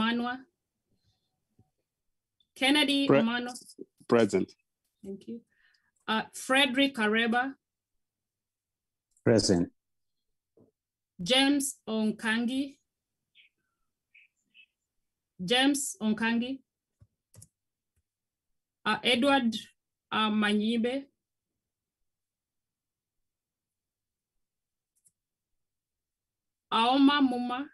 Omanwa. Kennedy Omano. Present. Thank you. Frederick Areba. Present. James Onkangi. James Onkangi. Edward Manyibe. Aoma Muma.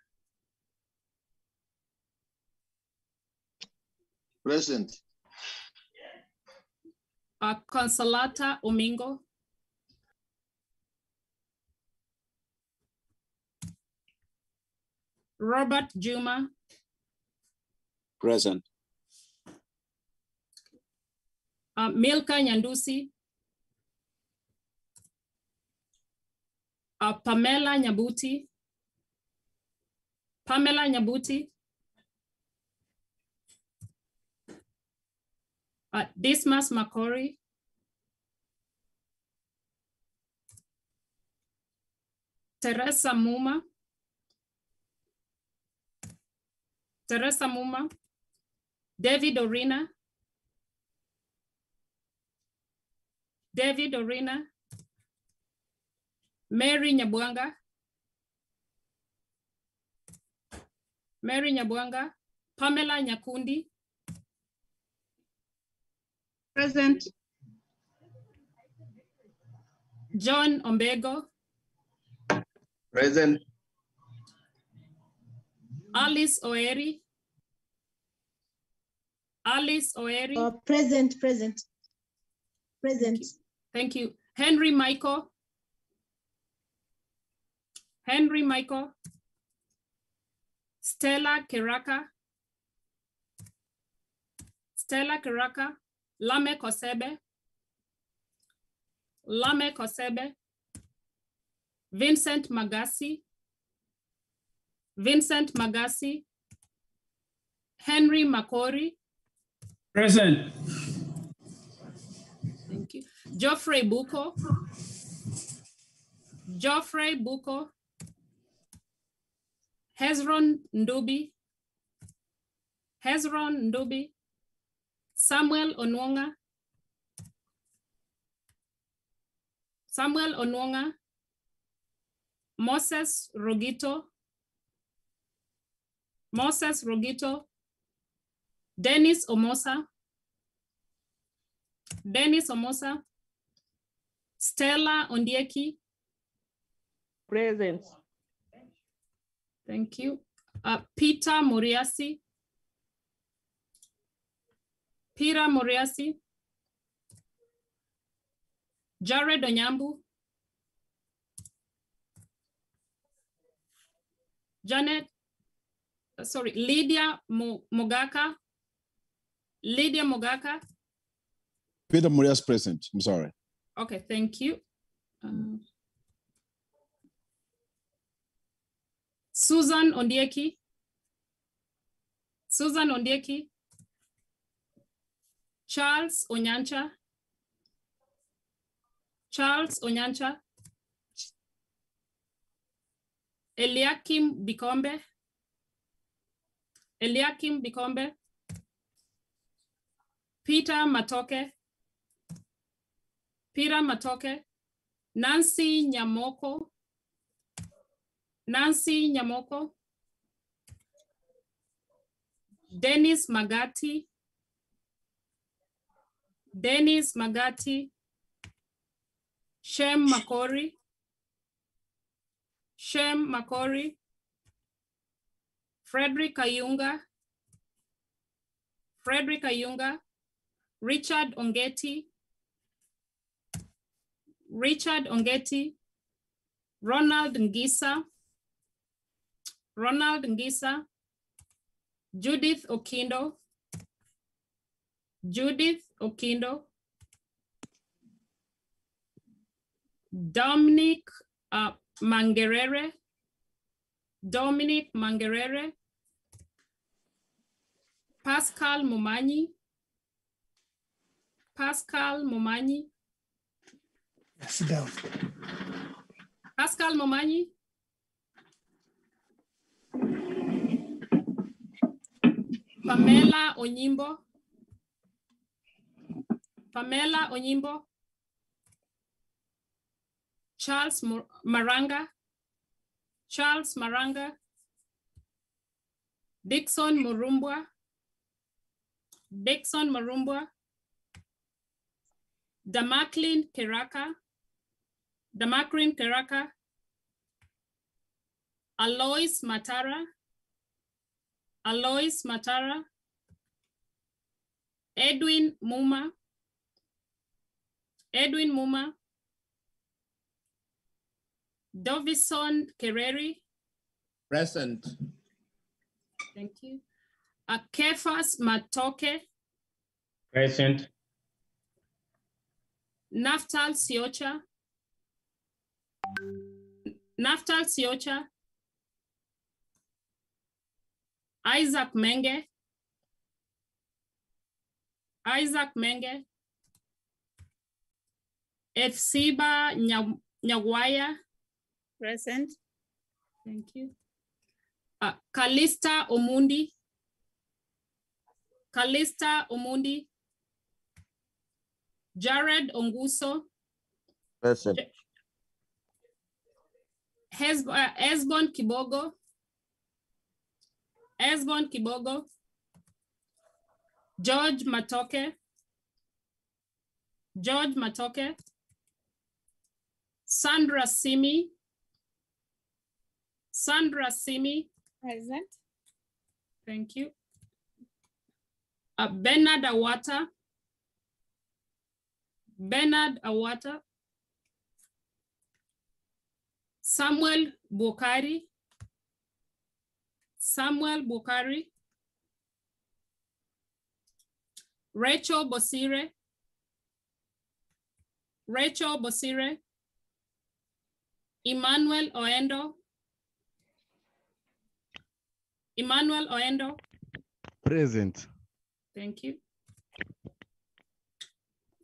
Present. Consolata Omingo. Robert Juma. Present. Milka Nyandusi. Pamela Nyabuti. Pamela Nyabuti. Dismas Makori. Teresa Muma. Teresa Muma. David Orina. David Orina. Mary Nyabwanga. Mary Nyabwanga. Pamela Nyakundi. Present. John Ombego. Present. Alice Oeri. Alice Oeri. Present. Thank you. Henry Michael. Henry Michael. Stella Kiraka. Stella Kiraka. Lame Kosebe. Lame Kosebe. Vincent Magasi. Vincent Magasi. Henry Makori. Present. Thank you. Geoffrey Buko. Geoffrey Buko. Hezron Ndubi. Hezron Ndubi. Samuel Onwonga. Samuel Onwonga. Moses Rogito. Moses Rogito. Dennis Omosa. Dennis Omosa. Stella Ondieki. Present. Thank you. Peter Moriasi. Peter Moriasi. Jared Onyambu. Lydia Mogaka. Lydia Mogaka. Peter Morias present. I'm sorry. Okay, thank you. Susan Ondieki. Susan Ondieki. Charles Onyancha. Charles Onyancha. Eliakim Bikombe. Eliakim Bikombe. Peter Matoke. Peter Matoke. Nancy Nyamoko. Nancy Nyamoko. Dennis Magati. Dennis Magati. Shem Makori. Shem Makori. Frederick Ayunga. Frederick Ayunga. Richard Ongeti. Richard Ongeti. Ronald Ngisa. Ronald Ngisa. Judith Okindo. Judith Okindo. Dominic Mangerere. Dominic Mangerere. Pascal Momanyi. Pascal Momanyi. Sit down. Pascal Momanyi. Pamela Onyimbo. Pamela Onyimbo. Charles Maranga. Charles Maranga. Dixon Murumbwa. Dixon Murumbwa. Damaklin Keraka. Damakrin Keraka. Alois Matara. Alois Matara. Edwin Muma. Edwin Muma. Dovison Kereri. Present. Thank you. Kefas Matoke. Present. Naftal Siocha. Naftal Siocha. Isaac Menge. Isaac Menge. Efsiba Nyagwaya. Present. Thank you. Kalista Omundi. Kalista Omundi. Jared Onguso. Present. Esbon Kibogo. Esbon Kibogo. George Matoke. George Matoke. Sandra Simi. Sandra Simi. Present. Thank you. Bernard Awata. Bernard Awata. Samuel Bokari. Samuel Bokari. Rachel Bosire. Rachel Bosire. Emmanuel Oendo. Emmanuel Oendo. Present. Thank you.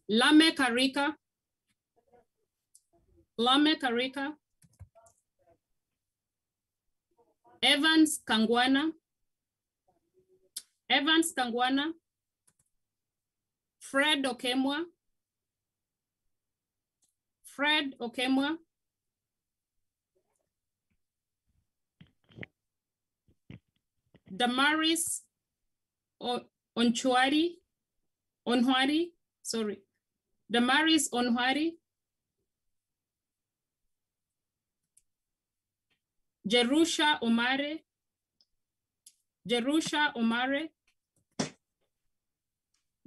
Lame Karika. Lame Karika. Evans Kangwana. Evans Kangwana. Fred Okemwa. Fred Okemwa. Damaris Onchwari. Onhwari. Sorry. Damaris Onhwari. Jerusha Omare. Jerusha Omare.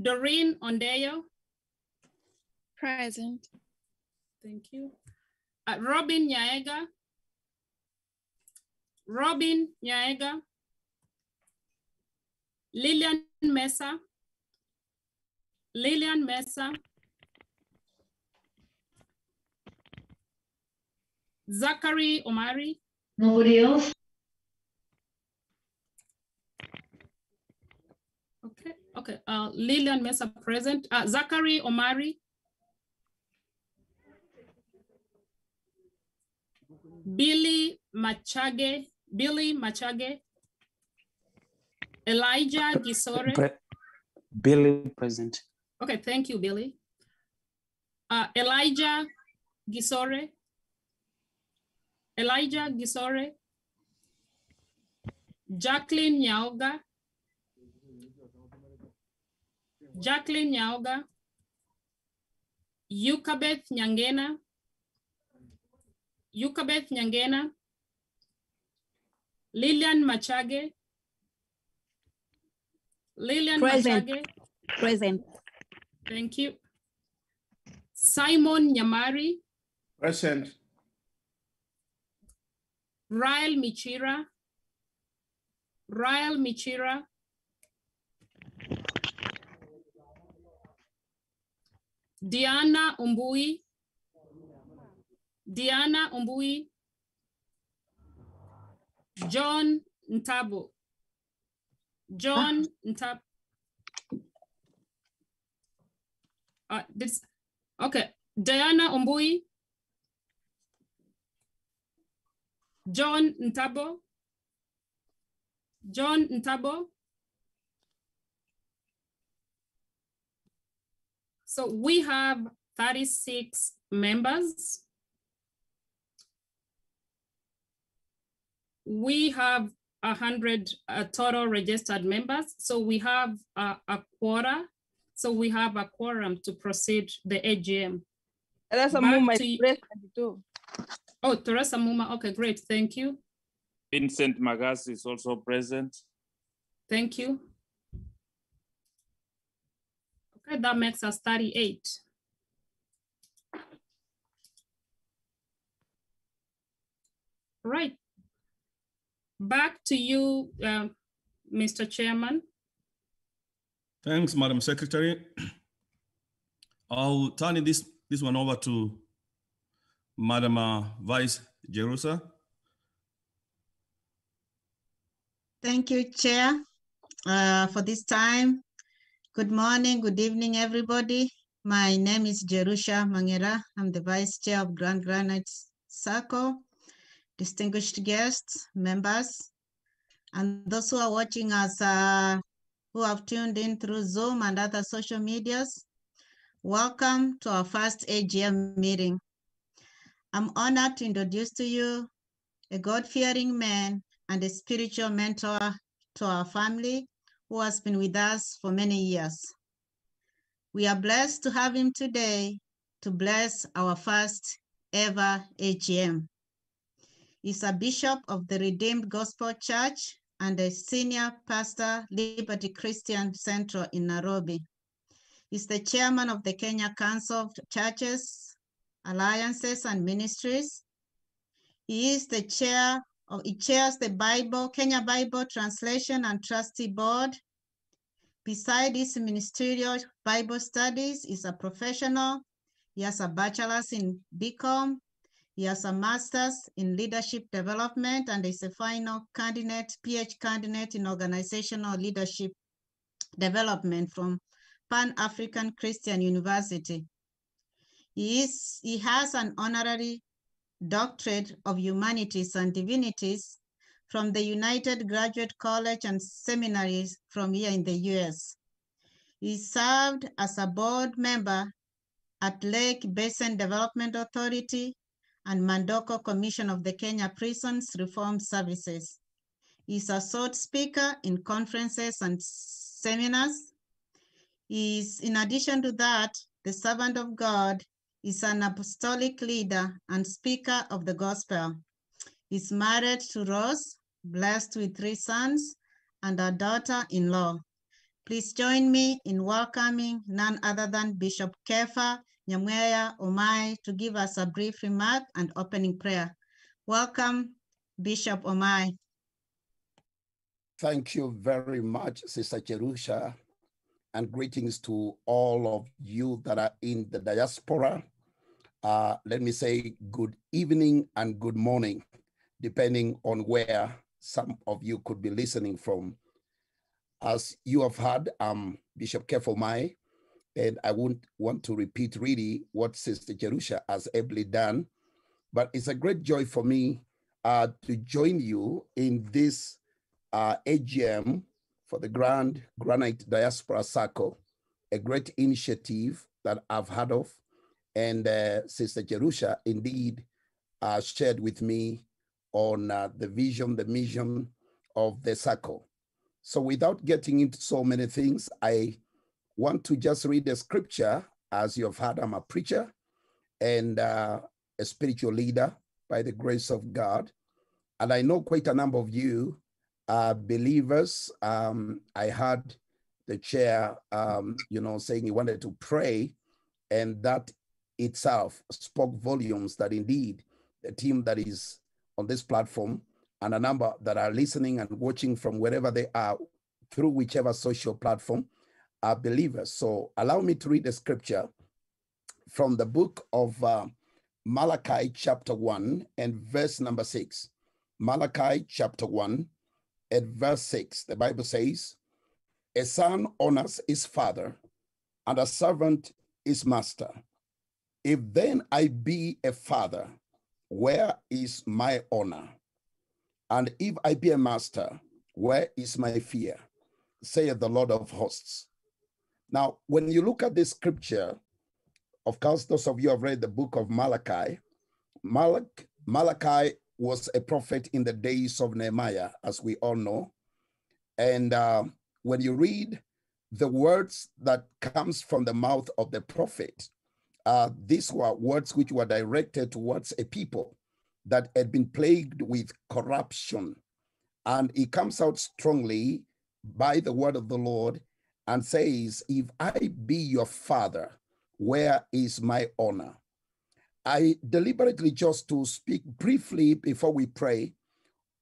Doreen Ondeyo. Present. Thank you. Robin Nyaega. Robin Nyaega. Lillian Mesa. Lillian Mesa. Zachary Omari. Nobody else? Okay. Lillian Mesa present. Zachary Omari. Billy Machage. Billy Machage. Elijah Gisore. Billy present. Okay, thank you, Billy. Elijah Gisore. Elijah Gisore. Jacqueline Nyaoga. Jacqueline Nyaoga. Yukabeth Nyangena. Yukabeth Nyangena. Lillian Machage. Lillian Present. Machage. Present. Thank you. Simon Nyamari. Present. Ryle Michira. Ryle Michira. Diana Umbui. Diana Umbui. John Ntabo. John Ntabo. Okay. Diana Umbui. John Ntabo. John Ntabo. So we have 36 members. We have 100 total registered members. So we have a quota. So we have a quorum to proceed the AGM. Teresa Back Muma to is you. present too. Oh, Teresa Muma. Okay, great. Thank you. Vincent Magas is also present. Thank you. Okay, that makes us 38. Right. Back to you, Mr. Chairman. Thanks, Madam Secretary. I'll turn this one over to Madam Vice Jerusa. Thank you, Chair, for this time. Good morning, good evening, everybody. My name is Jerusha Mangera. I'm the Vice Chair of Granite Sacco. Distinguished guests, members, and those who are watching us who have tuned in through Zoom and other social medias. Welcome to our first AGM meeting. I'm honored to introduce to you a God-fearing man and a spiritual mentor to our family who has been with us for many years. We are blessed to have him today to bless our first ever AGM. He's a bishop of the Redeemed Gospel Church and a senior pastor, Liberty Christian Central in Nairobi. He's the chairman of the Kenya Council of Churches, Alliances and Ministries. He is the chair of, he chairs the Kenya Bible Translation and Trustee Board. Beside his ministerial Bible studies, he's a professional. He has a bachelor's in BCom. He has a master's in leadership development and is a final candidate, PhD candidate in organizational leadership development from Pan-African Christian University. He has an honorary doctorate of humanities and divinities from the United Graduate College and Seminaries from here in the US. He served as a board member at Lake Basin Development Authority and Mandoko Commission of the Kenya Prisons Reform Services. He's a sought speaker in conferences and seminars. He's, in addition to that, the servant of God, is an apostolic leader and speaker of the gospel. He's married to Rose, blessed with 3 sons and a daughter-in-law. Please join me in welcoming none other than Bishop Kefa Nyamweya Omai to give us a brief remark and opening prayer. Welcome, Bishop Omai. Thank you very much, Sister Jerusha, and greetings to all of you that are in the diaspora. Let me say good evening and good morning, depending on where some of you could be listening from. As you have heard, Bishop Kefa Omai, and I won't want to repeat really what Sister Jerusha has ably done, but it's a great joy for me to join you in this AGM for the Granite Diaspora Sacco, a great initiative that I've heard of, and Sister Jerusha indeed shared with me on the vision, the mission of the Sacco. So without getting into so many things, I want to just read the scripture. As you have heard, I'm a preacher and a spiritual leader by the grace of God. And I know quite a number of you are believers. I heard the chair, saying he wanted to pray, and that itself spoke volumes that indeed the team that is on this platform and a number that are listening and watching from wherever they are through whichever social platform are believers. So allow me to read the scripture from the book of Malachi chapter 1 and verse number 6. Malachi chapter 1 and verse 6, the Bible says, "A son honors his father, and a servant his master. If then I be a father, where is my honor? And if I be a master, where is my fear? Saith the Lord of hosts." Now, when you look at this scripture, Of course, those of you have read the book of Malachi. Malachi was a prophet in the days of Nehemiah, as we all know. And when you read the words that comes from the mouth of the prophet, these were words which were directed towards a people that had been plagued with corruption. And he comes out strongly by the word of the Lord and says, if I be your father, where is my honor? I deliberately chose to speak briefly before we pray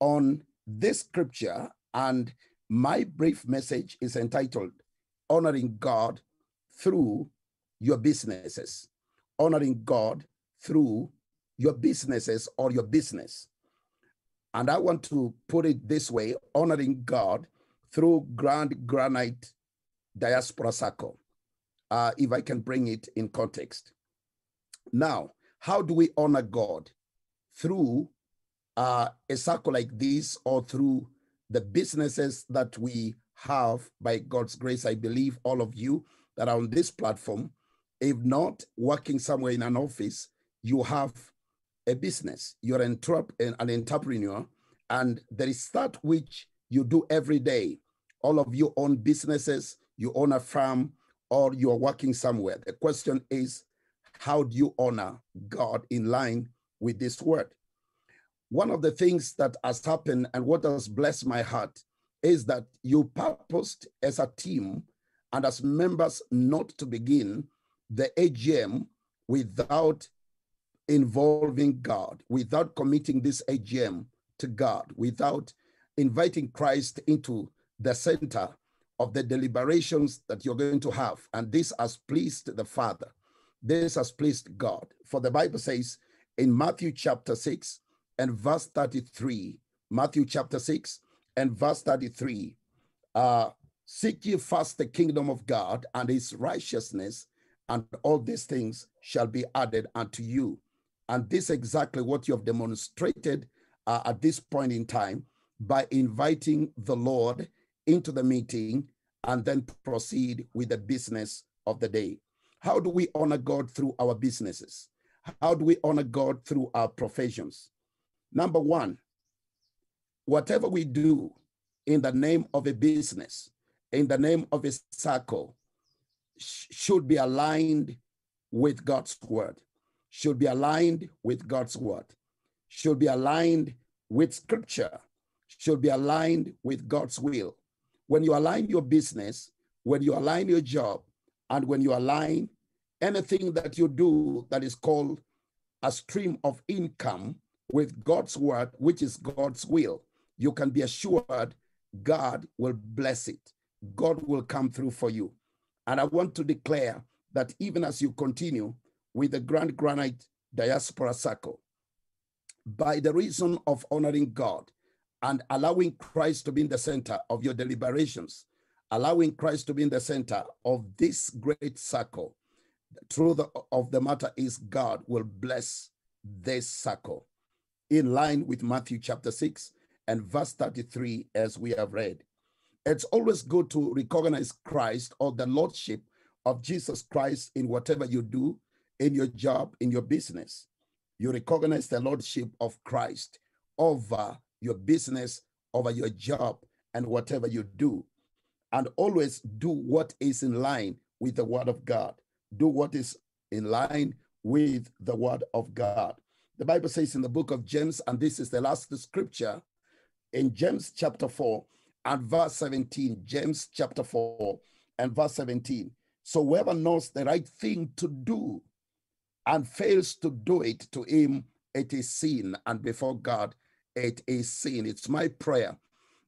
on this scripture, and my brief message is entitled, Honoring God Through Your Businesses. Honoring God through your businesses or your business. And I want to put it this way, honoring God through Granite Diaspora Sacco, if I can bring it in context. Now, how do we honor God? Through a Sacco like this, or through the businesses that we have by God's grace. I believe all of you that are on this platform, if not working somewhere in an office, you have a business. You're an entrepreneur, and there is that which you do every day. All of you own businesses, you own a farm, or you are working somewhere. The question is, how do you honor God in line with this word? One of the things that has happened and what has blessed my heart is that you purposed as a team and as members not to begin the AGM without involving God, without committing this AGM to God, without inviting Christ into the center of the deliberations that you're going to have. And this has pleased the Father. This has pleased God. For the Bible says in Matthew chapter 6 and verse 33, Matthew chapter 6 and verse 33, seek ye first the kingdom of God and his righteousness, and all these things shall be added unto you. And this is exactly what you have demonstrated at this point in time by inviting the Lord into the meeting and then proceed with the business of the day. How do we honor God through our businesses? How do we honor God through our professions? Number one, whatever we do in the name of a business, in the name of a Sacco, should be aligned with God's word, should be aligned with God's word, should be aligned with scripture, should be aligned with God's will. When you align your business, when you align your job, and when you align anything that you do that is called a stream of income with God's word, which is God's will, you can be assured God will bless it. God will come through for you. And I want to declare that even as you continue with the Granite Diaspora Sacco, by the reason of honoring God and allowing Christ to be in the center of your deliberations, allowing Christ to be in the center of this great Sacco, the truth of the matter is God will bless this Sacco in line with Matthew chapter 6 and verse 33, as we have read. It's always good to recognize Christ or the Lordship of Jesus Christ in whatever you do, in your job, in your business. You recognize the Lordship of Christ over your business, over your job, and whatever you do. And always do what is in line with the word of God. Do what is in line with the word of God. The Bible says in the book of James, and this is the last scripture, in James chapter 4 and verse 17, James chapter 4 and verse 17. So whoever knows the right thing to do and fails to do it, to him it is sin, and before God it is sin. It's my prayer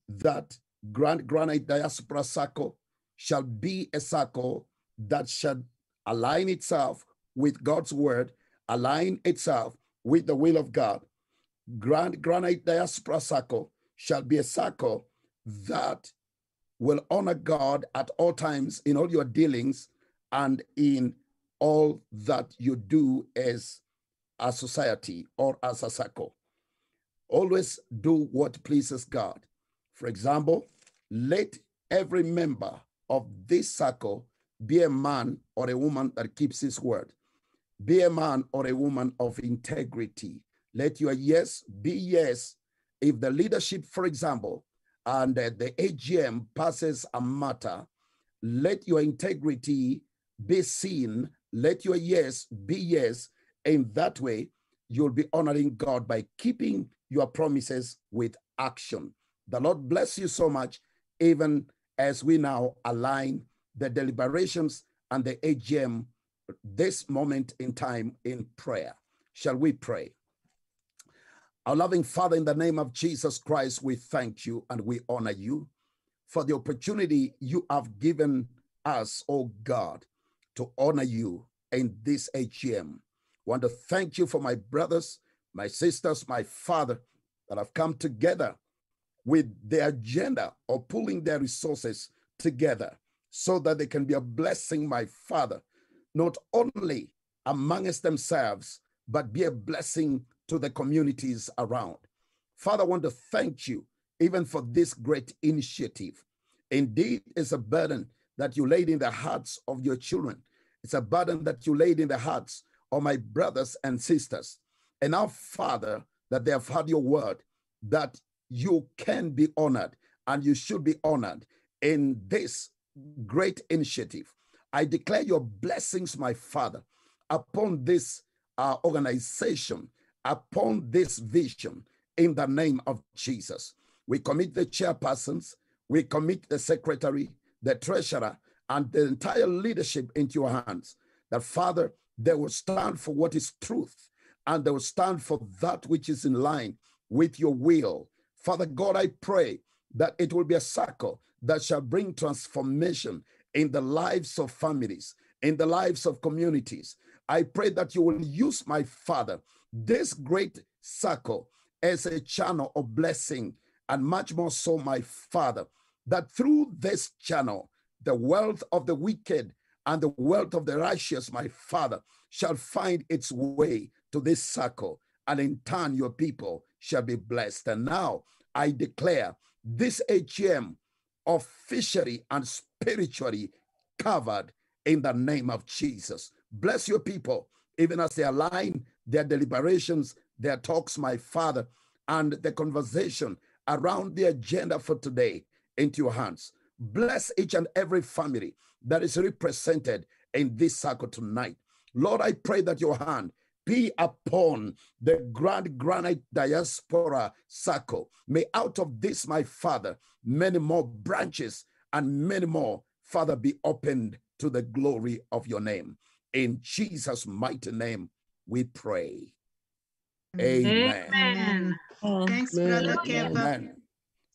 that Granite Diaspora Sacco shall be a Sacco that shall align itself with God's word, align itself with the will of God. Granite Diaspora Sacco shall be a Sacco that will honor God at all times in all your dealings and in all that you do as a society or as a Sacco. Always do what pleases God. For example, let every member of this Sacco be a man or a woman that keeps his word. Be a man or a woman of integrity. Let your yes be yes. If the leadership, for example, and the AGM passes a matter, let your integrity be seen. Let your yes be yes. In that way, you'll be honoring God by keeping your promises with action. The Lord bless you so much, even as we now align the deliberations and the AGM this moment in time in prayer. Shall we pray? Our loving Father, in the name of Jesus Christ, we thank you and we honor you for the opportunity you have given us, oh God, to honor you in this AGM. I want to thank you for my brothers, my sisters, my father that have come together with the agenda of pulling their resources together so that they can be a blessing, my Father, not only amongst themselves, but be a blessing to the communities around. Father, I want to thank you even for this great initiative. Indeed, it's a burden that you laid in the hearts of your children. It's a burden that you laid in the hearts of my brothers and sisters. And now, Father, that they have heard your word, that you can be honored and you should be honored in this great initiative. I declare your blessings, my Father, upon this organization, upon this vision, in the name of Jesus. We commit the chairpersons, we commit the secretary, the treasurer, and the entire leadership into your hands. That, Father, they will stand for what is truth, and they will stand for that which is in line with your will. Father God, I pray that it will be a Sacco that shall bring transformation in the lives of families, in the lives of communities. I pray that you will use, my Father, this great Sacco as a channel of blessing, and much more so, my Father, that through this channel, the wealth of the wicked and the wealth of the righteous, my Father, shall find its way to this Sacco, and in turn your people shall be blessed. And now I declare this AGM officially and spiritually covered in the name of Jesus. Bless your people, even as they align their deliberations, their talks, my Father, and the conversation around the agenda for today into your hands. Bless each and every family that is represented in this Sacco tonight. Lord, I pray that your hand be upon the Granite Diaspora Sacco. May out of this, my Father, many more branches and many more, Father, be opened to the glory of your name. In Jesus' mighty name, we pray. Amen. Amen. Thanks, Brother Keba. Amen.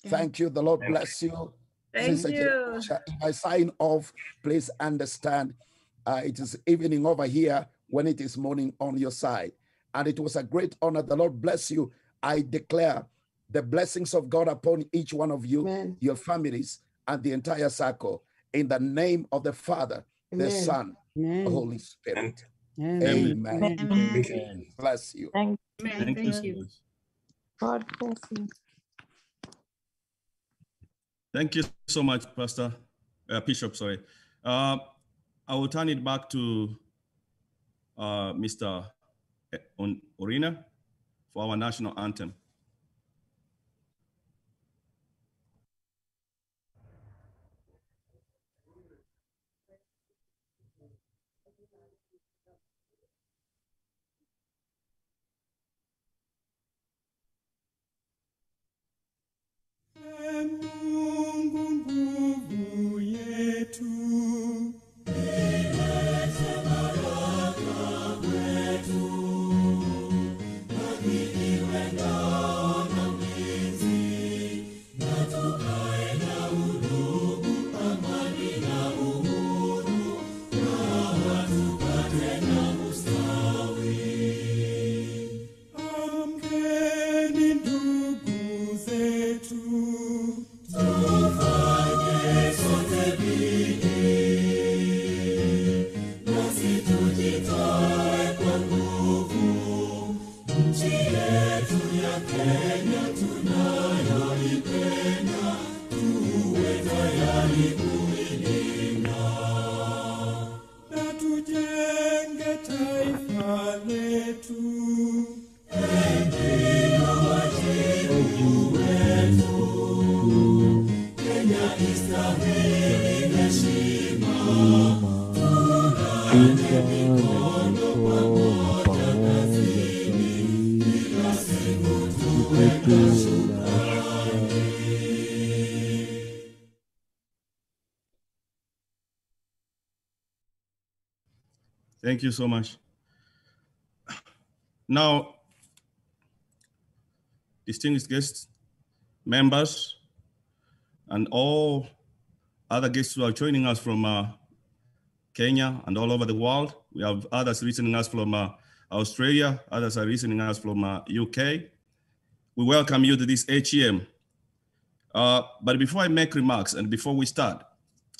Thank you. The Lord bless you. Thank you. If I sign off, please understand it is evening over here when it is morning on your side. And it was a great honor. The Lord bless you. I declare the blessings of God upon each one of you, Amen. Your families, and the entire Sacco. In the name of the Father, Amen. The Son, Amen. The Holy Spirit. Amen. Amen. Amen. Bless you. Thank you. God bless you. Thank you so much, Pastor, Bishop, sorry. I will turn it back to Mr. Orina for our national anthem. Na tujenge taifa Thank you so much. Now, distinguished guests, members, and all other guests who are joining us from Kenya and all over the world. We have others listening us from Australia, others are listening us from UK. We welcome you to this AGM. But before I make remarks and before we start,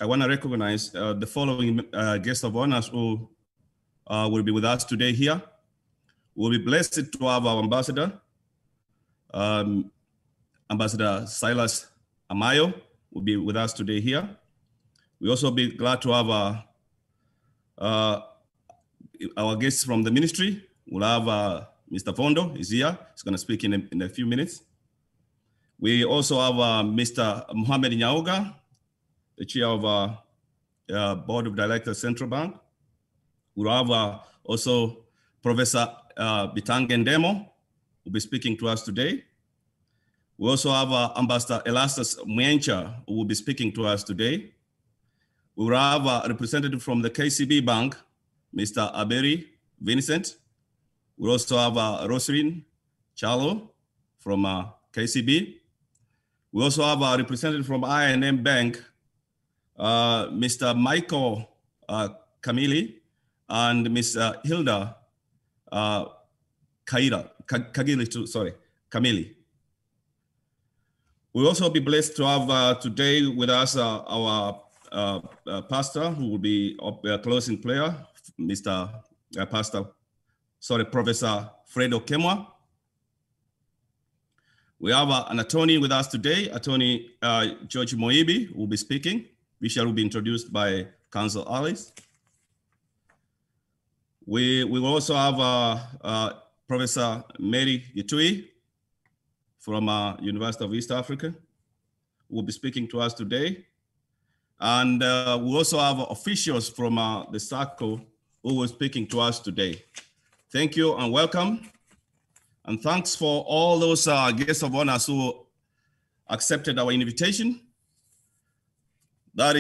I want to recognize the following guests of honors who will be with us today here. We'll be blessed to have our ambassador, Ambassador Silas Amayo will be with us today here. We also be glad to have our guests from the ministry. We'll have Mr. Fondo is here. He's going to speak in a few minutes. We also have Mr. Mohamed Nyauga, the chair of Board of Directors Central Bank. We'll have also Professor Bitange Ndemo, who will be speaking to us today. We also have Ambassador Elastus Mwencha, who will be speaking to us today. We will have a representative from the KCB Bank, Mr. Aberi Vincent. We also have Roslyn Chalo from KCB. We also have a representative from I&M Bank, Mr. Michael Kamili and Ms. Hilda Kamili. We'll also be blessed to have today with us our pastor who will be closing prayer, Professor Fredo Kemwa. We have an attorney with us today, Attorney George Moibi, who will be speaking. Bishop will be introduced by Council Alice. We will also have Professor Mary Gitui from University of East Africa, who will be speaking to us today. And we also have officials from the Sacco who will be speaking to us today. Thank you and welcome. And thanks for all those guests of honor who accepted our invitation. That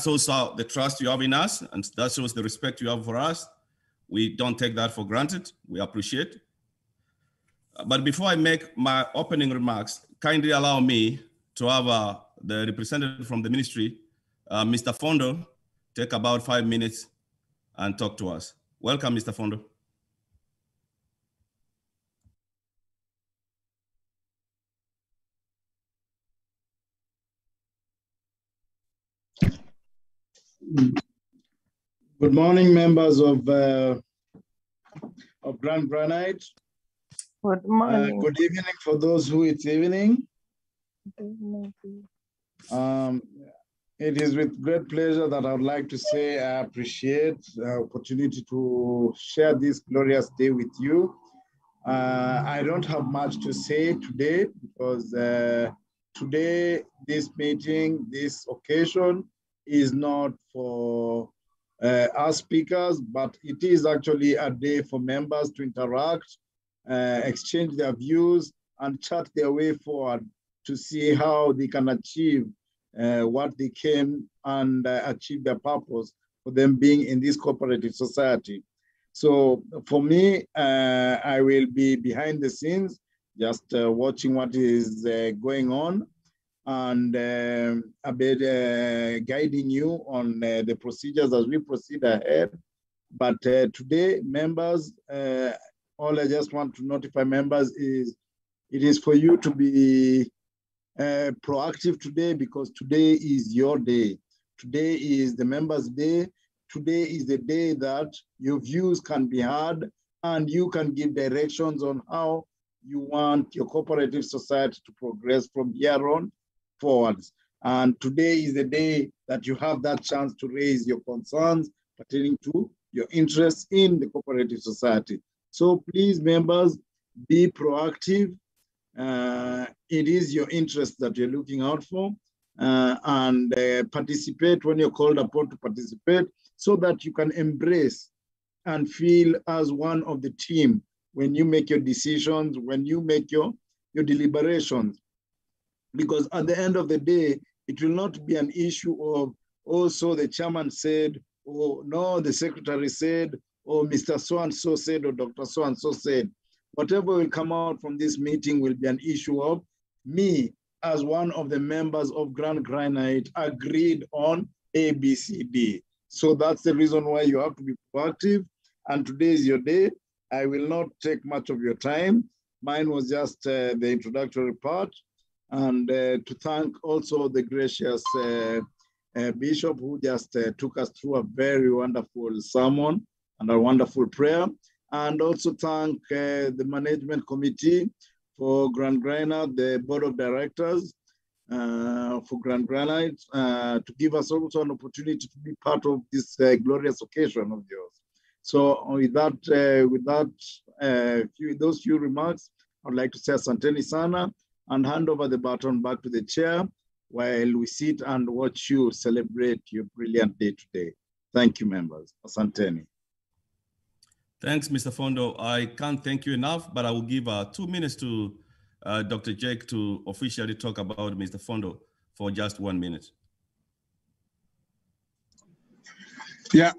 shows the trust you have in us, and that shows the respect you have for us. We don't take that for granted. We appreciate. But before I make my opening remarks, kindly allow me to have the representative from the ministry, Mr. Fondo, take about 5 minutes and talk to us. Welcome, Mr. Fondo. Good morning, members of Granite. Good morning. Good evening for those who it's evening. It is with great pleasure that I would like to say I appreciate the opportunity to share this glorious day with you. I don't have much to say today because today, this meeting, this occasion is not for us speakers, but it is actually a day for members to interact, exchange their views, and chart their way forward to see how they can achieve what they came and achieve their purpose for them being in this cooperative society. So for me, I will be behind the scenes, just watching what is going on and a bit guiding you on the procedures as we proceed ahead. But today, members, all I just want to notify members is it is for you to be proactive today, because today is your day. Today is the members' day. Today is the day that your views can be heard and you can give directions on how you want your cooperative society to progress from here on forwards. And today is the day that you have that chance to raise your concerns pertaining to your interests in the cooperative society. So please, members, be proactive. It is your interest that you're looking out for. and participate when you're called upon to participate, so that you can embrace and feel as one of the team when you make your decisions, when you make your deliberations. Because at the end of the day, it will not be an issue of, oh, so the chairman said, or no, the secretary said, or Mr. So-and-so said, or Dr. So-and-so said. Whatever will come out from this meeting will be an issue of me, as one of the members of Granite, agreed on A, B, C, D. So that's the reason why you have to be proactive. And today is your day. I will not take much of your time. Mine was just the introductory part. And to thank also the gracious Bishop who just took us through a very wonderful sermon and a wonderful prayer. And also thank the management committee for Granite, the board of directors for Granite, to give us also an opportunity to be part of this glorious occasion of yours. So with those few remarks, I'd like to say asanteni sana and hand over the baton back to the chair while we sit and watch you celebrate your brilliant day today. Thank you, members. Asanteni. Thanks, Mr. Fondo. I can't thank you enough, but I will give 2 minutes to Dr. Jake to officially talk about Mr. Fondo for just 1 minute. Yeah,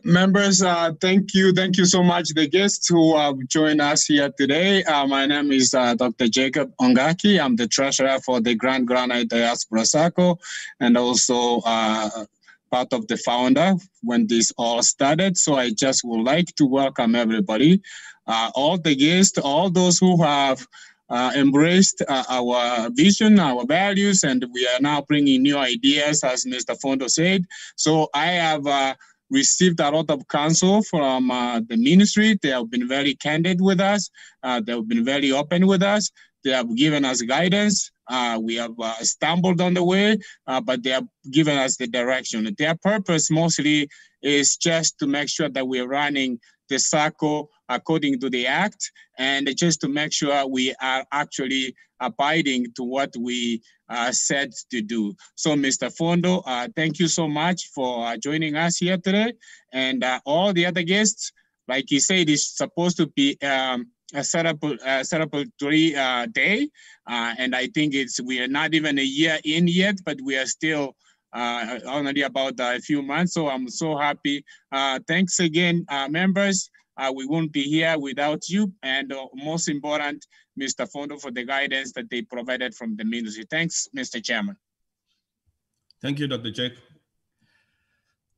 members, thank you so much. The guests who have joined us here today. My name is Dr. Jacob Ongaki. I'm the treasurer for the Granite Diaspora Sacco, and also part of the founder when this all started. So I just would like to welcome everybody, all the guests, all those who have embraced our vision, our values, and we are now bringing new ideas, as Mr. Fondo said. So I have received a lot of counsel from the ministry. They have been very candid with us. They have been very open with us. They have given us guidance. We have stumbled on the way, but they have given us the direction. Their purpose mostly is just to make sure that we're running the Sacco according to the Act, and just to make sure we are actually abiding to what we said to do. So, Mr. Fondo, thank you so much for joining us here today. And all the other guests, like you said, it's supposed to be a celebratory day. And I think we are not even a year in yet, but we are still only about a few months. So I'm so happy. Thanks again, members. We won't be here without you. And most important, Mr. Fondo, for the guidance that they provided from the ministry. Thanks, Mr. Chairman. Thank you, Dr. Jake.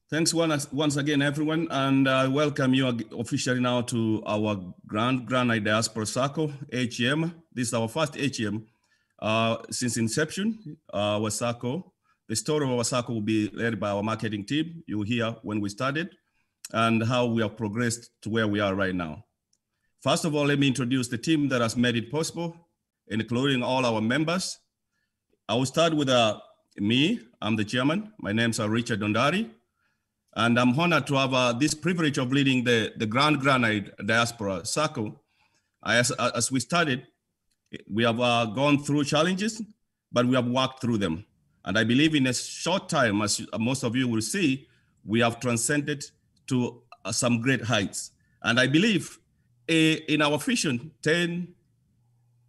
Thanks once again, everyone. And I welcome you officially now to our Granite Diaspora Sacco AGM. This is our first AGM since inception. Our Sacco, the story of our Sacco will be led by our marketing team. You'll hear when we started and how we have progressed to where we are right now. First of all, let me introduce the team that has made it possible, including all our members. I will start with me. I'm the chairman. My name's Richard Dondari, and I'm honored to have this privilege of leading the Granite Diaspora Sacco. As we started, we have gone through challenges, but we have worked through them. And I believe in a short time, as most of you will see, we have transcended to some great heights. And I believe in our vision, 10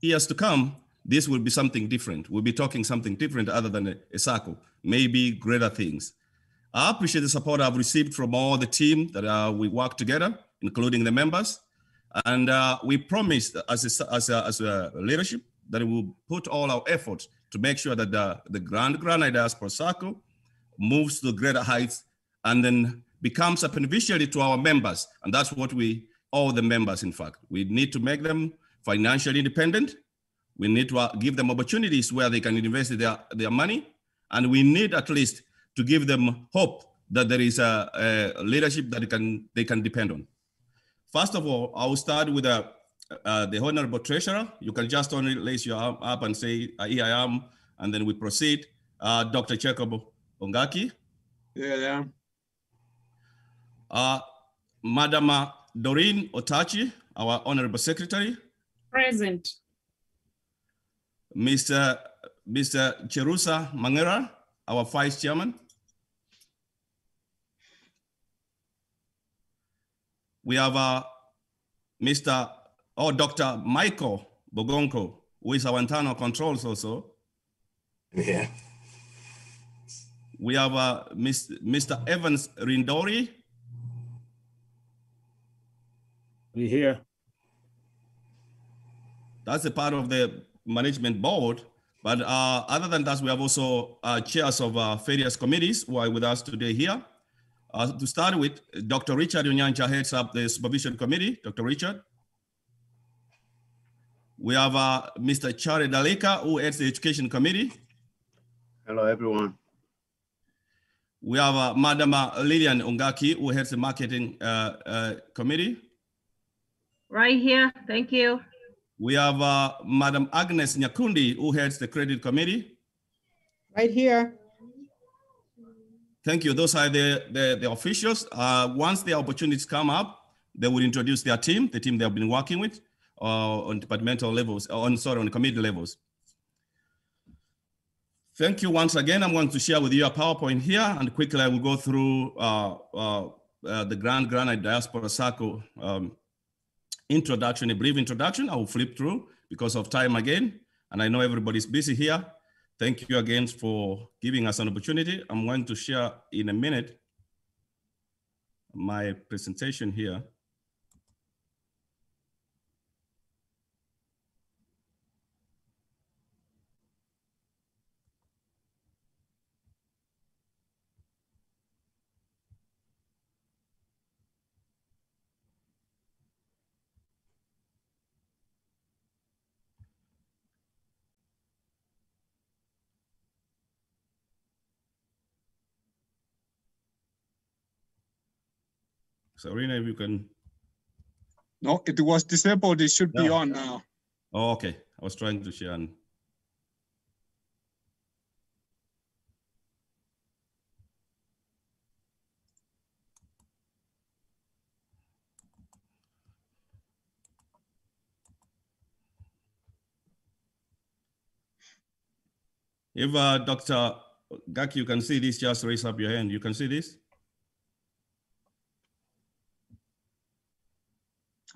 years to come, this will be something different. We'll be talking something different other than a Sacco, maybe greater things. I appreciate the support I've received from all the team that we work together, including the members. And we promised as a leadership that we will put all our efforts to make sure that the Granite Diaspora Sacco moves to greater heights and then becomes a beneficiary to our members. And that's what all the members, in fact, we need to make them financially independent. We need to give them opportunities where they can invest their money. And we need at least to give them hope that there is a leadership that they can depend on. First of all, I will start with the Honorable Treasurer. You can just only raise your arm up and say, here I am, and then we proceed. Dr. Jacob Ongaki. Yeah. Madam Doreen Otachi, our Honorable Secretary. Present. Mr. Mr. Cherusa Mangera, our Vice Chairman. We have Dr. Michael Bogonko, who is our internal controls also. Yeah. We have Mr. Evans Rindori. We here. That's a part of the management board. But other than that, we have also chairs of various committees who are with us today here. To start with, Dr. Richard Onyancha heads up the Supervision Committee. Dr. Richard. We have Mr. Chare Daleka, who heads the Education Committee. Hello, everyone. We have Madam Lillian Ongaki, who heads the Marketing Committee. Right here, thank you. We have Madam Agnes Nyakundi, who heads the Credit Committee. Right here. Thank you. Those are the officials. Once the opportunities come up, they will introduce their team, the team they have been working with on departmental levels, on committee levels. Thank you once again. I'm going to share with you a PowerPoint here, and quickly I will go through the Granite Diaspora Sacco introduction, a brief introduction. I will flip through because of time again, and I know everybody's busy here. Thank you again for giving us an opportunity. I'm going to share in a minute my presentation here. Serena, if you can. No, it was disabled. It should be on now. Oh, okay. I was trying to share. If Dr. Gaki, you can see this, just raise up your hand. You can see this?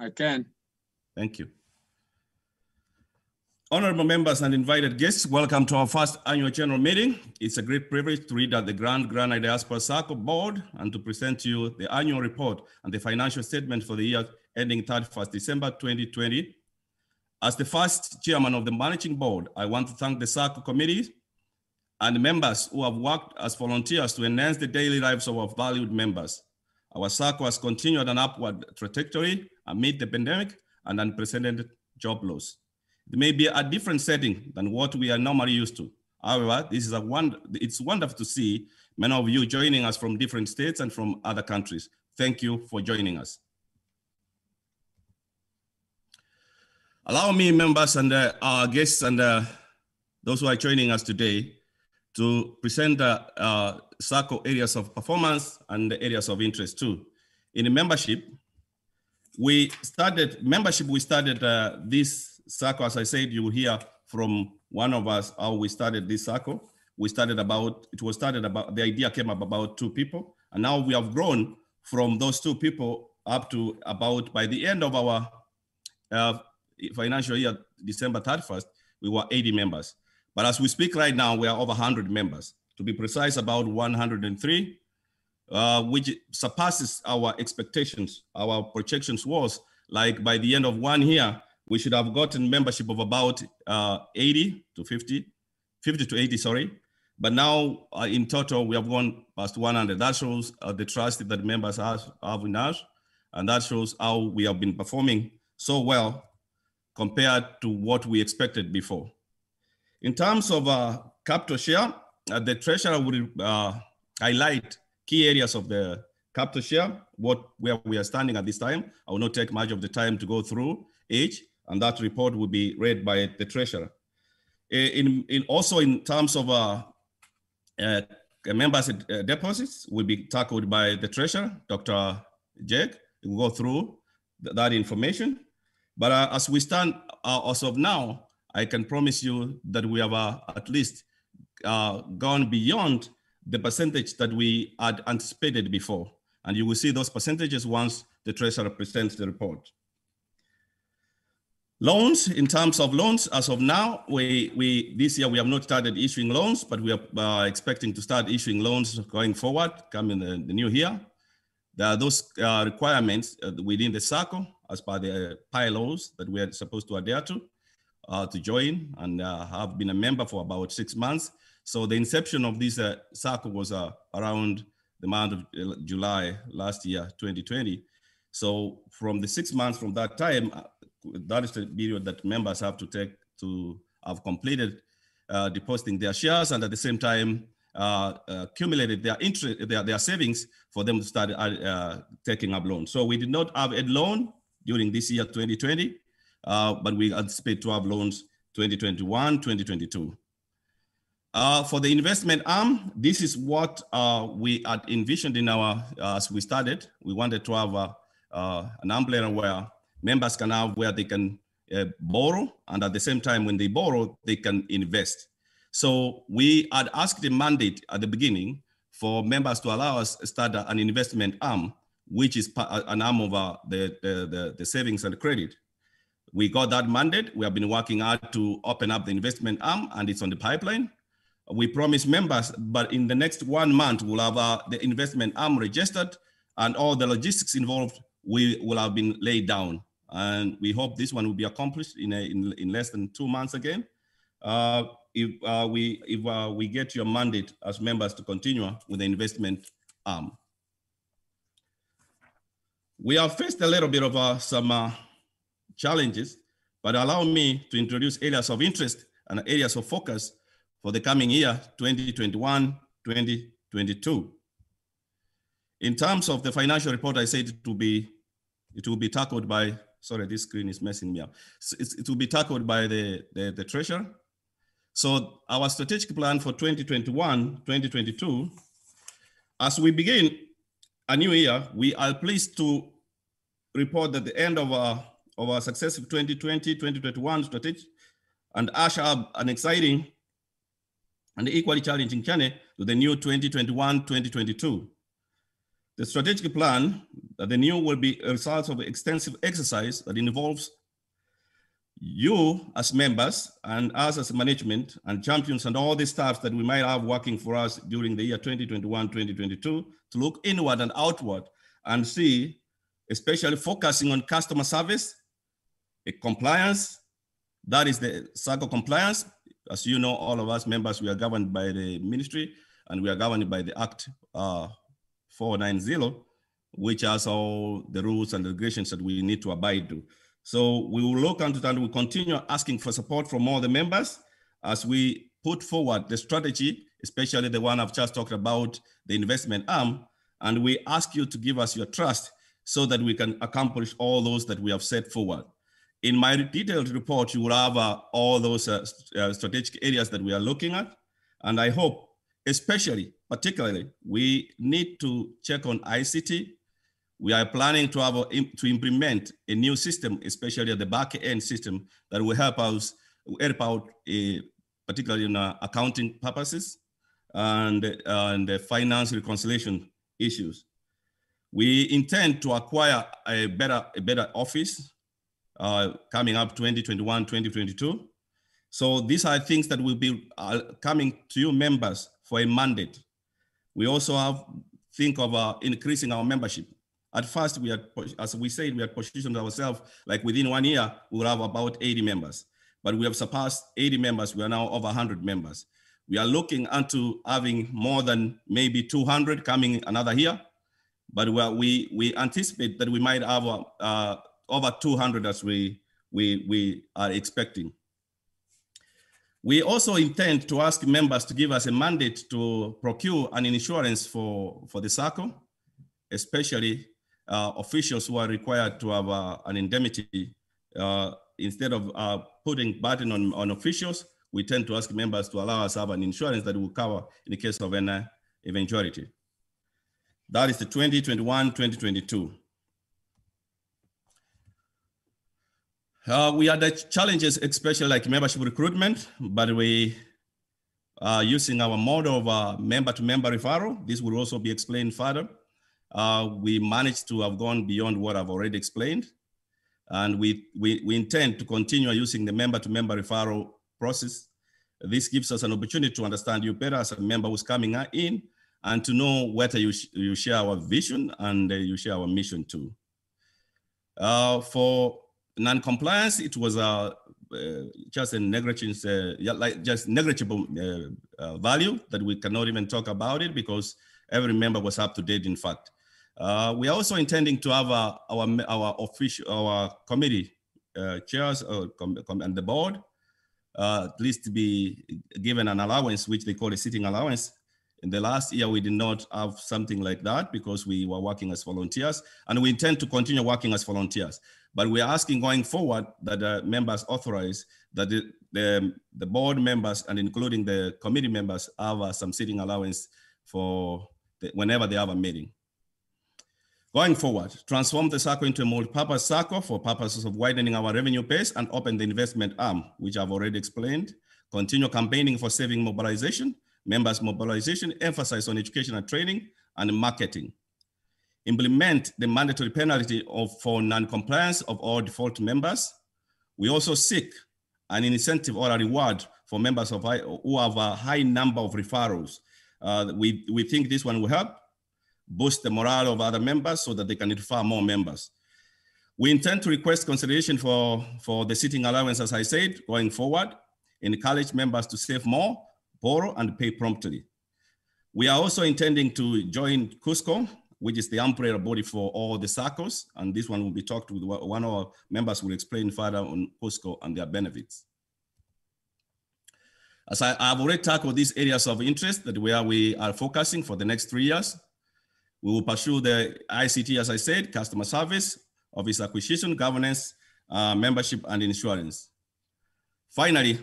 I can. Thank you. Honorable members and invited guests, welcome to our first annual general meeting. It's a great privilege to read at the Granite Diaspora Sacco board and to present to you the annual report and the financial statement for the year ending 31st December 2020. As the first chairman of the managing board, I want to thank the Sacco committee and members who have worked as volunteers to enhance the daily lives of our valued members. Our Sacco has continued an upward trajectory amid the pandemic and unprecedented job loss. It may be a different setting than what we are normally used to. However, it's wonderful to see many of you joining us from different states and from other countries. Thank you for joining us. Allow me, members and our guests and those who are joining us today, to present the Sacco areas of performance and the areas of interest too. In the membership, we started this Sacco, as I said, you will hear from one of us how we started this Sacco. The idea came up about 2 people, and now we have grown from those 2 people up to about, by the end of our financial year, December 31st, we were 80 members. But as we speak right now, we are over 100 members. To be precise, about 103, which surpasses our expectations. Our projections was like by the end of 1 year, we should have gotten membership of about 50 to 80, sorry. But now in total, we have gone past 100. That shows the trust that members have in us. And that shows how we have been performing so well compared to what we expected before. In terms of capital share, the treasurer will highlight key areas of the capital share, where we are standing at this time. I will not take much of the time to go through each, and that report will be read by the treasurer. Also in terms of members' deposits will be tackled by the treasurer, Dr. Jake. He will go through that information. But as we stand as of now, I can promise you that we have at least gone beyond the percentage that we had anticipated before. And you will see those percentages once the treasurer presents the report. Loans, in terms of loans, as of now, this year we have not started issuing loans, but we are expecting to start issuing loans going forward, coming the new year. There are those requirements within the Sacco as per the PI laws that we are supposed to adhere to join, and have been a member for about 6 months. So the inception of this Sacco was around the month of July last year, 2020. So from the 6 months from that time, that is the period that members have to take to have completed depositing their shares, and at the same time accumulated their interest, their savings for them to start taking up loans. So we did not have a loan during this year, 2020, but we anticipate to have loans 2021, 2022. For the investment arm, this is what we had envisioned in our, as we started. We wanted to have an umbrella where members can have where they can borrow, and at the same time when they borrow, they can invest. So we had asked the mandate at the beginning for members to allow us to start an investment arm, which is an arm of the savings and credit. We got that mandate. We have been working hard to open up the investment arm, and it's on the pipeline. We promised members, but in the next 1 month, we'll have the investment arm registered, and all the logistics involved will have been laid down. And we hope this one will be accomplished in less than 2 months again. If we get your mandate as members to continue with the investment arm. We have faced a little bit of some challenges, but allow me to introduce areas of interest and areas of focus for the coming year, 2021, 2022. In terms of the financial report, I said it will be tackled by, sorry, this screen is messing me up. It will be tackled by the treasurer. So our strategic plan for 2021, 2022, as we begin a new year, we are pleased to report that the end of our successive 2020, 2021 strategy and usher up an exciting and equally challenging journey to the new 2021, 2022. The strategic plan, the new will be a result of an extensive exercise that involves you as members and us as management and champions and all the staff that we might have working for us during the year 2021, 2022 to look inward and outward and see, especially focusing on customer service, compliance, that is the Sacco compliance. As you know, all of us members, we are governed by the ministry and we are governed by the Act 490, which has all the rules and regulations that we need to abide to. So we will look into that and we'll continue asking for support from all the members as we put forward the strategy, especially the one I've just talked about, the investment arm, and we ask you to give us your trust so that we can accomplish all those that we have set forward. In my detailed report, you will have all those strategic areas that we are looking at. And I hope, particularly, we need to check on ICT. We are planning to have to implement a new system, especially at the back end system that will help out, particularly in accounting purposes and the finance reconciliation issues. We intend to acquire a better office coming up 2021, 2022. So these are things that will be coming to you members for a mandate. We also think of increasing our membership. At first, we had, as we said, we had positioned ourselves like within 1 year, we'll have about 80 members, but we have surpassed 80 members. We are now over 100 members. We are looking into having more than maybe 200 coming another year, but we anticipate that we might have over 200 as we are expecting. We also intend to ask members to give us a mandate to procure an insurance for the Sacco, especially officials who are required to have an indemnity. Instead of putting burden on officials, we tend to ask members to allow us to have an insurance that will cover in the case of an eventuality. That is the 2021, 2022. We had the challenges, especially like membership recruitment, but we are using our model of member-to-member referral. This will also be explained further. We managed to have gone beyond what I've already explained. And we intend to continue using the member-to-member referral process. This gives us an opportunity to understand you better as a member who's coming in and to know whether you share our vision and you share our mission too. For non-compliance, it was just a negligence, just negligible value that we cannot even talk about it because every member was up to date, in fact. We are also intending to have our committee chairs and the board at least to be given an allowance, which they call a sitting allowance. In the last year, we did not have something like that because we were working as volunteers, and we intend to continue working as volunteers. But we are asking going forward that the members authorize that the board members and including the committee members have some sitting allowance for whenever they have a meeting. Going forward, transform the Sacco into a multi-purpose Sacco for purposes of widening our revenue base and open the investment arm, which I've already explained. Continue campaigning for saving mobilization, members mobilization, emphasize on education and training and marketing. Implement the mandatory penalty for non-compliance of all default members. We also seek an incentive or a reward for members who have a high number of referrals. We think this one will help boost the morale of other members so that they can refer more members. We intend to request consideration for the sitting allowance, as I said, going forward, encourage members to save more, borrow, and pay promptly. We are also intending to join Cusco, which is the umbrella body for all the Saccos, and this one will be talked with one of our members will explain further on Cusco and their benefits. As I've already tackled these areas of interest that where we are focusing for the next 3 years. We will pursue the ICT, as I said, customer service, office acquisition, governance, membership, and insurance. Finally,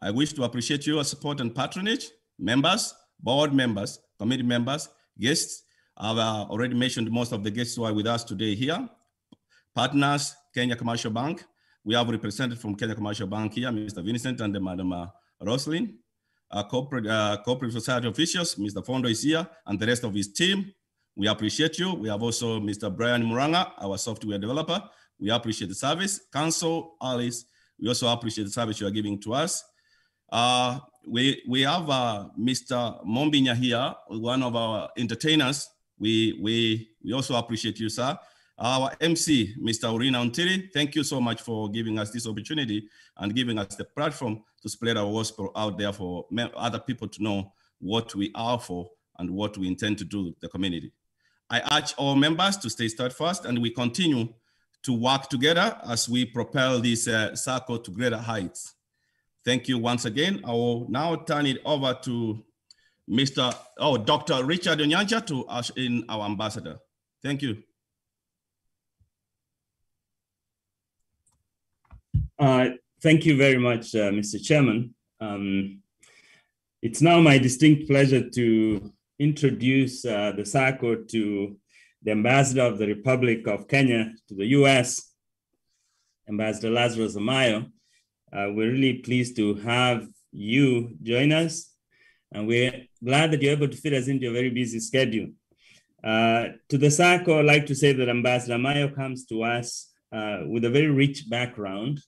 I wish to appreciate your support and patronage, members, board members, committee members, guests. I've already mentioned most of the guests who are with us today here. Partners, Kenya Commercial Bank. We have represented from Kenya Commercial Bank here, Mr. Vincent and Madam Roslyn. Corporate society officials, Mr. Fondo is here, and the rest of his team. We appreciate you. We have also Mr. Brian Muranga, our software developer. We appreciate the service. Council, Alice, we also appreciate the service you are giving to us. We have Mr. Mombinya here, one of our entertainers. We also appreciate you, sir. Our MC, Mr. Urina Untiri, thank you so much for giving us this opportunity and giving us the platform to spread our gospel out there for other people to know what we are for and what we intend to do with the community. I urge all members to stay steadfast and we continue to work together as we propel this Sacco to greater heights. Thank you once again. I will now turn it over to Dr. Richard Onyancha to usher in our ambassador. Thank you. Thank you very much, Mr. Chairman. It's now my distinct pleasure to introduce the Sacco to the Ambassador of the Republic of Kenya to the US, Ambassador Lazarus Amayo. We're really pleased to have you join us, and we're glad that you're able to fit us into a very busy schedule. To the Sacco, I'd like to say that Ambassador Amayo comes to us with a very rich background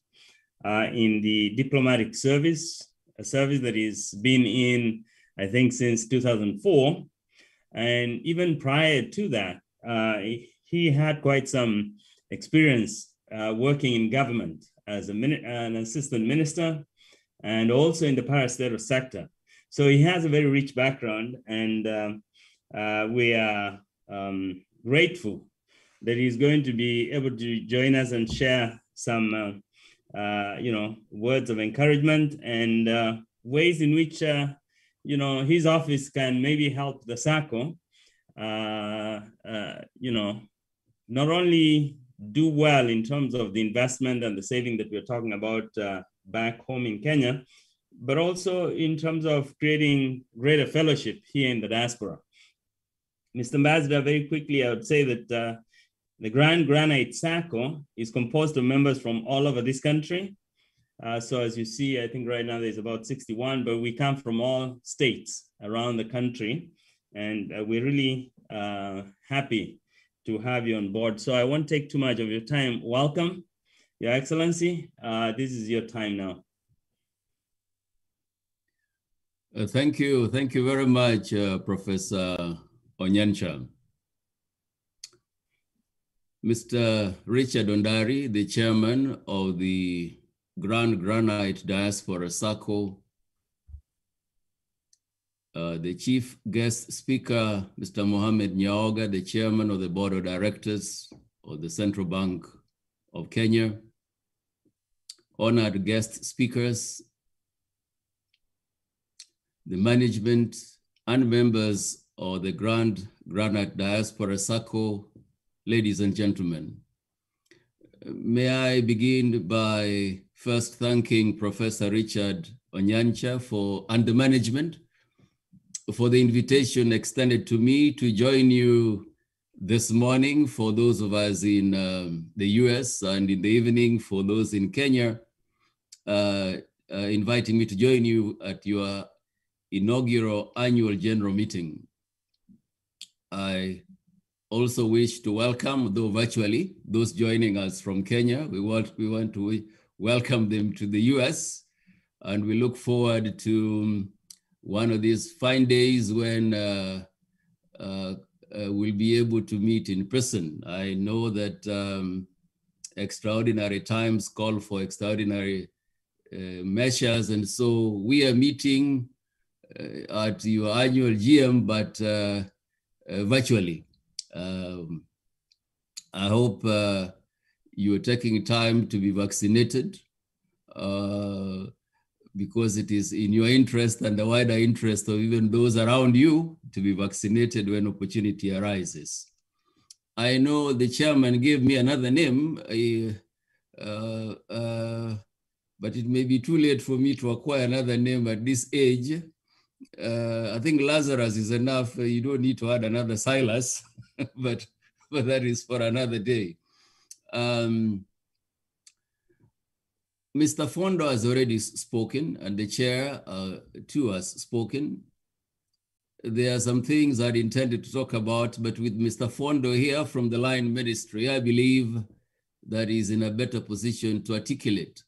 in the diplomatic service, a service that he's been in, I think, since 2004. And even prior to that, he had quite some experience working in government as an assistant minister and also in the parastatal sector. So he has a very rich background, and we are grateful that he's going to be able to join us and share some words of encouragement and ways in which his office can maybe help the Sacco, not only do well in terms of the investment and the saving that we're talking about back home in Kenya, but also in terms of creating greater fellowship here in the diaspora. Mr. Ambassador, very quickly, I would say that The Granite Sacco is composed of members from all over this country. So as you see, I think right now there's about 61, but we come from all states around the country. And we're really happy to have you on board. So I won't take too much of your time. Welcome, Your Excellency. This is your time now. Thank you very much, Professor Onyancha. Mr. Richard Ondari, the chairman of the Granite Diaspora Sacco, the chief guest speaker, Mr. Mohamed Nyaoga, the chairman of the board of directors of the Central Bank of Kenya, honored guest speakers, the management and members of the Granite Diaspora Sacco, ladies and gentlemen. May I begin by first thanking Professor Richard Onyancha and the management for the invitation extended to me to join you this morning for those of us in the US, and in the evening for those in Kenya, inviting me to join you at your inaugural annual general meeting. I also wish to welcome, though virtually, those joining us from Kenya. We want to welcome them to the US, and we look forward to one of these fine days when we'll be able to meet in person. I know that extraordinary times call for extraordinary measures, and so we are meeting at your annual GM, but virtually. I hope you're taking time to be vaccinated because it is in your interest and the wider interest of even those around you to be vaccinated when opportunity arises. I know the chairman gave me another name, but it may be too late for me to acquire another name at this age. I think Lazarus is enough. You don't need to add another Silas, but that is for another day. Mr. Fondo has already spoken, and the chair too has spoken. There are some things I intended to talk about, but with Mr. Fondo here from the Line Ministry, I believe that he's in a better position to articulate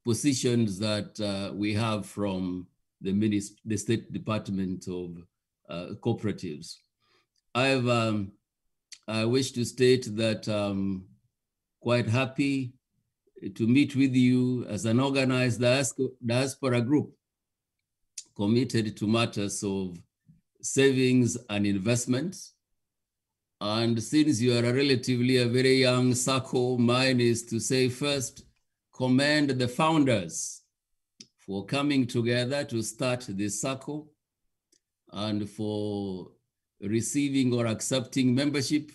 positions that we have from the State Department of Cooperatives. I wish to state that I'm quite happy to meet with you as an organized diaspora group committed to matters of savings and investments. And since you are a very young Sacco, mine is to say first, commend the founders for coming together to start this Sacco and for receiving or accepting membership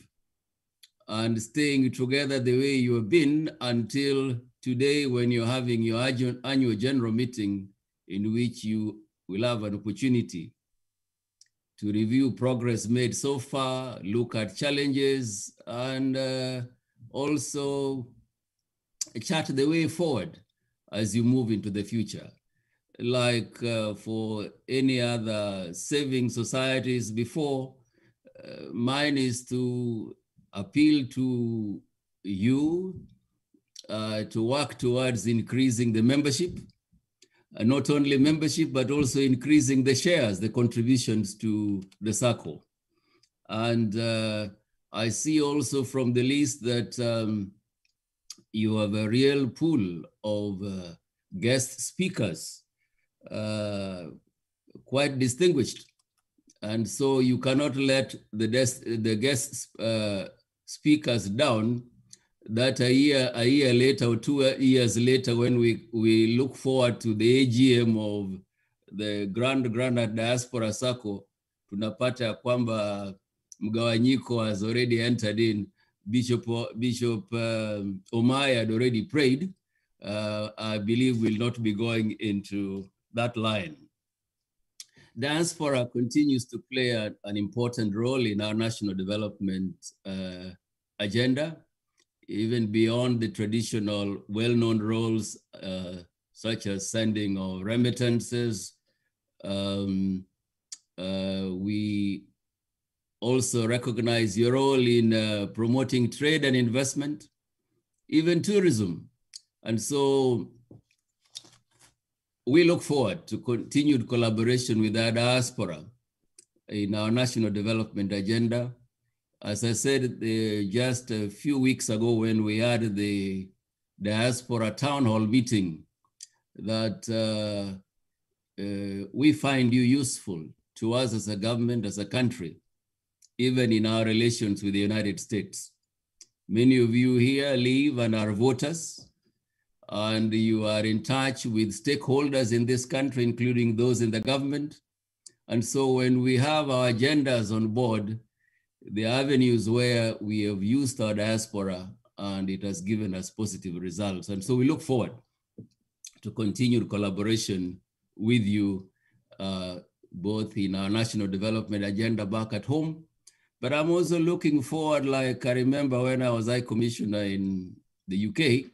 and staying together the way you have been until today, when you're having your annual general meeting, in which you will have an opportunity to review progress made so far, look at challenges, and also chart the way forward as you move into the future. Like for any other saving societies before, mine is to appeal to you to work towards increasing the membership, not only membership, but also increasing the shares, the contributions to the Sacco. And I see also from the list that you have a real pool of guest speakers, quite distinguished. And so you cannot let the guest speakers down, that a year later or 2 years later, when we look forward to the AGM of the Granite Diaspora Sacco, tunapata ya kwamba mgawanyiko has already entered in. Bishop Omaya had already prayed. I believe we'll not be going into that line. Diaspora continues to play an important role in our national development agenda, even beyond the traditional well-known roles such as sending of remittances. We also recognize your role in promoting trade and investment, even tourism. And so we look forward to continued collaboration with the diaspora in our national development agenda. As I said just a few weeks ago when we had the diaspora town hall meeting, that we find you useful to us as a government, as a country, even in our relations with the United States. Many of you here live and are voters, and you are in touch with stakeholders in this country, including those in the government. And so when we have our agendas on board, the avenues where we have used our diaspora and it has given us positive results. And so we look forward to continued collaboration with you, both in our national development agenda back at home. But I'm also looking forward, like I remember when I was High Commissioner in the UK,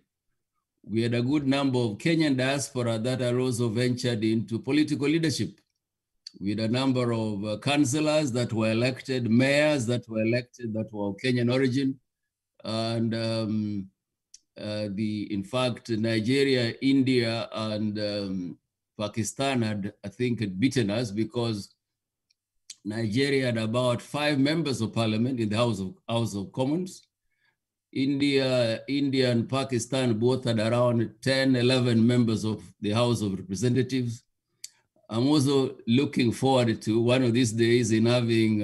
we had a good number of Kenyan diaspora that are also ventured into political leadership. We had a number of councillors that were elected, mayors that were elected that were of Kenyan origin. And in fact, Nigeria, India, and Pakistan had, I think, had beaten us because Nigeria had about 5 members of parliament in the House of Commons. India and Pakistan both had around 10, 11 members of the House of Representatives. I'm also looking forward to one of these days in having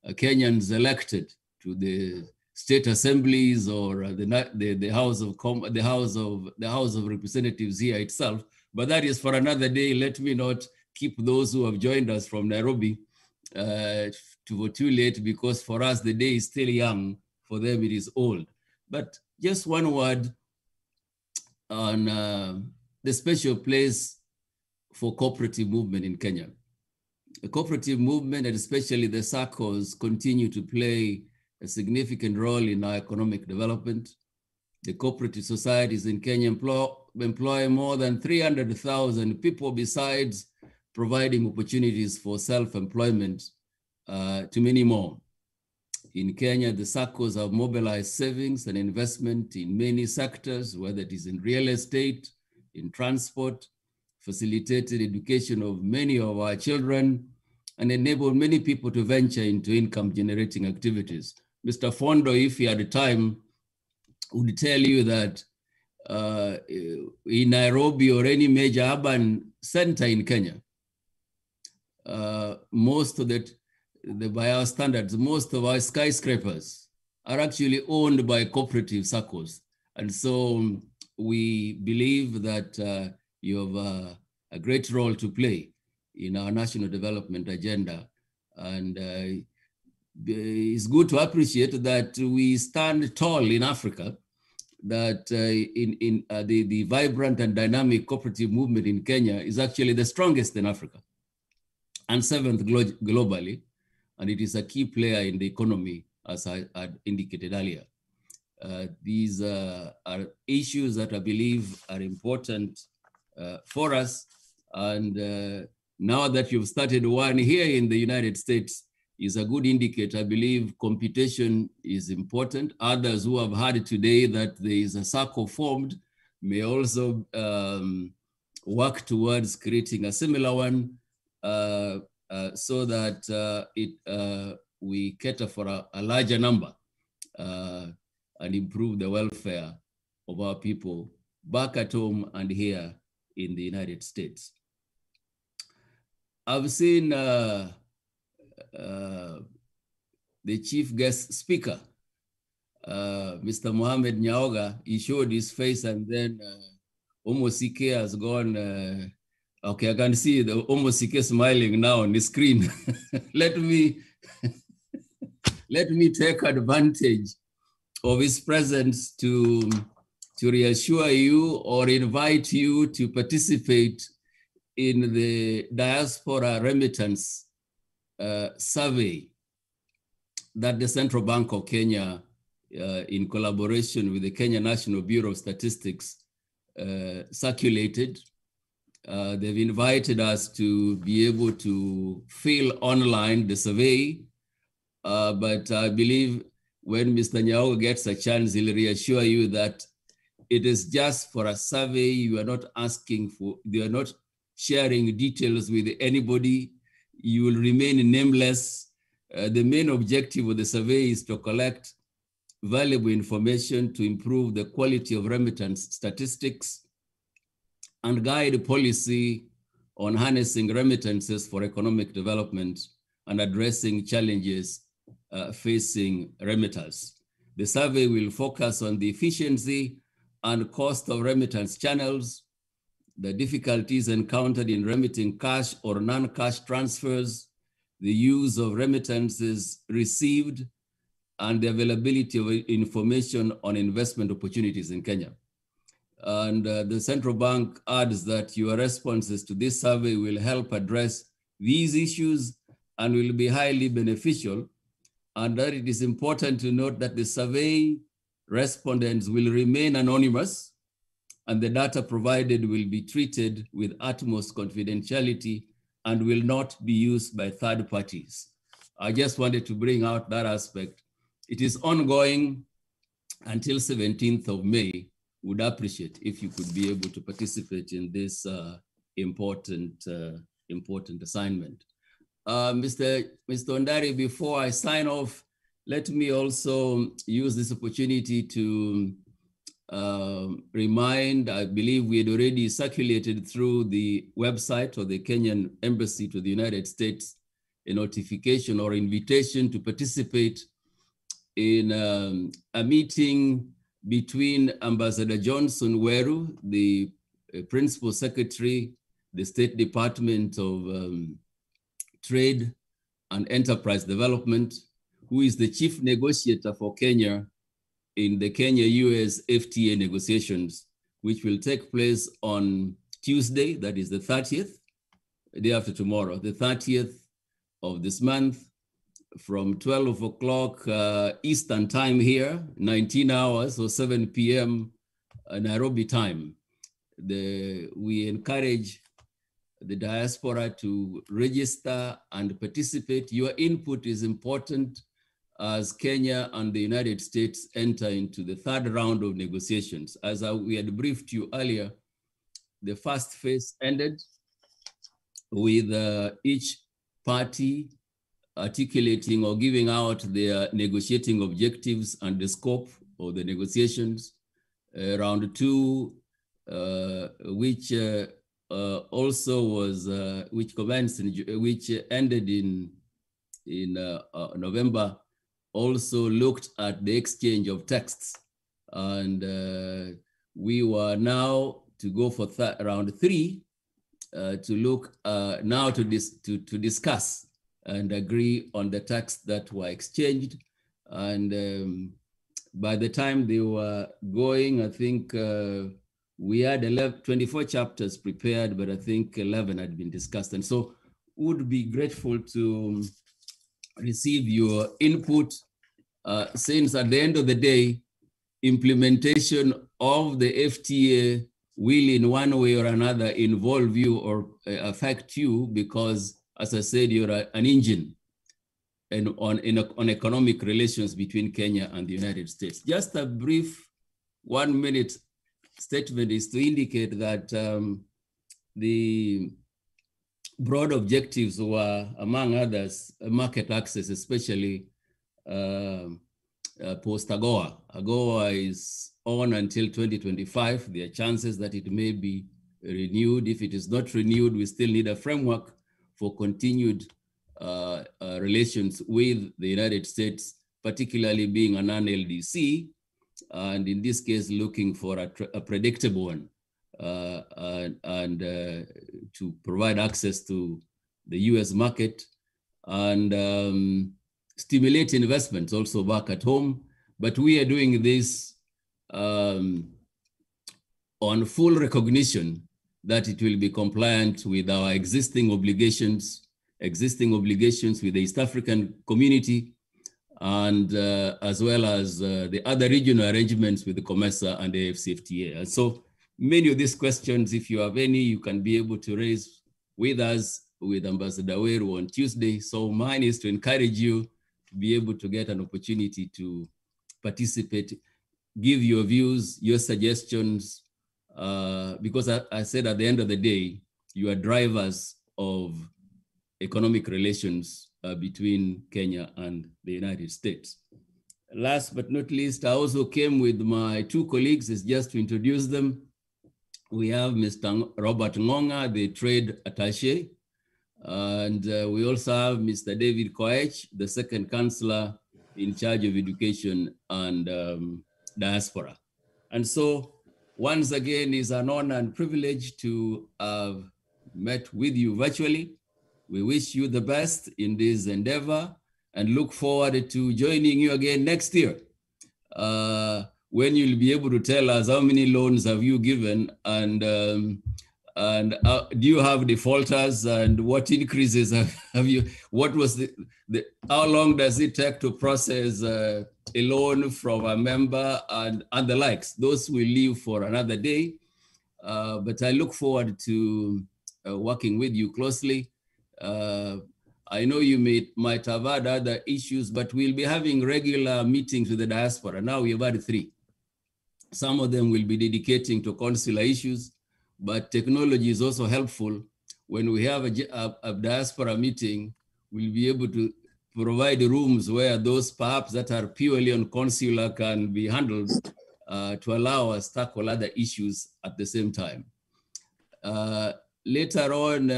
Kenyans elected to the state assemblies or the House of Representatives here itself. But that is for another day. Let me not keep those who have joined us from Nairobi too late, because for us the day is still young. For them it is old. But just one word on the special place for cooperative movement in Kenya. The cooperative movement, and especially the Saccos, continue to play a significant role in our economic development. The cooperative societies in Kenya employ more than 300,000 people, besides providing opportunities for self-employment to many more. In Kenya, the Saccos have mobilized savings and investment in many sectors, whether it is in real estate, in transport, facilitated education of many of our children, and enabled many people to venture into income-generating activities. Mr. Fondo, if he had time, would tell you that in Nairobi or any major urban center in Kenya, most of by our standards, most of our skyscrapers are actually owned by cooperative Saccos. And so we believe that you have a great role to play in our national development agenda. And it's good to appreciate that we stand tall in Africa, that the vibrant and dynamic cooperative movement in Kenya is actually the strongest in Africa and 7th globally. And it is a key player in the economy, as I had indicated earlier. These are issues that I believe are important for us. And now that you've started one here in the United States is a good indicator. I believe computation is important. Others who have heard today that there is a Sacco formed may also work towards creating a similar one so that we cater for a larger number and improve the welfare of our people back at home and here in the United States. I've seen the chief guest speaker, Mr. Mohamed Nyaoga. He showed his face and then Omosike has gone. Okay, I can see the Omosike smiling now on the screen. Let me take advantage of his presence to reassure you or invite you to participate in the diaspora remittance survey that the Central Bank of Kenya in collaboration with the Kenya National Bureau of Statistics, circulated. They've invited us to be able to fill online the survey, but I believe when Mr. Nyao gets a chance, he'll reassure you that it is just for a survey. You are not asking for, you are not sharing details with anybody. You will remain nameless. The main objective of the survey is to collect valuable information to improve the quality of remittance statistics and guide policy on harnessing remittances for economic development and addressing challenges facing remitters. The survey will focus on the efficiency and cost of remittance channels, the difficulties encountered in remitting cash or non-cash transfers, the use of remittances received, and the availability of information on investment opportunities in Kenya. And the central bank adds that your responses to this survey will help address these issues and will be highly beneficial. And that it is important to note that the survey respondents will remain anonymous, and the data provided will be treated with utmost confidentiality and will not be used by third parties. I just wanted to bring out that aspect. It is ongoing until 17th of May. Would appreciate if you could be able to participate in this important assignment. Mr. Ondari, before I sign off, let me also use this opportunity to remind, I believe we had already circulated through the website of the Kenyan Embassy to the United States a notification or invitation to participate in a meeting between Ambassador Johnson Weru, the Principal Secretary, the State Department of Trade and Enterprise Development, who is the chief negotiator for Kenya in the Kenya-US FTA negotiations, which will take place on Tuesday, that is the 30th, the day after tomorrow, the 30th of this month, from 12 o'clock Eastern time here, 19 hours or 7 p.m. Nairobi time. We encourage the diaspora to register and participate. Your input is important as Kenya and the United States enter into the third round of negotiations. As we had briefed you earlier, the first phase ended with each party articulating or giving out their negotiating objectives and the scope of the negotiations. Round two, which also was, which commenced, which ended in November, also looked at the exchange of texts. And we were now to go for round three to look now to discuss and agree on the texts that were exchanged. And by the time they were going, I think we had 24 chapters prepared, but I think 11 had been discussed. And so would be grateful to receive your input, since at the end of the day, implementation of the FTA will in one way or another involve you or affect you, because as I said, you're an engine and on economic relations between Kenya and the United States. Just a brief 1 minute statement is to indicate that the broad objectives were, among others, market access, especially post-AGOA. AGOA is on until 2025. There are chances that it may be renewed. If it is not renewed, we still need a framework for continued relations with the United States, particularly being a non-LDC, and in this case, looking for a predictable one, and to provide access to the US market and stimulate investments also back at home. But we are doing this on full recognition that it will be compliant with our existing obligations with the East African community, and as well as the other regional arrangements with the COMESA and the AFCFTA. And so many of these questions, if you have any, you can be able to raise with us, with Ambassador Weru on Tuesday. So mine is to encourage you to be able to get an opportunity to participate, give your views, your suggestions, because I said at the end of the day, you are drivers of economic relations between Kenya and the United States. Last but not least, I also came with my two colleagues, is just to introduce them. We have Mr. Robert Ngonga, the trade attaché, and we also have Mr. David Koech, the second counselor in charge of education and diaspora. And so once again, it's an honor and privilege to have met with you virtually. We wish you the best in this endeavor and look forward to joining you again next year when you'll be able to tell us how many loans have you given and do you have defaulters and what increases have you, what was how long does it take to process a loan from a member and the likes. Those will leave for another day, but I look forward to working with you closely. I know you might have had other issues, but we'll be having regular meetings with the diaspora. Now we've had 3. Some of them will be dedicating to consular issues, but technology is also helpful. When we have a diaspora meeting, we'll be able to provide rooms where those perhaps that are purely on consular can be handled to allow us to tackle other issues at the same time. Later on,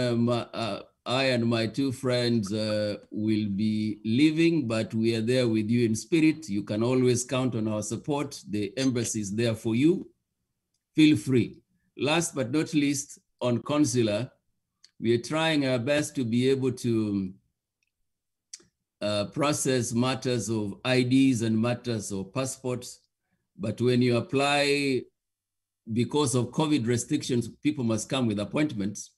I and my 2 friends will be leaving, but we are there with you in spirit. You can always count on our support. The embassy is there for you. Feel free. Last but not least, on consular, we are trying our best to be able to process matters of IDs and matters of passports. But when you apply, because of COVID restrictions, people must come with appointments.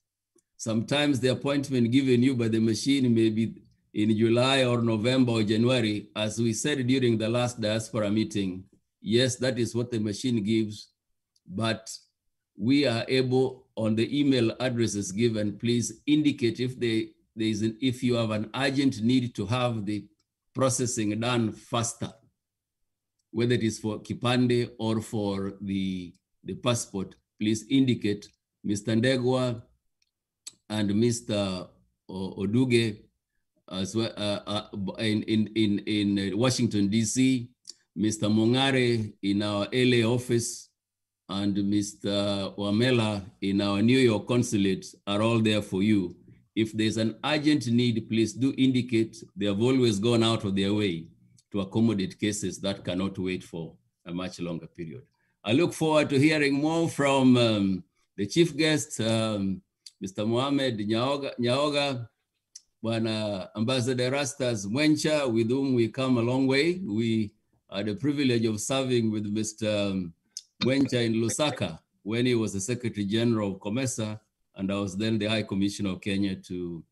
Sometimes the appointment given you by the machine may be in July or November or January. As we said during the last diaspora meeting, yes, that is what the machine gives, but we are able, on the email addresses given, please indicate if you have an urgent need to have the processing done faster, whether it is for Kipande or for the passport. Please indicate. Mr. Ndegwa and Mr. Oduge, as well in Washington, D.C., Mr. Mongare in our LA office, and Mr. Wamela in our New York consulate are all there for you. If there's an urgent need, please do indicate. They have always gone out of their way to accommodate cases that cannot wait for a much longer period. I look forward to hearing more from the chief guest, Mr. Mohamed Nyaoga, Ambassador Rastas Mwencha, with whom we come a long way. We had the privilege of serving with Mr. Mwencha in Lusaka when he was the Secretary General of COMESA, and I was then the High Commissioner of Kenya to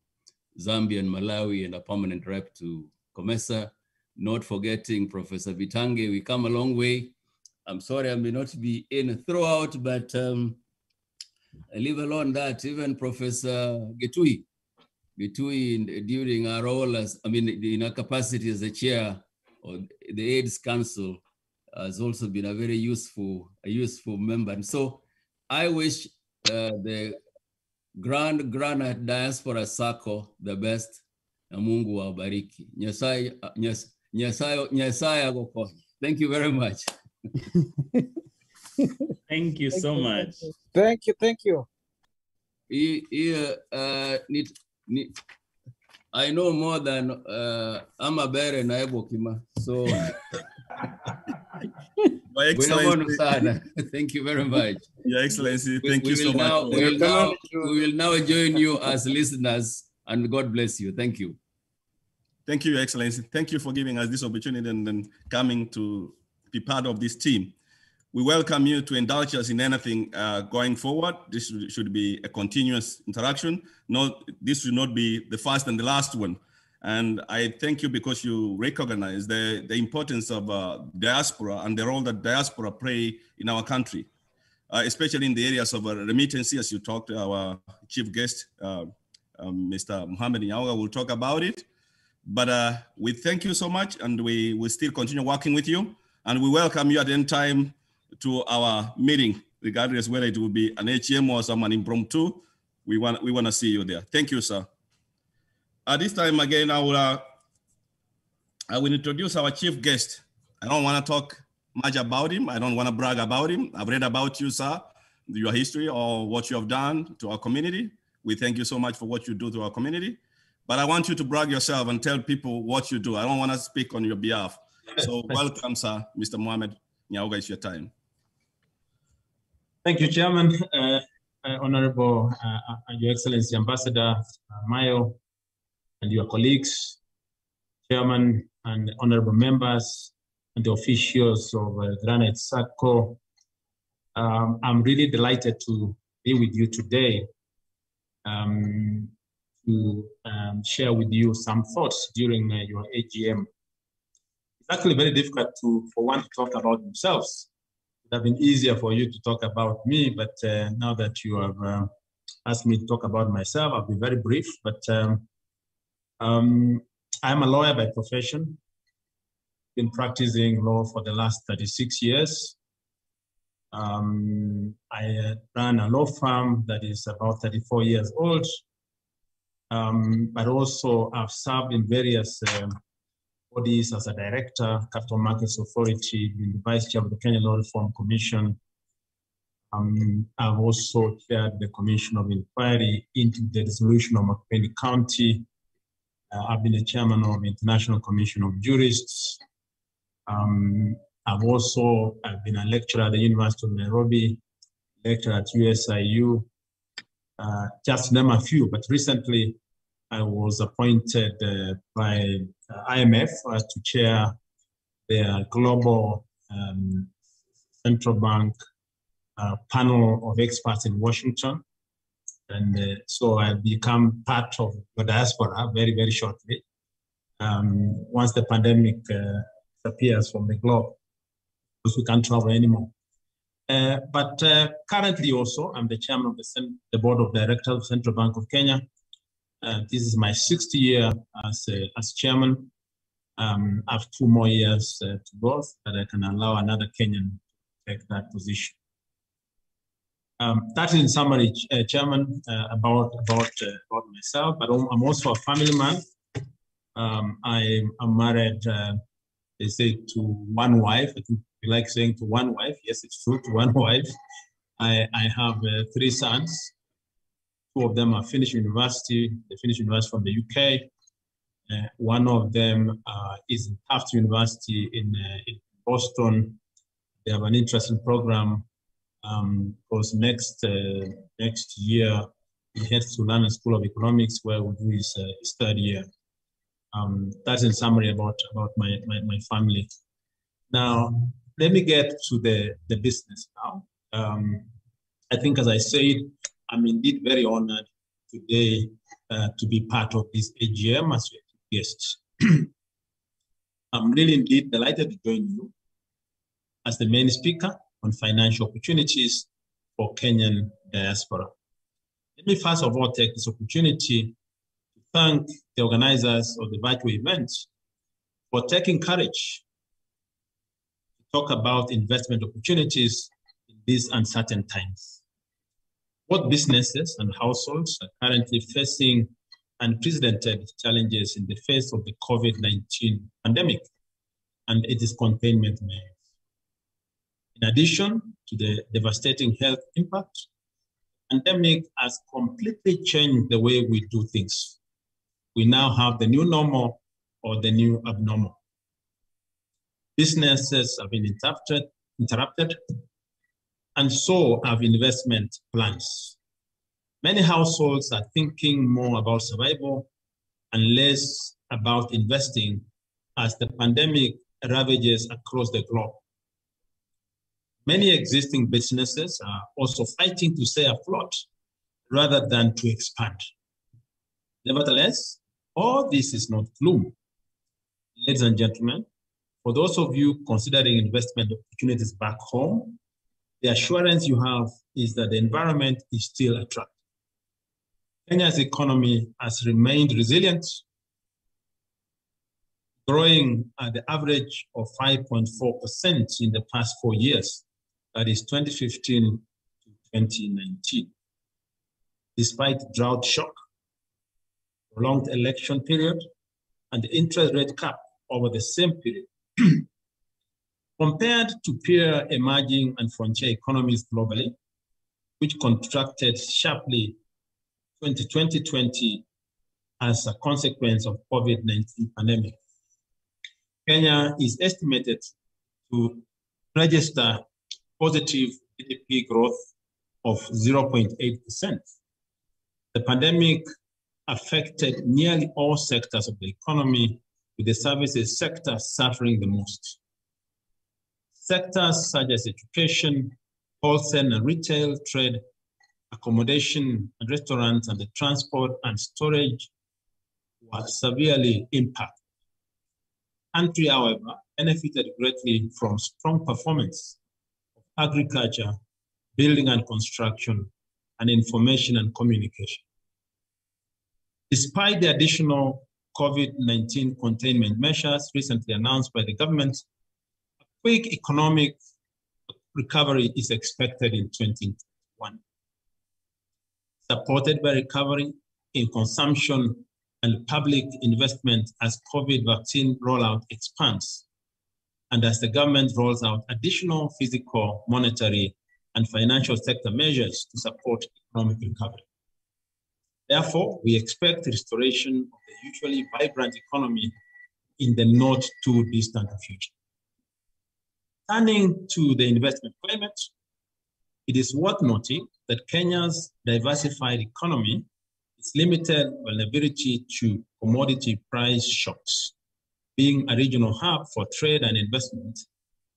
Zambia and Malawi and a permanent rep to COMESA. Not forgetting Professor Bitange, we come a long way. I'm sorry I may not be in throughout, but leave alone that, even Professor Getui during our role as, in our capacity as the chair of the AIDS Council, has also been a very useful member. And so I wish the Granite Diaspora Sacco the best, na Mungu wabariki. Nyasaye agoko. Thank you very much. Thank you so much. Thank you. I know more than Amabere na Ebokima, so thank you very much. Your Excellency, thank you so much. We will now join you as listeners, and God bless you. Thank you. Thank you, Your Excellency. Thank you for giving us this opportunity and coming to be part of this team. We welcome you to indulge us in anything going forward. This should be a continuous interaction. This should not be the first and the last one. And I thank you because you recognize the importance of diaspora and the role that diaspora play in our country, especially in the areas of remittance, as you talked to our chief guest, Mr. Mohamed Nyaoga will talk about it. But we thank you so much, and we will still continue working with you. And we welcome you at any time to our meeting, regardless whether it will be an HM or someone impromptu. We want to see you there. Thank you, sir. At this time, again, I will introduce our chief guest. I don't want to talk much about him. I don't want to brag about him. I've read about you, sir, your history or what you have done to our community. We thank you so much for what you do to our community. But I want you to brag yourself and tell people what you do. I don't want to speak on your behalf. So welcome, sir. Mr. Mohamed Nyaoga, it's your time. Thank you, Chairman. Honorable Your Excellency Ambassador Mayo, and your colleagues, Chairman and honorable members, and the officials of Granite Sacco. I'm really delighted to be with you today to share with you some thoughts during your AGM. It's actually very difficult for one to talk about themselves. It would have been easier for you to talk about me, but now that you have asked me to talk about myself, I'll be very brief. But I'm a lawyer by profession. Been practicing law for the last 36 years. I run a law firm that is about 34 years old, but also I've served in various bodies as a director, Capital Markets Authority, been the vice chair of the Kenya Law Reform Commission. I've also chaired the Commission of Inquiry into the dissolution of Makueni County. I've been the chairman of the International Commission of Jurists. I've been a lecturer at the University of Nairobi, lecturer at USIU, just to name a few. But recently, I was appointed by IMF to chair their global central bank panel of experts in Washington. And so I've become part of the diaspora very, very shortly. Once the pandemic disappears from the globe, because we can't travel anymore. But currently also, I'm the chairman of the board of directors of the Central Bank of Kenya. This is my 6th year as chairman. I have 2 more years to go, that I can allow another Kenyan to take that position. That is in summary, Chairman, about myself, but I'm also a family man. I'm married, they say, to one wife. I think we like saying to one wife. Yes, it's true, to one wife. I have 3 sons. 2 of them are finished university. They finished university from the UK. One of them is in Tufts University in Boston. They have an interesting program. Because next year he heads to London School of Economics, where we'll do his 3rd year. That's in summary about my family. Now, let me get to the business now. I think, as I said, I'm indeed very honored today to be part of this AGM as your guest. I'm really indeed delighted to join you as the main speaker on financial opportunities for Kenyan diaspora. Let me first of all take this opportunity to thank the organizers of the virtual event for taking courage to talk about investment opportunities in these uncertain times. Both businesses and households are currently facing unprecedented challenges in the face of the COVID-19 pandemic and its containment measures. In addition to the devastating health impact, the pandemic has completely changed the way we do things. We now have the new normal or the new abnormal. Businesses have been interrupted, and so have investment plans. Many households are thinking more about survival and less about investing as the pandemic ravages across the globe. Many existing businesses are also fighting to stay afloat rather than to expand. Nevertheless, All this is not gloom. Ladies and gentlemen, for those of you considering investment opportunities back home, the assurance you have is that the environment is still attractive. Kenya's economy has remained resilient, growing at the average of 5.4% in the past 4 years, that is 2015 to 2019. Despite drought shock, prolonged election period, and the interest rate cap over the same period. Compared to peer emerging and frontier economies globally, which contracted sharply 2020 as a consequence of COVID-19 pandemic, Kenya is estimated to register positive GDP growth of 0.8%. The pandemic affected nearly all sectors of the economy, with the services sector suffering the most. Sectors such as education, wholesale and retail, trade, accommodation and restaurants, and the transport and storage were severely impacted. Country, however, benefited greatly from strong performance of agriculture, building and construction, and information and communication. Despite the additional COVID-19 containment measures recently announced by the government, a quick economic recovery is expected in 2021, supported by recovery in consumption and public investment as COVID vaccine rollout expands, and as the government rolls out additional physical, monetary, and financial sector measures to support economic recovery. Therefore, we expect restoration of the usually vibrant economy in the not too distant future. Turning to the investment climate, it is worth noting that Kenya's diversified economy is limited vulnerability to commodity price shocks, being a regional hub for trade and investment,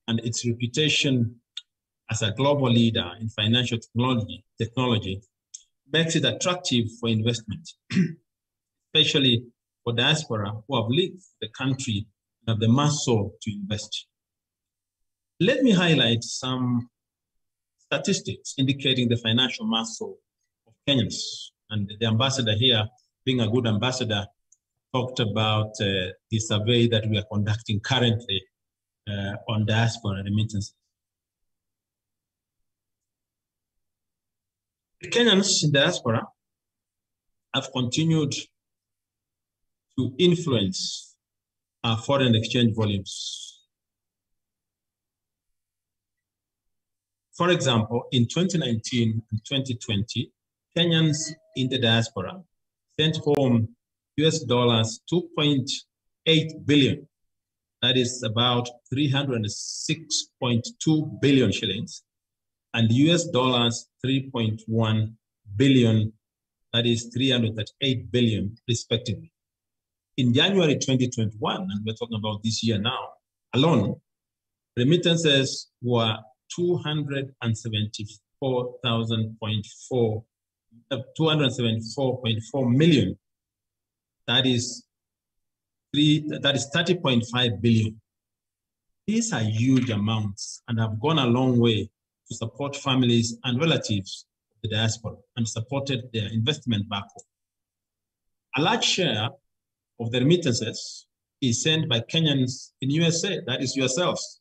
and its reputation as a global leader in financial technology makes it attractive for investment, especially for diaspora who have lived the country and have the muscle to invest. Let me highlight some statistics indicating the financial muscle of Kenyans. And the ambassador here, being a good ambassador, talked about the survey that we are conducting currently on diaspora remittances. The Kenyans in diaspora have continued to influence our foreign exchange volumes. For example, in 2019 and 2020, Kenyans in the diaspora sent home US dollars 2.8 billion. That is about 306.2 billion shillings, and US dollars 3.1 billion, that is 338 billion respectively. In January 2021, and we're talking about this year now, alone, remittances were 274.4 million. That is 30.5 billion. These are huge amounts and have gone a long way to support families and relatives of the diaspora and supported their investment back home. A large share of the remittances is sent by Kenyans in USA, that is yourselves,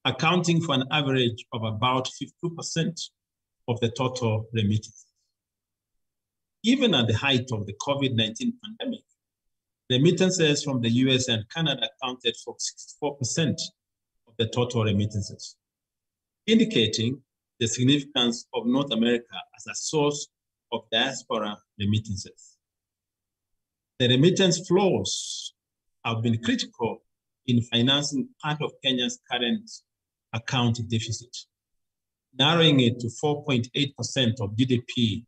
accounting for an average of about 52% of the total remittances. Even at the height of the COVID-19 pandemic, remittances from the US and Canada accounted for 64% of the total remittances, indicating the significance of North America as a source of diaspora remittances. The remittance flows have been critical in financing part of Kenya's current account deficit, narrowing it to 4.8% of GDP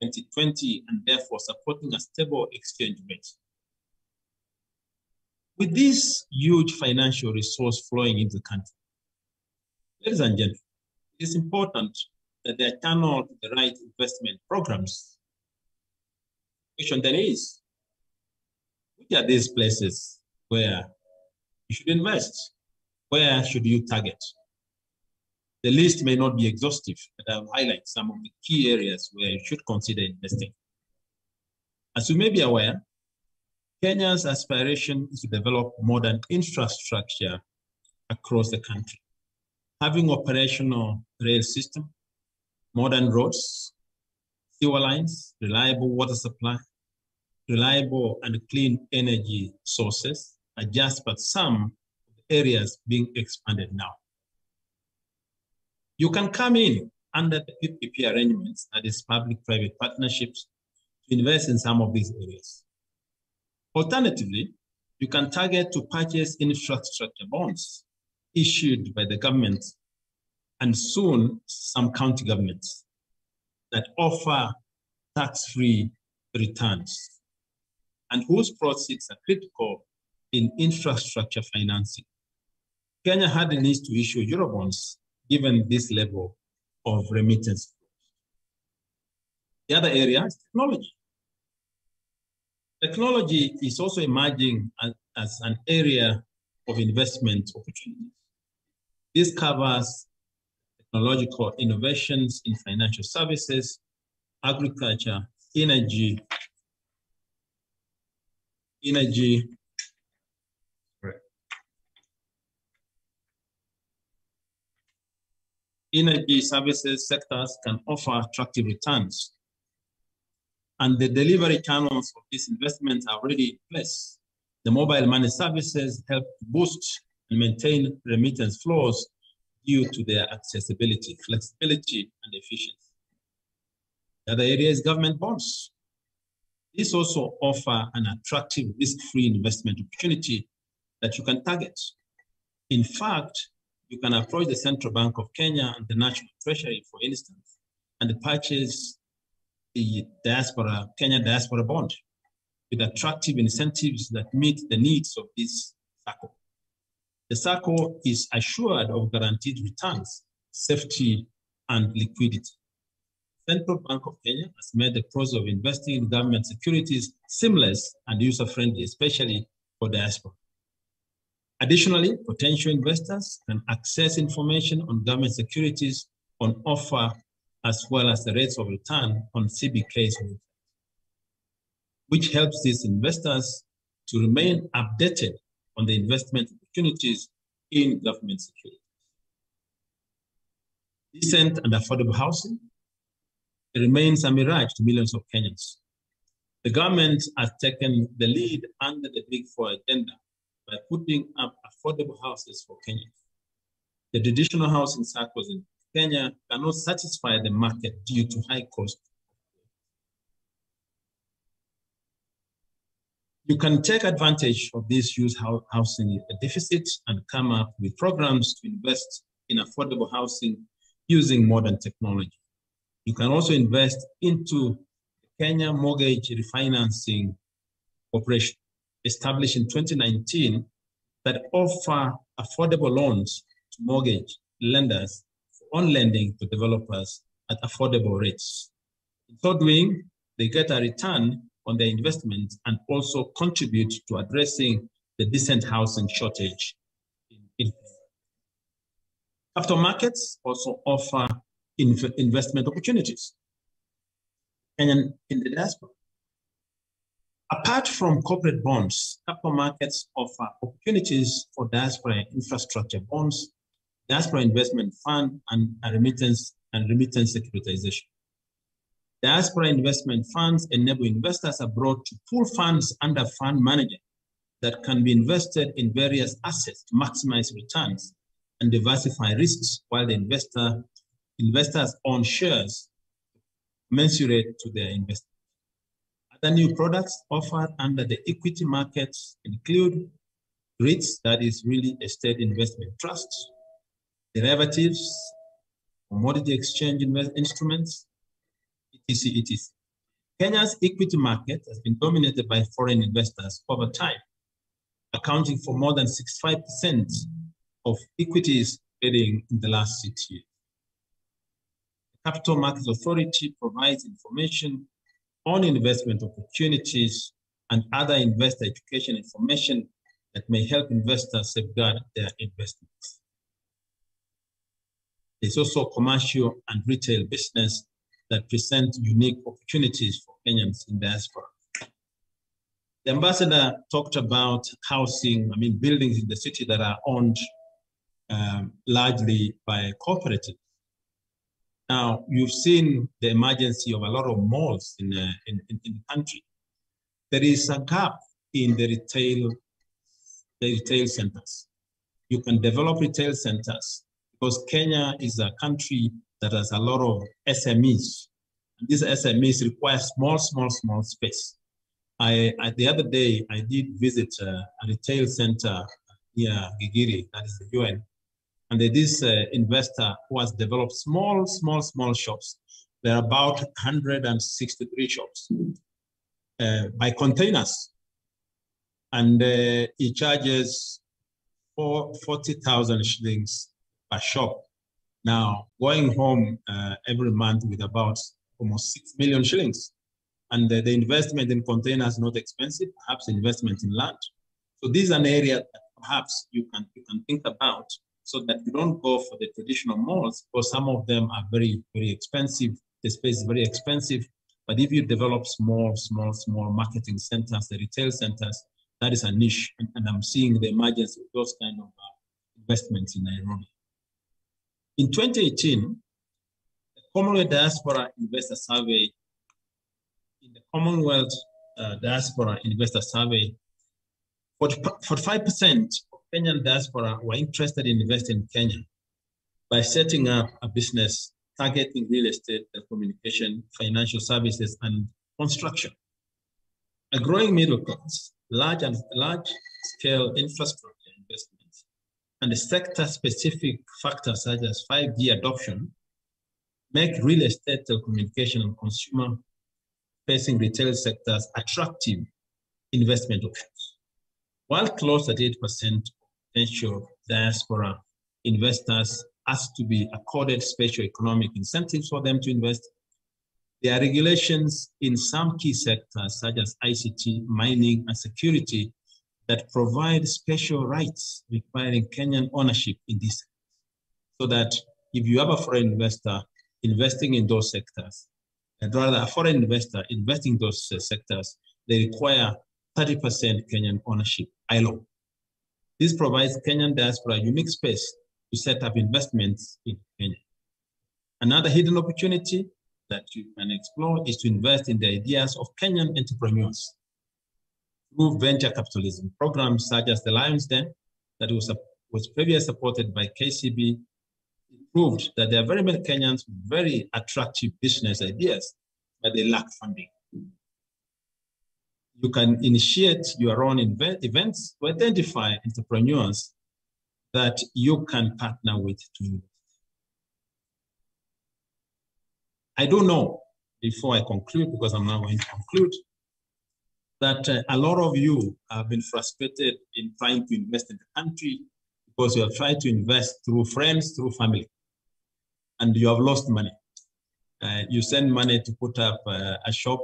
in 2020, and therefore supporting a stable exchange rate. With this huge financial resource flowing into the country, ladies and gentlemen, it is important that they are channeled to the right investment programs. The question then is, Which are these places where you should invest? Where should you target? The list may not be exhaustive, but I'll highlight some of the key areas where you should consider investing. As you may be aware, Kenya's aspiration is to develop modern infrastructure across the country, having operational rail system, modern roads, sewer lines, reliable water supply, reliable and clean energy sources are just but some areas being expanded now. You can come in under the PPP arrangements, that is public-private partnerships, to invest in some of these areas. Alternatively, you can target to purchase infrastructure bonds issued by the government and soon some county governments that offer tax-free returns and whose proceeds are critical in infrastructure financing. Kenya hardly needs to issue Eurobonds given this level of remittance. The other area is technology. Technology is also emerging as an area of investment opportunities. This covers technological innovations in financial services, agriculture, energy, services sectors can offer attractive returns. And the delivery channels of these investments are already in place. The mobile money services help to boost and maintain remittance flows due to their accessibility, flexibility, and efficiency. The other area is government bonds. These also offer an attractive risk-free investment opportunity that you can target. In fact, you can approach the Central Bank of Kenya and the National Treasury, for instance, and purchase the Kenya Diaspora bond with attractive incentives that meet the needs of this Sacco. The Sacco is assured of guaranteed returns, safety, and liquidity. Central Bank of Kenya has made the process of investing in government securities seamless and user-friendly, especially for diaspora. Additionally, potential investors can access information on government securities on offer, as well as the rates of return on CBK's website, which helps these investors to remain updated on the investment opportunities in government securities. Decent and affordable housing remains a mirage to millions of Kenyans. The government has taken the lead under the Big Four agenda by putting up affordable houses for Kenyans. The traditional housing circles in Kenya cannot satisfy the market due to high cost. You can take advantage of this youth housing deficit and come up with programs to invest in affordable housing using modern technology. You can also invest into Kenya Mortgage Refinancing Corporation, established in 2019, that offer affordable loans to mortgage lenders on lending to developers at affordable rates. In so doing, they get a return on their investment and also contribute to addressing the decent housing shortage. Capital markets also offer investment opportunities. And in the diaspora, apart from corporate bonds, capital markets offer opportunities for diaspora infrastructure bonds, diaspora investment fund, and remittance securitization. Diaspora investment funds enable investors abroad to pool funds under fund manager that can be invested in various assets to maximize returns and diversify risks, while the investors own shares commensurate to their investment. Other new products offered under the equity markets include REITs, that is real estate investment trusts, derivatives, commodity exchange instruments, etc. Kenya's equity market has been dominated by foreign investors over time, accounting for more than 65% of equities trading in the last 6 years. The Capital Markets Authority provides information on investment opportunities and other investor education information that may help investors safeguard their investments. There's also commercial and retail business that present unique opportunities for Kenyans in diaspora. The ambassador talked about housing, buildings in the city that are owned largely by cooperatives. Now, you've seen the emergence of a lot of malls in the country. There is a gap in the retail centers. You can develop retail centers because Kenya is a country that has a lot of SMEs. And these SMEs require small space. The other day, I did visit a retail center near Gigiri, that is the UN. And this investor who has developed small shops. There are about 163 shops by containers. And he charges 40,000 shillings per shop. Now, going home every month with about almost 6 million shillings. And the investment in containers is not expensive, perhaps investment in land. So this is an area that perhaps you can think about, so that you don't go for the traditional malls, because some of them are very expensive. The space is very expensive. But if you develop small marketing centers, the retail centers, that is a niche. And I'm seeing the emergence of those kind of investments in Nairobi. In 2018, the Commonwealth Diaspora Investor Survey, in the Commonwealth Diaspora Investor Survey, 45% of Kenyan diaspora were interested in investing in Kenya by setting up a business targeting real estate, telecommunication, financial services, and construction. A growing middle class, large-scale infrastructure investments, and the sector-specific factors such as 5G adoption make real estate, telecommunication, and consumer-facing retail sectors attractive investment options. While close to 8% of potential diaspora investors asked to be accorded special economic incentives for them to invest, there are regulations in some key sectors such as ICT, mining, and security that provide special rights requiring Kenyan ownership in these sectors. So that if you have a foreign investor investing in those sectors, and rather a foreign investor investing in those sectors, they require 30% Kenyan ownership by law. This provides Kenyan diaspora a unique space to set up investments in Kenya. Another hidden opportunity that you can explore is to invest in the ideas of Kenyan entrepreneurs through venture capitalism. Programs such as the Lion's Den, that was previously supported by KCB, proved that there are very many Kenyans with very attractive business ideas, but they lack funding. You can initiate your own events to identify entrepreneurs that you can partner with to invest. I do know, before I conclude, because I'm now going to conclude, that a lot of you have been frustrated in trying to invest in the country because you have tried to invest through friends, through family, and you have lost money. You send money to put up a shop.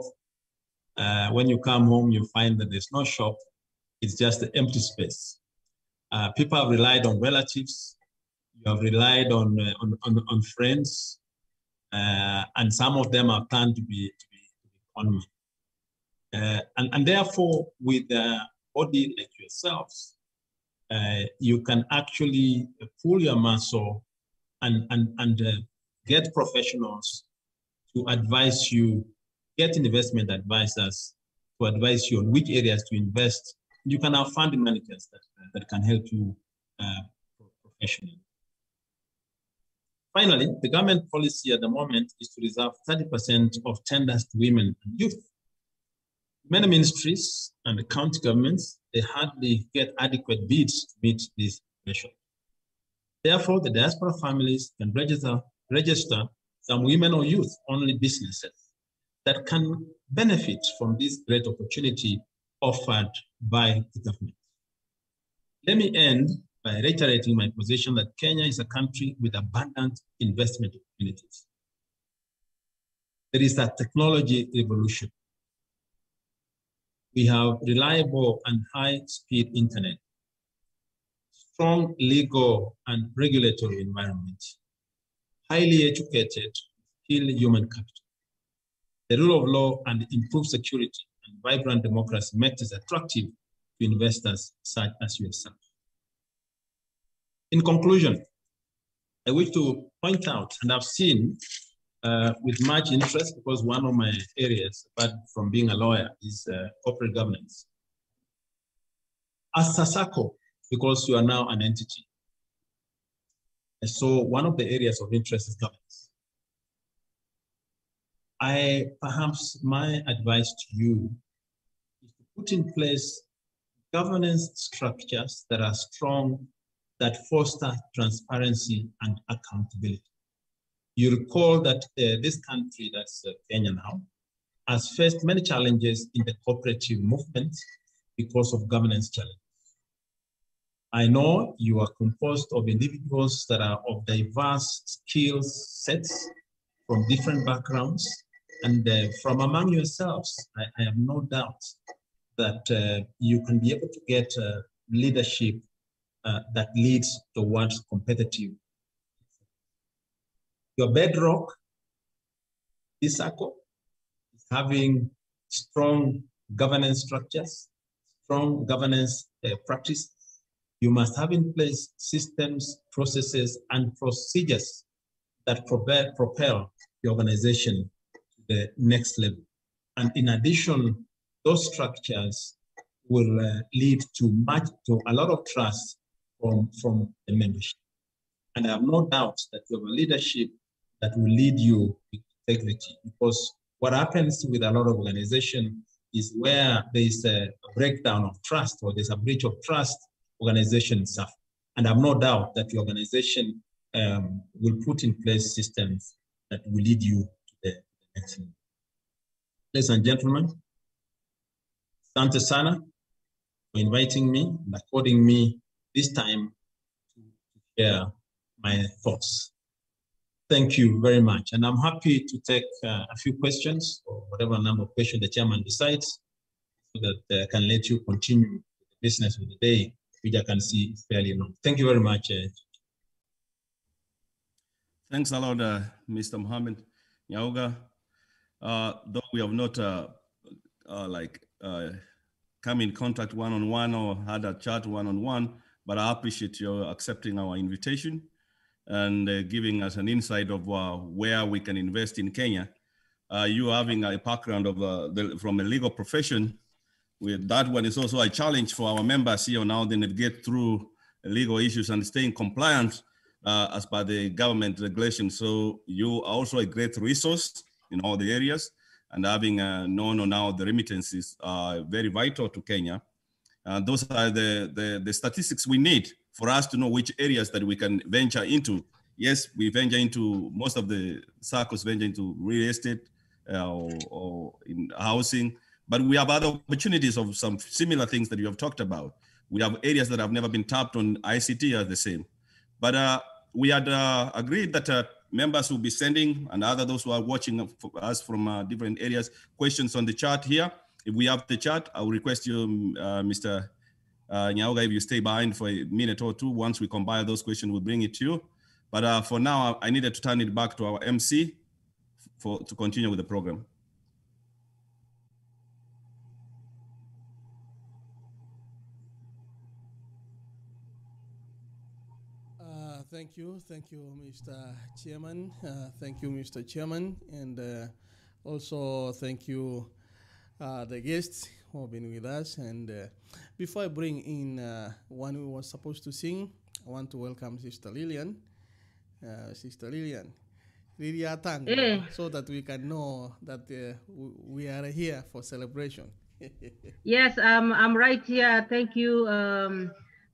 When you come home, you find that there's no shop. It's just an empty space. People have relied on relatives. You have relied on friends. And some of them are planned to be conmen. And therefore, with a body like yourselves, you can actually pull your muscle and get professionals to advise you, get investment advisors to advise you on which areas to invest. You can have fund managers that can help you professionally. Finally, the government policy at the moment is to reserve 30% of tenders to women and youth. Many ministries and the county governments, they hardly get adequate bids to meet this threshold. Therefore, the diaspora families can register some women or youth-only businesses that can benefit from this great opportunity offered by the government. Let me end by reiterating my position that Kenya is a country with abundant investment opportunities. There is a technology revolution. We have reliable and high-speed internet, strong legal and regulatory environment, highly educated, skilled human capital. The rule of law and improved security and vibrant democracy makes it attractive to investors such as yourself. In conclusion, I wish to point out, and I've seen with much interest, because one of my areas, apart from being a lawyer, is corporate governance. As a Sacco, because you are now an entity, and so one of the areas of interest is governance. Perhaps my advice to you is to put in place governance structures that are strong, that foster transparency and accountability. You recall that this country, that's Kenya now, has faced many challenges in the cooperative movement because of governance challenges. I know you are composed of individuals that are of diverse skills sets from different backgrounds, and from among yourselves, I have no doubt that you can be able to get leadership that leads towards competitive. Your bedrock, this Sacco, is having strong governance structures, strong governance practice. You must have in place systems, processes, and procedures that propel the organization to the next level. And in addition, those structures will lead to a lot of trust from the membership. And I have no doubt that you have a leadership that will lead you with integrity, because what happens with a lot of organizations is where there is a breakdown of trust or there's a breach of trust, organizations suffer. And I have no doubt that your organization will put in place systems that will lead you to the next level. Ladies and gentlemen, Asante sana for inviting me and according me this time to share my thoughts. Thank you very much. And I'm happy to take a few questions or whatever number of questions the chairman decides, so that I can let you continue the business of the day, which I can see is fairly long. Thank you very much. Thanks a lot, Mr. Mohammed Nyauga. Though we have not come in contact one-on-one or had a chat one-on-one, but I appreciate your accepting our invitation and giving us an insight of where we can invest in Kenya. You having a background of from a legal profession, with that one is also a challenge for our members here now to navigate through legal issues and staying compliant as per the government regulations. So you are also a great resource in all the areas, and having known now the remittances are very vital to Kenya. Those are the statistics we need for us to know which areas that we can venture into. Yes, we venture into, most of the circles venture into real estate or in housing, but we have other opportunities of some similar things that you have talked about. We have areas that have never been tapped on. ICT are the same. But we had agreed that members will be sending, and those who are watching us from different areas, questions on the chat here. If we have the chat, I will request you, Mr. Nyauga, if you stay behind for a minute or two. Once we compile those questions, we'll bring it to you. But for now, I needed to turn it back to our MC to continue with the program. Thank you, Mr. Chairman. Thank you, Mr. Chairman, and also thank you, the guests who have been with us. And before I bring in one who was supposed to sing, I want to welcome Sister Lillian. Sister Lillian, so that we can know that we are here for celebration. Yes, I'm right here. Thank you,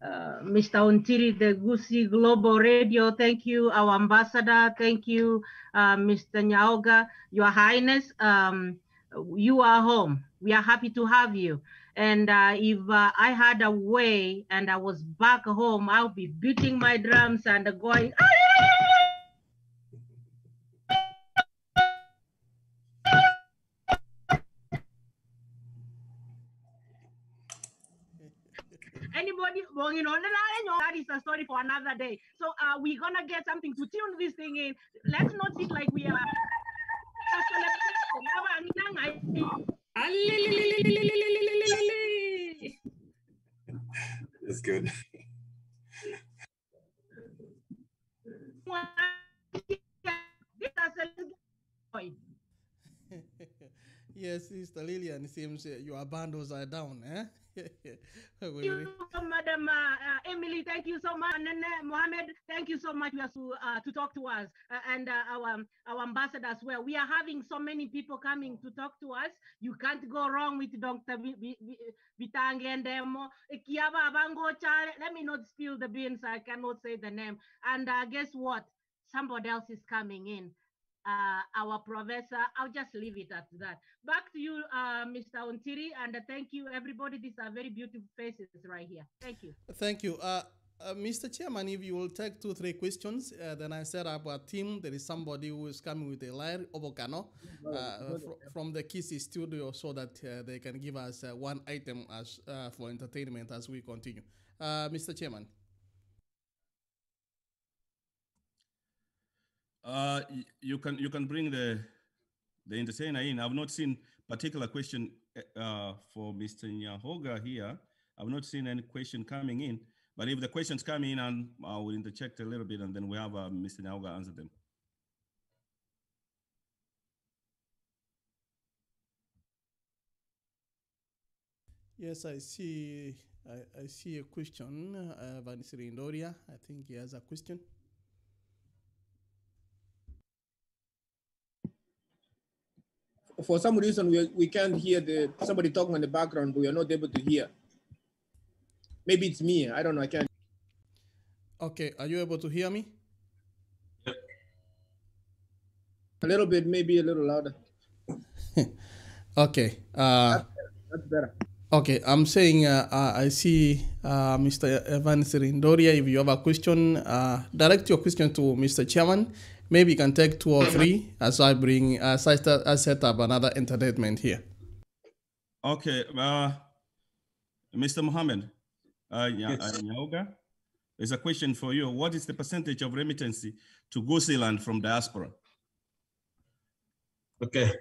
Mr. Ontiri, the Gusi Global Radio. Thank you, our ambassador. Thank you, Mr. Nyauga. Your Highness, you are home. We are happy to have you. And if I had a way and I was back home, I'll be beating my drums and going, that is a story for another day. So we're gonna get something to tune this thing in. Let's not sit like we are. That's good. Yes, Sister Lillian, it seems your bundles are down, eh? Thank you, Madam Emily. Thank you so much, and then Mohammed. Thank you so much to talk to us and our ambassador as well. We are having so many people coming to talk to us. You can't go wrong with Dr. Bitange and Demo. Let me not spill the beans. I cannot say the name. And guess what? Somebody else is coming in. Our professor. I'll just leave it at that. Back to you, Mr. Ontiri, and thank you, everybody. These are very beautiful faces right here. Thank you. Thank you. Mr. Chairman, if you will take 2-3 questions, then I set up a team. There is somebody who is coming with a line, Obokano, from the Kisi studio so that they can give us one item as for entertainment as we continue. Mr. Chairman. You can bring the entertainer in. I've not seen particular question for Mr. Nyahoga here. I've not seen any question coming in, but if the questions come in, and I will interject a little bit, and then we have Mr. Nyahoga answer them. Yes, I see. I see a question. Vanisiri Indoria, I think he has a question. For some reason, we can't hear somebody talking in the background, but we are not able to hear. Maybe it's me. I don't know. I can't. Okay, are you able to hear me? Yep. A little bit, maybe a little louder. Okay. That's better. Okay, I'm saying I see Mr. Evan Sirindoria. If you have a question, direct your question to Mr. Chairman. Maybe you can take 2 or 3 as I set up another entertainment here. Okay, Mr. Mohammed, Nyahoga, there's a question for you. What is the percentage of remittance to Gusiland from diaspora? Okay,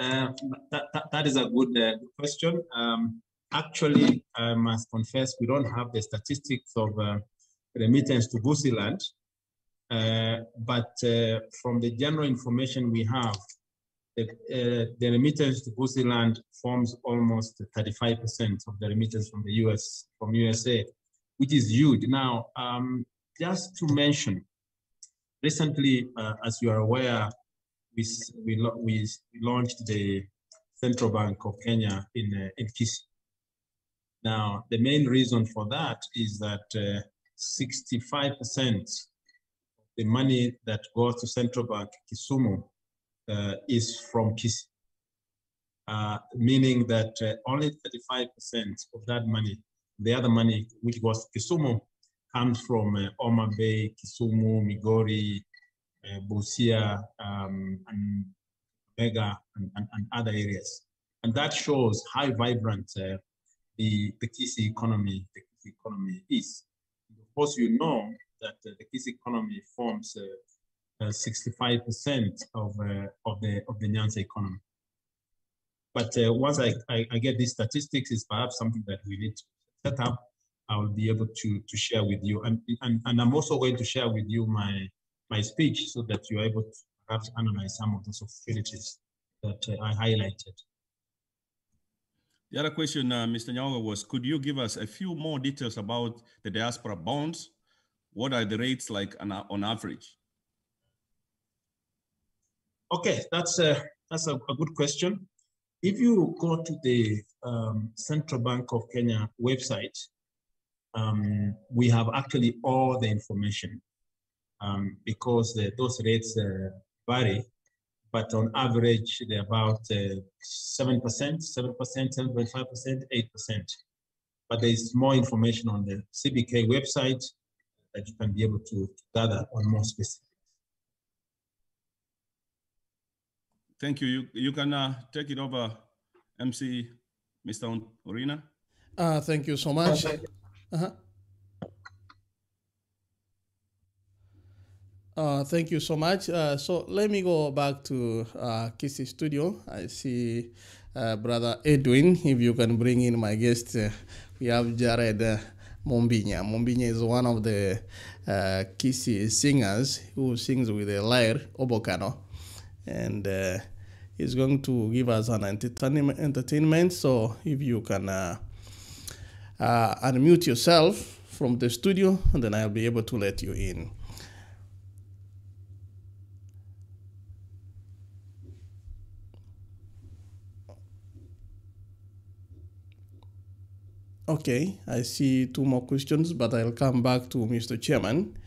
that is a good question. Actually, I must confess, we don't have the statistics of remittance to Gusiland. But from the general information we have, the remittance to Gusiland forms almost 35% of the remittance from the from USA, which is huge. Now, just to mention, recently, as you are aware, we launched the Central Bank of Kenya in Kisii. Now, the main reason for that is that 65% the money that goes to Central Bank Kisumu is from Kisii, meaning that only 35% of that money, the other money which goes to Kisumu, comes from Homa Bay, Kisumu, Migori, Busia, and Mega, and other areas. And that shows how vibrant the Kisii economy is. Of course, you know that the Kisii economy forms 65% of the Nyanza economy. But once I get these statistics, is perhaps something that we need to set up. I will be able to share with you, and I'm also going to share with you my speech so that you are able to perhaps analyze some of those opportunities that I highlighted. The other question, Mr. Nyahoga, was, could you give us a few more details about the diaspora bonds? What are the rates like on average? Okay, that's a good question. If you go to the Central Bank of Kenya website, we have actually all the information because those rates vary, but on average, they're about 7%, 7.5%, 8%. But there's more information on the CBK website that you can be able to gather on more specific. Thank you. You can take it over, MC, Mr. Orina. Thank you so much. Thank you so much. So let me go back to Kisi Studio. I see Brother Edwin. If you can bring in my guest, we have Jared Mombinya. Mombinya is one of the Kisi singers who sings with a lyre, Obokano. And he's going to give us an entertainment. So if you can unmute yourself from the studio, and then I'll be able to let you in. Okay, I see two more questions, but I'll come back to Mr. Chairman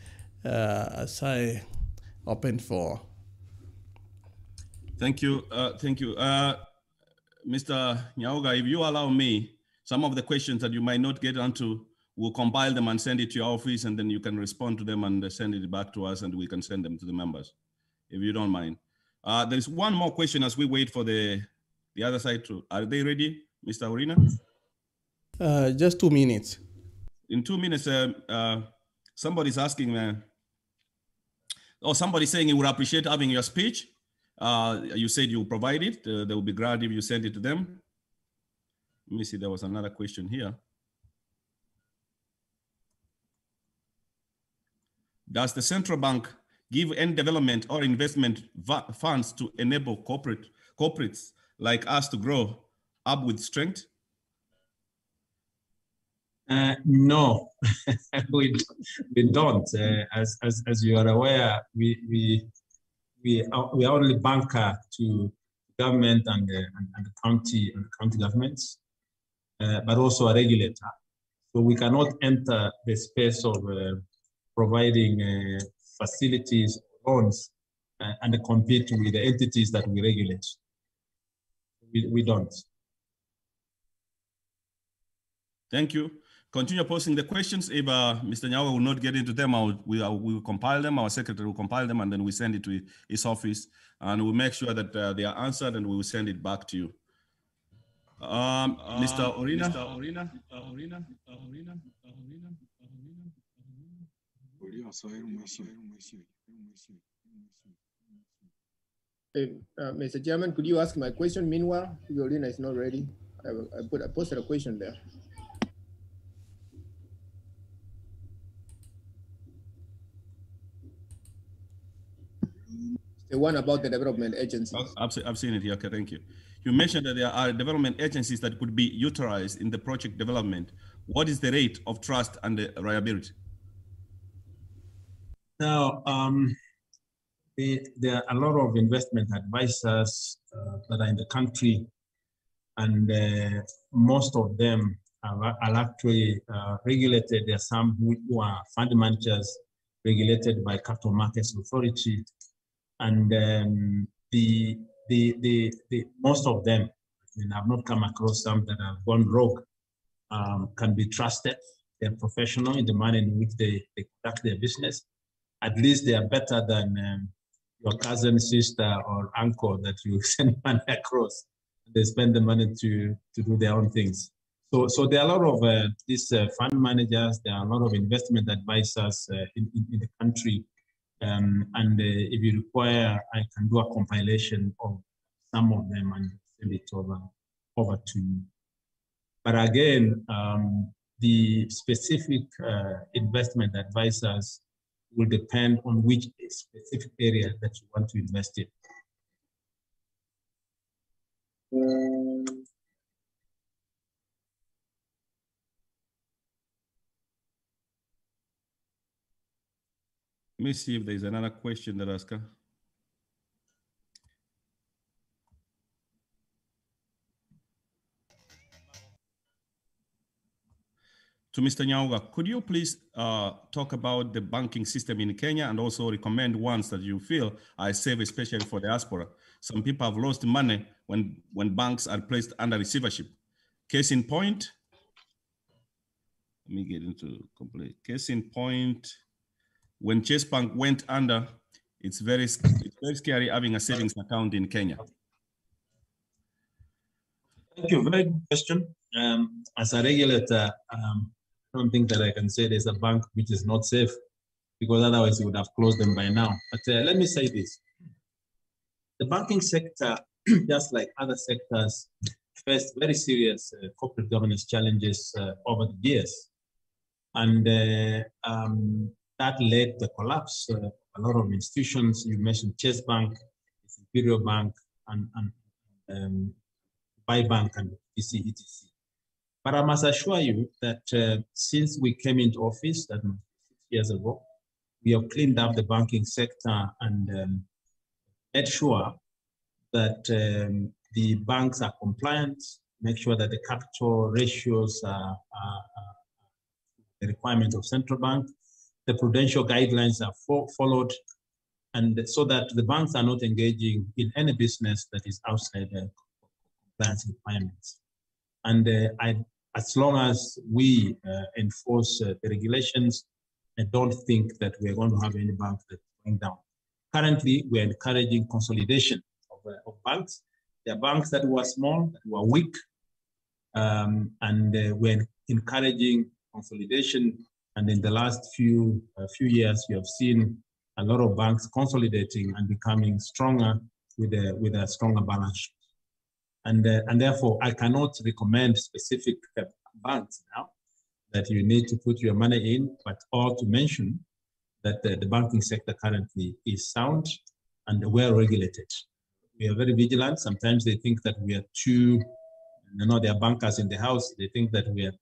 as I open for. Thank you. Mr. Nyaoga, if you allow me, some of the questions that you might not get onto, we'll compile them and send it to your office, and then you can respond to them and send it back to us, and we can send them to the members, if you don't mind. There's one more question as we wait for the other side to. Are they ready, Mr. Orina? Just 2 minutes. In 2 minutes, somebody's asking, somebody's saying he would appreciate having your speech. You said you provide it. They will be glad if you send it to them. Let me see, there was another question here. Does the central bank give any development or investment funds to enable corporates like us to grow up with strength? No, we don't. As you are aware, we are only banker to government and the county governments, but also a regulator. So we cannot enter the space of providing facilities, loans, and compete with the entities that we regulate. We don't. Thank you. Continue posting the questions. If Mr. Nyawa will not get into them, we will compile them. Our secretary will compile them, and then we send it to his office, and we'll make sure that they are answered, and we will send it back to you. Mr. Orina. Mr. Chairman, could you ask my question? Meanwhile, Orina is not ready. I posted a question there. The one about the development agencies. I've seen it here. Okay, thank you. You mentioned that there are development agencies that could be utilized in the project development. What is the rate of trust and the reliability? Now, there are a lot of investment advisors that are in the country, and most of them are actually regulated. There are some who are fund managers regulated by Capital Markets Authority. And most of them, and I've not come across some that have gone rogue, can be trusted. They're professional in the manner in which they conduct their business. At least they are better than your cousin, sister, or uncle that you send money across. They spend the money to do their own things. So there are a lot of these fund managers. There are a lot of investment advisors in the country. And if you require, I can do a compilation of some of them and send it over to you. But again, the specific investment advisors will depend on which specific area that you want to invest in. Let me see if there's another question that asked. To Mr. Nyauga, could you please talk about the banking system in Kenya and also recommend ones that you feel are safe, especially for diaspora? Some people have lost money when banks are placed under receivership. Case in point, let me get into complete. Case in point, when Chase Bank went under, it's very scary having a savings account in Kenya. Thank you. Very good question. As a regulator, I don't think that I can say there's a bank which is not safe. because otherwise we would have closed them by now. But let me say this. The banking sector, just like other sectors, faced very serious corporate governance challenges over the years. And that led the collapse of a lot of institutions. You mentioned Chase Bank, Imperial Bank, and Buy Bank and etc. But I must assure you that since we came into office, that 6 years ago, we have cleaned up the banking sector and made sure that the banks are compliant, make sure that the capital ratios are the requirement of central bank, the prudential guidelines are followed, and so that the banks are not engaging in any business that is outside the compliance requirements. And as long as we enforce the regulations, I don't think that we're going to have any bank that's going down. Currently, we're encouraging consolidation of banks. There are banks that were small, that were weak, and we're encouraging consolidation. And in the last few years, we have seen a lot of banks consolidating and becoming stronger with a stronger balance sheet. And therefore, I cannot recommend specific banks now that you need to put your money in, but all to mention that the banking sector currently is sound and well regulated. We are very vigilant. Sometimes they think that we are too, there are bankers in the house. They think that we are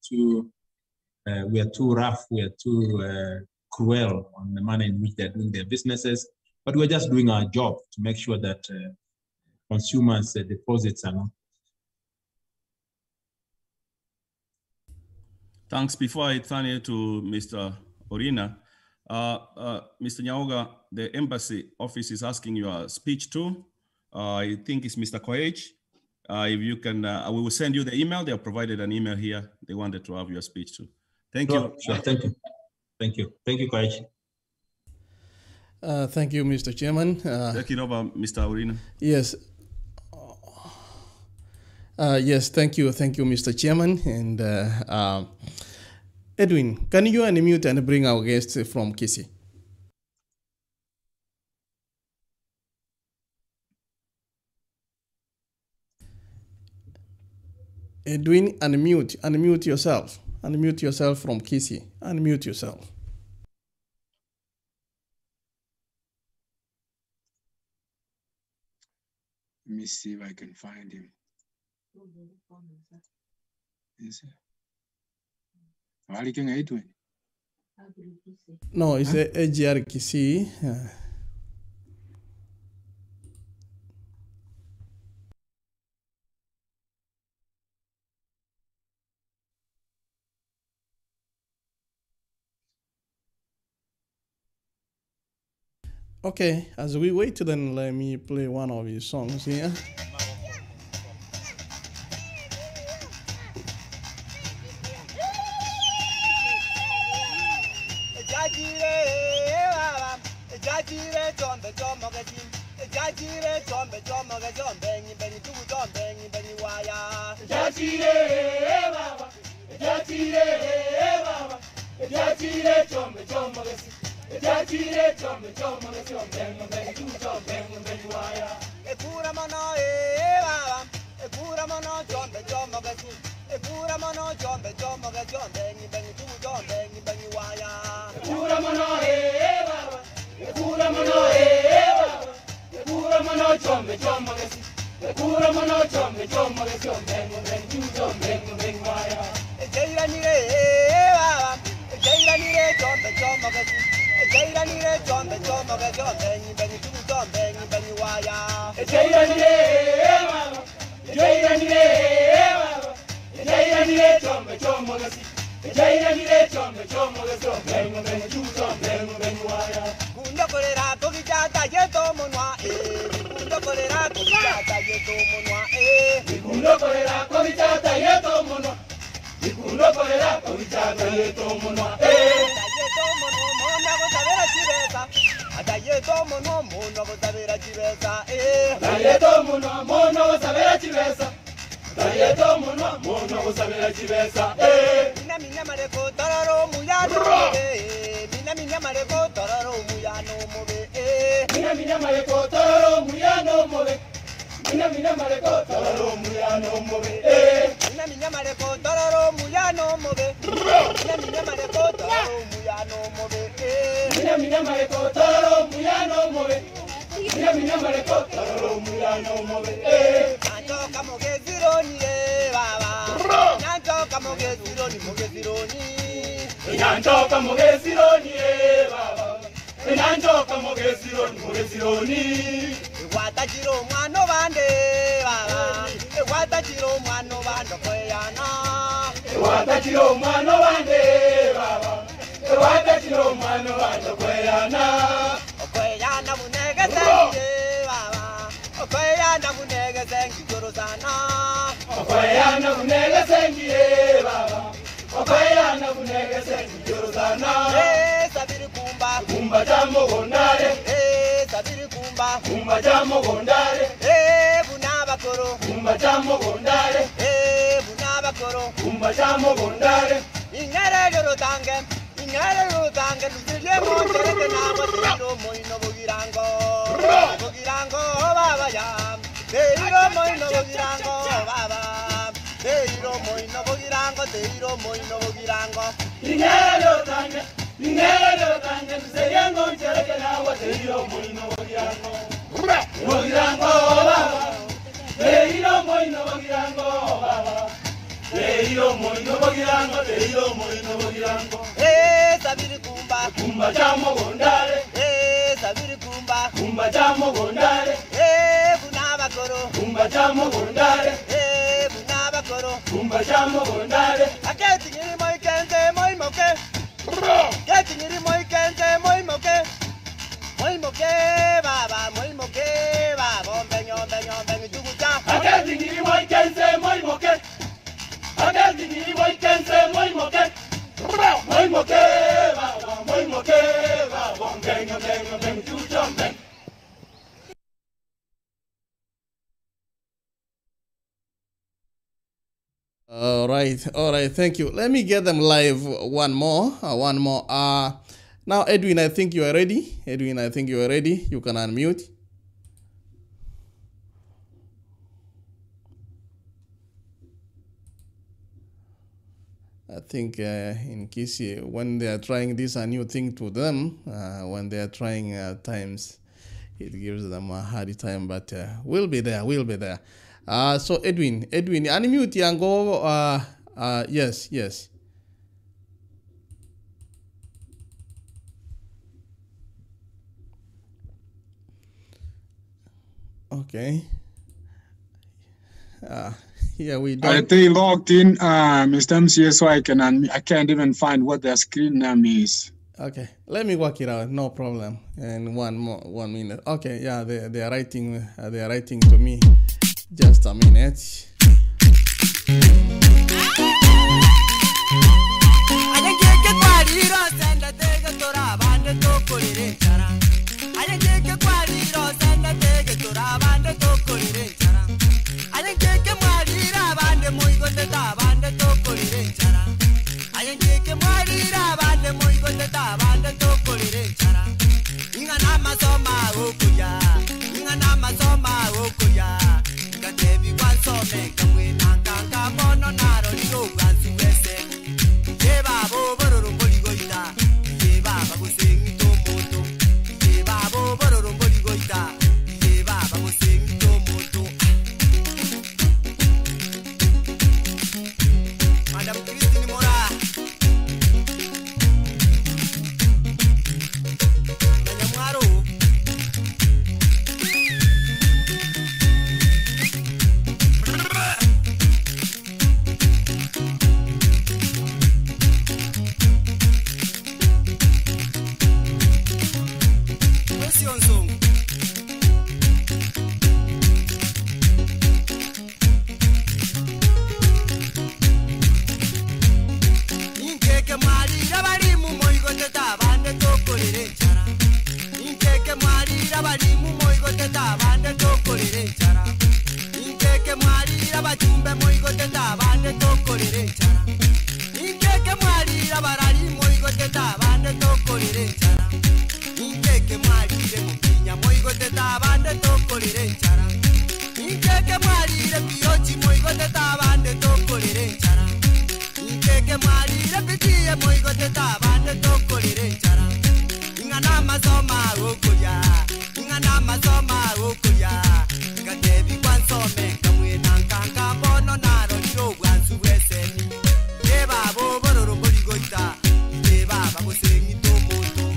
too rough, we are too cruel on the manner in which they're doing their businesses. But we're just doing our job to make sure that consumers' deposits are not. Thanks. Before I turn it to Mr. Orina, Mr. Nyaoga, the embassy office is asking you a speech too. I think it's Mr. Koech. If you can, we will send you the email. They have provided an email here. They wanted to have your speech too. Thank you. Sure, thank you. Thank you. Thank you, Koech. Thank you, Mr. Chairman. Take it over, Mr. Orina. Yes. Yes, thank you, Mr. Chairman. And Edwin, can you unmute and bring our guests from Kisii? Edwin, unmute yourself. Unmute yourself from Kisii. Unmute yourself. Let me see if I can find him. Is it? Edwin? No, it's AGR Kisii. Okay, as we wait, then let me play one of his songs here. mareko tororo muyano mobe. Mina mareko tororo muyano mobe. Mina mareko tororo muyano mobe. Mina mareko tororo muyano mobe. Mina mareko tororo muyano mobe. Mina mareko tororo muyano mobe. Mina mareko tororo muyano mobe. Nantoka mogezironi baba. Nantoka mogezironi mogezironi. Nantoka mogezironi baba. Nantoka mogezironi mogezironi. Watachiro mwano bande baba. Watachiro mwano bando koyana. Watachiro mwano bande baba. Watachiro mwano bando koyana. Koyana munega sengi baba. Koyana munega sengi jorozana. Koyana munega sengi baba. Koyana munega sengi jorozana. Sabiri kumba kumba jambo gondare. Sabiri kumba kumba jambo gondare. Bunaba koro kumba jambo gondare. Bunaba koro kumba jambo gondare. Ingere jorotange. Ingere jorotange. Lusiye montere namo tiro moino bogirango. Bogirango baba ya. Tiro moino bogirango baba. Tiro moino bogirango. Tiro moino bogirango. Ingere jorotange. Ingere jorotange. Lusiye montere namo tiro moino bogirango. Bogirango baba. Tiro moino bogirango baba. Tiro moino bogirango. Tiro moino bogirango. Sabiri kumba kumba jamo gondare. Sabiri kumba kumba jamo gondare. Bunaba koro kumba jamo gondare. Bunaba koro kumba jamo gondare. Aketi ngiri moi kenze moi moke. Aketi ngiri moi kenze moi moke. Moi moke baba moi moke baba. Benyo juguja. Aketi ngiri moi kenze moi moke. Aketi ngiri moi kenze moi moke. Moi moke baba, moi moke baba, benyo juguja. All right, thank you. Let me get them live one more. Now, Edwin, I think you are ready. You can unmute. I think in Kisi, when they are trying this a new thing to them, when they are trying at times, it gives them a hard time, but we'll be there. So Edwin, unmute and go. Yes. Okay. Yeah, we don't. They logged in, Mr. MCA, so I can't even find what their screen name is. Okay, let me work it out. No problem. And 1 minute. Okay, yeah, they are writing. They are writing to me. Just a minute. Barari moigo te tabane to kolire. Ninkeke mwalire mukinya moigote tabande tokolere nchara. Ninkeke mwalire piyochi moigote tabande tokolere nchara. Ninkeke mwalire pichiye moigote tabande tokolere nchara. Ingana mazoma okulya, ingana mazoma okulya. Ngatebi kwansome kamwe nankanga bono naro niro bwansu bweseni. Yeba bo bororo boligoita, yeba bagosengi tomoto.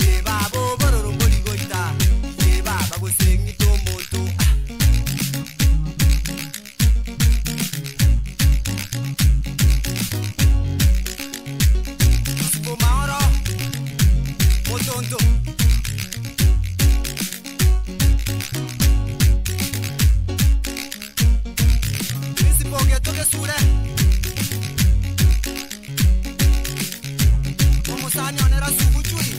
Yeba bo bororo boligoita, yeba bagosengi tomoto. Sipo maoro, motonto. Sure. Como sani onera subuchui.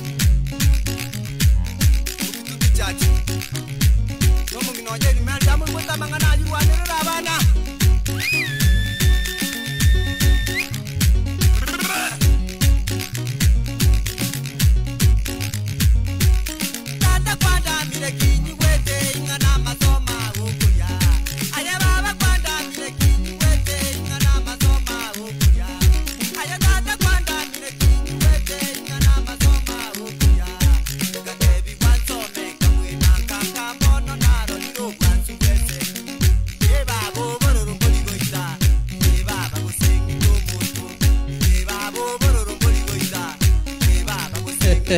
Ukitu chachi. Como nginoje ni mel jamu kweta mangana ajuru anere rabana. Tata kwanda mire kinyi wete ingana masoma ukuya. Aye baba kwanda mire kinyi wete ingana masoma ukuya. Aye tata kwanda mire kinyi wete ingana masoma ukuya. Kadebi kwansome kamwe nankanga mono naro niro kwansu kwese. Ye babo bororo mboligoita. Ye baba kusengi tomoto. Ye babo bororo mboligoita. Ye baba kusengi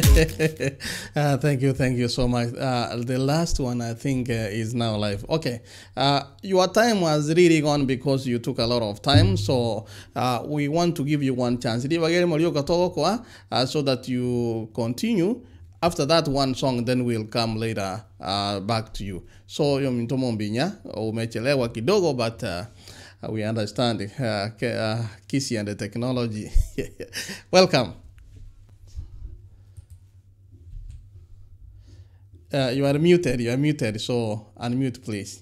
Thank you so much. The last one I think is now live. Okay, your time was really gone because you took a lot of time. So we want to give you one chance. So that you continue. After that one song, then we'll come later back to you. So yomintomo mbinya umechelewa kidogo, but we understand Kisi and the technology. Welcome. You are muted, so unmute, please.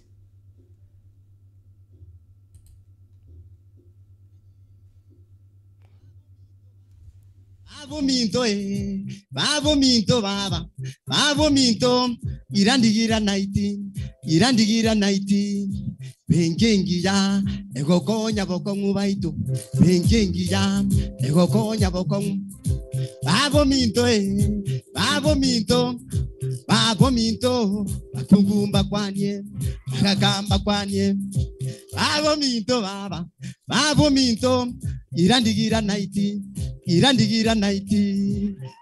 Babo minto baba, babo minto, irandigira naiti, bengengi ya, ego konya bokongu baitu, bengengi ya, ego konya bokongu. Babo minto, bakungumba kwanye, bakagamba kwanye. Babo minto baba, babo minto, irandigira naiti,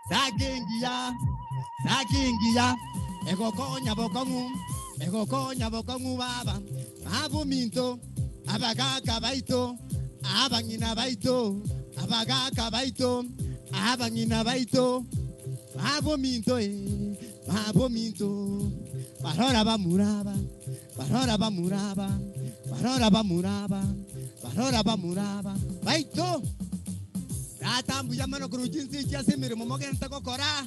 sagengia, ego konya bokongu baba, babo minto, abagaka baito, abangina baito, abagaka baito, abangina baito. Babo minto, barora bamuraba, baito. Ratambu yamano kurujinsi cyasemere mu mogenda kokora.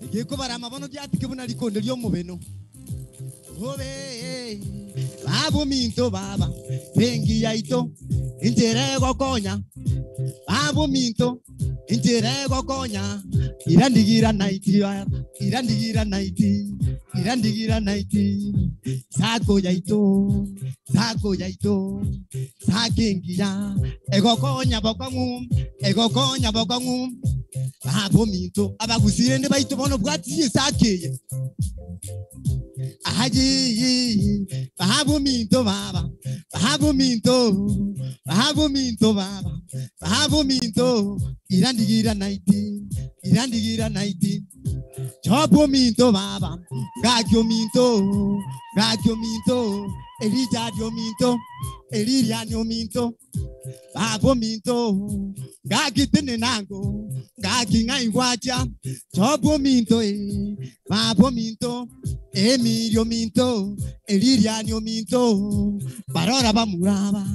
Igiko baramabono byati kibuna likondelyo mubeno. Obe, babo minto baba, bengi yaito, interego konya. Babo minto, interego konya. Irandigira naiti. Sacco yaito, sagengia. Ego konya bokongu. Babo minto, abagusirende baito bono bwati sakeye. Ahaji, babo minto baba, babo minto, irandigira naiti. Chopo minto baba, gagyo minto, Eliria minto, babo minto, gagi tenenango, gagi ngaiwacha, chopo minto, babo minto, Emilio minto, Eliria minto, barora bamuraba,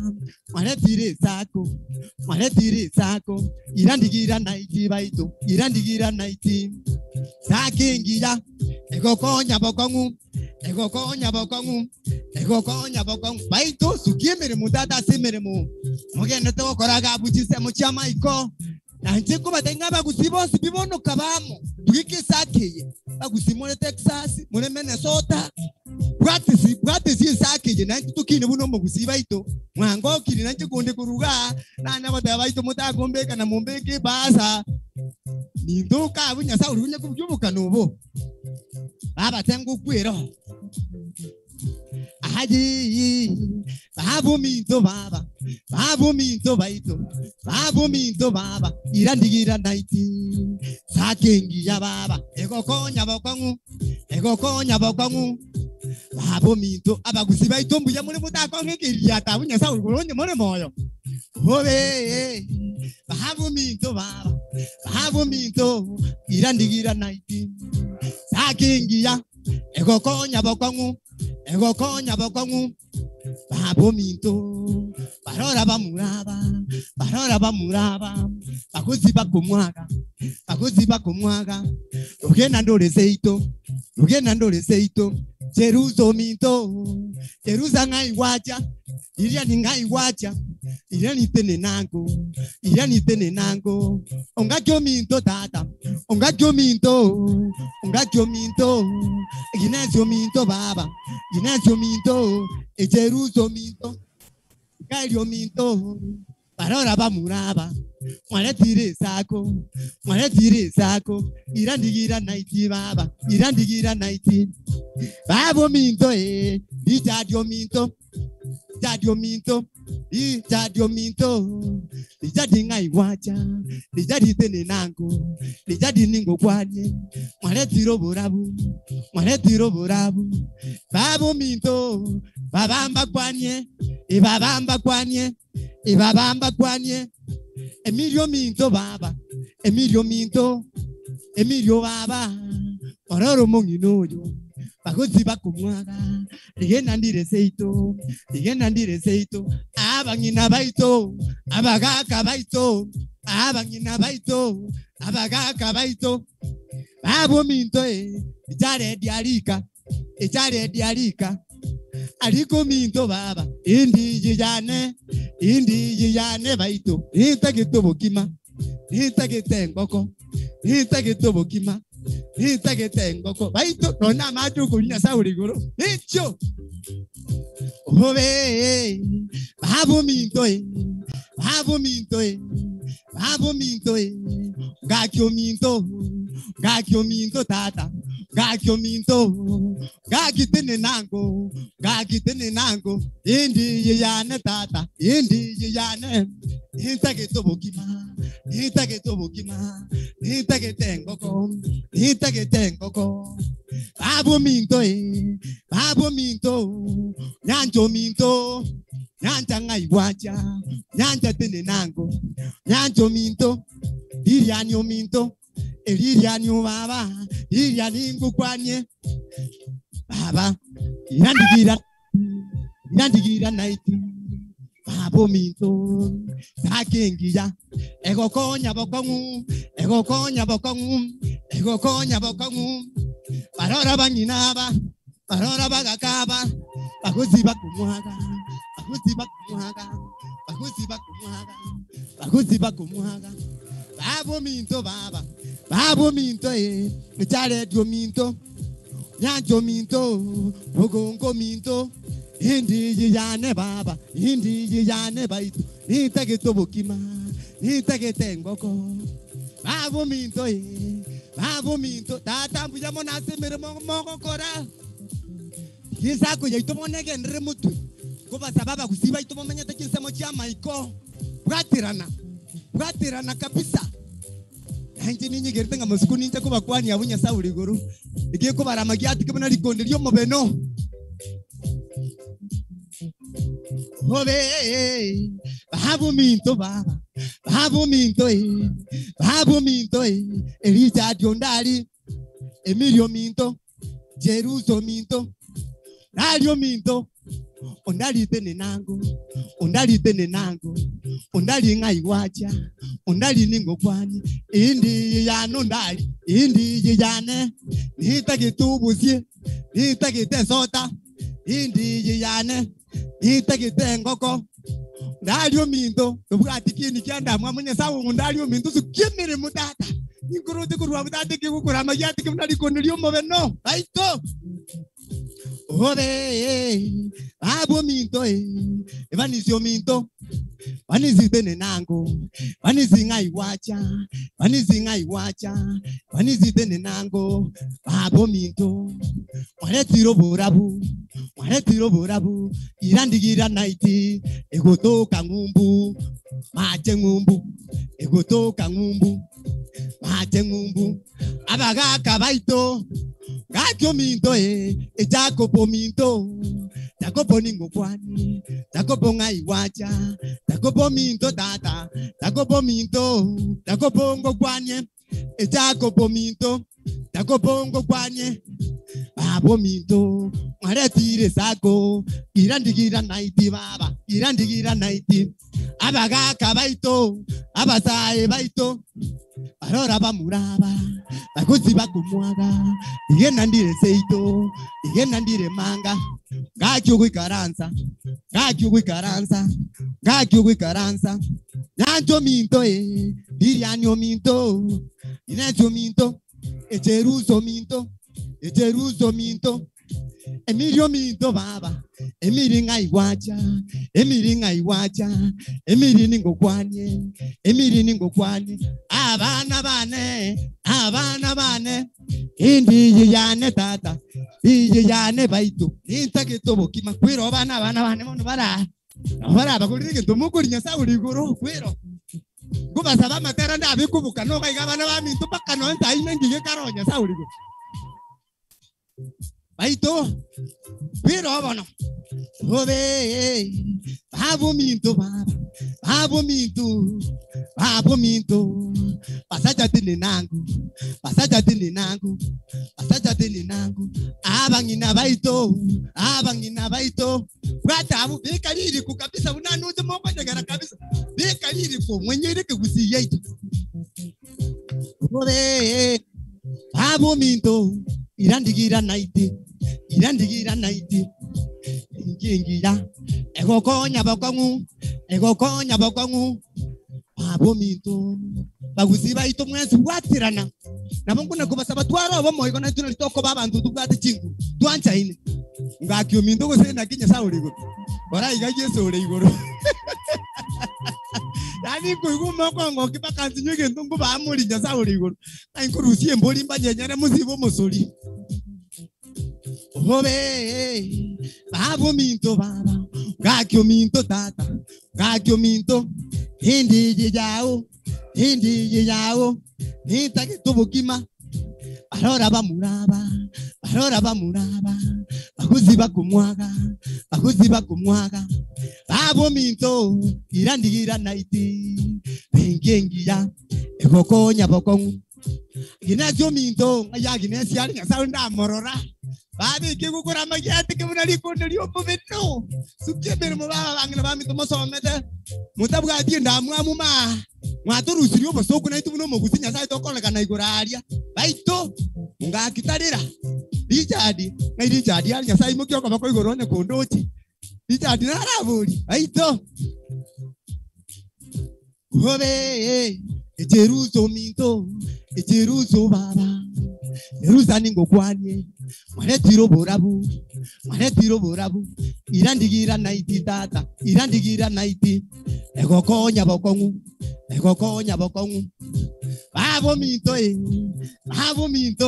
maletire Sacco, irandigira naiti baito, sakengia, ego konya bokongu, baito sukimere mudada simere mu, mugende to koraga bujise mu chama iko, nanje ko batenga bagusibose bibono kabamo twike sakiye bagusimone Texas mune Minnesota bwatisi sakiye nanje tukine buno mu gusiba ito mwango kiri nanje kunde kuruga nana badaba ito mutagombeka na mumbeke basa ninduka bunya sa urunya kubyubuka nubo baba tengu kwero ahaji babu minto baba irandigira naiti sakengi ya baba ego konya bokangu babu minto abagusiba itombu ya muri mutako ngekiria tabunya sa urunya muri moyo hobe babu minto irandigira naiti sakengi ya ego konya bokangu babu minto barora bamuraba bakuziba kumwaga ugenda ndole seito jeruzo minto jeruza ngai wacha iria ni ngai wacha iria ni tene nango ongakyo minto tata ongakyo minto ginezio minto baba ginezio minto jeruzo minto Gario minto, parora bamuraba, mwale tire sako, irandigira naiti baba, babo minto ijadio minto, ijadi ngai wacha, ijadi tene nango, ijadi ningo kwanye, mwale tiro borabu, babo minto, babamba kwanye, Emilio minto baba, ororo monginoyo, bakuziba kumwaga, ligena ndire seito, abangina baito, abagaka baito, babo minto ijare diarika, aliko minto baba, indi jijane baito, nitagito bokima, nitagitengoko baito nona madu kunya saurigoro nicho obe babu minto gakyo minto tata gakyo minto gakitene nango indi yana tata indi yana nitagito bokima nitagitengoko babu minto nyanjo minto nyanja ngai wacha nyanja tene nango nyanjo minto irianyo minto elirianyo baba irianingu kwanye baba yandigira naiti babu minto sakengia ego konya bokongu barora banginaba barora bagakaba bakuziba kumwaga babu minto baba babu minto chale dio minto nyanjo minto bogongo minto indi jiyane baba indi jiyane baito nitagito bokima nitagitengoko babu minto tata mbuja mona semere mongo kora Sacco ya itomonege ndre mutu kuba sababa kusiba itomomenya tekinsemo cha maiko bwatirana kabisa hanji ninyi gertenga masuku ninja kuba kwani abunya sauri guru igiye kubara magiati kibona likondelyo mobeno hobe babu minto baba babu minto elija diondali Emilio minto Jeruso minto Dario minto ondali tene nango ondali ngai wacha ondali ningo kwani indi yano ndali indi yane nitagitubuzie nitagitesota indi yane nitagitengoko Dalio minto, the Bratiki, Nikanda, Mamma Saw, Dalio minto, so give me the Mutata. You go to Kurata, Kurama Yatik, Nadikondium, no, I go. Ode, abo minto, evanizio minto, vanizi benenango, vanizi ngaiwacha, vanizi benenango, abo minto, wanetiro borabu, irandigira naiti, egoto kangumbu, mache ngumbu, abaga kabaito, Gakyo minto Jacopo minto, Jacopo ningo kwani, Jacopo ngaiwacha, Jacopo minto tata, Jacopo minto, Jacopo ngo kwanye, Jacopo minto, Jacopo ngo kwanye, Babo minto, maretire Sacco, irandigira naiti baba, irandigira naiti, abaga kabaito, abasae baito, Arora bamuraba, bakuzi bakumwaga, igenandire seito, igenandire manga, gakyo gwikaranza, nanjo minto dirianyo minto, inenjo minto, echeruzo minto, Emirio minto baba, emiri ngaiwacha, emiri ningo kwanye, abana bane, indi yane tata, yane baito, intakito bokima, kwiro bana bane mono bara bakurike tumukurinya sauri guru, kwiro. Kuba saba matera ndabi kubuka no kaigabana ba minto pakano nta inengiye karonya sauri guru. Baito, pero bueno, obe, babo minto, pasaja tininangu, abangina baito, wata abu bekaliri kukabisa unanuze moko jagara kabisa, bekaliri ko mwenyere kugusiye ito. Obe, babo minto, irandigira naiti, ingingira, egokonya bokongu, abo minto, baguziba ito mwezi watirana, nabonguna kubasaba twaro bomo igona tuna litoko babantu tugate chingu, tuancha ine, ngakyo minto go sena kinya saurigo, bara igaje saurigo. Yani kuigumo kongo kipakanzi nyege ntumbu ba amuri nya saurigo, ainkurusie mboli mbanye nyane muzibo musoli. Obe, babo minto baba, gakyo minto tata, gakyo minto, hindi yao, nita tubukima, arora bamuraba, bakuziba kumwaga, babo minto, irandigira naiti, bengengira, ekokonya bokongu, ginazio minto, ayaginesi ali nyasaunda morora. Babi kikukura magyati kimunali kundali opuveno. Sukebe mubaba bangina bami tomosomete. Mutabwa dinda mwamuma. Mwaturu sirio bosoku na itubuno mugusinya sai tokola kana iguraria. Baito ngakitarira. Richard, ngai Richard ali nyasai mukyo kwa bako igoronya kondochi. Richard naraburi. Baito. Hobe, ejeruzo minto, ejeruzo baba. Yeruza ningo kwanye, mwanetiro borabu, irandigira naiti tata, irandigira naiti, egokonya bokongu, babo minto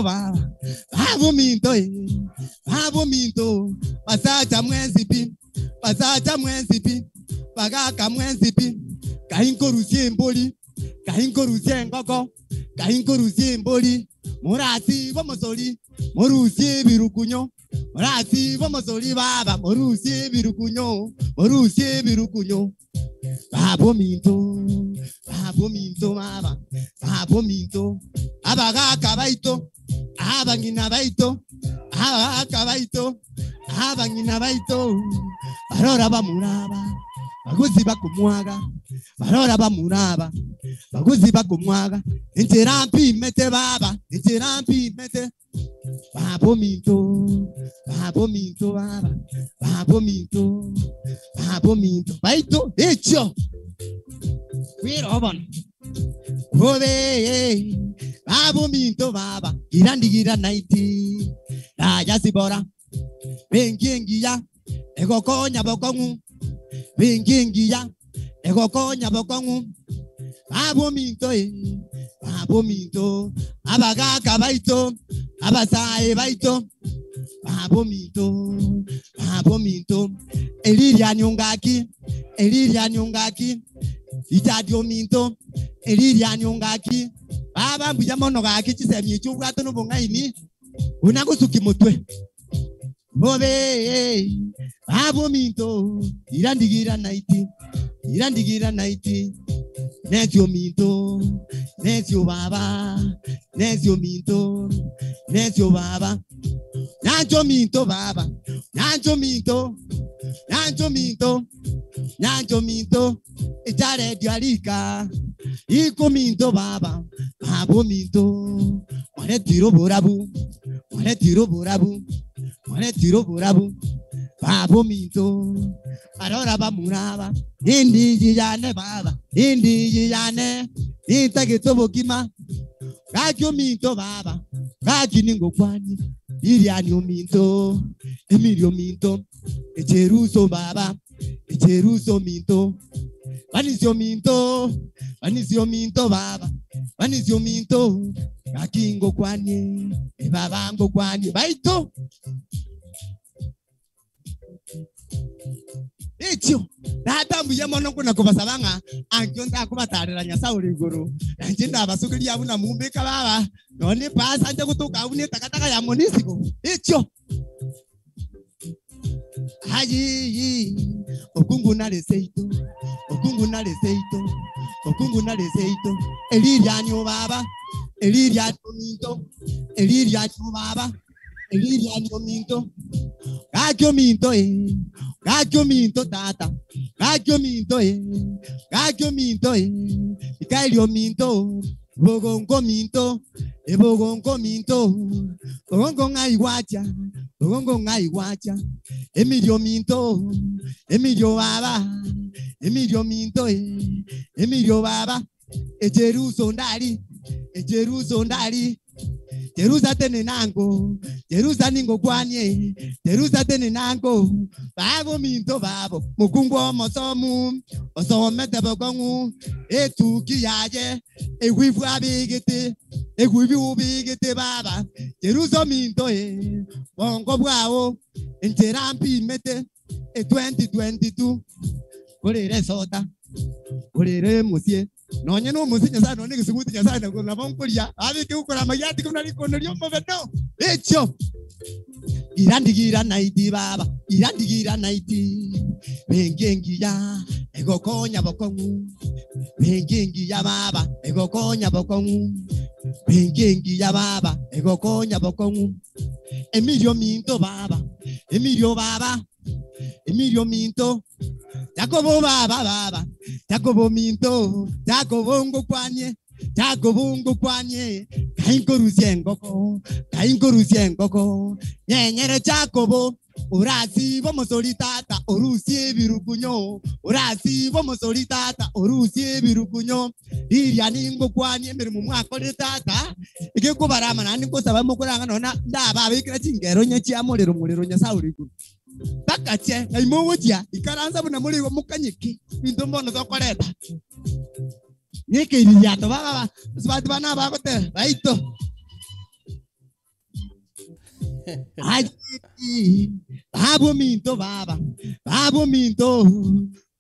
baba, babo minto, pasacha mwenzipi, bagaka mwenzipi, kainkorusie mboli, kainkorusie ngoko, kainkorusie mboli, Morasi bomosoli, morusie birukunyo, morasi bomosoli baba, morusie birukunyo, babo minto baba, babo minto, abaga kabaito, abangina baito, barora bamuraba, baguziba kumwaga, barora bamuraba, baguziba kumwaga, enterampi mete baba, enterampi mete, babo minto, babo minto baba, babo minto, baito, hecho. Wirobon, obe, babo minto baba, gira naiti, Diaspora, bengingia, ego konya bokongu, bengingia, ego konya bokongu, babo minto babo minto, abagaga baito, abasae baito, babo minto, Eliria nyungaki, Itadio minto, Eliria nyungaki, baba mbuja mono gaki chisemye chubwato no bongaini, unagusuki mutwe. Bobe, babo minto, irandigira naiti, nezio minto, nezio baba, nezio minto, nezio baba, nyanjo minto baba, nyanjo minto, itare dialika, iko minto baba, babo minto, mwane tiro borabu, babo minto, arora bamuraba, indi yane baba, itagito bokima, kakyo minto baba, kakiningo kwani, iriani minto, Emilio minto, echeruso baba, echeruso minto, vanisio minto baba, vanisio minto, kakingo kwani, ebabango kwani, baito. Echo, data mbuye mono kuna kubasabanga, ankyonda kubatarira nyasa uri guru. Njinda basukiri yabu na mumbeka baba, noni pasa nje kutoka une takataka ya monisiko. Echo. Haji, okungu na leseito, Eliria nyo baba, Eliria baba, Eliria nyo minto. Kakyo minto tata, kakyo minto ikailio minto, bogongo minto, bogongo ngai wacha, Emilio minto, Emilio baba, ejeruso ndali, Jerusa tene nango, Jerusa ningo kwanye, Jerusa tene nango, babo minto babo, mukungo mosomu, osomete bokongu, etuki yaje, egwifu ubigete baba, Jerusa minto bongo bwao, enterampi mete, 2022, olere sota, olere musie. No nyeno musinya sana nige siguti nya sana ko labon kulia abi ke ukora mayati ko nari ko nrio mo vedo echo irandigira naiti baba irandigira naiti bengengia ego konya bokongu bengengia baba ego konya bokongu bengengia baba ego konya bokongu Emilio minto baba Emilio minto Jacobo baba, Jacobo minto, Jacobo ngo kwanye, kaingo rusiengoko, nyenyere Jacobo, urasi bo mosolitata, orusie birukunyo, urasi bo mosolitata, orusie birukunyo, iriani ngo kwanye mbere mu mwaka tata, ike ko barama nani ko saba mukuranga nona ndaba bikira chingero nyachi amolero mulero nyasauri ku. Bakache na imowotia ikaranza buna muri go mukanyiki bintu mbono zokoreta nyike iriyato baba sibati bana bakote baito aji babo minto baba babo minto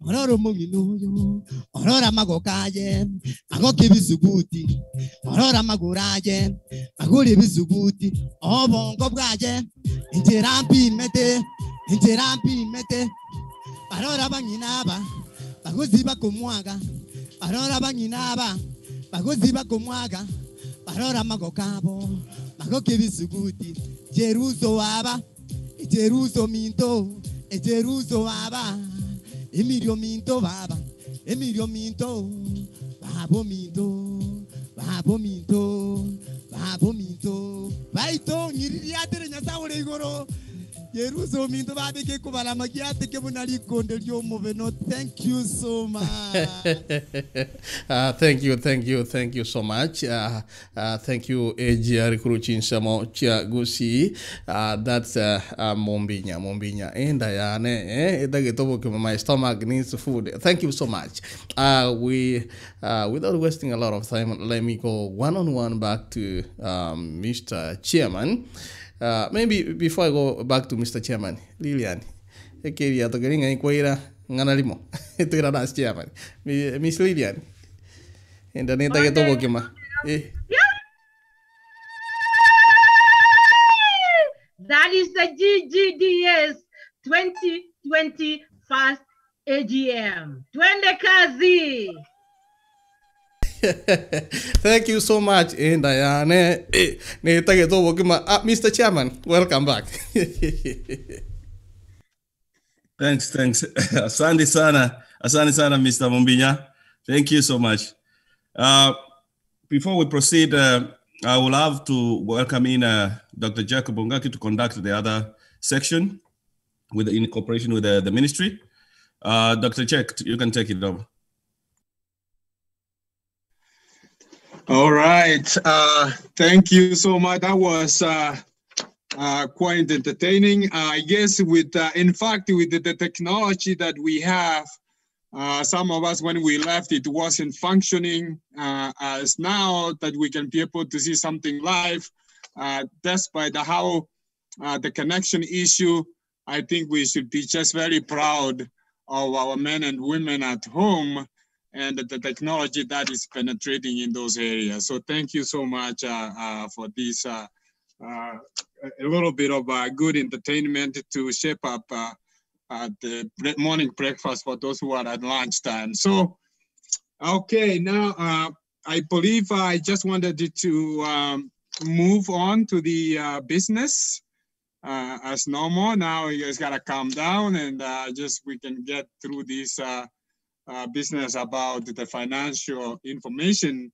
ororo muminoyo orora magokaje agoke bisuguti orora maguraje agure bisuguti obongo bwaje interampi mete arora banginaba bagoziba kumwaga arora banginaba bagoziba kumwaga arora magokabo magoke bisuguti jeruso waba jeruso minto jeruso waba Emilio minto baba Emilio minto babo minto baito nyiriya tere nyasa ore igoro Yeruso minto babe ke kubala magiate ke bunali konde lyo moveno. Thank you so much. Thank you so much. Thank you, AGR Kruchin Samo Chia Gusi. That's Mombinya. And my stomach needs food. Thank you so much. Without wasting a lot of time, let me go one-on-one back to Mr. Chairman. Maybe before I go back to Mr. Chairman, Lilian, quería to getting any queira nganalimo. Ito ira nas chairman. Miss Lilian. And then ita geto bokima. That is the GGDS 2020 first AGM. Twende kazi. Thank you so much, and Diane. Mr. Chairman, welcome back. Thanks. Asante sana, Mr. Mombinya. Thank you so much. Before we proceed, I will have to welcome in Dr. Jacob Ongaki to conduct the other section in cooperation with the ministry. Dr. Jack, you can take it over. All right. Thank you so much. That was quite entertaining. I guess with the technology that we have, some of us, when we left, it wasn't functioning as now that we can be able to see something live. Despite how the connection issue, I think we should be just very proud of our men and women at home and the technology that is penetrating in those areas. So thank you so much for this a little bit of good entertainment to shape up the morning breakfast for those who are at lunchtime. So, okay, now I believe I just wanted to move on to the business as normal. Now you guys gotta calm down and we can get through this business about the financial information.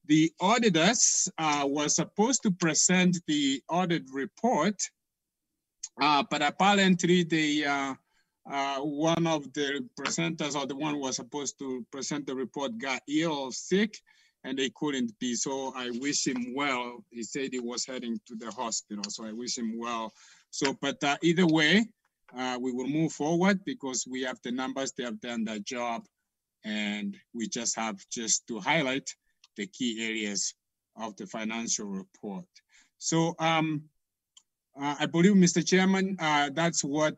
The auditors were supposed to present the audit report, but apparently one of the presenters, or the one who was supposed to present the report, got ill, sick, and they couldn't be. So I wish him well. He said he was heading to the hospital, so I wish him well. So, but either way, we will move forward because we have the numbers, they have done their job, and we just have to highlight the key areas of the financial report. So I believe, Mr. Chairman, that's what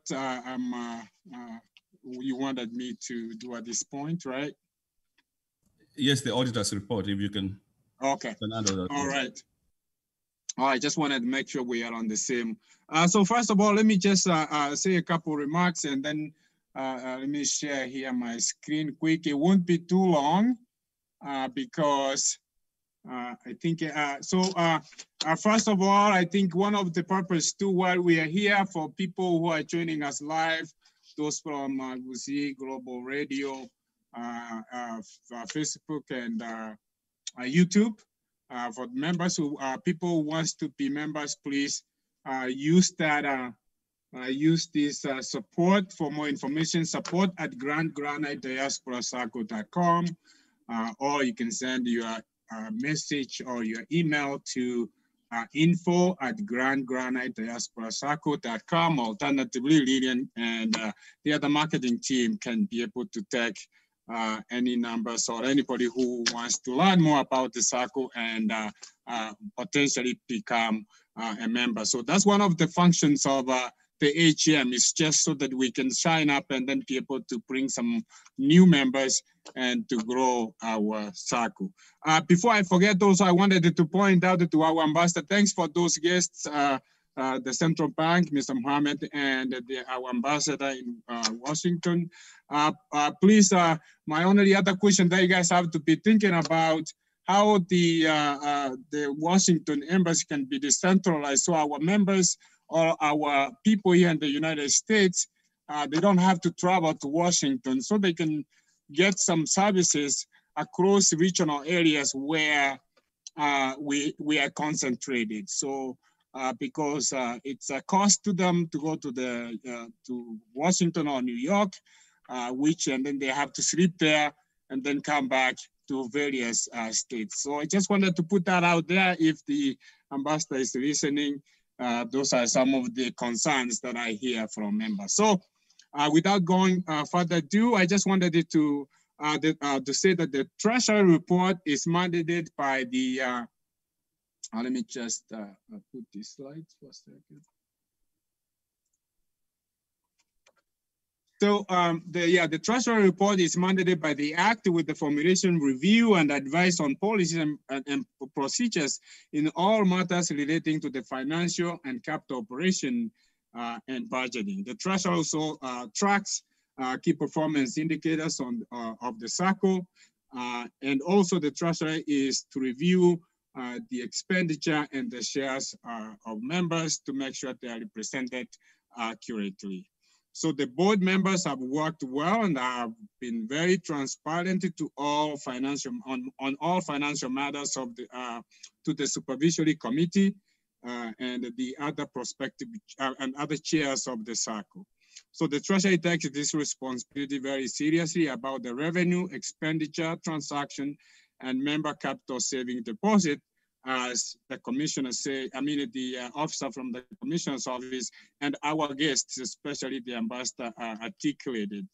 you wanted me to do at this point, right? Yes, the auditor's report, if you can. Okay. All right. I just wanted to make sure we are on the same. So first of all, let me just say a couple of remarks, and then let me share here my screen quick. It won't be too long because I think, first of all, I think one of the purpose too, while we are here, for people who are joining us live, those from Gusi Global Radio, Facebook and YouTube, for members people who wants to be members, please use that, use this support for more information, support at granitediasporasacco.com, or you can send your message or your email to info@granitediasporasacco.com. Alternatively, Lilian and the other marketing team can be able to take any numbers or anybody who wants to learn more about the Sacco and potentially become a member. So that's one of the functions of the AGM, is just so that we can sign up and then be able to bring some new members and to grow our Sacco. Before I forget those, I wanted to point out to our ambassador, thanks for those guests, the Central Bank, Mr. Mohammed, and our ambassador in Washington. Please, my only other question that you guys have to be thinking about, how the Washington embassy can be decentralized, so our members or our people here in the United States, they don't have to travel to Washington, so they can get some services across regional areas where we are concentrated. So because it's a cost to them to go to Washington or New York, and then they have to sleep there and then come back to various states. So I just wanted to put that out there. If the ambassador is listening, those are some of the concerns that I hear from members. So without going further ado, I just wanted to say that the Treasury report is mandated by the, let me just put these slides for a second. So the Treasury report is mandated by the Act with the formulation, review, and advice on policies and procedures in all matters relating to the financial and capital operation and budgeting. The Treasury also tracks key performance indicators of the Sacco, and also the Treasury is to review the expenditure and the shares of members to make sure they are represented accurately. So the board members have worked well and have been very transparent to all financial on all financial matters of the to the supervisory committee and the other prospective and other chairs of the Sacco. So the Treasury takes this responsibility very seriously about the revenue, expenditure, transaction, and member capital saving deposit, as the commissioner say, the officer from the commissioner's office and our guests, especially the ambassador, articulated.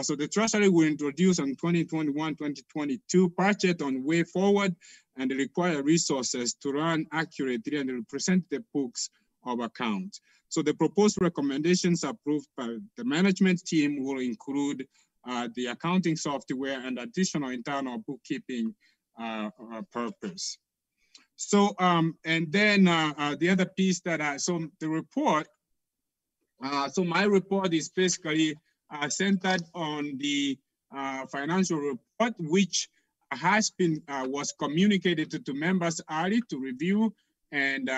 So the Treasury will introduce on 2021-2022 budget on way forward and require resources to run accurately and represent the books of account. So the proposed recommendations approved by the management team will include the accounting software and additional internal bookkeeping purpose. So, and then the other piece that, so the report, so my report is basically centered on the financial report, which has been, was communicated to members early to review. And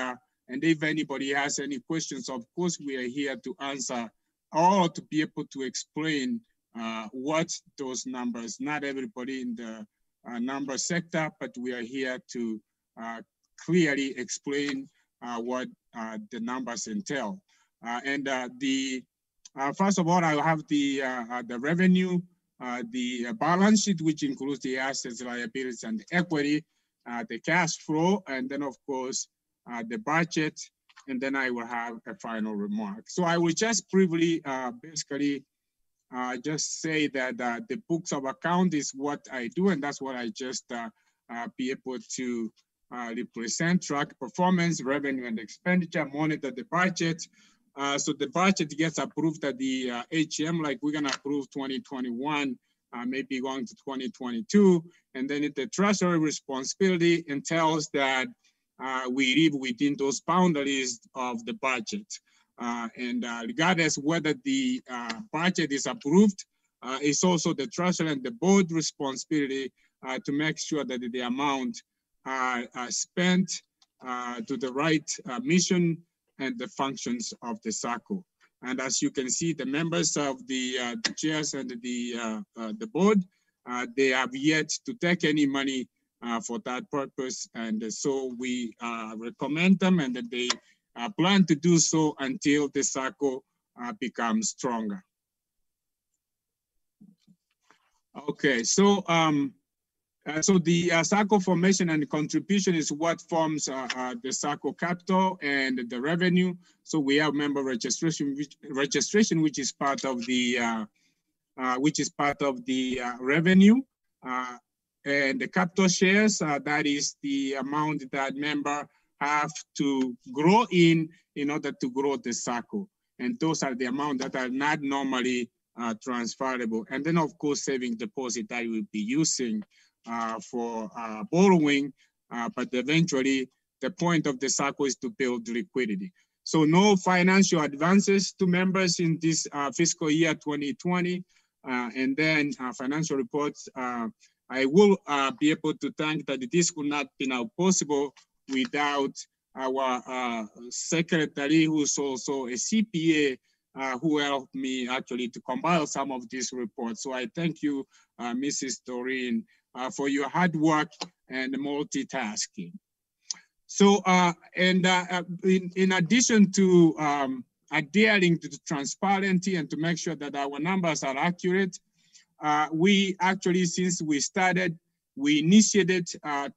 if anybody has any questions, of course, we are here to answer or to be able to explain what those numbers, not everybody in the number sector, but we are here to clearly explain what the numbers entail. First of all, I have the revenue, the balance sheet, which includes the assets, liabilities, and equity, the cash flow, and then of course, the budget, and then I will have a final remark. So I will just briefly, basically, just say that the books of account is what I do, and that's what I just be able to represent, track performance, revenue and expenditure, monitor the budget. So the budget gets approved at the HM, like we're gonna approve 2021, maybe going to 2022. And then the Treasury responsibility entails that we live within those boundaries of the budget. Regardless whether the budget is approved, it's also the Treasury and the board responsibility to make sure that the amount are spent to the right mission and the functions of the Sacco. And as you can see, the members of the chairs and the board, they have yet to take any money for that purpose. And so we recommend them, and that they plan to do so until the Sacco becomes stronger. Okay, so the Sacco formation and contribution is what forms the Sacco capital and the revenue. So we have member registration, which is part of the revenue, and the capital shares. That is the amount that member have to grow in order to grow the Sacco, and those are the amount that are not normally transferable. And then of course saving deposit that we'll be using for borrowing, but eventually the point of the Sacco is to build liquidity. So no financial advances to members in this fiscal year 2020. And then financial reports, I will be able to thank that this could not be now possible without our secretary, who's also a CPA, who helped me actually to compile some of these reports. So I thank you, Mrs. Doreen, for your hard work and multitasking. So, in addition to adhering to the transparency and to make sure that our numbers are accurate, we actually, since we started, we initiated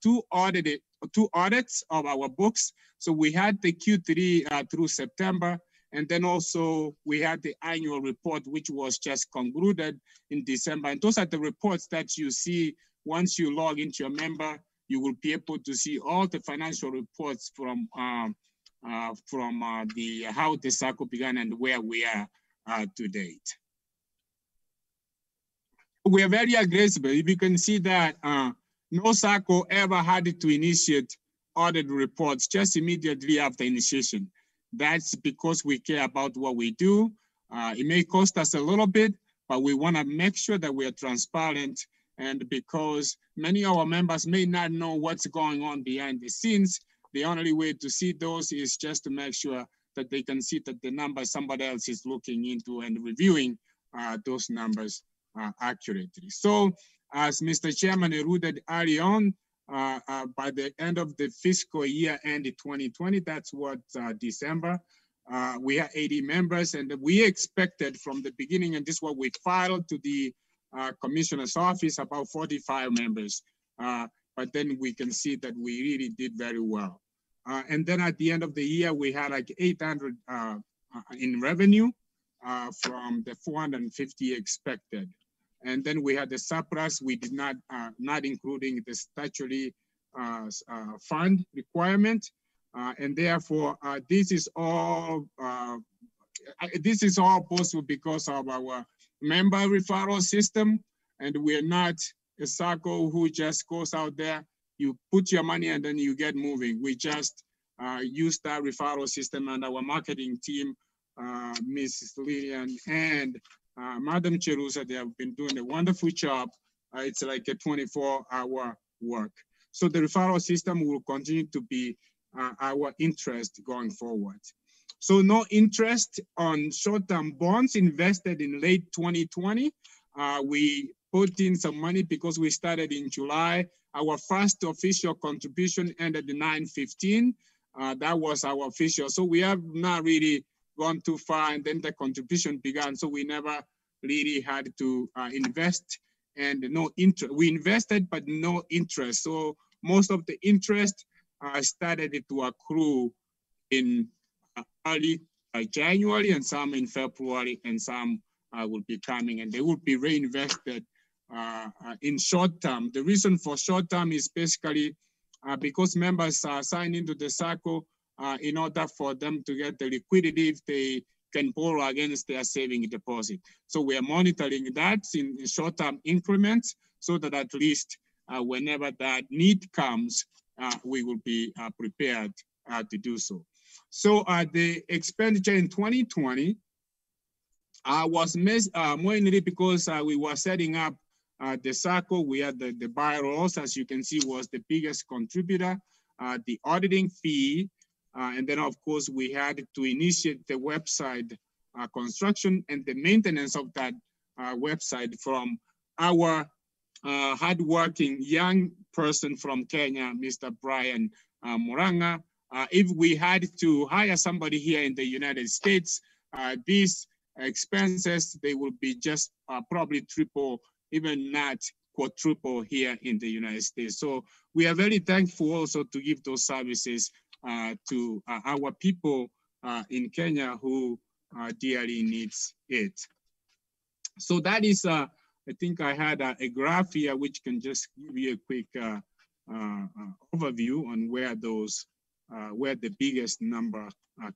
two audits of our books. So we had the Q3 through September, and then also we had the annual report, which was just concluded in December. And those are the reports that you see once you log into your member. You will be able to see all the financial reports from how the Sacco began and where we are to date. We are very aggressive. If you can see that no Sacco ever had to initiate audit reports just immediately after initiation. That's because we care about what we do. It may cost us a little bit, but we want to make sure that we are transparent. And because many of our members may not know what's going on behind the scenes, the only way to see those is just to make sure that they can see that the numbers somebody else is looking into and reviewing those numbers accurately. So as Mr. Chairman alluded early on, by the end of the fiscal year end 2020, that's what December, we are 80 members, and we expected from the beginning, and this is what we filed to the Commissioner's office, about 45 members. But then we can see that we really did very well. And then at the end of the year, we had like 800 in revenue from the 450 expected. And then we had the surplus. We did not including the statutory fund requirement. And therefore, this is all possible because of our member referral system. And we're not a Sacco who just goes out there, you put your money and then you get moving. We just use that referral system, and our marketing team, Mrs. Lillian and Madam Cherusa, they have been doing a wonderful job. It's like a 24-hour work. So the referral system will continue to be our interest going forward. So no interest on short-term bonds invested in late 2020. We put in some money because we started in July. Our first official contribution ended in 9/15. That was our official. So we have not really gone too far, and then the contribution began. So we never really had to invest, and no interest. We invested, but no interest. So most of the interest started to accrue in early January, and some in February, and some will be coming, and they will be reinvested in short term. The reason for short term is basically because members are signed into the Sacco in order for them to get the liquidity if they can borrow against their saving deposit. So we are monitoring that in short term increments so that at least whenever that need comes, we will be prepared to do so. So the expenditure in 2020 was mainly because we were setting up the Sacco. We had the bylaws, as you can see, was the biggest contributor, the auditing fee, and then of course we had to initiate the website construction and the maintenance of that website from our hardworking young person from Kenya, Mr. Brian Moranga. If we had to hire somebody here in the United States, these expenses, they will be just probably triple, even not quadruple here in the United States. So we are very thankful also to give those services to our people in Kenya who dearly needs it. So that is, I think I had a graph here which can just give you a quick overview on where those, where the biggest number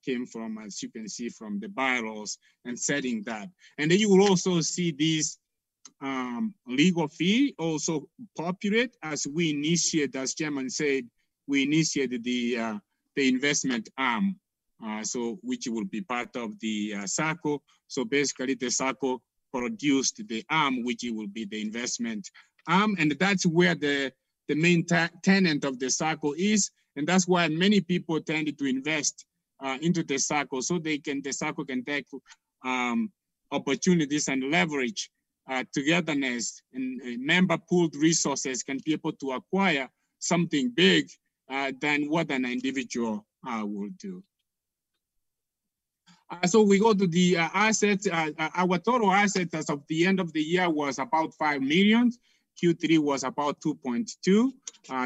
came from, as you can see from the bylaws and setting that. And then you will also see these legal fee also populate as we initiate, as Chairman said, we initiated the investment arm, so which will be part of the Sacco. So basically the Sacco produced the arm, which will be the investment arm. And that's where the main tenant of the Sacco is. And that's why many people tended to invest into the Sacco, so the Sacco can take opportunities and leverage togetherness, and member pooled resources can be able to acquire something big than what an individual will do. So we go to the assets. Our total assets as of the end of the year was about 5 million. Q3 was about 2.2.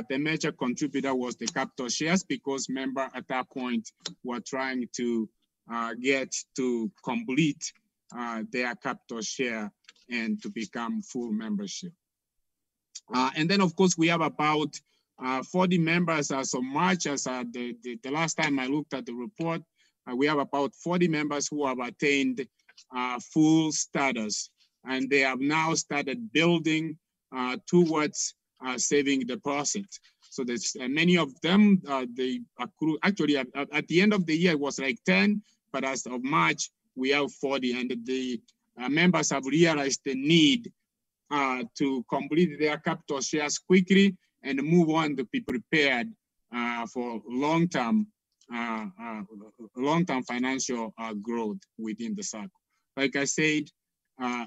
The major contributor was the capital shares because members at that point were trying to get to complete their capital share and to become full membership. And then of course we have about 40 members as of March. As the last time I looked at the report, we have about 40 members who have attained full status, and they have now started building towards saving deposit. So there's many of them, they accrue, actually at the end of the year it was like 10, but as of March, we have 40, and the members have realized the need to complete their capital shares quickly and move on to be prepared for long-term financial growth within the Sacco. Like I said,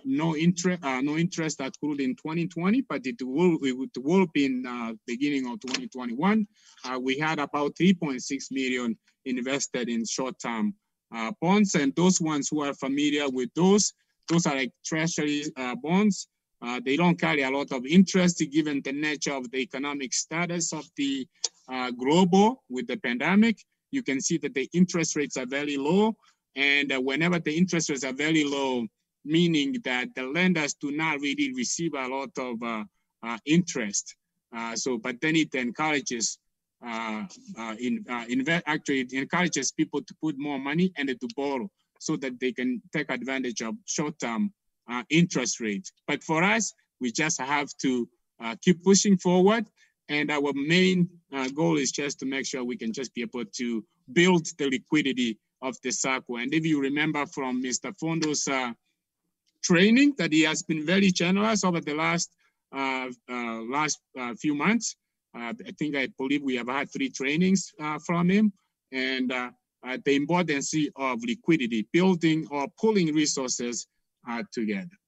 no interest accrued in 2020, but it will be in beginning of 2021. We had about 3.6 million invested in short-term bonds, and those ones who are familiar with those are like treasury bonds. They don't carry a lot of interest given the nature of the economic status of the global with the pandemic. You can see that the interest rates are very low, and whenever the interest rates are very low, meaning that the lenders do not really receive a lot of interest. But then it encourages actually it encourages people to put more money and to borrow so that they can take advantage of short-term interest rates. But for us, we just have to keep pushing forward. And our main goal is just to make sure we can just be able to build the liquidity of the Sacco. And if you remember from Mr. Fondo's training, that he has been very generous over the last few months. I believe we have had 3 trainings from him, and the importance of liquidity, building or pulling resources together.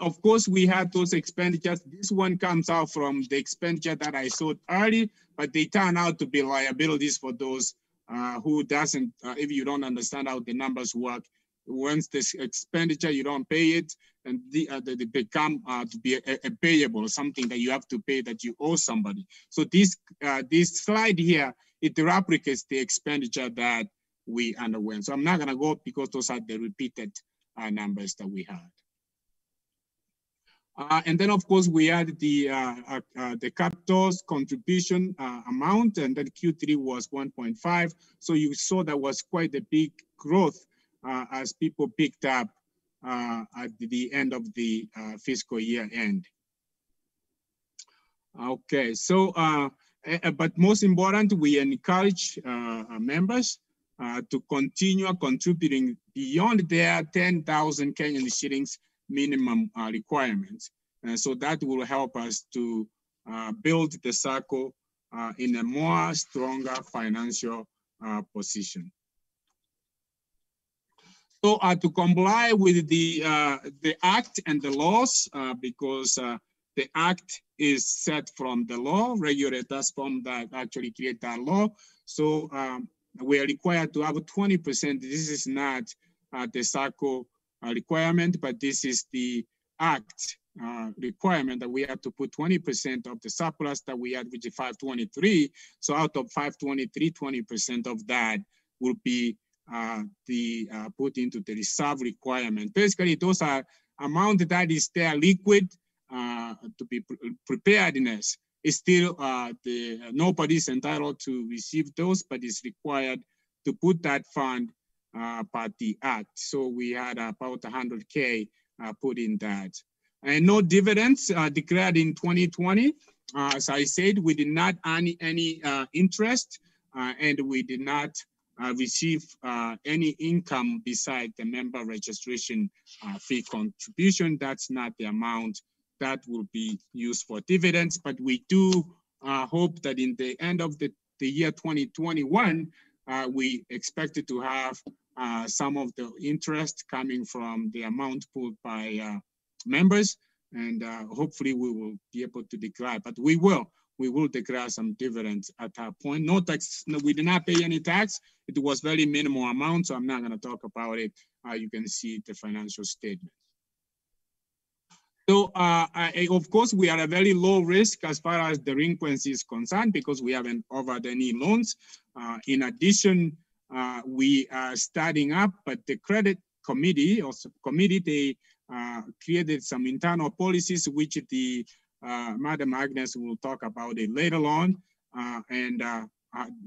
Of course, we had those expenditures. This one comes out from the expenditure that I showed early, but they turn out to be liabilities for those who doesn't, if you don't understand how the numbers work. Once this expenditure, you don't pay it, and they become to be a payable, something that you have to pay that you owe somebody. So this slide here, it replicates the expenditure that we underwent. So I'm not gonna go because those are the repeated numbers that we had. And then of course we had the capitals contribution amount, and then Q3 was 1.5. So you saw that was quite a big growth as people picked up at the end of the fiscal year end. Okay, so but most important, we encourage members to continue contributing beyond their 10,000 Kenyan shillings minimum requirements. And so that will help us to build the Sacco in a more stronger financial position. So to comply with the act and the laws, because the act is set from the law, regulators from that actually create that law. So we are required to have 20%. This is not the Sacco requirement, but this is the act requirement that we have to put 20% of the surplus that we had, which is 523. So out of 523, 20% of that will be put into the reserve requirement. Basically, those are amount that is there liquid to be preparedness. It's still nobody's entitled to receive those, but it's required to put that fund by the act. So we had about 100K put in that. And no dividends declared in 2020. As I said, we did not earn any interest, and we did not receive any income beside the member registration fee contribution. That's not the amount that will be used for dividends, but we do hope that in the end of the year 2021, we expected to have some of the interest coming from the amount pulled by members, and hopefully we will be able to declare, but we will we will declare some dividends at that point. No tax, no, we did not pay any tax. It was very minimal amount, so I'm not going to talk about it. You can see the financial statement. So, of course, we are a very low risk as far as delinquency is concerned because we haven't offered any loans. In addition, we are starting up, but the credit committee or subcommittee, they created some internal policies, which the Madam Agnes will talk about it later on.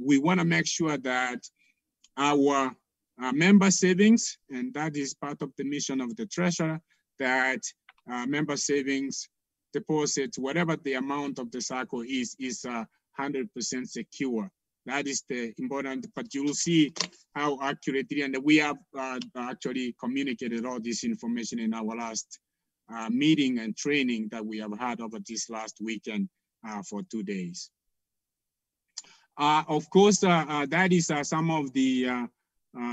We want to make sure that our member savings, and that is part of the mission of the treasurer, that member savings deposits, whatever the amount of the Sacco is 100% secure. That is the important, but you will see how accurately, and we have actually communicated all this information in our last meeting and training that we have had over this last weekend for 2 days. Of course, that is some of the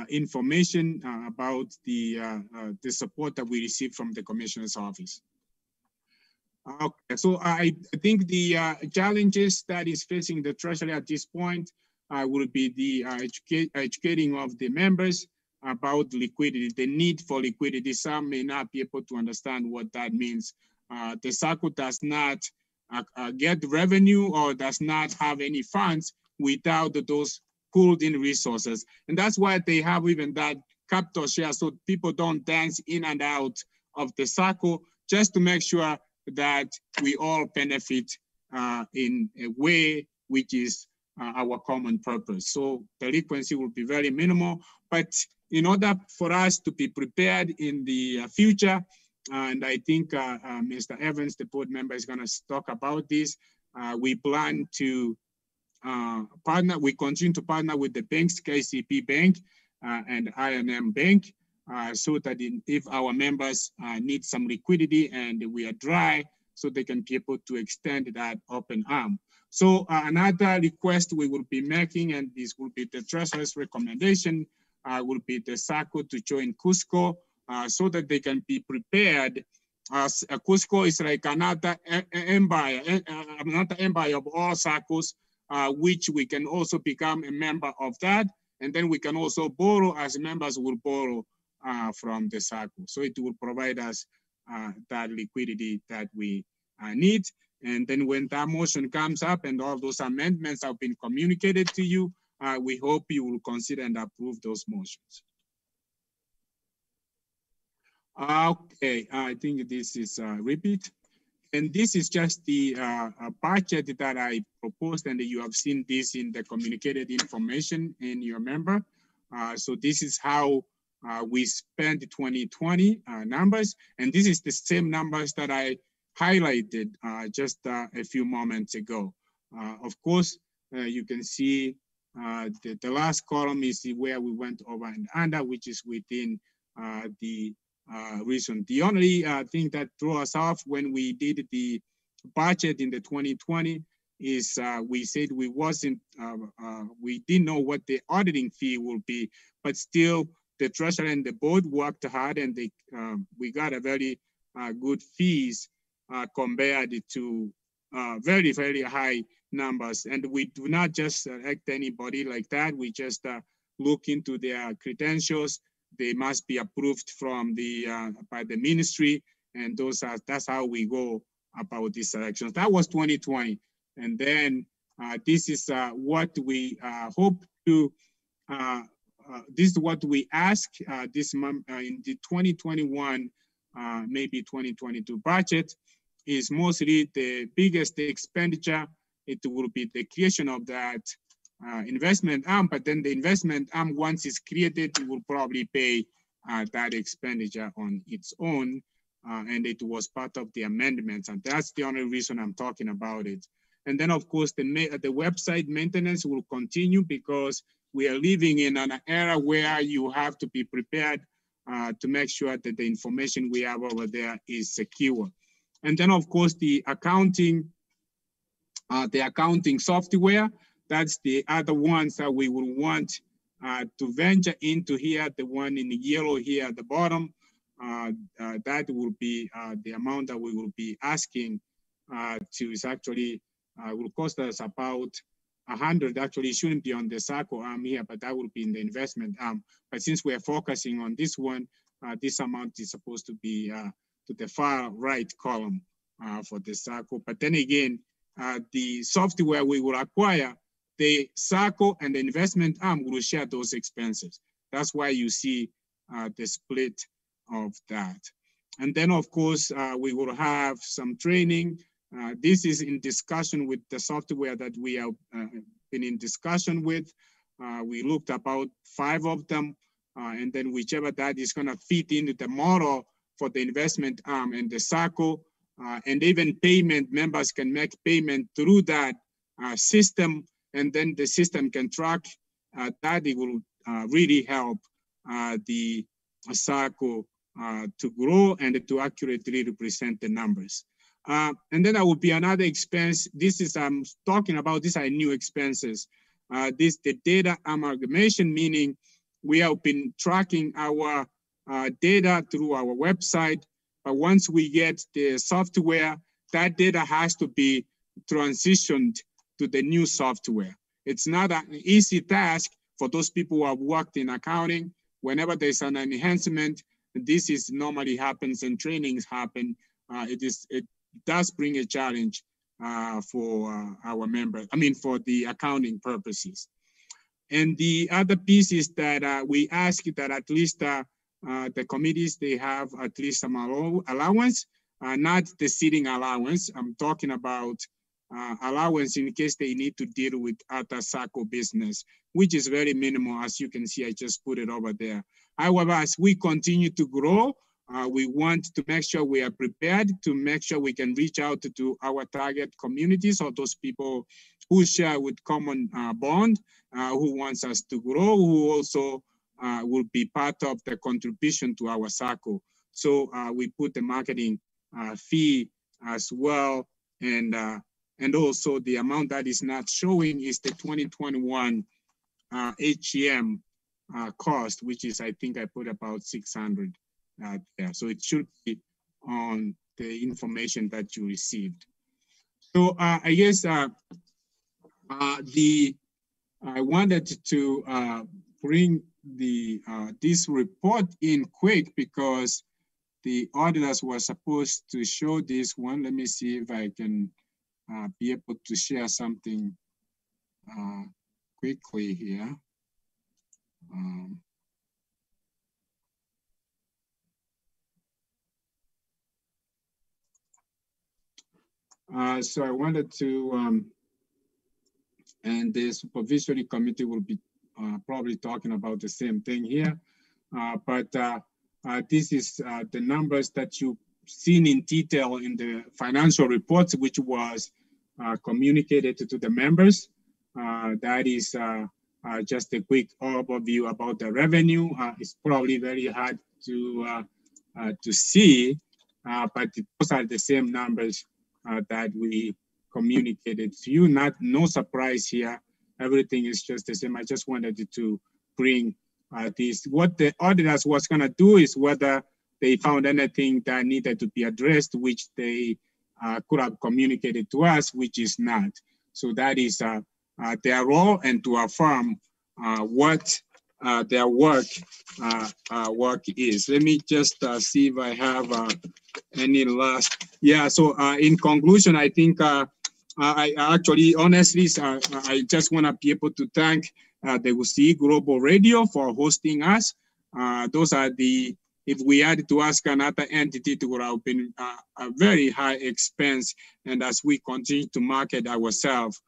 information about the support that we received from the Commissioner's office. Okay, so I think the challenges that is facing the Treasury at this point will be the educating of the members about liquidity, the need for liquidity. Some may not be able to understand what that means. The Sacco does not get revenue or does not have any funds without those pooled in resources. And that's why they have even that capital share, so people don't dance in and out of the Sacco, just to make sure that we all benefit in a way which is our common purpose. So delinquency will be very minimal, but in order for us to be prepared in the future, and I think Mr. Evans, the board member, is going to talk about this, we plan to we continue to partner with the banks, KCB Bank and INM Bank, so that if our members need some liquidity and we are dry, so they can be able to extend that open arm. So another request we will be making, and this will be the Treasurer's recommendation, will be the Sacco to join Cusco so that they can be prepared. Cusco is like another empire of all Saccos, which we can also become a member of that. And then we can also borrow, as members will borrow from the Sacco. So it will provide us that liquidity that we need. And then when that motion comes up and all those amendments have been communicated to you, we hope you will consider and approve those motions. Okay, I think this is a repeat. And this is just the budget that I proposed, and you have seen this in the communicated information in your member. So this is how we spent 2020 numbers, and this is the same numbers that I highlighted just a few moments ago. Of course, you can see the last column is where we went over and under, which is within the reason. The only thing that threw us off when we did the budget in the 2020 is we said we didn't know what the auditing fee will be, but still the treasurer and the board worked hard, and we got a very good fees compared to very, very high numbers. And we do not just select anybody like that. We just look into their credentials. They must be approved from by the ministry, and that's how we go about these selections. That was 2020, and then this is what we hope to. This is what we ask this month in the 2021, maybe 2022 budget. Is mostly the biggest expenditure. It will be the creation of that investment arm, but then the investment arm, once it's created, it will probably pay that expenditure on its own, and it was part of the amendments, and that's the only reason I'm talking about it. And then, of course, the website maintenance will continue because we are living in an era where you have to be prepared to make sure that the information we have over there is secure. And then, of course, the accounting software, that's the other ones that we will want to venture into here. The one in the yellow here at the bottom, that will be the amount that we will be asking to is actually will cost us about 100. Actually, it shouldn't be on the Sacco arm here, but that will be in the investment arm. But since we are focusing on this one, this amount is supposed to be to the far right column for the Sacco. But then again, the software we will acquire, the Sacco and the investment arm will share those expenses. That's why you see the split of that. And then, of course, we will have some training. This is in discussion with the software that we have been in discussion with. We looked about 5 of them, and then whichever that is going to fit into the model for the investment arm and the Sacco, and even payment, members can make payment through that system, and then the system can track that. It will really help the Sacco to grow and to accurately represent the numbers. And then there will be another expense. This is, I'm talking about, these are new expenses. The data amalgamation, meaning we have been tracking our data through our website, but once we get the software, that data has to be transitioned to the new software. It's not an easy task for those people who have worked in accounting. Whenever there's an enhancement, this is normally happens and trainings happen. It does bring a challenge for our members, for the accounting purposes. And the other piece is that we ask that at least the committees, they have at least some allowance, not the seating allowance. I'm talking about allowance in case they need to deal with other Sacco business, which is very minimal. As you can see, I just put it over there. However, as we continue to grow, we want to make sure we are prepared to make sure we can reach out to our target communities or those people who share with common bond, who wants us to grow, who also will be part of the contribution to our Sacco. So we put the marketing fee as well, and also the amount that is not showing is the 2021 HGM cost, which is, I think I put about 600 there. So it should be on the information that you received. So I guess I wanted to bring this report in quick because the auditors were supposed to show this one. Let me see if I can be able to share something quickly here. So I wanted to, and the supervisory committee will be probably talking about the same thing here, but this is the numbers that you've seen in detail in the financial reports, which was communicated to the members. That is just a quick overview about the revenue. It's probably very hard to see, but those are the same numbers that we communicated to you. No surprise here. Everything is just the same. I just wanted to bring this. What the auditors was going to do is whether they found anything that needed to be addressed, which they could have communicated to us, which is not. So that is their role, and to affirm what their work is. Let me just see if I have any last. Yeah, so in conclusion, I think I actually, honestly, I just want to be able to thank the UC Global Radio for hosting us. Those are the, if we had to ask another entity, it would have been a very high expense. And as we continue to market ourselves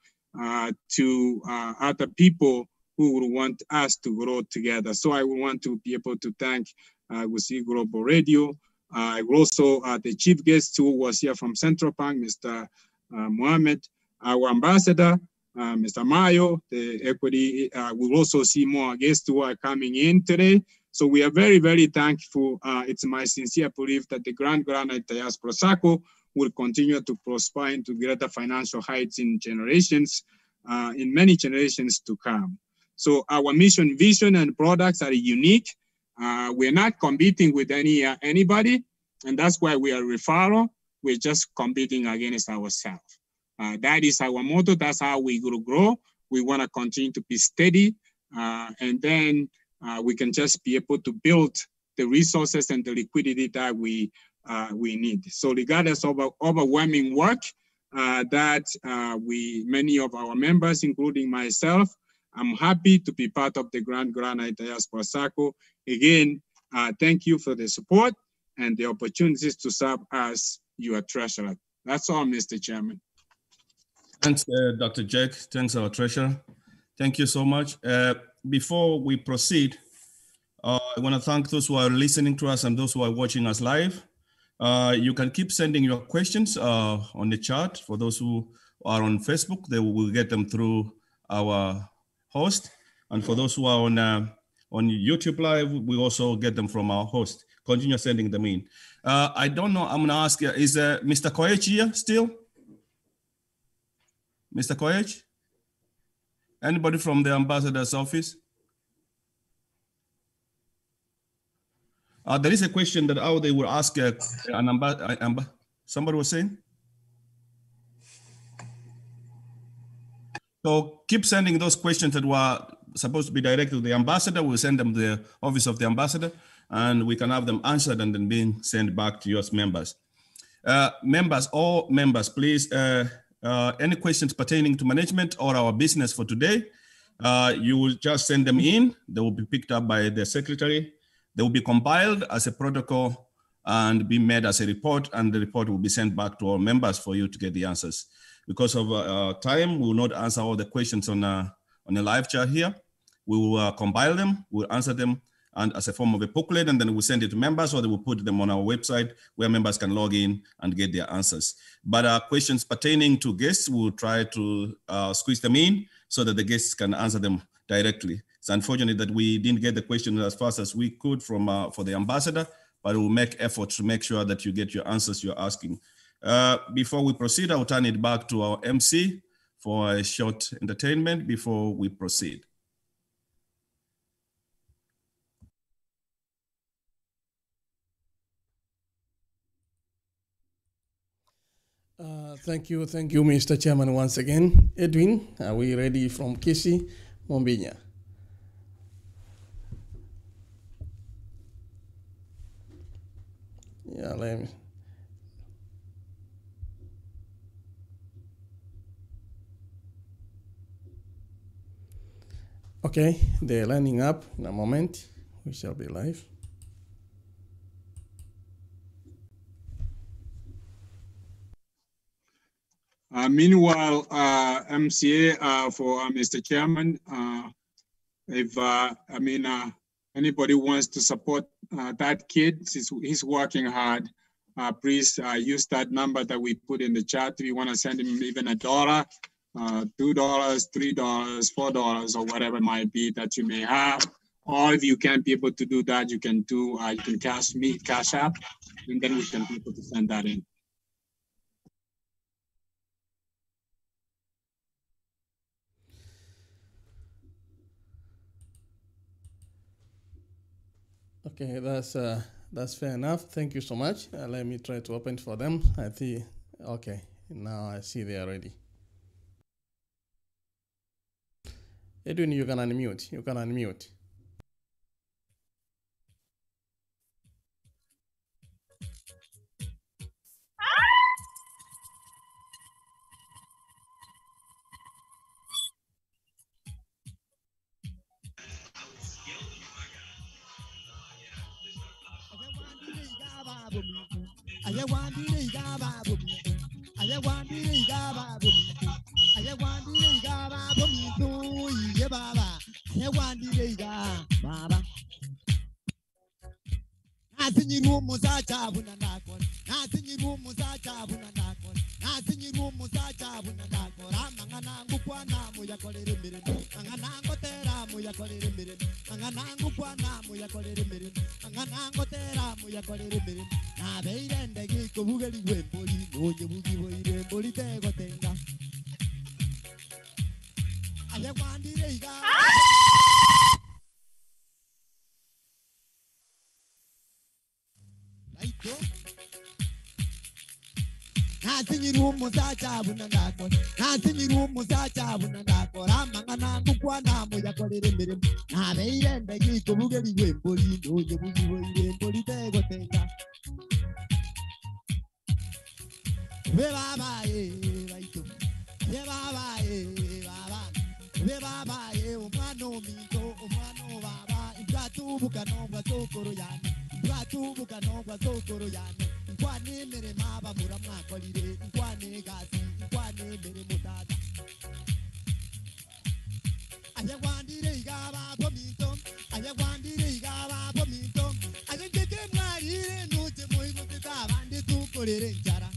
to other people who would want us to grow together. So I would want to be able to thank UC Global Radio. Also, the chief guest who was here from Central Bank, Mr. Mohammed, our ambassador, Mr. Mayo, the equity. We'll also see more guests who are coming in today. So we are very, very thankful. It's my sincere belief that the Granite Diaspora Sacco will continue to prosper into greater financial heights in many generations to come. So our mission, vision, and products are unique. We're not competing with anybody, and that's why we are referral. We're just competing against ourselves. That is our motto. That's how we will grow. We want to continue to be steady, and then we can just be able to build the resources and the liquidity that we need. So regardless of overwhelming work that many of our members, including myself, I'm happy to be part of the Granite Diaspora Sacco. Again, thank you for the support and the opportunities to serve as your treasurer. That's all, Mr. Chairman. Thanks, Dr. Jack. Thanks, our treasurer. Thank you so much. Before we proceed, I want to thank those who are listening to us and those who are watching us live. You can keep sending your questions on the chat. For those who are on Facebook, they will get them through our host. And for those who are on YouTube Live, we also get them from our host. Continue sending them in. I don't know, I'm going to ask you, is Mr. Koech here still? Mr. Koech? Anybody from the ambassador's office? There is a question that how they will ask somebody was saying? So keep sending those questions that were supposed to be directed to the ambassador. We'll send them to the office of the ambassador and we can have them answered and then being sent back to you as members. All members, please, any questions pertaining to management or our business for today, you will just send them in. They will be picked up by the secretary. They will be compiled as a protocol and be made as a report, and the report will be sent back to all members for you to get the answers. Because of time, we will not answer all the questions on a live chat here. We will compile them, we'll answer them, and as a form of a booklet, and then we'll send it to members, or they will put them on our website where members can log in and get their answers. But questions pertaining to guests, we'll try to squeeze them in so that the guests can answer them directly. It's unfortunate that we didn't get the question as fast as we could from for the ambassador, but we'll make efforts to make sure that you get your answers you're asking. Before we proceed, I'll turn it back to our MC for a short entertainment before we proceed. Thank you, Mr. Chairman, once again. Edwin, are we ready from Kisi, Mombinya? Yeah, let me. Okay, they're lining up in a moment. We shall be live. Meanwhile, MCA for Mr. Chairman, if anybody wants to support that kid, he's working hard. Please use that number that we put in the chat. If you want to send him even $1, $2, $3, $4, or whatever it might be that you may have. Or if you can't be able to do that, you can cash app, and then we can be able to send that in. Okay, that's fair enough. Thank you so much. Let me try to open for them. I see. Okay, now I see they are ready. Edwin, you can unmute. You can unmute. nasinyiru musacha bunandako nasinyiru musacha bunandako ramanga nangu kwa namu yakorere mirimo nabeirende gikubugeri gwembori ndoye bugiboire mbori tego tenga we baba baito we baba we baba umano minto umano baba ibatubuka no bwasokoro yana ibatubuka no bwasokoro yana Kwane mere maba muramwa kolire kwane gasi kwane mere mutata aya kwandire igaba pomito aya kwandire igaba pomito aya keke mwarire nuje moigo tetabande tukorere njara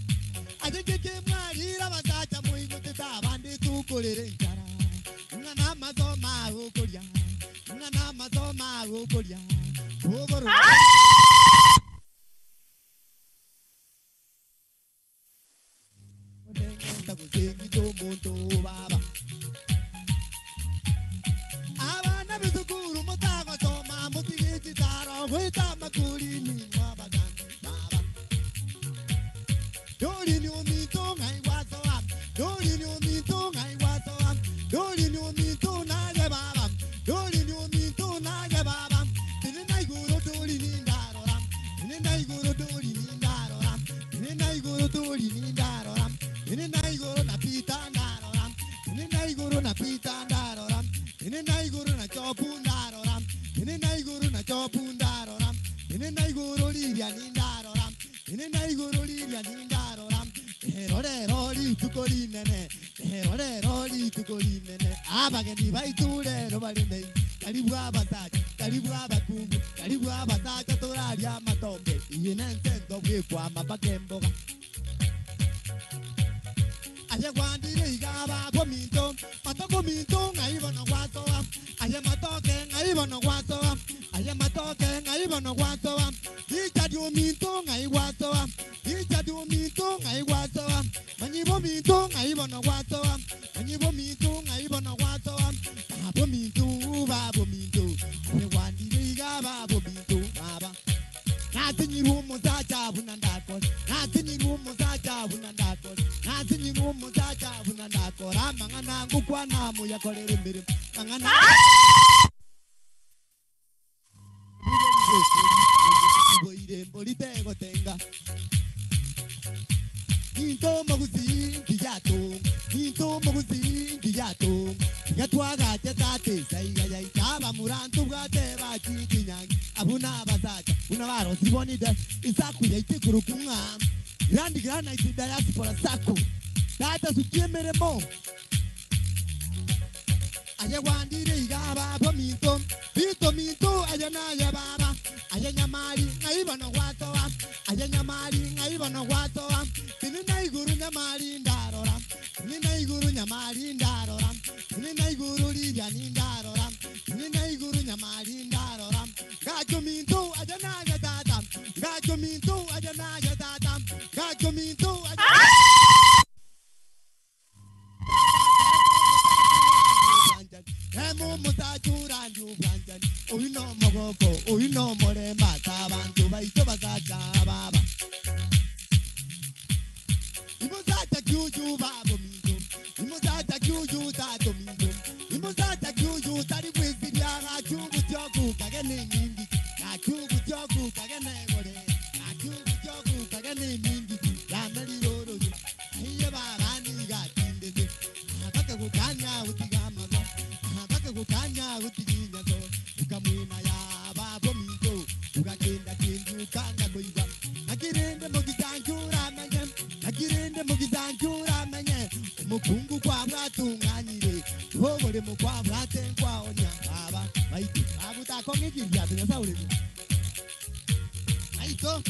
aya keke mwarire abasacha moigo tetabande tukorere njara ngana mazoma ukoria ngana mazoma ukoria ogoro baba abana bizukuru mutago toma mutigiti taro wita makuri ni wabagan baba dori ni umito ngai waso am dori ni umito ngai waso am dori ni umito na ge baba dori ni umito na ge baba tinai guru dori ni ndaro ram tinai guru dori ni ndaro ram tinai guru dori ni ndaro ram ini naigoro na pita ndaroram ini naigoro na pita ndaroram ini naigoro na chopu ndaroram ini naigoro na chopu ndaroram ini naigoro liria ni ndaroram ini naigoro liria ni ndaroram erore tukori nene erore tukori nene abageni baiture ro balinde karibu abakungu karibu abatacha toraria matombe inense ndobwe kwa mabakemboga aya kwandire igaba pomito matoko minto ngaibono kwasoa aya matoke ngaibono kwasoa aya matoke ngaibono kwasoa ichadu minto ngaiwasoa ichadu minto ngaiwasoa manyibo minto ngaibono kwasoa manyibo minto ngaibono kwasoa babo minto aya kwandire igaba pomito baba natinyiru musacha bunandako natinyiru musacha bunandako natinyiru musacha bunandako ramanga nangu kwa namu yakorere mirimo mangana boire bolite gotenga Into maguzi kijato gatwaga tetate saiga itaba murantu bwate bakikinyangi abuna bazacha una baro sibonide Sacco yaitikuru kunga Granite Diaspora Sacco data sukiemeremo aya wandire igaba pomito minto aya na ya baba aya nyamari ngaibono kwatoa aya nyamari ngaibono kwatoa tinina iguru nyamari ndarora tinina iguru nyamari ndarora tinina iguru liria ni ndarora tinina iguru nyamari ndarora gacho minto aya na ya tata gacho minto aya na ya tata gacho minto Emo mutachura njubanjan Uino mogoko uino moremba Tabantu baito basacha baba Imusacha kyuju babo mingo Imusacha kyuju tato mingo Imusacha kyuju tari wisi yaga Kyugu choku kagene mingi Kyugu choku kagene gore Kyugu choku kagene mingi Yameli roro Hiye baba niga tindeze Baka kukanya utigama kukanya utiginya zo ukamwina ya babo mingo ukagenda kindu kanga boiba nakirende mugizanjura menye umukungu kwa bwatunganyire hobore mu kwa bwatenkwa onya baba baito abutako ngikirya tunasaure baito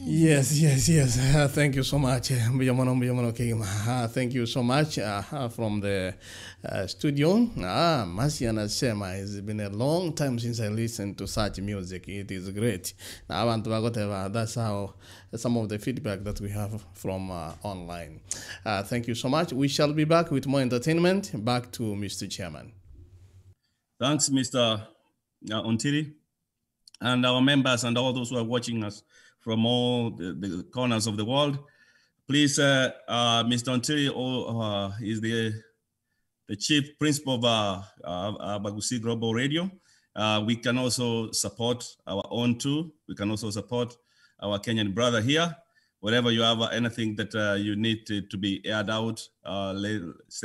Yes. Thank you so much, Mbiyamono King. Thank you so much from the studio. Mercy anasema, it's been a long time since I listened to such music. It is great. That's how some of the feedback that we have from online. Thank you so much. We shall be back with more entertainment. Back to Mr. Chairman. Thanks, Mr. Ontiri, and our members and all those who are watching us from all the corners of the world. Please, Mr. Ontiri is the chief principal of Bagusi Global Radio. We can also support our own too. We can also support our Kenyan brother here. Wherever you have anything that you need to be aired out,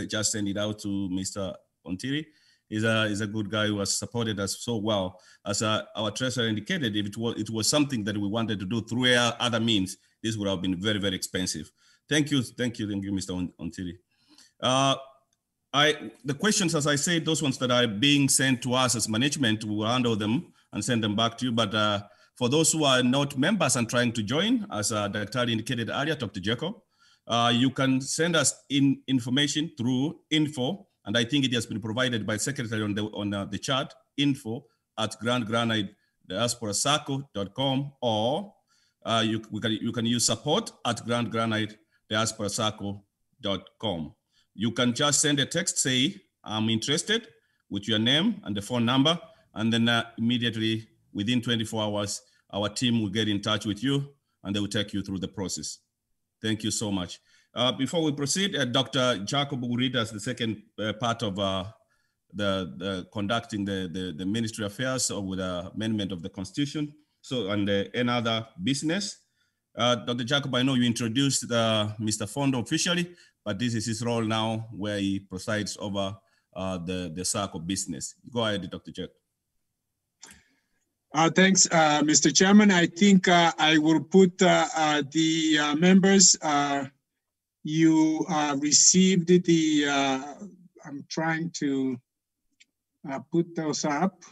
just send it out to Mr. Ontiri. He's a good guy who has supported us so well. As our treasurer indicated, if it was something that we wanted to do through other means, this would have been very, very expensive. Thank you, Mr. Ontiri. The questions, as I said, those ones that are being sent to us as management, we will handle them and send them back to you. But for those who are not members and trying to join, as Dr. indicated earlier, Dr. Jacob, you can send us information through info, and I think it has been provided by secretary on the chat, info@grandgranitediasporasacco.com, or you can use support@grandgranitediasporasacco.com. You can just send a text, say, I'm interested, with your name and the phone number, and then immediately within 24 hours, our team will get in touch with you and they will take you through the process. Thank you so much. Before we proceed, Dr. Jacob will read us the second part of the conducting the ministry affairs with the amendment of the constitution. So, and any other business. Dr. Jacob, I know you introduced Mr. Fondo officially, but this is his role now where he presides over the Sacco business. Go ahead, Dr. Jacob. Thanks, Mr. Chairman. I think I will put the members, you received the, I'm trying to put those up.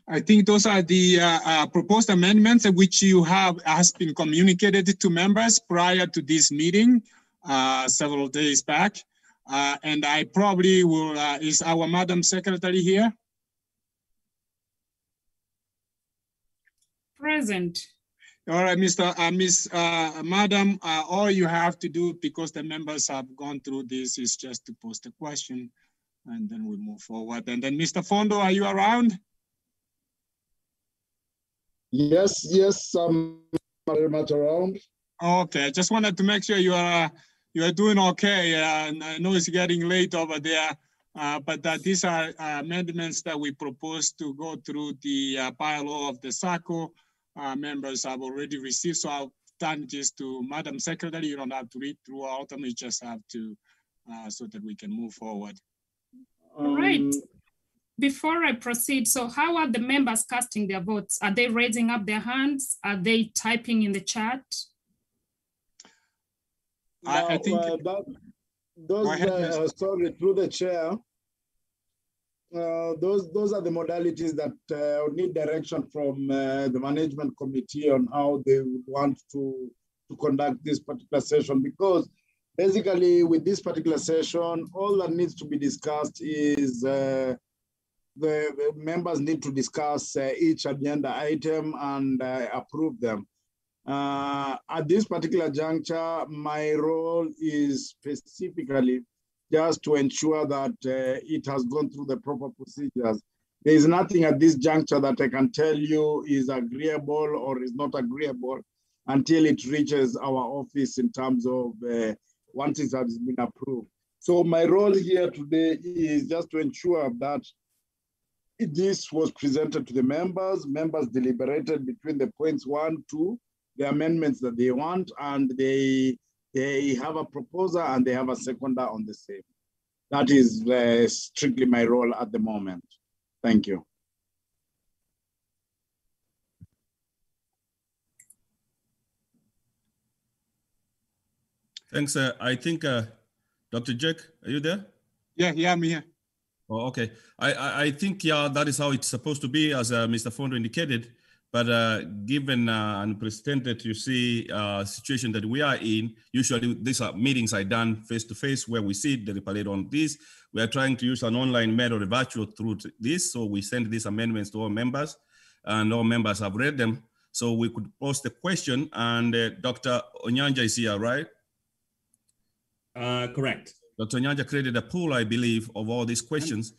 I think those are the proposed amendments which you have has been communicated to members prior to this meeting several days back. And I probably will, is our Madam Secretary here? Present. All right, Madam, all you have to do, because the members have gone through this, is just to post a question and then we move forward. And then Mr. Fondo, are you around? Yes, I'm very much around. Okay, I just wanted to make sure you are doing okay. And I know it's getting late over there, but these are amendments that we propose to go through the bylaw of the Sacco. Members have already received, so I'll turn this to Madam Secretary. You don't have to read through all of them, you just have to, so that we can move forward. All right. Before I proceed, so how are the members casting their votes? Are they raising up their hands? Are they typing in the chat? I think sorry, through the chair, those are the modalities that need direction from the management committee on how they would want to conduct this particular session, because basically with this particular session, all that needs to be discussed is the members need to discuss each agenda item and approve them. At this particular juncture, my role is specifically just to ensure that it has gone through the proper procedures. There is nothing at this juncture that I can tell you is agreeable or is not agreeable until it reaches our office in terms of once it has been approved. So my role here today is just to ensure that this was presented to the members. Members deliberated between the points 1, 2, the amendments that they want, and they have a proposer and they have a seconder on the same. That is strictly my role at the moment. Thank you. Thanks. I think, Dr. Jack, are you there? Yeah, I'm here. Oh, okay. I think, yeah, that is how it's supposed to be, as Mr. Fondo indicated. But given unprecedented, you see, situation that we are in, usually these meetings are done face-to-face where we sit, deliberate on this. We are trying to use an online method, a virtual through this. So we send these amendments to all members and all members have read them. So we could post a question and Dr. Onyanja is here, right? Correct. Dr. Onyanja created a pool, I believe, of all these questions.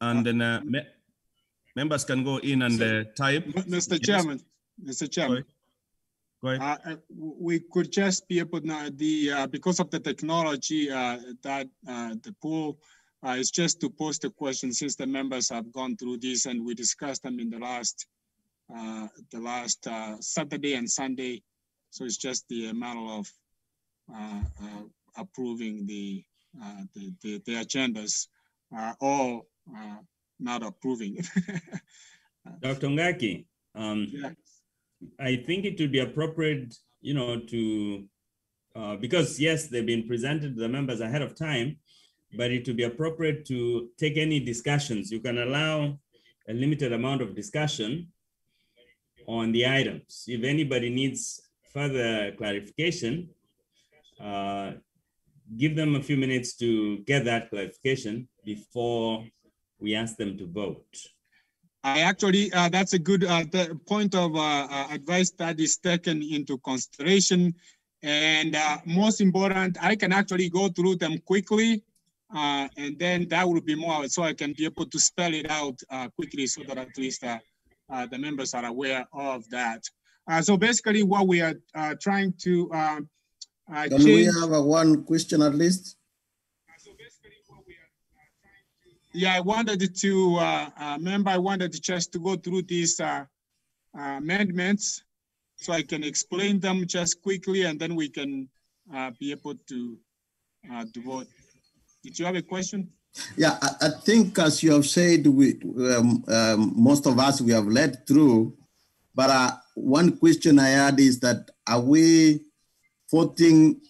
And then members can go in and type. Mr. Chairman, Mr. Chairman. Go ahead. We could just be able now, because of the technology that the pool is just to post a question, since the members have gone through this and we discussed them in the last Saturday and Sunday. So it's just the matter of approving the agendas, or not approving. Dr. Ngaki, yeah. I think it would be appropriate, to, because yes, they've been presented to the members ahead of time, but it would be appropriate to take any discussions. You can allow a limited amount of discussion on the items. If anybody needs further clarification, give them a few minutes to get that clarification before we ask them to vote. I actually, that's a good point of advice that is taken into consideration. And most important, I can actually go through them quickly, and then that will be more, so I can be able to spell it out quickly so that at least the members are aware of that. So basically what we are trying to Can we have one question at least? Yeah, I wanted to, I wanted to just to go through these amendments so I can explain them just quickly, and then we can be able to vote. Did you have a question? Yeah, I think as you have said, most of us, we have led through, but one question I had is that, are we voting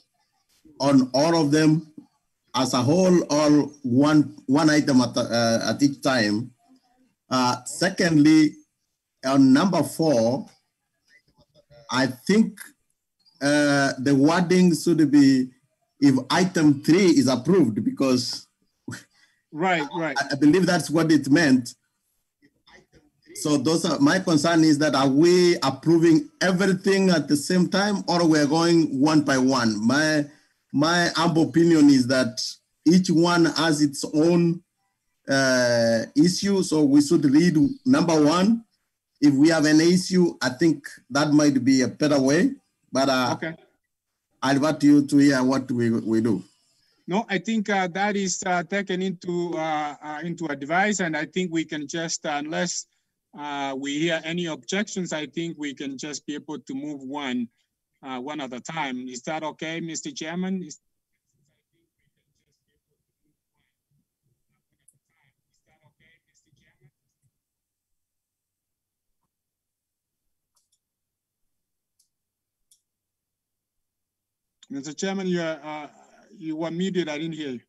on all of them as a whole, or one item at each time? Secondly, on number 4, I think the wording should be if item 3 is approved, because right. I believe that's what it meant. So those are my concern, is that, are we approving everything at the same time, or we're going one by one? My humble opinion is that each one has its own issue. So we should read number 1. If we have an issue, I think that might be a better way. But okay. I'll invite you to hear what we do. No, I think that is taken into advice, and I think we can just, unless we hear any objections, I think we can just be able to move one at a time. Is that okay, Mr. Chairman? Mr. Chairman, you were muted. I didn't hear you.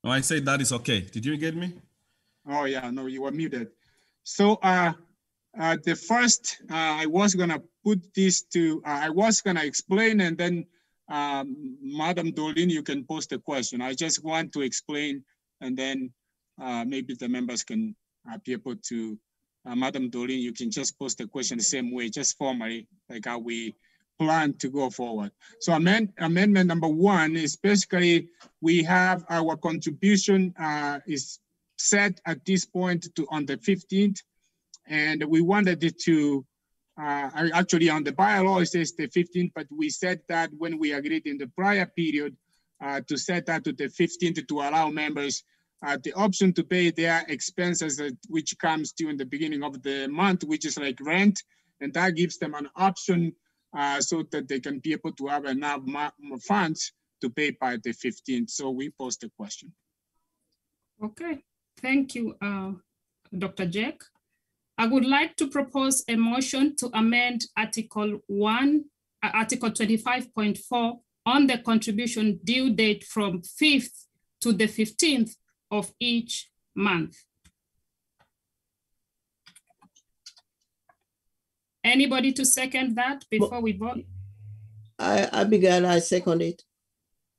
No, I said that is okay. Did you get me? Oh yeah, no, you were muted. So the first, I was gonna put this to, I was gonna explain, and then Madam Dolin, you can post a question. I just want to explain, and then maybe the members can be able to, Madam Dolin, you can just post a question the same way, just formally, like how we plan to go forward. So amendment number 1 is basically, we have our contribution is set at this point to on the 15th, and we wanted it to, actually on the bylaw it says the 15th, but we said that when we agreed in the prior period to set that to the 15th to allow members the option to pay their expenses, which comes during the beginning of the month, which is like rent, and that gives them an option so that they can be able to have enough funds to pay by the 15th. So we posed the question. Okay, thank you, Dr. Jack. I would like to propose a motion to amend Article 25.4 on the contribution due date from 5th to the 15th of each month. Anybody to second that before we vote? Abigail, I second it.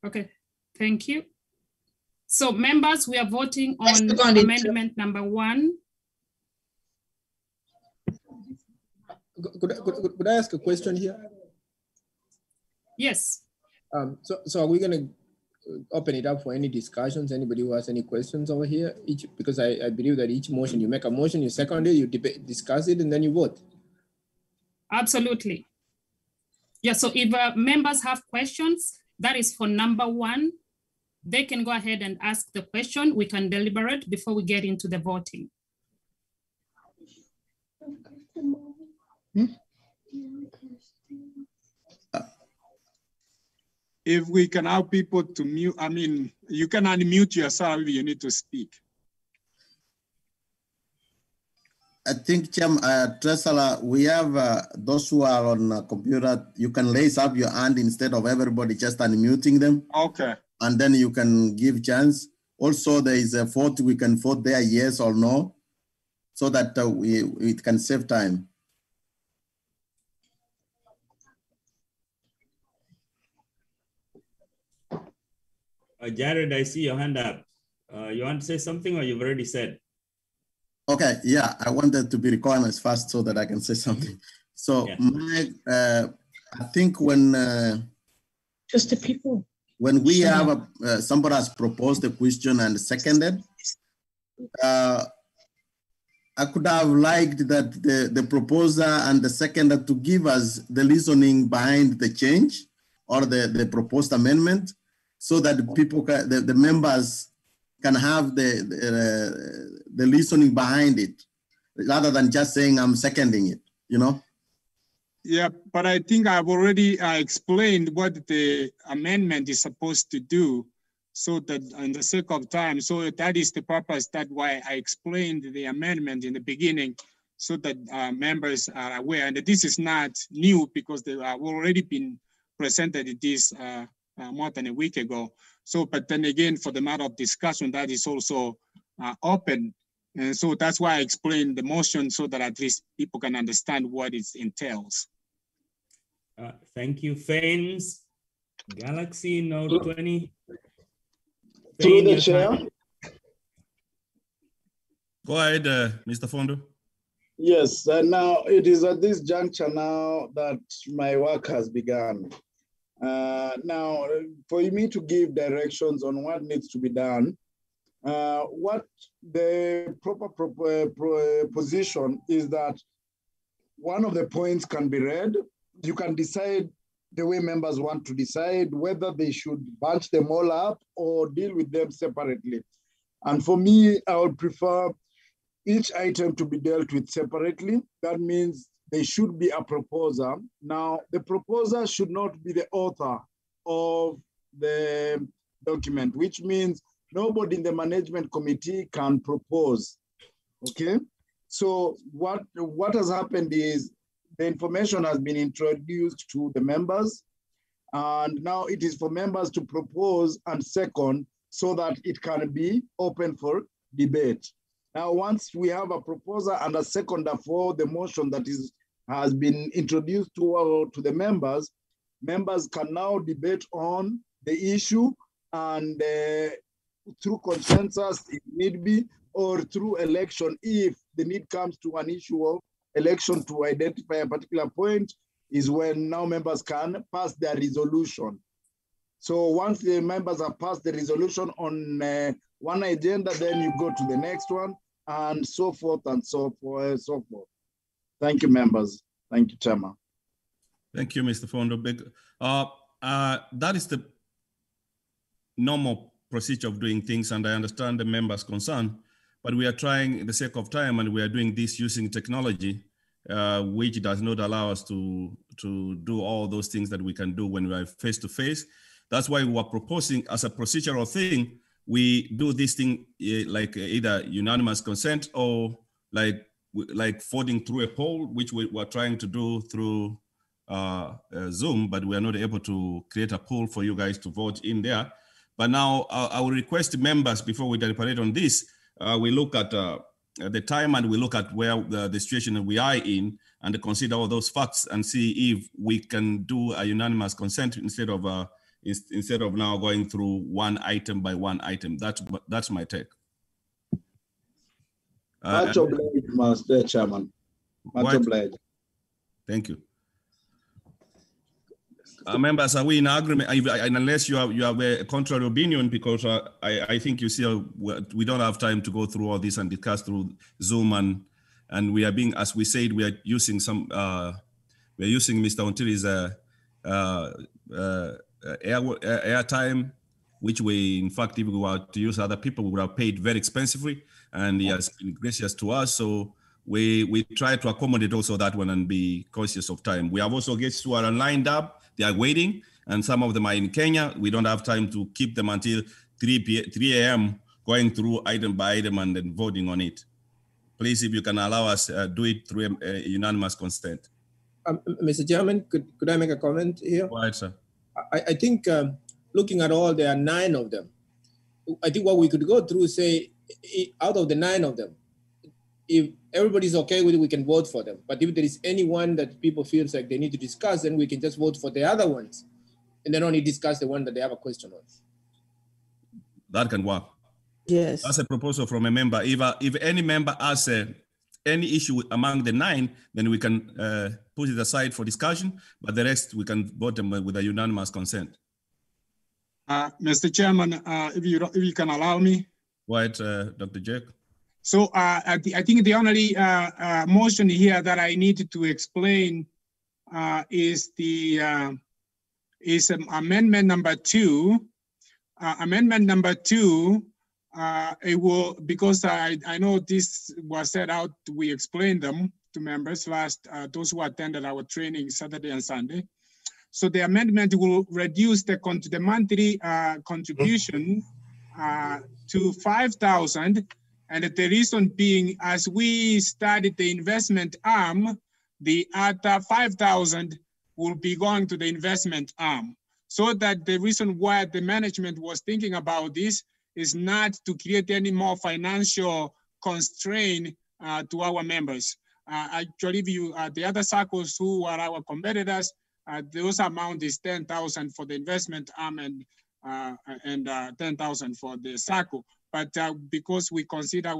Okay, thank you. So members, we are voting on amendment number 1. Could I ask a question here? Yes. So are we going to open it up for any discussions? Anybody who has any questions over here? Because I believe that each motion, you make a motion, you second it, you discuss it, and then you vote. Absolutely. Yeah, so if members have questions, that is for number 1. They can go ahead and ask the question. We can deliberate before we get into the voting. If we can allow people to mute, I mean, you can unmute yourself if you need to speak. I think, Tresala, we have those who are on a computer, you can raise up your hand instead of everybody just unmuting them. Okay. And then you can give chance. Also, there is a vote, we can vote there, yes or no, so that it can save time. Jared, I see your hand up. You want to say something, or you've already said? Okay, yeah, I wanted to be recognized first so that I can say something. So I think when just the people, when we have somebody has proposed a question and seconded, I could have liked that the proposer and the seconder to give us the reasoning behind the change or the proposed amendment, so that people can, the members can have the reasoning behind it, rather than just saying I'm seconding it, you know? Yeah, but I think I've already explained what the amendment is supposed to do, so that on the sake of time, so that is the purpose. That's why I explained the amendment in the beginning, so that members are aware. And this is not new because they have already been presented this more than a week ago. So, but then again, for the matter of discussion, that is also open. And so that's why I explained the motion, so that at least people can understand what it entails. Thank you, Fanes. Galaxy Note 20. Through the chair. Go ahead, Mr. Fondo. Yes, and now it is at this juncture now that my work has begun. Now, for me to give directions on what needs to be done, what the proper position is that one of the points can be read. You can decide the way members want to decide whether they should bunch them all up or deal with them separately. And for me, I would prefer each item to be dealt with separately. That means there should be a proposer. Now, the proposer should not be the author of the document, which means nobody in the management committee can propose, okay? So what has happened is the information has been introduced to the members, and now it is for members to propose and second so that it can be open for debate. Now, once we have a proposer and a seconder for the motion that has been introduced to the members, members can now debate on the issue and through consensus if need be, or through election if the need comes to an issue of election to identify a particular point, is when now members can pass their resolution. So once the members have passed the resolution on one agenda, then you go to the next one, and so forth and so forth. Thank you, members. Thank you, Chairman. Thank you, Mr. Fondo. That is the normal procedure of doing things, and I understand the members' concern, but we are trying, in the sake of time, and we are doing this using technology, which does not allow us to do all those things that we can do when we are face to face. That's why we are proposing, as a procedural thing, we do this thing like either unanimous consent or like voting through a poll, which we were trying to do through Zoom, but we are not able to create a poll for you guys to vote in there. But now I will request members, before we deliberate on this, we look at the time and we look at where the situation we are in and consider all those facts and see if we can do a unanimous consent instead of now going through one item by one item. That's my take. Much obliged, Master Chairman. Much obliged. Thank you. Members, are we in agreement? Unless you have a contrary opinion, because I think you see we don't have time to go through all this and discuss through Zoom, and we are being, as we said, we are using some we're using Mr. Ontiri's airtime, which we, in fact, if we were to use other people, we would have paid very expensively, and he has been gracious to us. So we try to accommodate also that one and be cautious of time. We have also guests who are lined up. They are waiting, and some of them are in Kenya. We don't have time to keep them until 3 a.m. going through item by item and then voting on it. Please, if you can allow us, do it through a unanimous consent. Mr. Chairman, could I make a comment here? Go ahead, sir. I think looking at all, there are 9 of them. I think what we could go through, say, out of the 9 of them, if everybody's okay with it, we can vote for them. But if there is anyone that people feel like they need to discuss, then we can just vote for the other ones and then only discuss the one that they have a question on. That can work. Yes. That's a proposal from a member. If any member has any issue among the 9, then we can put it aside for discussion, but the rest we can vote them with a unanimous consent. Mr. Chairman, if you can allow me. Right, Dr. Jake. So I think the only motion here that I need to explain is amendment number 2. Amendment number 2, it will, because I know this was set out, we explained them to members last, those who attended our training Saturday and Sunday. So the amendment will reduce the monthly contribution to 5,000. And the reason being, as we started the investment arm, the other 5,000 will be going to the investment arm. So that the reason why the management was thinking about this is not to create any more financial constraint to our members. Actually, the other SACCOs who are our competitors, those amount is 10,000 for the investment arm and 10,000 for the SACCO. But because we consider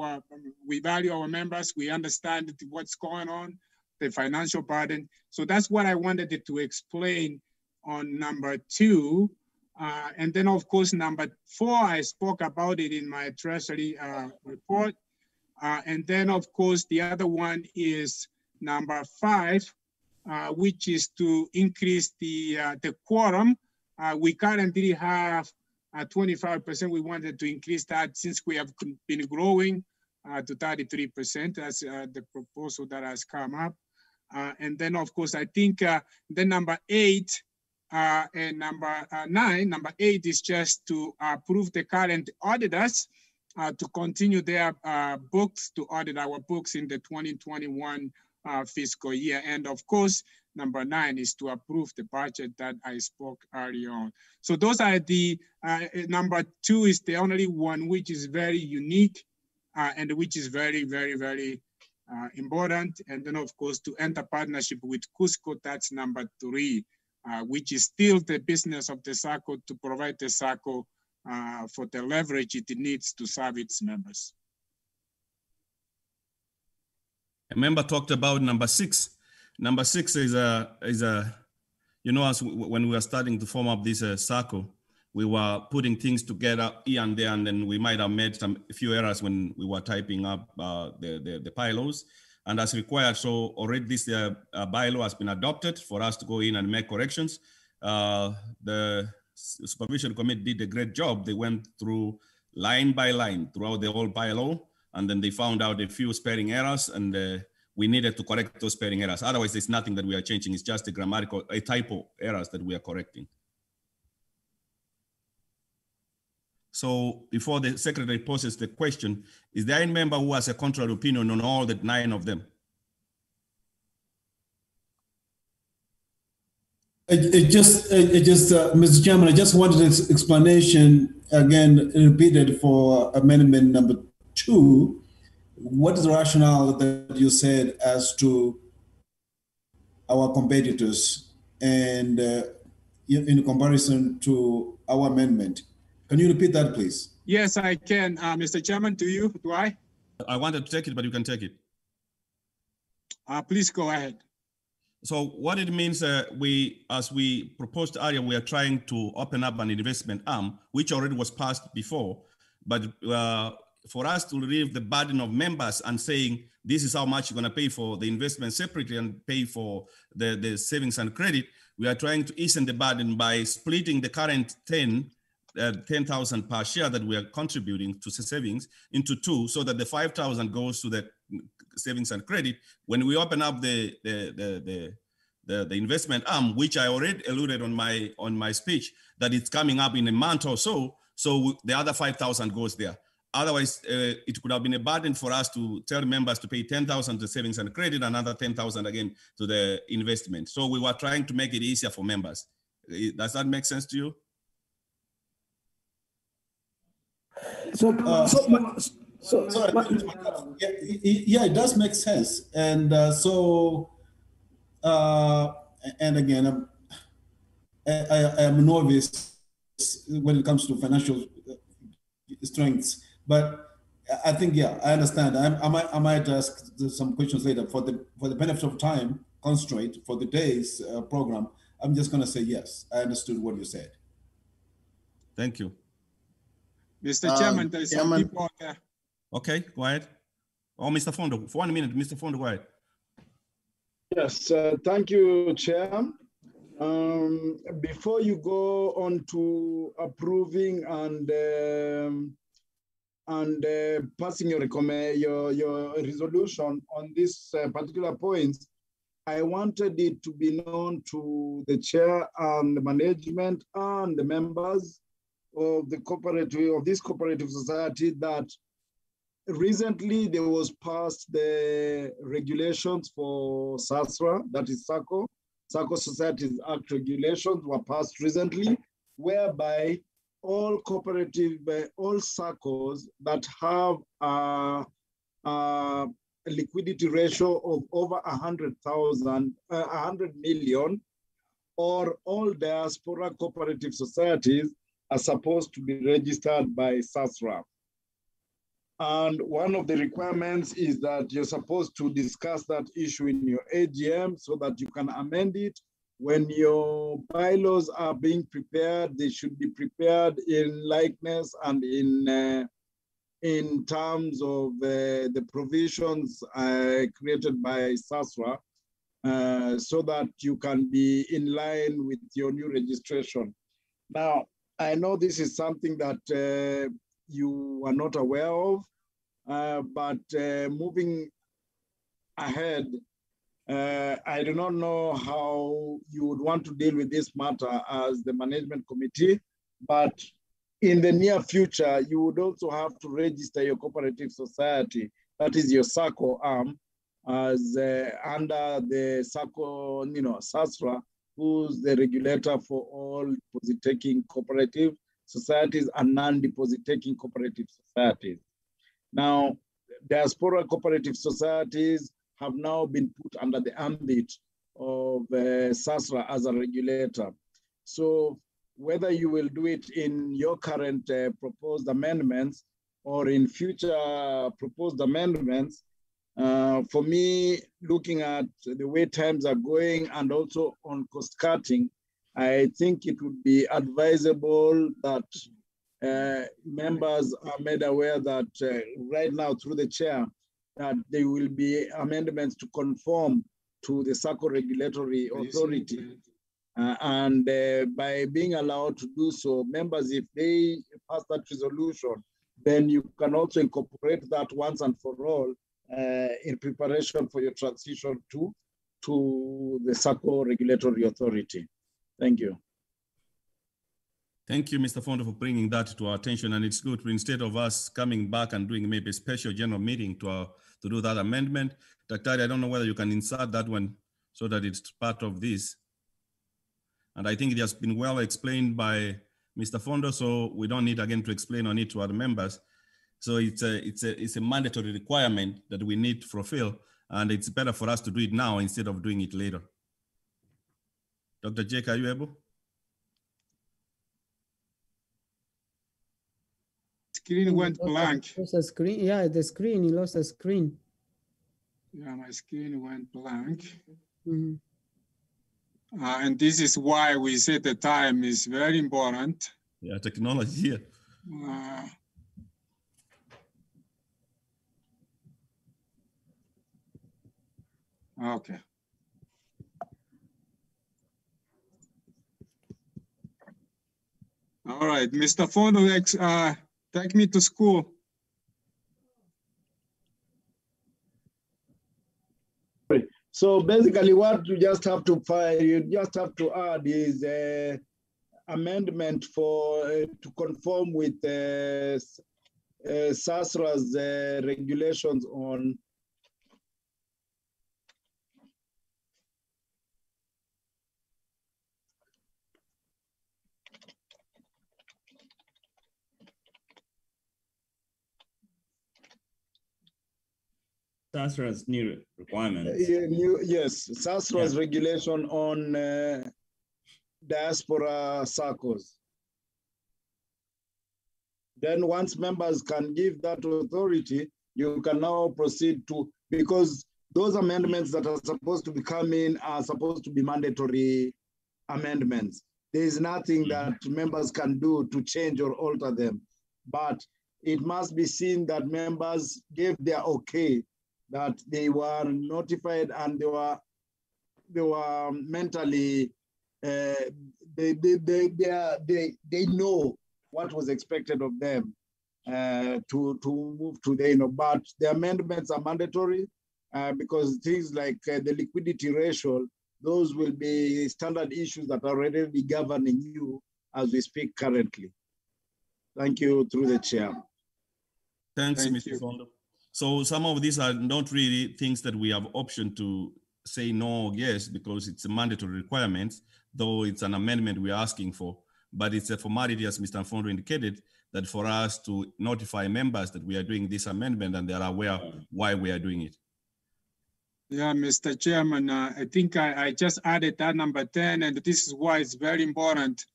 we value our members, we understand what's going on, the financial burden. So that's what I wanted to explain on number 2. And then of course, number 4, I spoke about it in my treasury report. And then of course, the other one is number 5, which is to increase the quorum. We currently have 25%. We wanted to increase that since we have been growing to 33%. That's the proposal that has come up. And then of course, I think then number 8 and number 9, number 8 is just to approve the current auditors to continue their books, to audit our books in the 2021 fiscal year. And of course, number 9 is to approve the budget that I spoke earlier on. So those are the, number 2 is the only one which is very unique and which is very, very, very important. And then of course, to enter partnership with Cusco, that's number 3, which is still the business of the Sacco to provide the Sacco for the leverage it needs to serve its members. A member talked about number 6. Number 6 is a you know, as when we were starting to form up this Sacco, we were putting things together here and there, and then we might have made a few errors when we were typing up the bylaws. And as required, so already this bylaw has been adopted for us to go in and make corrections. The supervision committee did a great job. They went through line by line throughout the whole bylaw, and then they found out a few spelling errors, and we needed to correct those spelling errors. Otherwise, there's nothing that we are changing. It's just a typo errors that we are correcting. So before the secretary poses the question, is there any member who has a contrary opinion on all the 9 of them? Mr. Chairman, I just wanted an explanation again repeated for amendment number 2. What is the rationale that you said as to our competitors and in comparison to our amendment? Can you repeat that, please? Yes, I can. Mr. Chairman, do I? I wanted to take it, but you can take it. Please go ahead. So what it means, as we proposed earlier, we are trying to open up an investment arm, which already was passed before, but for us to relieve the burden of members and saying, this is how much you're gonna pay for the investment separately and pay for the savings and credit, we are trying to ease the burden by splitting the current 10,000 per share that we are contributing to savings into 2, so that the 5,000 goes to the savings and credit. When we open up the investment arm, which I already alluded on my speech, that it's coming up in a month or so, so the other 5,000 goes there. Otherwise, it could have been a burden for us to tell members to pay 10,000 to savings and credit, another 10,000 again to the investment. So we were trying to make it easier for members. Does that make sense to you? Yeah, it does make sense. And and again, I am a novice when it comes to financial strengths, But I think, yeah, I understand. I might ask some questions later for the benefit of time constraint for the day's program. I'm just going to say yes. I understood what you said. Thank you. Mr. Chairman, there's some people out there. Okay, go ahead. Oh, Mr. Fondo, for 1 minute, Mr. Fondo, go ahead. Yes, thank you, Chair. Before you go on to approving and passing your resolution on this particular point, I wanted it to be known to the chair and the management and the members of the cooperative, of this cooperative society, that recently there was passed the regulations for SASRA, that is Sacco. Sacco Societies Act regulations were passed recently, whereby all cooperative, all SACCOs that have a liquidity ratio of over 100 million, or all diaspora cooperative societies are supposed to be registered by SASRA. And one of the requirements is that you're supposed to discuss that issue in your AGM so that you can amend it. When your bylaws are being prepared, they should be prepared in likeness and in terms of the provisions created by SASRA, so that you can be in line with your new registration. Now, I know this is something that you are not aware of, but moving ahead, I do not know how you would want to deal with this matter as the management committee, but in the near future, you would also have to register your cooperative society, that is your Sacco arm, as under the Sacco, SASRA, who's the regulator for all deposit-taking cooperative societies and non-deposit-taking cooperative societies. Now, diaspora cooperative societies have now been put under the ambit of SASRA as a regulator. So whether you will do it in your current proposed amendments or in future proposed amendments, for me, looking at the way times are going and also on cost cutting, I think it would be advisable that members are made aware that right now through the chair, that there will be amendments to conform to the Sacco regulatory authority. And by being allowed to do so, members, if they pass that resolution, then you can also incorporate that once and for all in preparation for your transition to the Sacco regulatory authority. Thank you. Thank you, Mr. Fondo, for bringing that to our attention. And it's good, instead of us coming back and doing maybe a special general meeting to do that amendment, Dr. I don't know whether you can insert that one so that it's part of this. And I think it has been well explained by Mr. Fondo, so we don't need again to explain on it to other members. So it's a mandatory requirement that we need to fulfill, and it's better for us to do it now instead of doing it later. Dr. Jake, are you able? Screen went blank. Lost a screen. Yeah, the screen. He lost a screen. Yeah, my screen went blank. Mm-hmm. And this is why we say the time is very important. Yeah, technology here. Okay. All right, Mr. Fondo, take me to school. So basically what you just have to add is amendment for to conform with SASRA's regulations on SASRA's new requirements. Yes, SASRA's regulation on diaspora SACCOs. Then once members can give that authority, you can now proceed to, because those amendments that are supposed to be coming are supposed to be mandatory amendments. There is nothing that members can do to change or alter them. But it must be seen that members gave their okay, that they were notified and they were mentally, they know what was expected of them to move to the, but the amendments are mandatory because things like the liquidity ratio, those will be standard issues that are already governing you as we speak currently. Thank you, through the chair. Thanks, Mr. Fondo. So some of these are not really things that we have option to say no or yes, because it's a mandatory requirement, though it's an amendment we're asking for. But it's a formality, as Mr. Fondo indicated, that for us to notify members that we are doing this amendment and they are aware why we are doing it. Yeah, Mr. Chairman, I think I just added that number 10, and this is why it's very important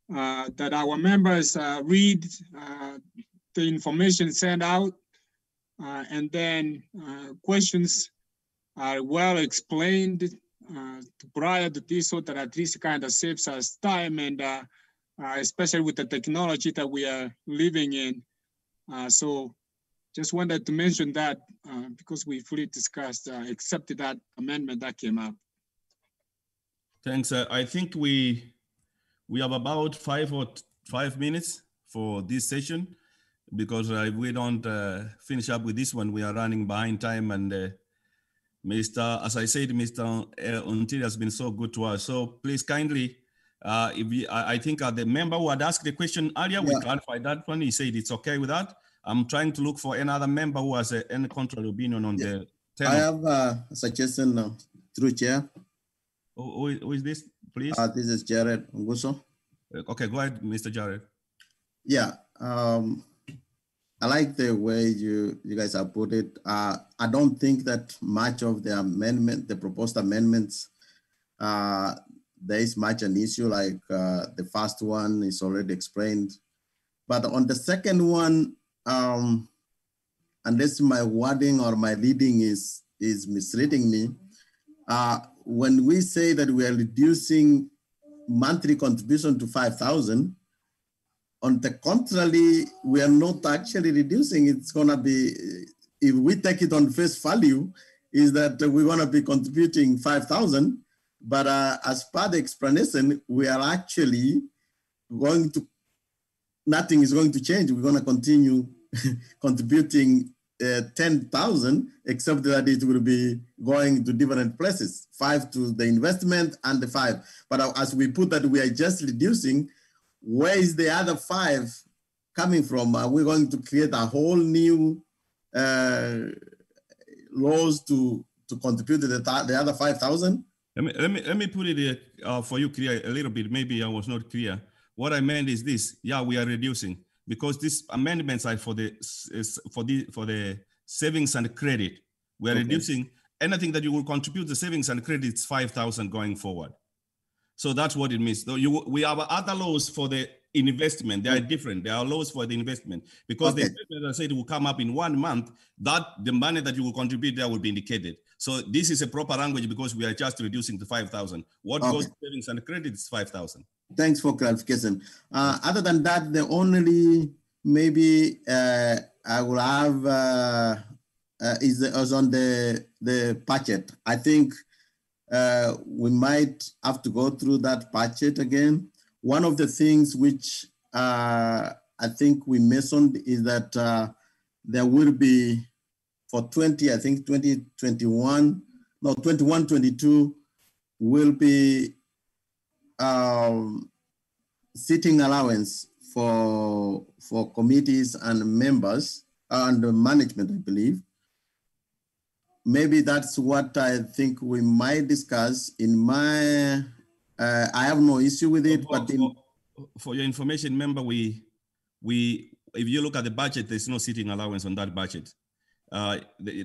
that our members read the information sent out, and then questions are well explained prior to this, so that at least kind of saves us time, and especially with the technology that we are living in. So just wanted to mention that because we fully discussed, accepted that amendment that came up. Thanks. I think we have about 5 minutes for this session, because if we don't finish up with this one, we are running behind time. And as I said, Mr. Untiri has been so good to us. So please kindly, I think the member who had asked the question earlier, we clarified that one. He said it's okay with that. I'm trying to look for another member who has any contrary opinion on the term. I have a suggestion now, through chair. Who is this, please? This is Jared Nguso. Okay, go ahead, Mr. Jared. Yeah, I like the way you guys have put it. I don't think that much of the proposed amendments, there is much an issue, like the first one is already explained. But on the second one, unless my wording or my reading is misleading me, when we say that we are reducing monthly contribution to 5,000, on the contrary, we are not actually reducing. It's gonna be, if we take it on face value, is that we're gonna be contributing 5,000, but as per the explanation, we are actually going to, nothing is going to change. We're gonna continue contributing 10,000, except that it will be going to different places, 5 to the investment and the 5. But as we put that, we are just reducing, where is the other 5 coming from? Are we going to create a whole new laws to contribute to the other 5,000? Let me put it for you clear a little bit. Maybe I was not clear. What I meant is this: yeah, we are reducing because these amendments are for the savings and credit. We are reducing anything that you will contribute to savings and credits 5,000 going forward. So that's what it means. So we have other laws for the investment. They are different. There are laws for the investment because the investment, as I said, will come up in 1 month. That the money that you will contribute there will be indicated. So this is a proper language because we are just reducing to 5,000. What goes to savings and credit is 5,000. Thanks for clarification. Other than that, the only maybe I will have is on the budget. I think we might have to go through that budget again. One of the things which I think we mentioned is that there will be for 21-22 will be sitting allowance for committees and members and management, I believe. Maybe that's what I think we might discuss. In my, I have no issue with it, but for your information, member, if you look at the budget, there's no sitting allowance on that budget.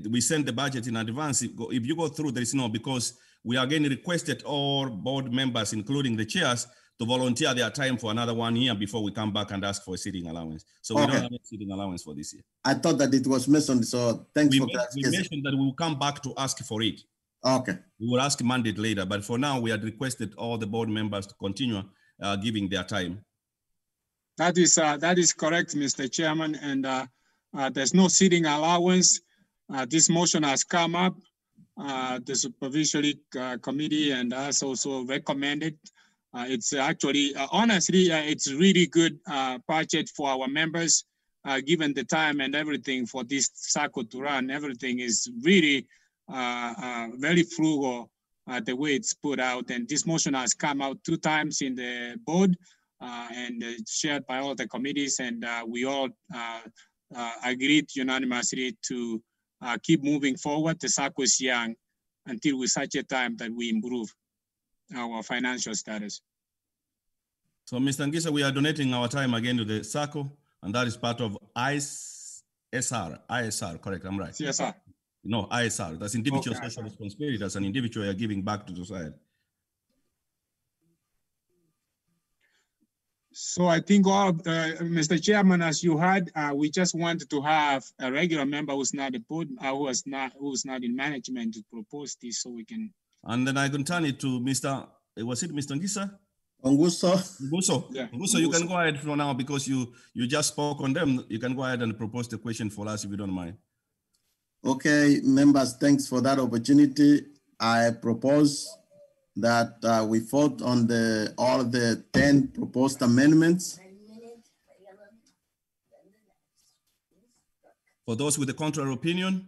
We send the budget in advance. If you go through, there is no, because we again requested all board members, including the chairs, volunteer their time for another 1 year before we come back and ask for a seating allowance. So we don't have a seating allowance for this year. I thought that it was mentioned, so thanks for clarification. We mentioned that we will come back to ask for it. Okay. We will ask mandate later, but for now we had requested all the board members to continue giving their time. That is correct, Mr. Chairman, and there's no seating allowance. This motion has come up. The supervisory committee and us also recommended. It's actually, honestly, it's really good budget for our members, given the time and everything for this Sacco to run. Everything is really very frugal the way it's put out. And this motion has come out 2 times in the board and shared by all the committees. And we all agreed unanimously to keep moving forward. The Sacco is young until we such a time that we improve our financial status. So, Mr. Ngisa, we are donating our time again to the Sacco, and that is part of ISR, correct? I'm right. CSR. No, ISR. That's individual social responsibility. That's an individual you're giving back to society. So I think all, Mr. Chairman, as you heard, we just wanted to have a regular member who's not a board, who's not in management to propose this, so we can. And then I can turn it to Mr. Was it Mr. Ngisa? Nguso. Yeah. Nguso, you can go ahead for now because you just spoke on them. You can go ahead and propose the question for us if you don't mind. Okay, members, thanks for that opportunity. I propose that we vote on all the 10 proposed amendments. For those with a contrary opinion?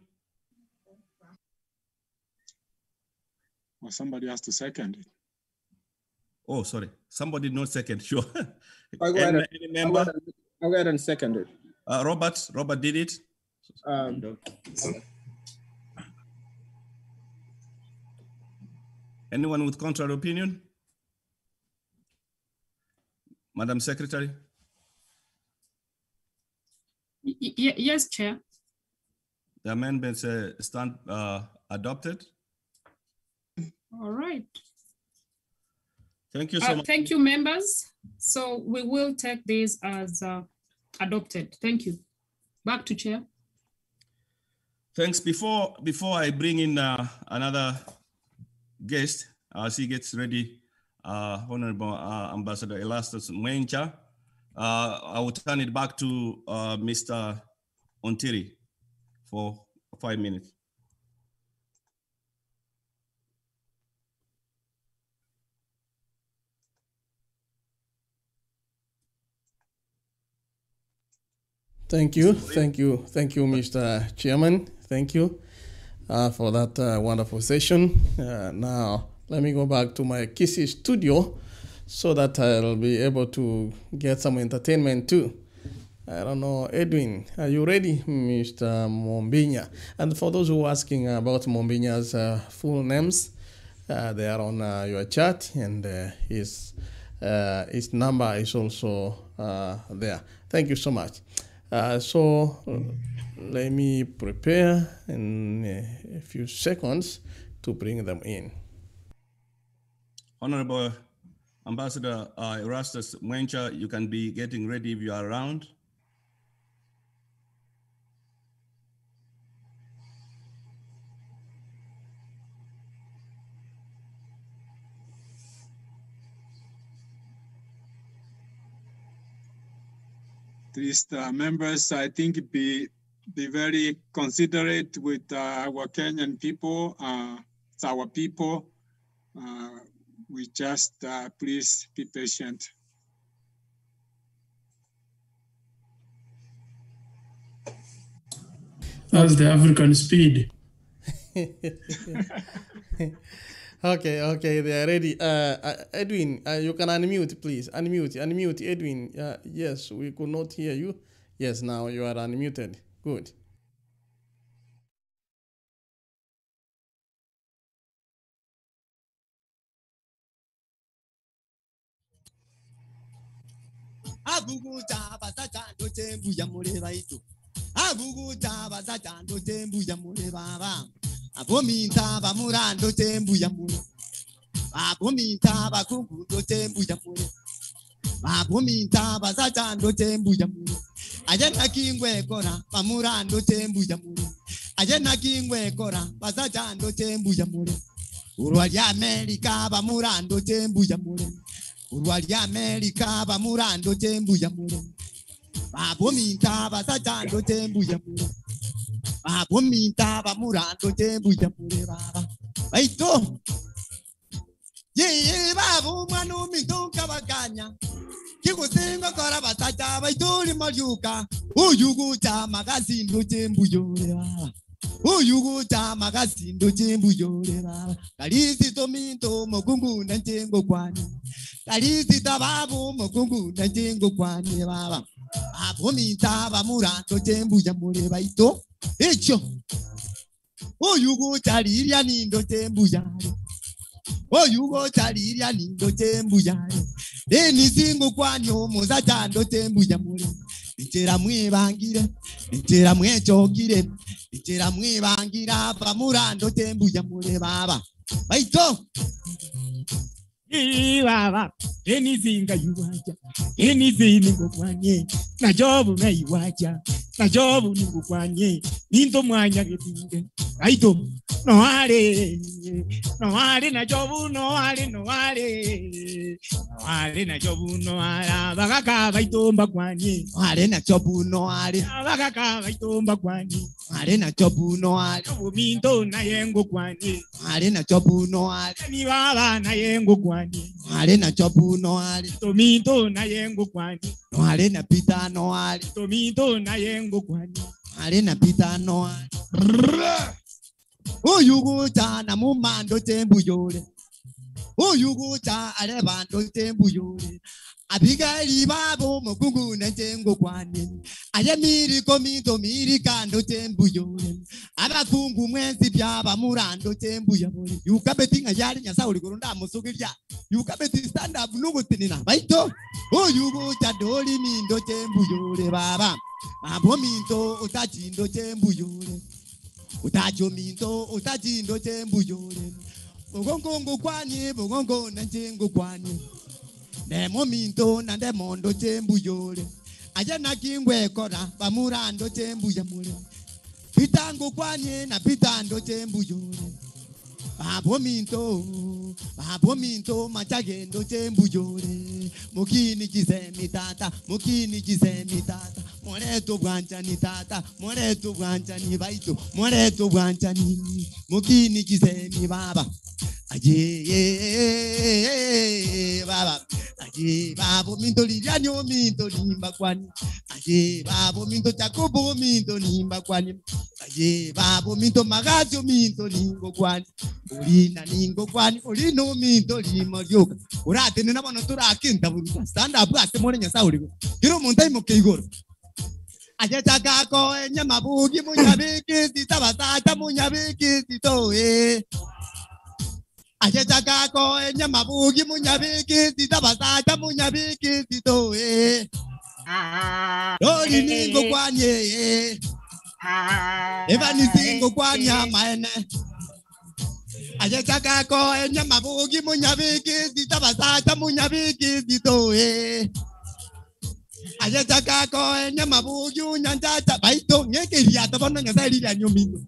Well, somebody has to second it. Oh, sorry. Somebody did not second, sure. I'll go Any member? I'll go ahead and second it. Robert did it? Anyone with contrary opinion? Madam Secretary? Yes, Chair. The amendments stand adopted. All right. Thank you so much. Thank you, members. So we will take this as adopted. Thank you. Back to Chair. Thanks. Before I bring in another guest, as he gets ready, Honorable Ambassador Erastus Mwencha, I will turn it back to Mr. Ontiri for 5 minutes. Thank you, Mr. Chairman. Thank you for that wonderful session. Now, let me go back to my Kisi studio so that I'll be able to get some entertainment too. I don't know, Edwin, are you ready, Mr. Mombinya? And for those who are asking about Mombinya's full names, they are on your chat, and his number is also there. Thank you so much. So let me prepare in a few seconds to bring them in. Honorable Ambassador Erastus Mwencha, you can be getting ready if you are around. These members, I think, be very considerate with our Kenyan people. It's our people. We just please be patient. That's the African speed. Okay, they are ready. Edwin, you can unmute, please. Unmute, Edwin. Yes, we could not hear you. Yes, now you are unmuted. Good. Abominta bamurando tembu ya mure. Abominta bakungundo tembu ya mure. Babumita basachando tembu jamure. Ajena kingwe kora pamurando tembu jamure. Ajena kingwe kora basachando tembu jamure. Urwali Amerika bamurando tembu jamure. Urwali Amerika bamurando tembu jamure. Babumita basachando tembu jamure. Babumita bamurando tembu jamure baba. Baito. Ye babu manu mintunga baganya. Kikusinga kora batata baituri maluka. Uyuguta magazindo tembu yore baba. Uyuguta magazindo tembu yore baba. Kalisi tominto mokungu na tengo kwani. Kalisi tababu mokungu na tengo kwani baba. Abomita bamurando tembu yamure baito. Echo. Uyuguta liria nindo tembu yare. Oyugo taliria nindo tembu yare. Deni zingu kwanyo muzaja ndo tembu yamure. Itera mwibangire, itera mwechokire, itera mwibangira pamurando tembu yamure baba. Baito. Baba, deni zinga yuwaja, deni zingo kwanye, na jobu na yuwaja, na jobu ningu kwanye, nindo mwanya getinge. Baito. No are na jobu no are na jobu no ara bagaka baitomba kwanye are na jobu no are bagaka baitomba kwanye are na jobu no are minto na yengo kwanye are na jobu no are ni baba na yengo kwanye are na jobu no are to minto na yengo kwanye are na pita no are to minto na yengo kwanye are na pita no are. Uyuguta na mumando tembu yore. Uyuguta arebando tembu yore. Abigaili babo mokungu na tengo kwani. Ayamiri komito miri kando tembu yore. Abakungu mwenzi byaba murando tembu yore. Yukabetinga yari nyasa ulikurunda musugirya. Yukabeti stand up nugutinina. Baito. Uyuguta doli mindo tembu yore baba. Abo minto utachindo tembu yore. Utacho minto utachindo tembu yore. Bogongo kwani bogongo na tengo kwani. Nemo minto na demondo tembu yore. Ajana kingwe kora bamurando tembu yamure. Pitango kwani na pitando tembu yore. Babo minto machagendo tembu yore. Mukini jisemi tata, mukini jisemi tata. Moreto bwanchani tata, moreto bwanchani baito, moreto bwanchani. Mukini jisemi baba. Aje baba. Aje babo minto lilianyo minto limba kwani. Aje babo minto chakubu minto limba kwani. Aje babo minto magazio minto lingo kwani. Ulina ningo kwani, ulino minto limo yoga. Urate nina bono turakinta buruta. Stand up ate more nya sauri. Kiro montai mo keigoro. Aje chakako enya mabugi munyabiki sitabata munyabiki sitoe. Aje chakako enya mabugi munyabiki sitabata munyabiki sitoe. Doli ningo kwani eva nisingo kwani amaene. Aje chakako enya mabugi munyabiki sitabata munyabiki sitoe. Aje chakako enya mabugi unyantata baito ngeke riata bono nyasari ya nyomingo.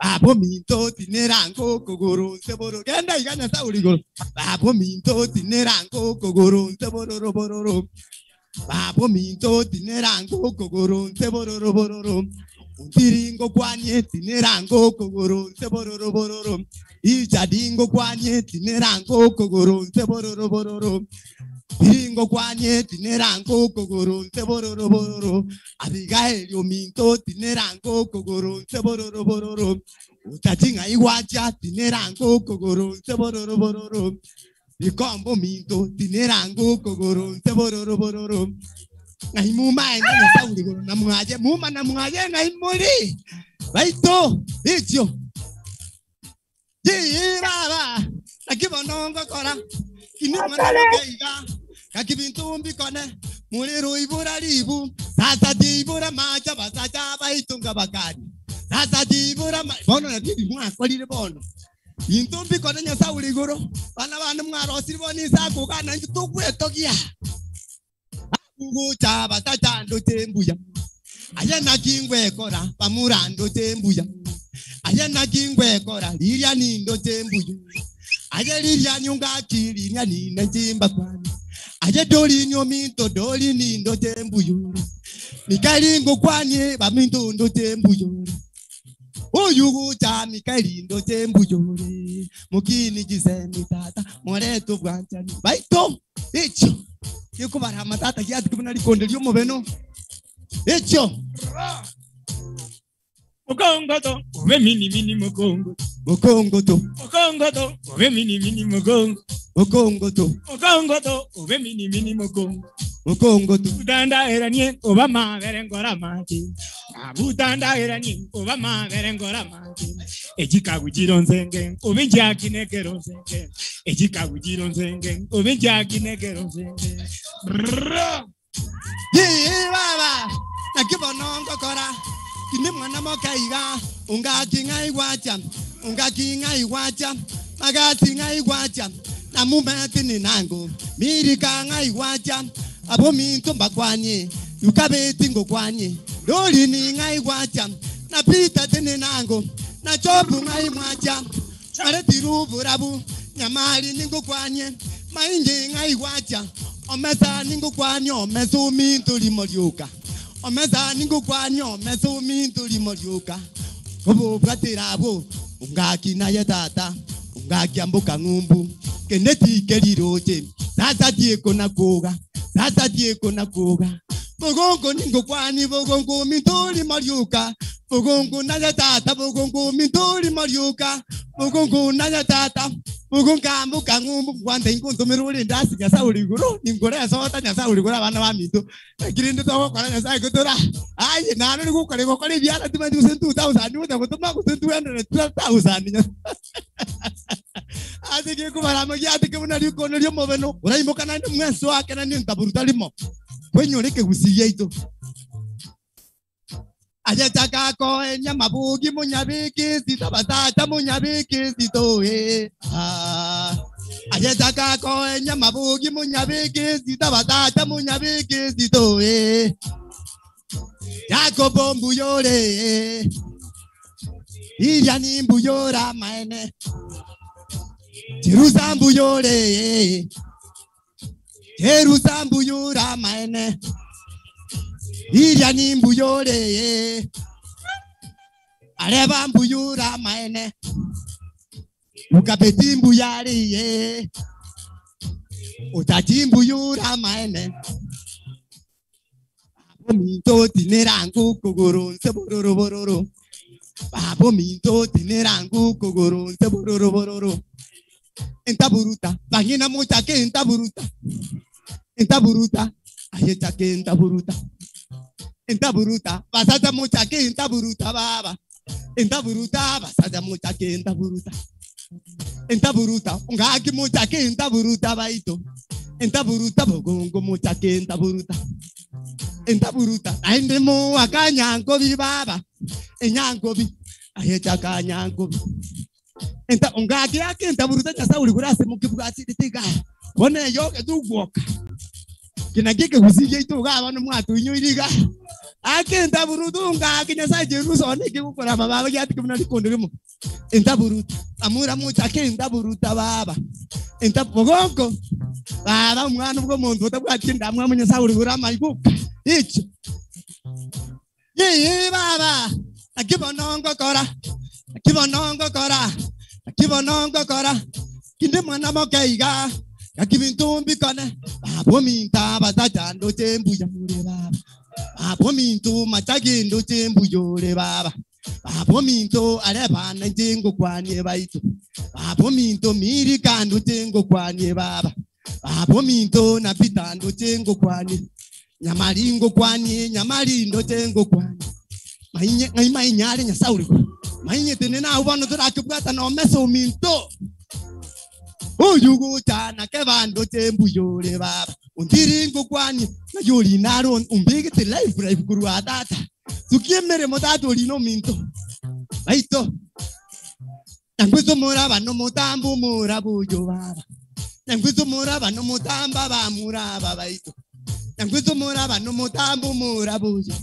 Babo minto tinerango kogoro seboro genda iganya sauri goro. Babo minto tinerango kogoro seboro bororo. Babo minto tinerango kogoro seboro bororo. Untiringo kwanye tinerango kogoro seboro bororo. Ijadingo kwanye tinerango kogoro seboro bororo. Tiringo kwanye tinerango kogoro seboro bororo. Abigail yo minto tinerango kogoro seboro bororo. Utatinga iwacha tinerango kogoro seboro bororo. Ikombo minto tinerango kogoro seboro bororo. Ngai muma nganya sauri goro namuaje muma namuaje ngai muri. Baito ichio. Ji baba akibonongo kora. Kinimana ngeiga. Kakibintumbi kone muliro ibura libu. Sasa dibura macha basacha baitunga bakari. Sasa dibura bono na bibi mwa kwalire bono. Intumbi kone nyasa uligoro. Bana bana mwaro sirbo ni Sacco kana ntukwe tokia. Abugu chaba tachando tembuya. Ayena kingwe kora pamurando tembuya. Ayena kingwe kora liria nindo tembuya. Aye liria nyunga kiri nyani njimba kwani. Aye doli nyominto doli nindo tembuya. Mikalingo kwanye baminto ndo tembuya. Oyugu cha mikalindo tembuyore mukini jisemi tata moreto bwanchani baito icho yuko barama tata yati kubona likondelyo mubeno icho mukongo to ube mini mini mukongo to ube mini mini mukongo to ube mini mini mukongo to udanda eranie obama verengora mati abutanda eranie obama verengora mati ejika gujiro nzenge obenja kinekero nzenge ejika gujiro nzenge obenja kinekero nzenge baba nakibonongo kora kini mwana mokaiga unga kinga iwacha magati ngai wacha na mumeti ni nango mirika ngai wacha abo minto bakwanye yukabeti ngokwanye doli ni ngai wacha na pita tene nango na chopu ngai mwacha chare tirubu rabu nyamali ningo kwanye mainge ngai wacha omesa ningo kwanye omeso minto limolyoka omesa ningo kwanye omeso minto limolyoka obo bwaterabo ungaki na yatata ungaki ambuka ngumbu keneti keliroje sasa tieko na koga bogongo ningo kwani bogongo mitoli mariuka bogongo na yatata bogongo mitoli mariuka bogongo na yatata bogonga ambuka ngumbu kwande inkunto meruli ndasi nyasa uliguro ningore sota nyasa uliguro abana ba mito kirinde to kwa nyasa gutora ayi nano ni gukore gukore byara tumandi kusentu 2000 ni utagutuma kusentu 200,000 Adike kubarama yatike munari kono lyo mobeno uraimoka nani mweso wake nani ntaburutalimo kwenyoleke gusiye ito Ajataka ko enya mabugi munyabiki sitabata munyabiki sitoe Ajataka ko enya mabugi munyabiki sitabata munyabiki sitoe Jacobo mbuyore Iyani mbuyora maene Jerusambu yore Jerusambu yura maene Iria nimbu yore Areba mbu yura maene Ukapetimbu yari ye Utatimbu yura maene Babo minto tinerangu kogoro Sebororo bororo Babo minto tinerangu kogoro Sebororo bororo Entaburuta, vagina mucha que entaburuta, ayeta que entaburuta, basada mucha que entaburuta baba, entaburuta, basada mucha que entaburuta, ungaki mucha que entaburuta baito, entaburuta bogongo mucha que entaburuta, aindemo akanyango bi baba, enyango bi, ayeta kanyango bi. Enta ungaki yake entaburuta nyasa uligurase mukibwati ditiga one yoke dugwoka kinagike kusiye ituga abantu mwatu inyuriga ake entaburuta ungaki nyasa jeruso one kikukora baba yati kumna likonderemo entaburuta amura mucha ake entaburuta baba entabogongo baba mwana ubwo muntu utabwati ndamwe munyasa uligura mayikuka icho ye baba akibonongo kora kinde mwana mokaiga yakibintumbi kone babo minta batachando tembuya mure baba babo mintu machagindo tembuyore baba babo minto arebana njengo kwanye baito babo minto miri kando tengo kwanye baba babo minto napitando tengo kwanye nyamaringo kwanye nyamarindo tengo kwanye mainyale nyasauri mainye tenena ubano turakibwata no meso minto uyugu tana kebando tembuyore baba undiringo kwani na yoli naro umbige te life kurwa data tukiemere modato lino minto baito Nangwizo muraba no mutambu murabu jobaba. Nangwizo muraba no mutamba ba muraba baito. Nangwizo muraba no mutambu murabu jo.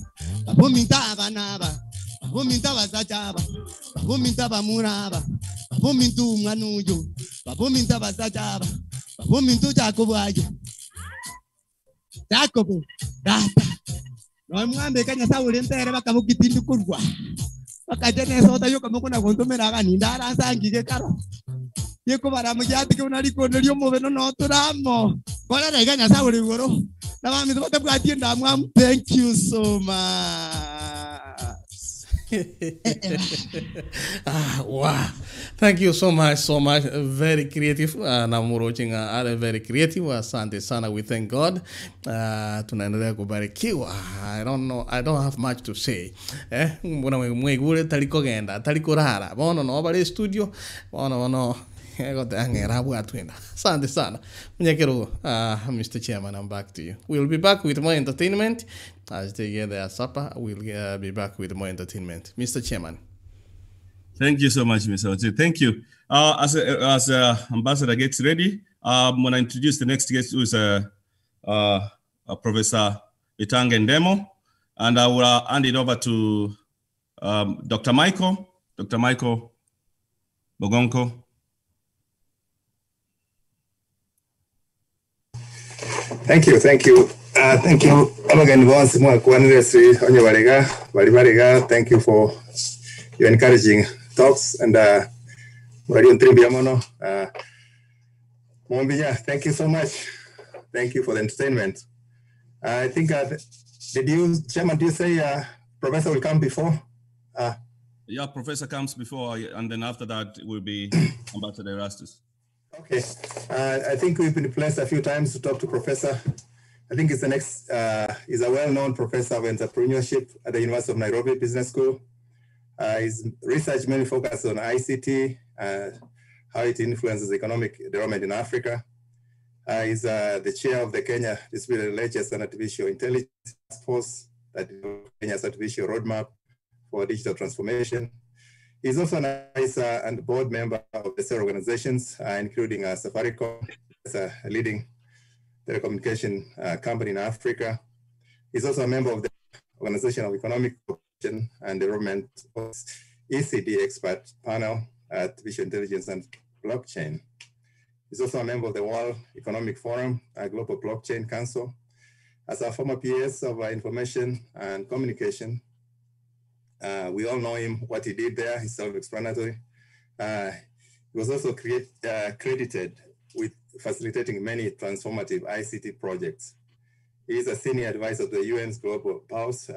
Babuminta banaba. Babuminta basajaba. Babuminta bamuraba. Babumintu mwanujo. Babuminta basajaba. Babumintu Jacobo ajo. Jacobo. Rata. No mwambe kanya sauli ntere bakamukitindu kurwa. Bakajene sota yo kama kuna kontomera gani ndara sangige karo. Yeko bara mujati ke unali konelio moveno no turamo. Kola reganya sauli goro. Na mami zote bwati ndamwa. Thank you so much. Wow. Thank you so much. Very creative. Namuroching are very creative. Asante sana. We thank God. Tunaendelea kubarikiwa. I don't have much to say. Mbona mwegure taliko genda, taliko rara. Bono no bale studio. Bono. Asante sana. Mr. Chairman, I'm back to you. We'll be back with more entertainment. As they get their supper, we'll be back with more entertainment. Mr. Chairman. Thank you so much, Mr. Oti. Thank you. As Ambassador gets ready, I'm going to introduce the next guest, who is Professor Bitanga Ndemo, and I will hand it over to Dr. Michael Bogonko. Thank you. Thank you again once more. Thank you for your encouraging talks and thank you so much. Thank you for the entertainment. I think Chairman, do you say Professor will come before? Yeah, Professor comes before, and then after that will be Ambassador Erastus. Okay, I think we've been blessed a few times to talk to Professor. I think it's the next, he's a well-known professor of entrepreneurship at the University of Nairobi Business School. His research mainly focuses on ICT, how it influences economic development in Africa. He's the chair of the Kenya Distributed Ledgers and Artificial Intelligence Force, that is Kenya's artificial roadmap for digital transformation. He's also an advisor and board member of several organizations, including Safaricom, a leading telecommunication company in Africa. He's also a member of the Organization of Economic Cooperation and Development, ECD expert panel, artificial intelligence and blockchain. He's also a member of the World Economic Forum, Global Blockchain Council. As a former PS of information and communication, we all know him, what he did there, he's self-explanatory. He was also credited with facilitating many transformative ICT projects. He is a senior advisor to the UN's Global Pulse,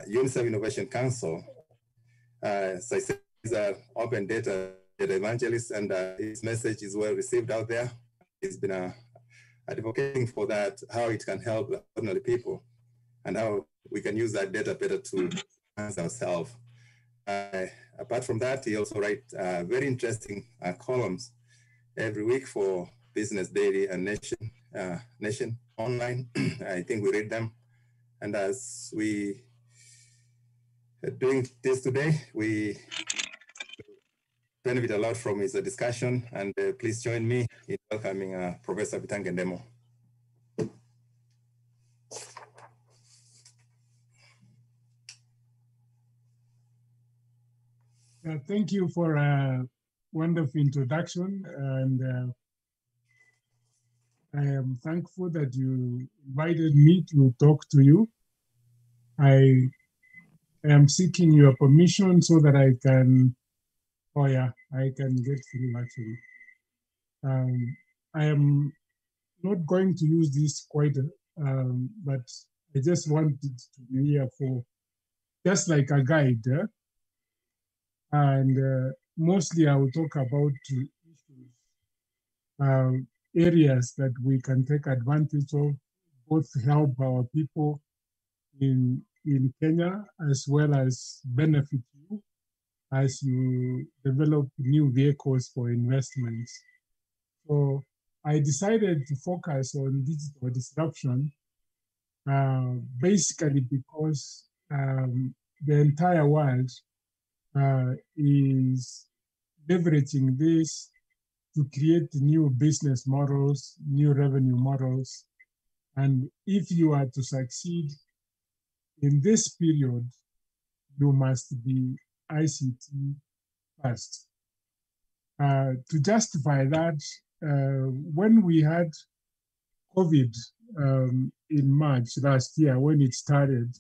UNICEF Innovation Council. As I said, he's an open data evangelist, and his message is well received out there. He's been advocating for that, how it can help ordinary people, and how we can use that data better to enhance ourselves. Apart from that, he also writes very interesting columns every week for Business Daily and Nation online. I think we read them. And as we are doing this today, we benefit a lot from his discussion. And please join me in welcoming Professor Bitanga Ndemo. Thank you for a wonderful introduction, and I am thankful that you invited me to talk to you. I am seeking your permission so that I can, I can get through actually. I am not going to use this quite, but I just wanted to be here for just like a guide. And mostly I will talk about areas that we can take advantage of, both help our people in Kenya, as well as benefit you as you develop new vehicles for investments. So I decided to focus on digital disruption, basically because the entire world is leveraging this to create new business models, new revenue models. And if you are to succeed in this period, you must be ICT first. To justify that, when we had COVID in March last year, when it started,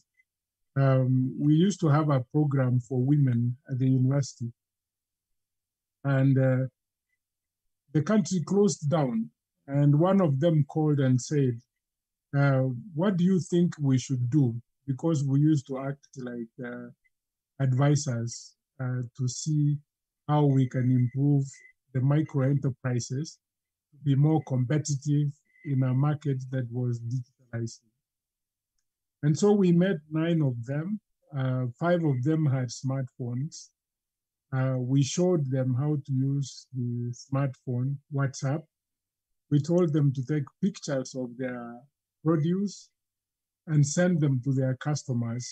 we used to have a program for women at the university. And the country closed down. And one of them called and said, what do you think we should do? Because we used to act like advisors to see how we can improve the micro enterprises to be more competitive in a market that was digitalizing. And so we met 9 of them. 5 of them had smartphones. We showed them how to use the smartphone, WhatsApp. We told them to take pictures of their produce and send them to their customers.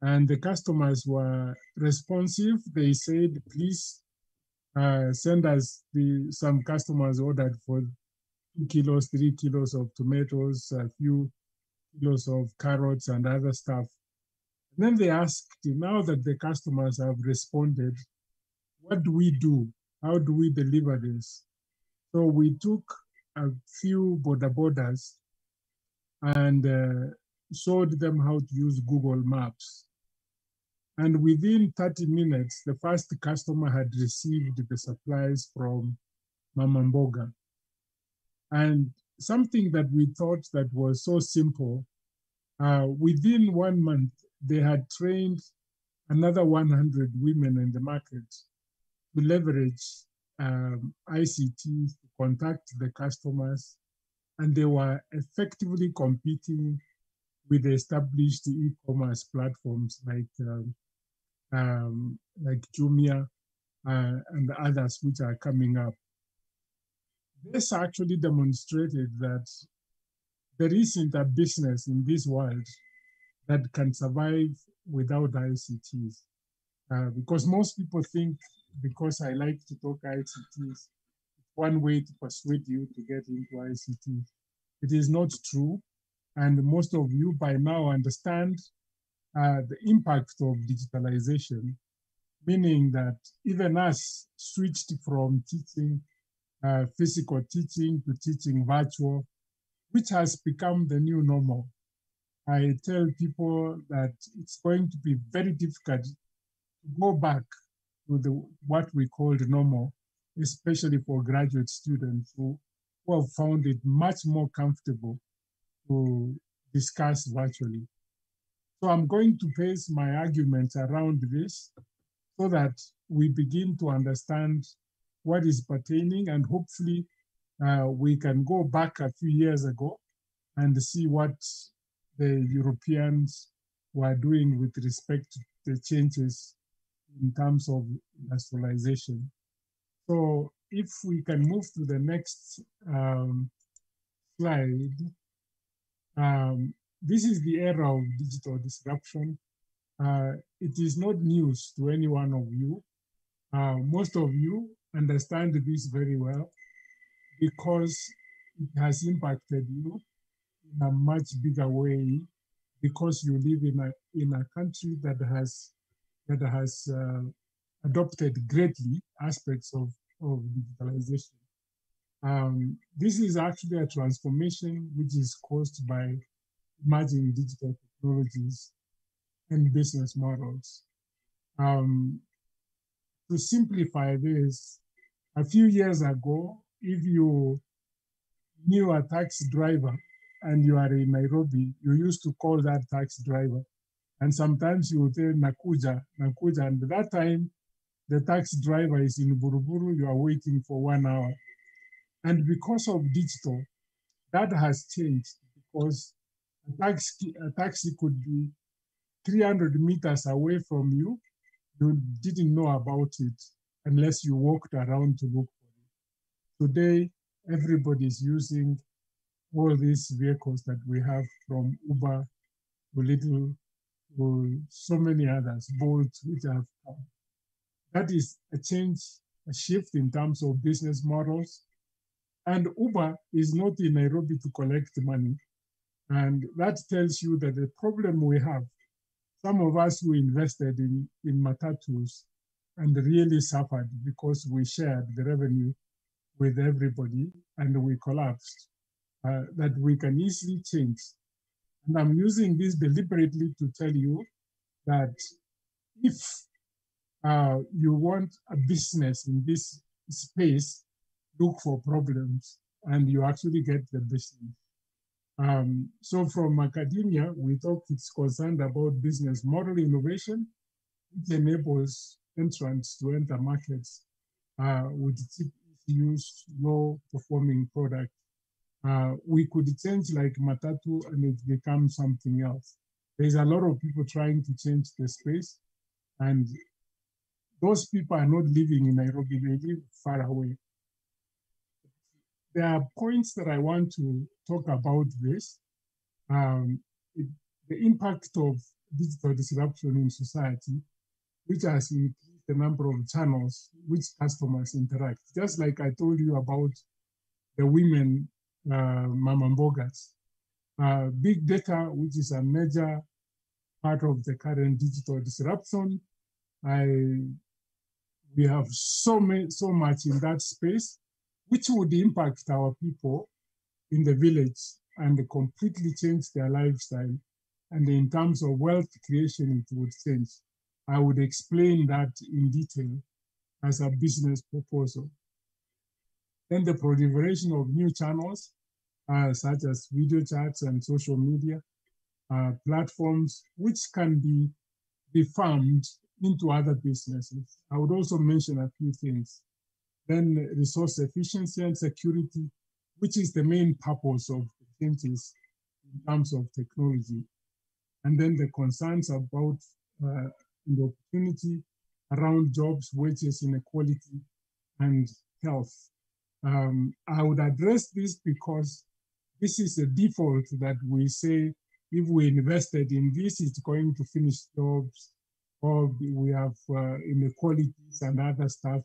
And the customers were responsive. They said, please send us some customers ordered for 2 kilos, 3 kilos of tomatoes, a few kilos of carrots and other stuff. And then they asked, now that the customers have responded, what do we do? How do we deliver this? So we took a few bodabodas and showed them how to use Google Maps. And within 30 minutes, the first customer had received the supplies from Mama Mboga. And something that we thought that was so simple, within 1 month, they had trained another 100 women in the market to leverage ICT to contact the customers, and they were effectively competing with established e-commerce platforms like Jumia and others which are coming up. This actually demonstrated that there isn't a business in this world that can survive without ICTs. Because most people think, because I like to talk ICTs, one way to persuade you to get into ICT. It is not true. And most of you by now understand the impact of digitalization, meaning that even us switched from teaching physical teaching to teaching virtual, which has become the new normal. I tell people that it's going to be very difficult to go back to what we called normal, especially for graduate students who have found it much more comfortable to discuss virtually. So I'm going to base my arguments around this so that we begin to understand what is pertaining, and hopefully we can go back a few years ago and see what the Europeans were doing with respect to the changes in terms of industrialization. So if we can move to the next slide. This is the era of digital disruption. It is not news to any one of you. Most of you understand this very well because it has impacted you in a much bigger way, because you live in a country that has adopted greatly aspects of digitalization. This is actually a transformation which is caused by emerging digital technologies and business models. To simplify this, a few years ago, if you knew a taxi driver and you are in Nairobi, you used to call that taxi driver. And sometimes you would say Nakuja, Nakuja. And at that time, the taxi driver is in Buruburu, you are waiting for 1 hour. And because of digital, that has changed, because a taxi could be 300 meters away from you. You didn't know about it unless you walked around to look for it. Today, everybody is using all these vehicles that we have, from Uber to Little to so many others, Bolt, which have come. That is a change, a shift in terms of business models. And Uber is not in Nairobi to collect money. And that tells you that the problem we have, some of us who invested in matatus and really suffered because we shared the revenue with everybody and we collapsed, that we can easily change. And I'm using this deliberately to tell you that if you want a business in this space, look for problems and you actually get the business. So from academia, we talk it's concerned about business model innovation, which enables entrants to enter markets with cheap use, low performing product. We could change like matatu and it becomes something else. There's a lot of people trying to change the space, and those people are not living in Nairobi, they live far away. There are points that I want to talk about this. The impact of digital disruption in society, which has increased the number of channels which customers interact. Just like I told you about the women mama mbogas. Big data, which is a major part of the current digital disruption. We have so much in that space, which would impact our people in the village and completely change their lifestyle. And in terms of wealth creation, it would change. I would explain that in detail as a business proposal. Then the proliferation of new channels, such as video chats and social media platforms, which can be reformed into other businesses. I would also mention a few things. Then resource efficiency and security, which is the main purpose of the changes in terms of technology. And then the concerns about the opportunity around jobs, wages, inequality, and health. I would address this because this is a default that we say if we invested in this, it's going to finish jobs, or we have inequalities and other stuff.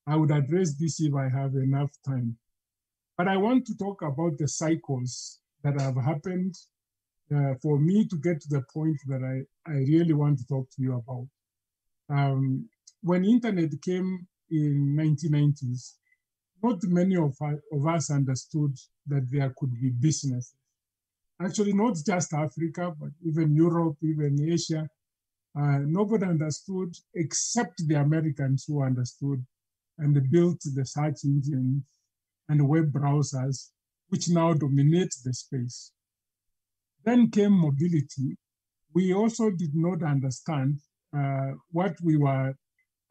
I would address this if I have enough time. But I want to talk about the cycles that have happened for me to get to the point that I really want to talk to you about. When internet came in 1990s, not many of us understood that there could be businesses. Actually, not just Africa, but even Europe, even Asia. Nobody understood except the Americans who understood and built the search engines and web browsers, which now dominate the space. Then came mobility. We also did not understand what we were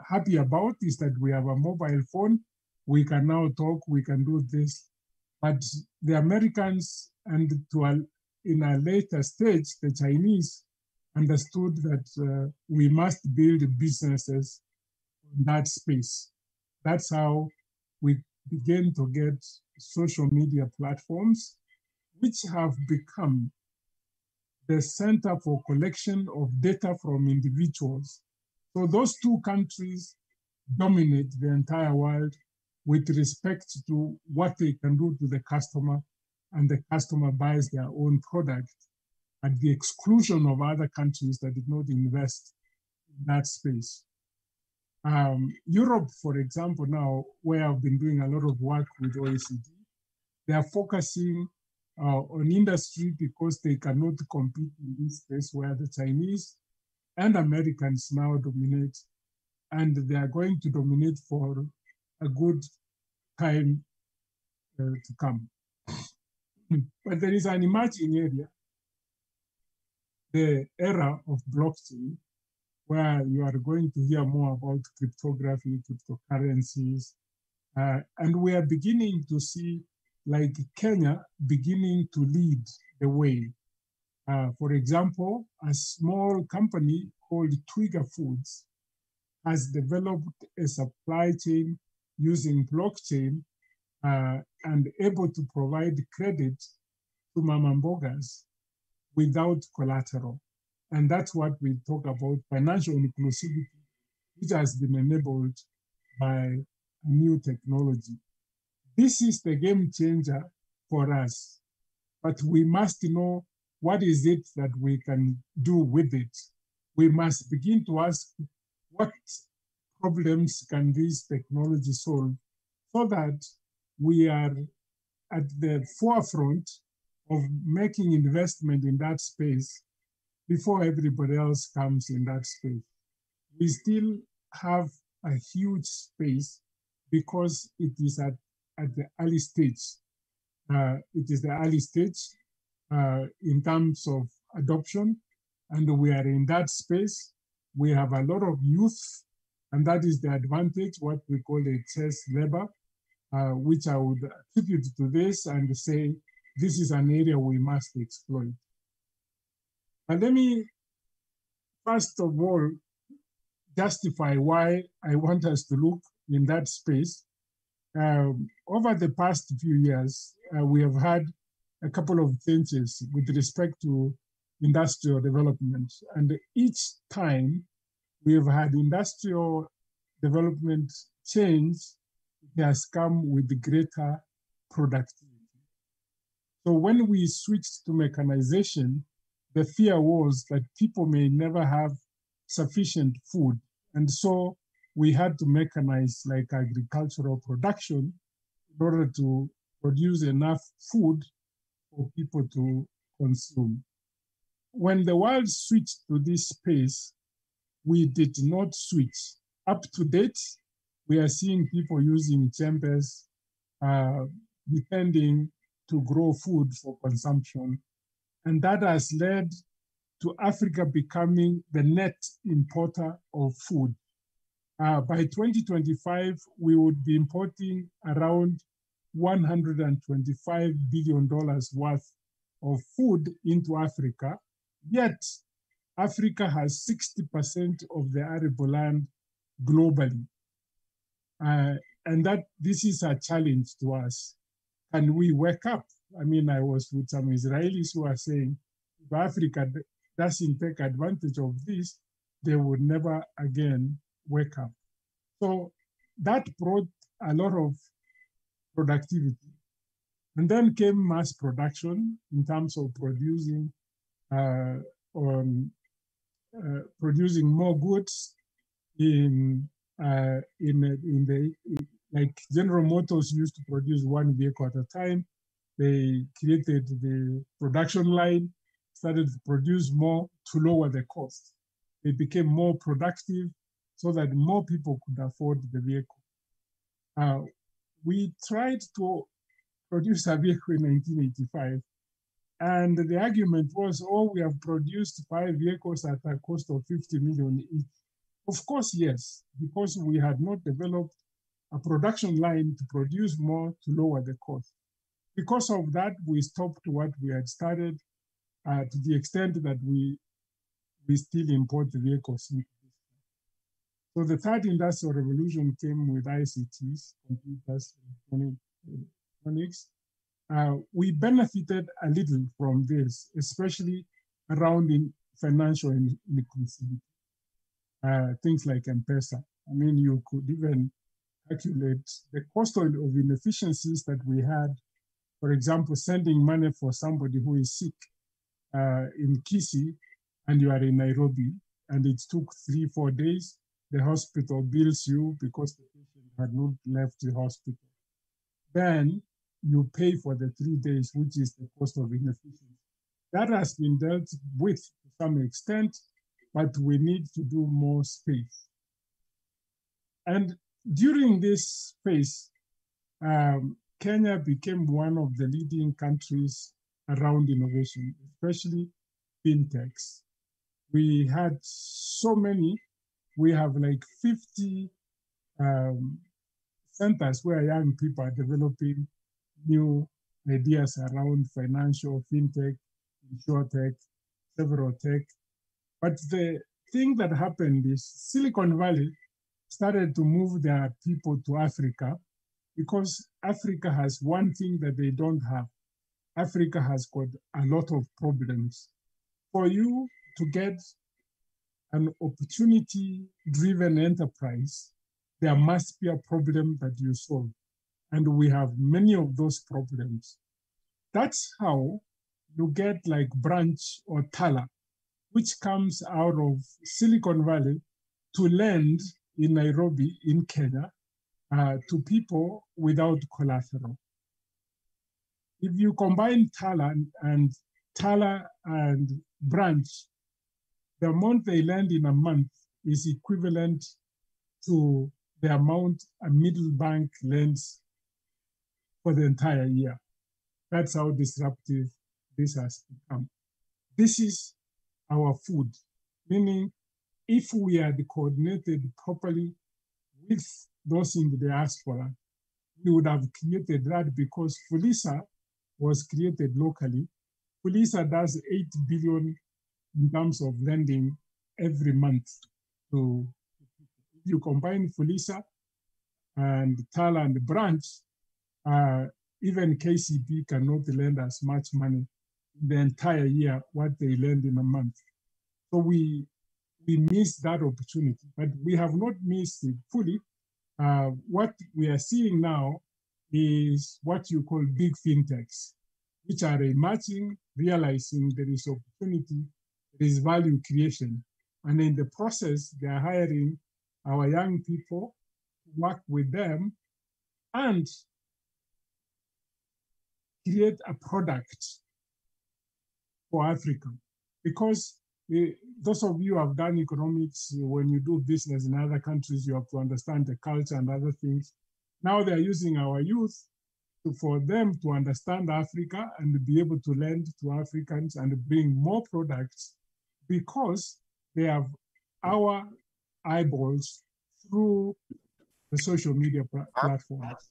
happy about is that we have a mobile phone. We can now talk, we can do this. But the Americans and in a later stage, the Chinese understood that we must build businesses in that space. That's how we began to get social media platforms, which have become the center for collection of data from individuals. So those two countries dominate the entire world with respect to what they can do to the customer, and the customer buys their own product at the exclusion of other countries that did not invest in that space. Europe, for example, now, where I've been doing a lot of work with OECD, they are focusing on industry because they cannot compete in this space where the Chinese and Americans now dominate, and they are going to dominate for a good time to come. But there is an emerging area, the era of blockchain, where you are going to hear more about cryptography, cryptocurrencies, and we are beginning to see, like Kenya, beginning to lead the way. For example, a small company called Twiga Foods has developed a supply chain using blockchain and able to provide credit to mama mbogas without collateral. And that's what we talk about financial inclusivity which has been enabled by new technology. This is the game changer for us, but we must know what is it that we can do with it. We must begin to ask what problems can this technology solve so that we are at the forefront of making investment in that space before everybody else comes in that space. We still have a huge space because it is at the early stage. It is the early stage in terms of adoption, and we are in that space. We have a lot of youth, and that is the advantage, what we call a chess labor, which I would attribute to this and say, this is an area we must exploit. And let me, first of all, justify why I want us to look in that space. Over the past few years, we have had a couple of changes with respect to industrial development. And each time we have had industrial development change, it has come with greater productivity. So when we switched to mechanization, the fear was that people may never have sufficient food. And so we had to mechanize like agricultural production in order to produce enough food for people to consume. When the world switched to this space, we did not switch. Up to date, we are seeing people using chambers, depending to grow food for consumption. And that has led to Africa becoming the net importer of food. By 2025, we would be importing around $125 billion worth of food into Africa, yet Africa has 60% of the arable land globally. And that this is a challenge to us. Can we wake up? I mean, I was with some Israelis who are saying, if Africa doesn't take advantage of this, they would never again wake up. So that brought a lot of productivity. And then came mass production in terms of producing producing more goods like General Motors used to produce one vehicle at a time. They created the production line, started to produce more to lower the cost. They became more productive so that more people could afford the vehicle. We tried to produce a vehicle in 1985, and the argument was, oh, we have produced 5 vehicles at a cost of 50 million each. Of course, yes, because we had not developed a production line to produce more to lower the cost. Because of that, we stopped what we had started to the extent that we still import the vehicles. So the third industrial revolution came with ICTs, computers, electronics. We benefited a little from this, especially around in financial inclusivity. Things like M-Pesa. I mean, you could even calculate the cost of inefficiencies that we had. For example, sending money for somebody who is sick in Kisii, and you are in Nairobi, and it took 3-4 days. The hospital bills you because the patient had not left the hospital. Then you pay for the 3 days, which is the cost of inefficiency. That has been dealt with to some extent, but we need to do more space. And during this phase, Kenya became one of the leading countries around innovation, especially fintechs. We had so many. We have like 50 centers where young people are developing new ideas around financial, fintech, insurtech, several tech. But the thing that happened is Silicon Valley started to move their people to Africa because Africa has one thing that they don't have. Africa has got a lot of problems. For you to get an opportunity-driven enterprise, there must be a problem that you solve. And we have many of those problems. That's how you get like Branch or Tala, which comes out of Silicon Valley to lend in Nairobi, in Kenya, to people without collateral. If you combine Tala and Branch, the amount they lend in a month is equivalent to the amount a middle bank lends for the entire year. That's how disruptive this has become. This is our food, meaning if we had coordinated properly with those in the diaspora, we would have created that, because Fulisa was created locally. Fulisa does 8 billion in terms of lending every month. So if you combine Fulisa and Tala and Branch, even KCB cannot lend as much money the entire year what they lend in a month. So we missed that opportunity, but we have not missed it fully. What we are seeing now is what you call big fintechs, which are emerging, realizing there is opportunity, there is value creation. And in the process, they are hiring our young people to work with them and create a product for Africa. Because those of you who have done economics, when you do business in other countries, you have to understand the culture and other things. Now they're using our youth for them to understand Africa and be able to lend to Africans and bring more products, because they have our eyeballs through the social media platforms.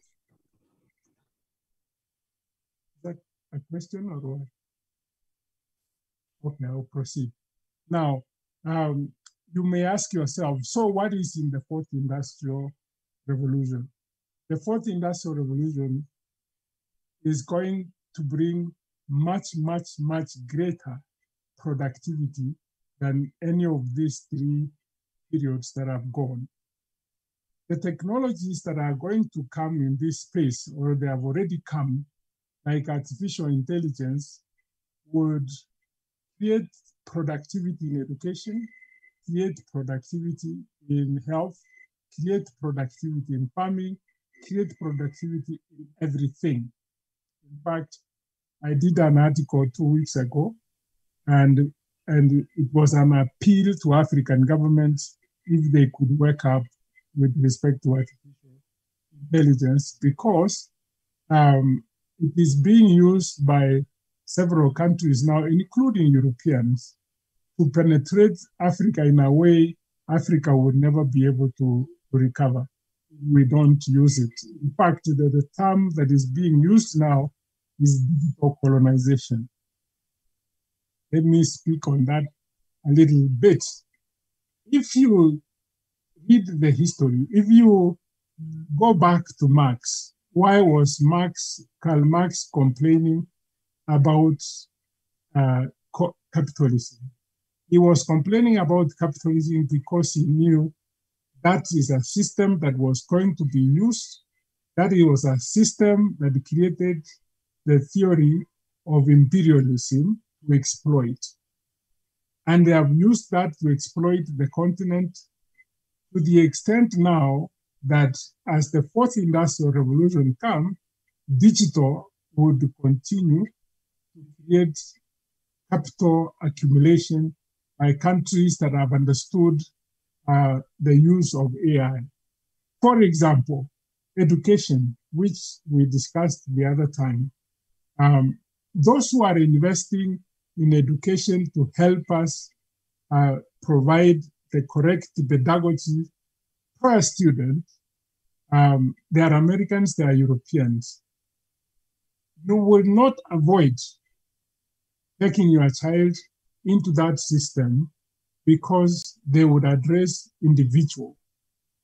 Is that a question or what? Okay, I'll proceed. Now, you may ask yourself, so what is in the fourth industrial revolution? The fourth industrial revolution is going to bring much, much, much greater productivity than any of these three periods that have gone. The technologies that are going to come in this space, or they have already come, like artificial intelligence, would create productivity in education, create productivity in health, create productivity in farming, create productivity in everything. In fact, I did an article 2 weeks ago, and it was an appeal to African governments if they could work up with respect to artificial intelligence, because it is being used by several countries now, including Europeans, to penetrate Africa in a way Africa would never be able to recover. We don't use it. In fact, the term that is being used now is digital colonization. Let me speak on that a little bit. If you read the history, if you go back to Marx, why was Karl Marx complaining about capitalism? He was complaining about capitalism because he knew that is a system that was going to be used, that it was a system that created the theory of imperialism to exploit. And they have used that to exploit the continent to the extent now that as the fourth industrial revolution comes, digital would continue to create capital accumulation by countries that have understood the use of AI. For example, education, which we discussed the other time. Those who are investing in education to help us provide the correct pedagogy per student, they are Americans, they are Europeans. You will not avoid taking your child into that system because they would address individual.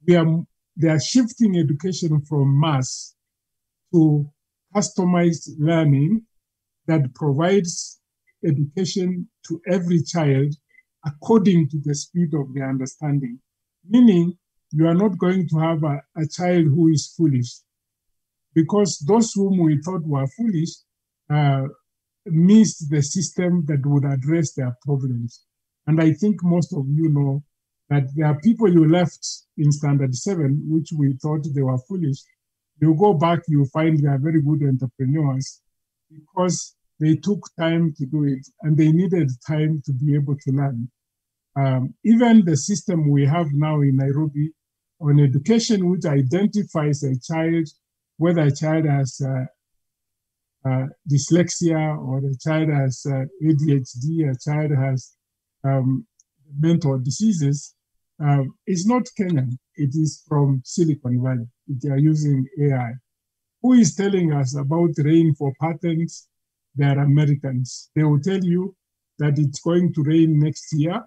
They are shifting education from mass to customized learning that provides education to every child according to the speed of their understanding. Meaning, you are not going to have a child who is foolish, because those whom we thought were foolish missed the system that would address their problems. And I think most of you know that there are people you left in Standard 7, which we thought they were foolish. You go back, you find they are very good entrepreneurs because they took time to do it and they needed time to be able to learn. Even the system we have now in Nairobi on education, which identifies a child, whether a child has dyslexia or a child has ADHD, a child has mental diseases, is not Kenyan. It is from Silicon Valley. They are using AI. Who is telling us about rainfall patterns? They are Americans. They will tell you that it's going to rain next year,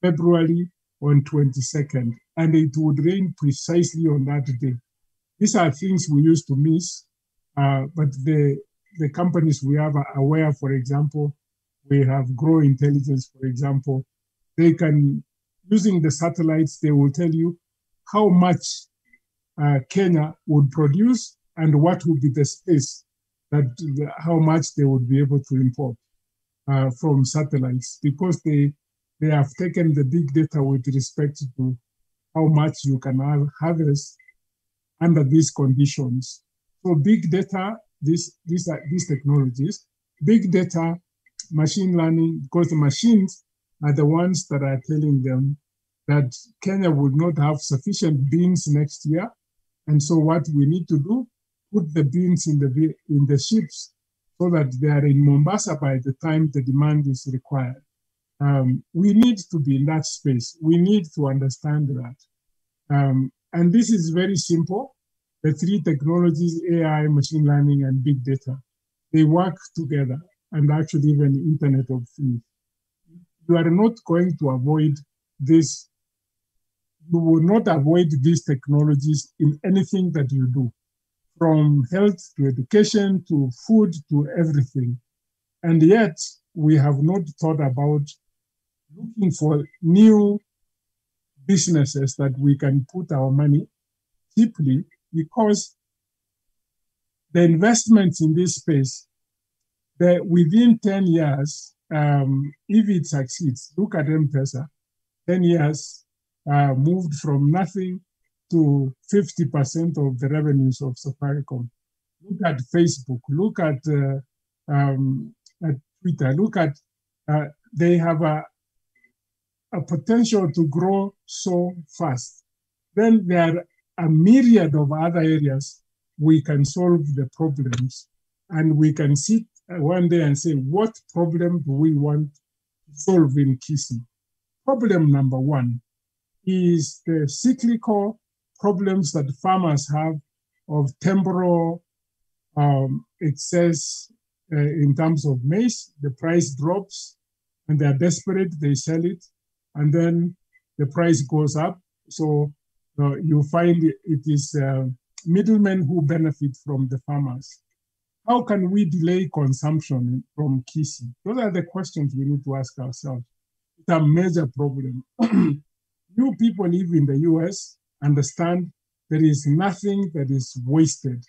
February on 22nd, and it would rain precisely on that day. These are things we used to miss, but the companies we have are aware. For example, we have Grow Intelligence, for example. They can, using the satellites, they will tell you how much Kenya would produce and what would be the space, how much they would be able to import from satellites, because they have taken the big data with respect to how much you can harvest under these conditions. So big data, these technologies, big data, machine learning, because the machines are the ones that are telling them that Kenya would not have sufficient beans next year. And so what we need to do, put the beans in the ships so that they are in Mombasa by the time the demand is required. We need to be in that space. We need to understand that. And this is very simple. The three technologies, AI, machine learning, and big data, they work together, and actually even Internet of Things. You are not going to avoid this. You will not avoid these technologies in anything that you do, from health to education to food to everything. And yet, we have not thought about looking for new businesses that we can put our money cheaply, because the investments in this space, within 10 years, if it succeeds, look at M-Pesa, 10 years, moved from nothing to 50% of the revenues of Safaricom. Look at Facebook, look at Twitter, look at, they have a potential to grow so fast. Then there are a myriad of other areas we can solve the problems, and we can sit one day and say, what problem do we want to solve in Kisii? Problem number one is the cyclical problems that farmers have of temporal excess in terms of maize. The price drops and they're desperate, they sell it, and then the price goes up. So you find it is middlemen who benefit from the farmers. How can we delay consumption from Kisii? Those are the questions we need to ask ourselves. It's a major problem. You people live in the US, understand there is nothing that is wasted.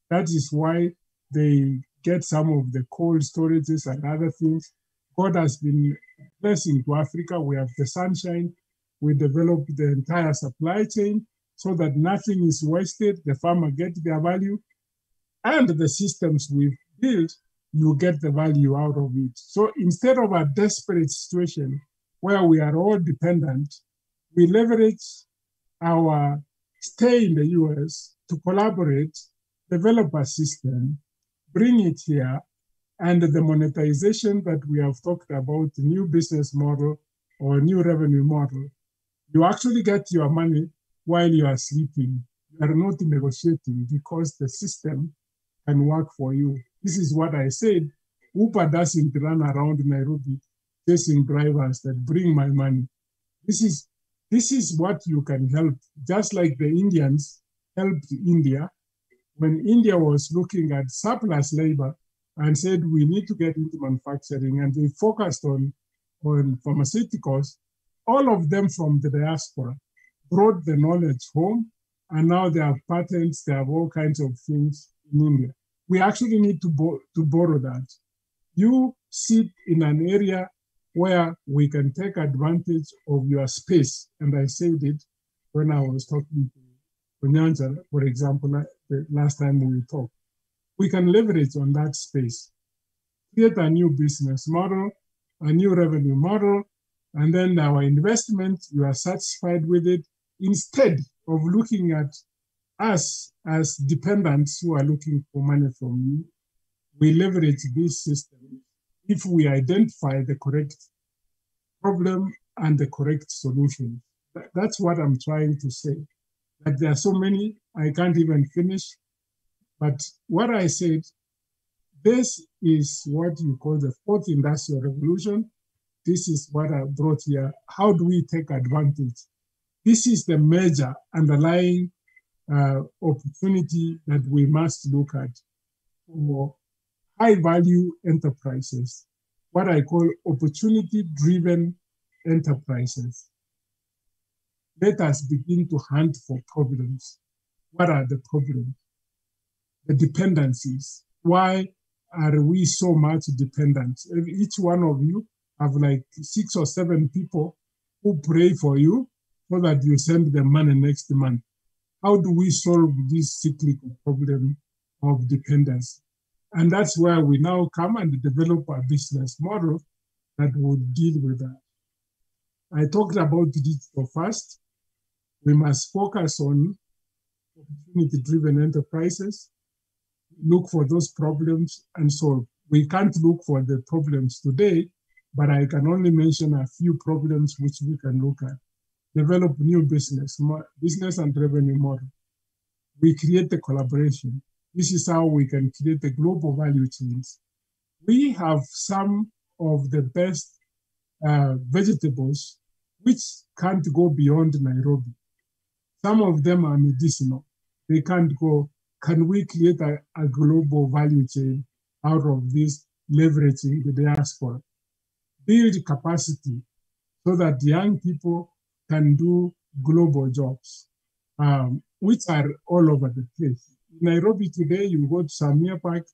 That is why they get some of the cold storages and other things. God has been blessing to Africa. We have the sunshine. We developed the entire supply chain so that nothing is wasted. The farmer gets their value, and the systems we've built, you get the value out of it. So instead of a desperate situation where we are all dependent, we leverage our stay in the US to collaborate, develop a system, bring it here, and the monetization that we have talked about, the new business model or new revenue model, you actually get your money while you are sleeping. You are not negotiating because the system can work for you. This is what I said. Uber doesn't run around Nairobi chasing drivers that bring my money. This is what you can help. Just like the Indians helped India when India was looking at surplus labor and said we need to get into manufacturing, and they focused on on pharmaceuticals, all of them from the diaspora brought the knowledge home, and now they have patents, they have all kinds of things in India. We actually need to borrow that. You sit in an area where we can take advantage of your space, and I said it when I was talking to Nyanja, for example, the last time we talked. We can leverage on that space, create a new business model, a new revenue model, and then our investment, you are satisfied with it, instead of looking at us as dependents who are looking for money from you. We leverage this system if we identify the correct problem and the correct solution. That's what I'm trying to say. That there are so many, I can't even finish. But what I said, this is what you call the fourth industrial revolution. This is what I brought here. How do we take advantage? This is the major underlying opportunity that we must look at for high-value enterprises, what I call opportunity-driven enterprises. Let us begin to hunt for problems. What are the problems? The dependencies. Why are we so much dependent? Each one of you have like 6 or 7 people who pray for you so that you send them money next month. How do we solve this cyclical problem of dependence? And that's where we now come and develop a business model that would deal with that. I talked about digital first. We must focus on opportunity-driven enterprises, look for those problems and solve. We can't look for the problems today, but I can only mention a few problems which we can look at. Develop new business and revenue model. We create the collaboration. This is how we can create the global value chains. We have some of the best vegetables which can't go beyond Nairobi. Some of them are medicinal. They can't go. Can we create a global value chain out of this, leveraging the diaspora? Build capacity so that young people can do global jobs, which are all over the place. In Nairobi today, you go to Samia Park,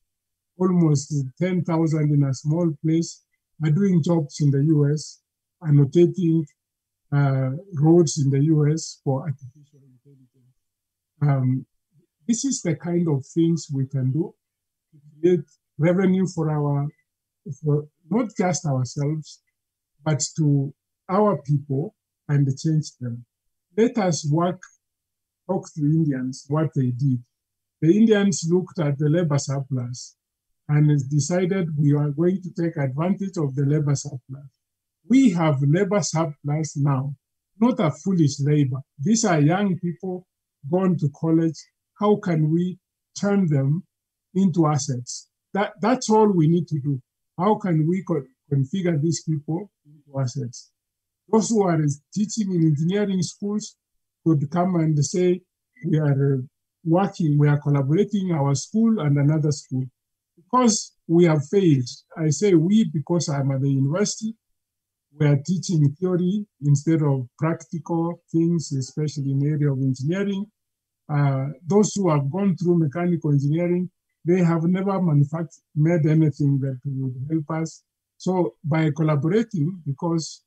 almost 10,000 in a small place are doing jobs in the US, annotating roads in the US for artificial intelligence. This is the kind of things we can do to create revenue for not just ourselves, but to our people and change them. Let us talk to Indians what they did. The Indians looked at the labor surplus and decided we are going to take advantage of the labor surplus. We have labor surplus now, not a foolish labor. These are young people gone to college. How can we turn them into assets? That's all we need to do. How can we configure these people into assets? Those who are teaching in engineering schools could come and say, we are working, we are collaborating our school and another school. Because we have failed, I say we because I'm at the university, we are teaching theory instead of practical things, especially in the area of engineering. Those who have gone through mechanical engineering, they have never made anything that would help us. So by collaborating, because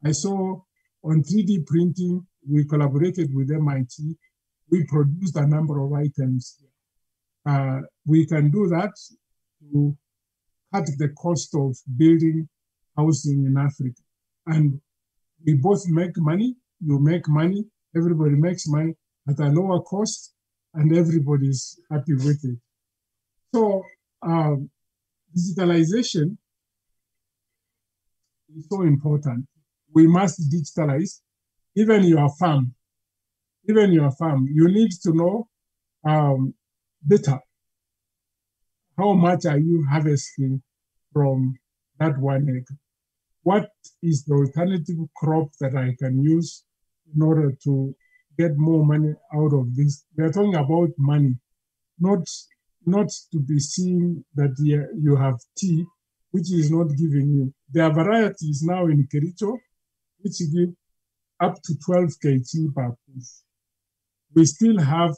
I saw on 3D printing, we collaborated with MIT, we produced a number of items. We can do that to cut the cost of building housing in Africa. And we both make money, you make money, everybody makes money at a lower cost, and everybody's happy with it. So digitalization is so important. We must digitalize even your farm. Even your farm, you need to know data. How much are you harvesting from that 1 acre? What is the alternative crop that I can use in order to get more money out of this? We are talking about money, not to be seen that you have tea, which is not giving you. There are varieties now in Kericho which give up to 12 kg per bush. We still have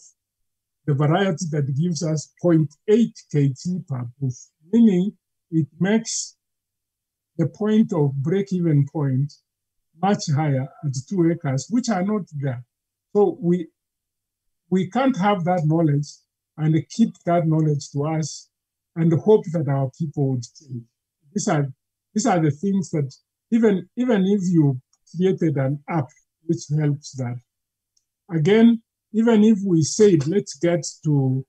the variety that gives us 0.8 kg per bush, meaning it makes the point of break-even point much higher at 2 acres, which are not there. So we can't have that knowledge and keep that knowledge to us and hope that our people would change. These are the things that even if you created an app which helps that, again, even if we said let's get to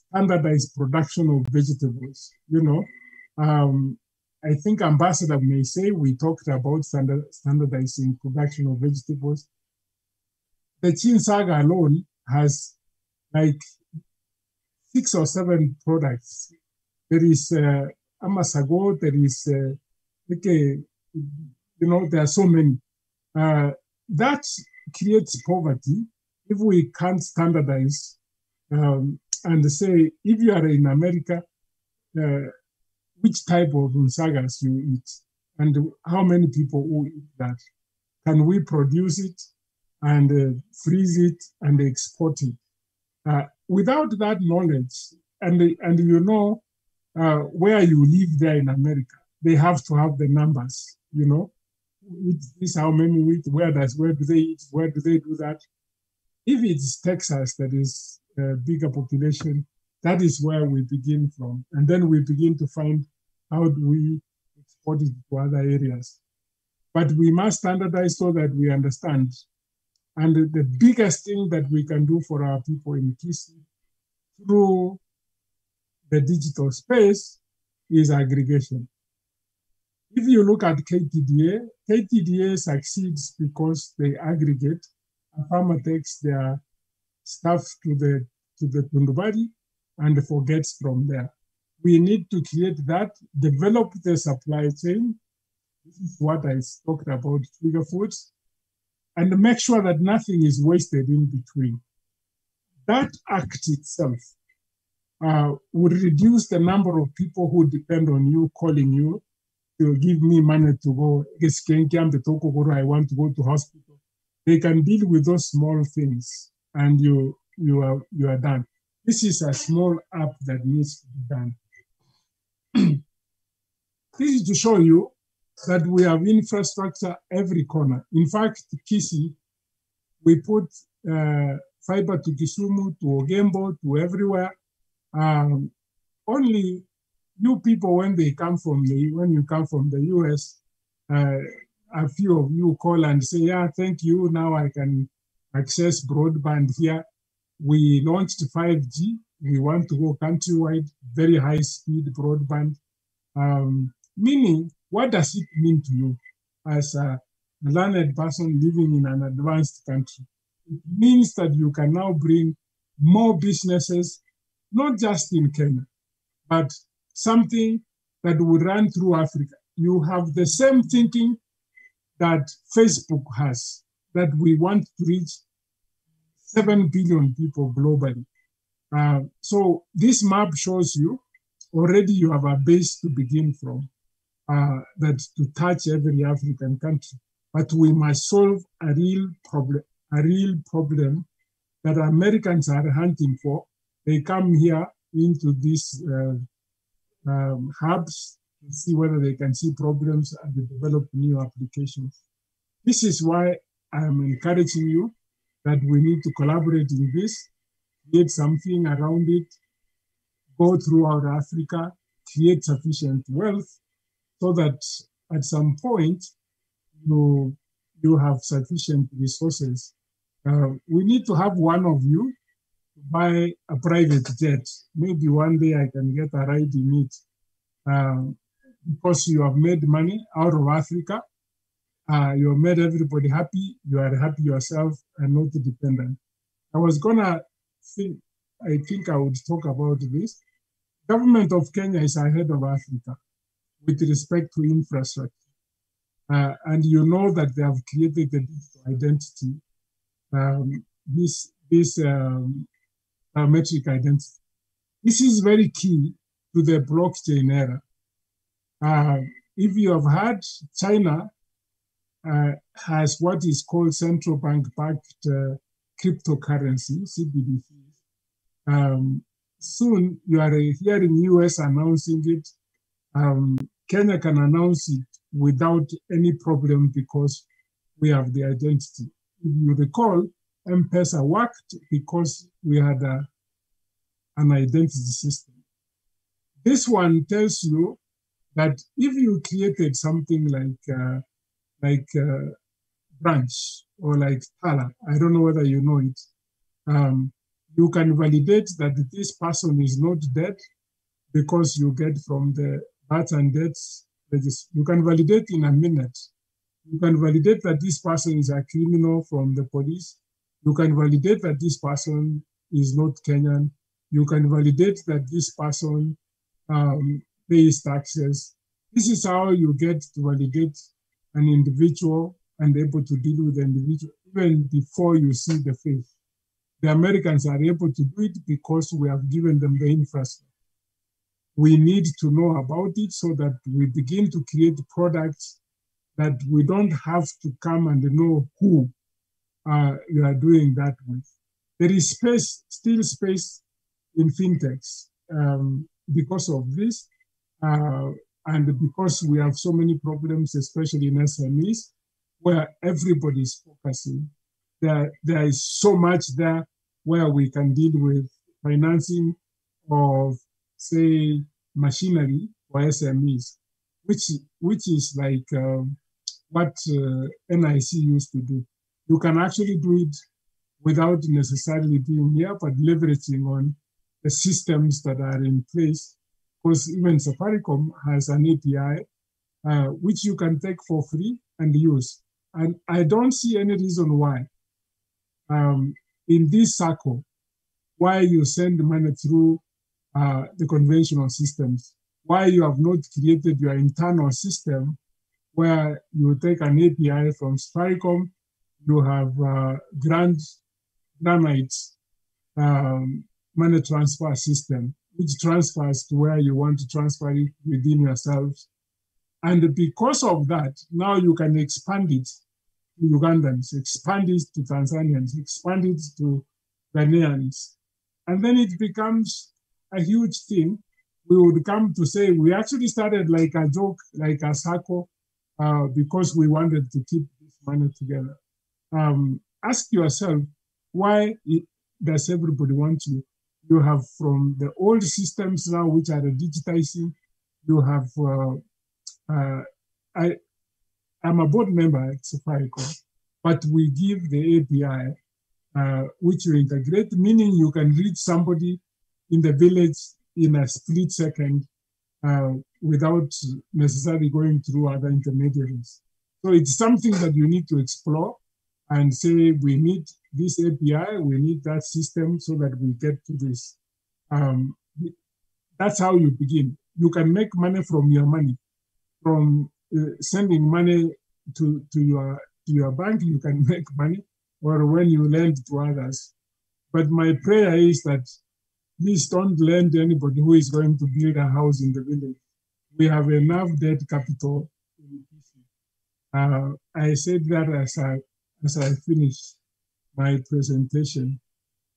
standardized production of vegetables, I think Ambassador may say we talked about standardizing production of vegetables. The Chin Saga alone has like 6 or 7 products. There is Amasago, there is, there are so many. That creates poverty if we can't standardize and say, if you are in America, which type of unsagas you eat and how many people will eat that. Can we produce it and freeze it and export it? Without that knowledge, and where you live there in America, they have to have the numbers, this how many we eat, where do they eat, where do they do that? If it's Texas that is a bigger population, that is where we begin from. And then we begin to find how do we export it to other areas. But we must standardize so that we understand. And the biggest thing that we can do for our people in Kisii through the digital space is aggregation. If you look at KTDA succeeds because they aggregate. A farmer takes their stuff to the Tundubari and forgets from there. We need to create that, develop the supply chain. This is what I talked about, trigger foods, and make sure that nothing is wasted in between. That act itself would reduce the number of people who depend on you calling you to give me money to go, I want to go to hospital. They can deal with those small things and you are done. This is a small app that needs to be done. This is to show you that we have infrastructure every corner. In fact, Kisii, we put fiber to Kisumu, to Ogembo, to everywhere. Only you people, when you come from the US, a few of you call and say, yeah, thank you, now I can access broadband here. We launched 5G. We want to go countrywide, very high speed broadband. Meaning, what does it mean to you as a learned person living in an advanced country? It means that you can now bring more businesses, not just in Kenya, but something that will run through Africa. You have the same thinking that Facebook has, that we want to reach 7 billion people globally. So this map shows you already you have a base to begin from, that to touch every African country. But we must solve a real problem that Americans are hunting for. They come here into these hubs to see whether they can see problems and develop new applications. This is why I'm encouraging you that we need to collaborate in this, create something around it, go throughout Africa, create sufficient wealth so that at some point you have sufficient resources. We need to have one of you buy a private jet. Maybe one day I can get a ride in it because you have made money out of Africa. You have made everybody happy. You are happy yourself and not dependent. I was gonna think, I think I would talk about this. Government of Kenya is ahead of Africa with respect to infrastructure. And you know that they have created a digital identity, this biometric identity. This is very key to the blockchain era. if you have heard, China has what is called central bank-backed cryptocurrency, CBDCs. Soon you are hearing US announcing it. Kenya can announce it without any problem because we have the identity. If you recall, M-Pesa worked because we had an identity system. This one tells you that if you created something like branch or like Tala, I don't know whether you know it, you can validate that this person is not dead because you get from the birth and deaths registry. You can validate in a minute. You can validate that this person is a criminal from the police. You can validate that this person is not Kenyan. You can validate that this person pays taxes. This is how you get to validate an individual and able to deal with the individual even before you see the face. The Americans are able to do it because we have given them the infrastructure. We need to know about it so that we begin to create products that we don't have to come and know who you are doing that with. There is still space in fintechs because of this, and because we have so many problems, especially in SMEs, where everybody is focusing. There is so much there where we can deal with financing of, say, machinery for SMEs, which is like what NIC used to do. You can actually do it without necessarily being here, but leveraging on the systems that are in place. Because even Safaricom has an API which you can take for free and use. And I don't see any reason why in this Sacco, why you send money through the conventional systems, why you have not created your internal system where you take an API from Safaricom, you have Granite money transfer system, which transfers to where you want to transfer it within yourselves. And because of that, now you can expand it to Ugandans, expand it to Tanzanians, expand it to Ghanaians. And then it becomes a huge thing. We would come to say, we actually started like a joke, like a Sacco, because we wanted to keep this money together. Ask yourself, why does everybody want you? You have from the old systems now, which are digitizing, you have, I'm a board member at Safaricom, but we give the API, which you integrate, meaning you can reach somebody in the village in a split second without necessarily going through other intermediaries. So it's something that you need to explore and say, we need this API, we need that system so that we get to this. That's how you begin. You can make money from your money. From sending money to your bank, you can make money, or when you lend to others. But my prayer is that please don't lend to anybody who is going to build a house in the village. We have enough debt capital. I said that as I finish my presentation.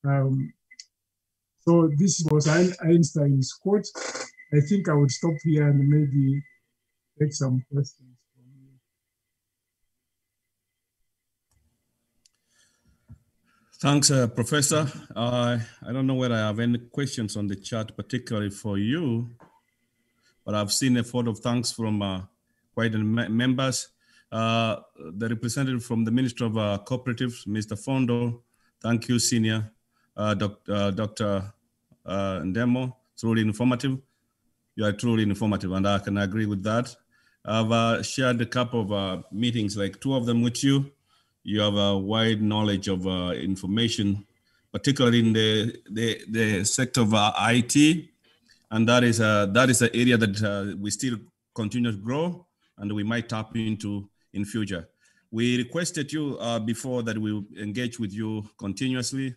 So this was Einstein's quote. I think I would stop here and maybe take some questions from you. Thanks, Professor. I don't know whether I have any questions on the chat, particularly for you, but I've seen a vote of thanks from quite a members. The representative from the Ministry of Cooperatives, Mr. Fondo, thank you, Senior. Dr. Ndemo, truly informative. You are truly informative, and I can agree with that. I've shared a couple of meetings, like 2 of them with you. You have a wide knowledge of information, particularly in the sector of IT, and that is an area that we still continue to grow, and we might tap into in future. We requested you before that we will engage with you continuously,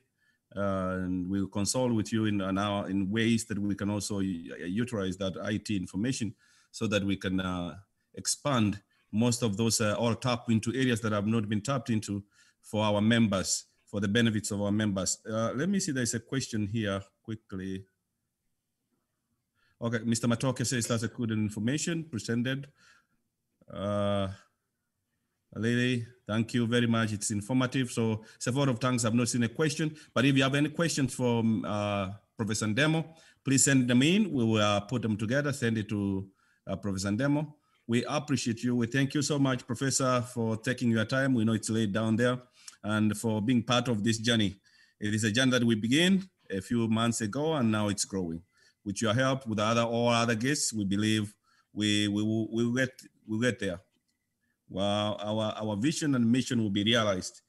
and we'll consult with you in ways that we can also utilize that IT information so that we can expand most of those or tap into areas that have not been tapped into for our members, for the benefits of our members. Let me see, there's a question here quickly. Okay, Mr. Matoke says that's a good information presented. Lady, thank you very much. It's informative. So it's a vote of thanks. I've not seen a question, but if you have any questions for Professor Ndemo, please send them in. We will put them together, send it to Professor Ndemo. We appreciate you. We thank you so much, Professor, for taking your time. We know it's late down there and for being part of this journey. It is a journey that we began a few months ago and now it's growing. With your help, with all other guests, we believe we'll get there. Well, our vision and mission will be realized.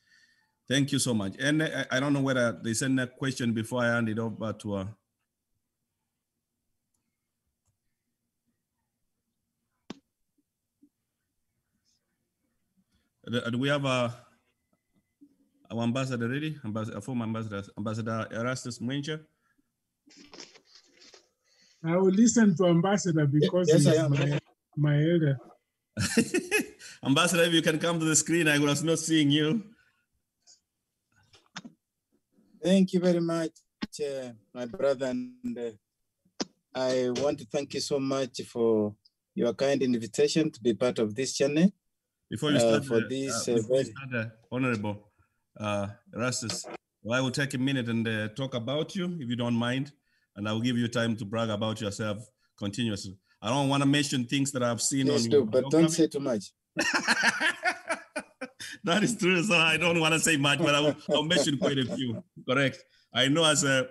Thank you so much. And I don't know whether there's any question before I hand it over to do we have our ambassador ready? A former ambassador, Ambassador Erastus Mwencha? I will listen to Ambassador because Yes, he's I am. my elder. Ambassador, if you can come to the screen, I was not seeing you. Thank you very much, my brother. And I want to thank you so much for your kind invitation to be part of this channel. Before you start, Honorable Erastus, I will take a minute and talk about you, if you don't mind, and I will give you time to brag about yourself continuously. I don't want to mention things that I've seen on you, but don't say too much. That is true. So I don't want to say much, but I'll mention quite a few. Correct. I know as a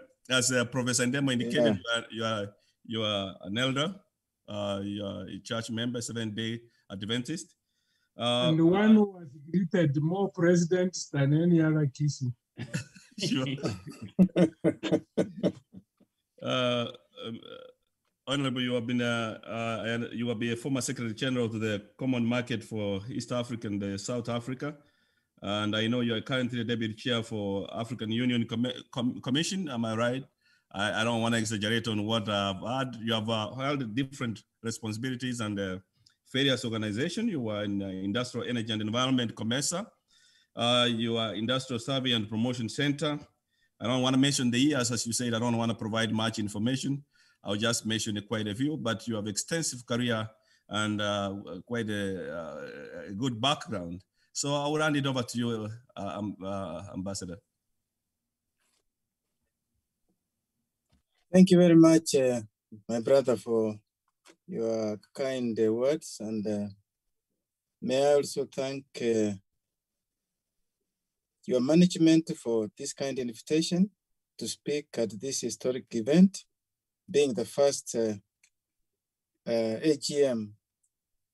Professor Ndemo indicated, you are an elder, you are a church member, Seventh-day Adventist. And the one who has greeted more presidents than any other Kisi. Sure. Honorable, you have been you will be a former Secretary General to the Common Market for East Africa and South Africa, and I know you are currently the Deputy Chair for African Union Commission. Am I right? I don't want to exaggerate on what I've had. You have held different responsibilities and various organizations. You are in Industrial Energy and Environment COMESA. You are Industrial Survey and Promotion Center. I don't want to mention the years, as you said. I don't want to provide much information. I'll just mention quite a few, but you have extensive career and quite a good background. So I will hand it over to you, Ambassador. Thank you very much, my brother, for your kind words. And may I also thank your management for this kind invitation to speak at this historic event, being the first AGM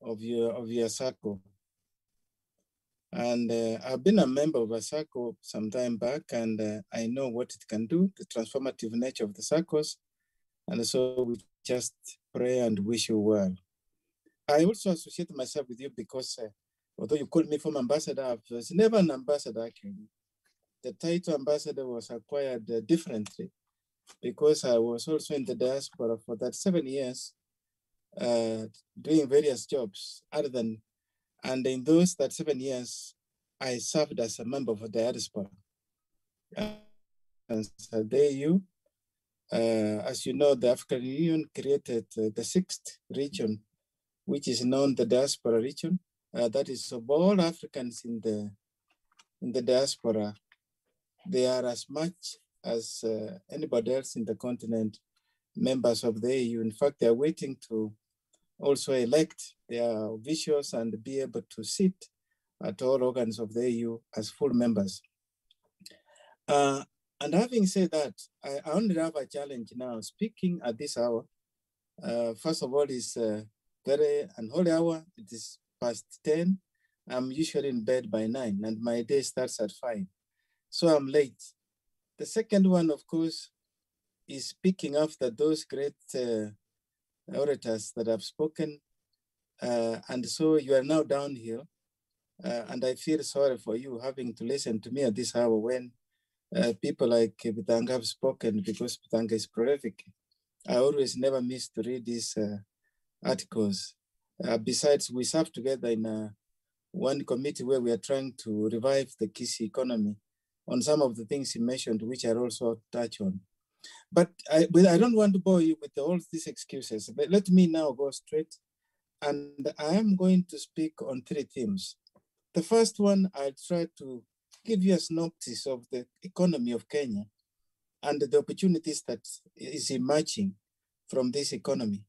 of your Sacco. And I've been a member of a Sacco some time back, and I know what it can do, the transformative nature of the Saccos. And so we just pray and wish you well. I also associate myself with you because although you called me former ambassador, I was never an ambassador actually. The title ambassador was acquired differently because I was also in the diaspora for that 7 years, doing various jobs other than, and in those 7 years, I served as a member of the diaspora. And so the EU, as you know, the African Union created the 6th region, which is known the diaspora region. That is of all Africans in the diaspora. They are as much as anybody else in the continent members of the EU. In fact, they are waiting to also elect their officials and be able to sit at all organs of the EU as full members. And having said that, I only have a challenge now. Speaking at this hour, first of all, it's a very unholy hour. It is past 10. I'm usually in bed by 9, and my day starts at 5. So I'm late. The second one, of course, is speaking after those great orators that have spoken. And so you are now downhill. And I feel sorry for you having to listen to me at this hour when people like Bitanga have spoken, because Bitanga is prolific. I always never miss to read these articles. Besides, we serve together in one committee where we are trying to revive the Kisii economy on some of the things he mentioned, which I also touch on. But I don't want to bore you with all these excuses. But let me now go straight. And I am going to speak on 3 themes. The first one, I'll try to give you a synopsis of the economy of Kenya and the opportunities that is emerging from this economy.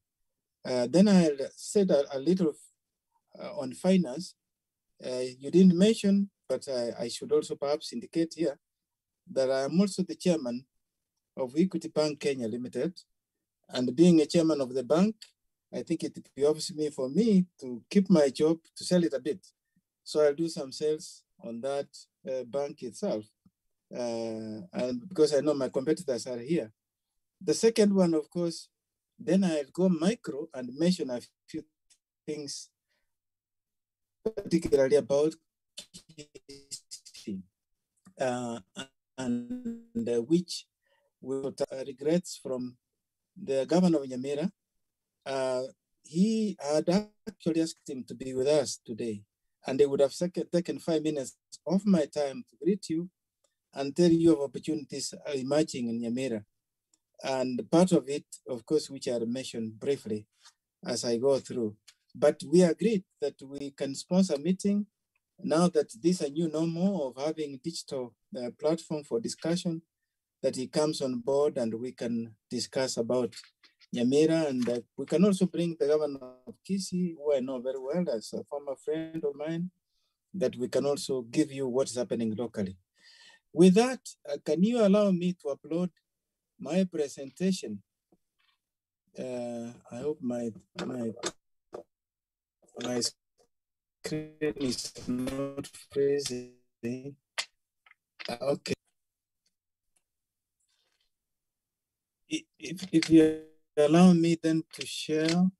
Then I'll say a little on finance. You didn't mention, but I should also perhaps indicate here that I am also the chairman of Equity Bank Kenya Limited. And being a chairman of the bank, I think it behoves me for me to keep my job, to sell it a bit. So I'll do some sales on that bank itself. And because I know my competitors are here. The second one, of course, then I'll go micro and mention a few things, particularly about which we regrets from the governor of Nyamira. He had actually asked him to be with us today, and they would have taken 5 minutes of my time to greet you and tell you of opportunities emerging in Nyamira. And part of it, of course, which I mentioned briefly as I go through. But we agreed that we can sponsor a meeting now that this is a new normal of having digital platform for discussion, that he comes on board and we can discuss about Nyamira, and we can also bring the governor of Kisii, who I know very well as a former friend of mine, that we can also give you what is happening locally. With that, can you allow me to upload my presentation? I hope my screen is not freezing. Okay. If you allow me then to share.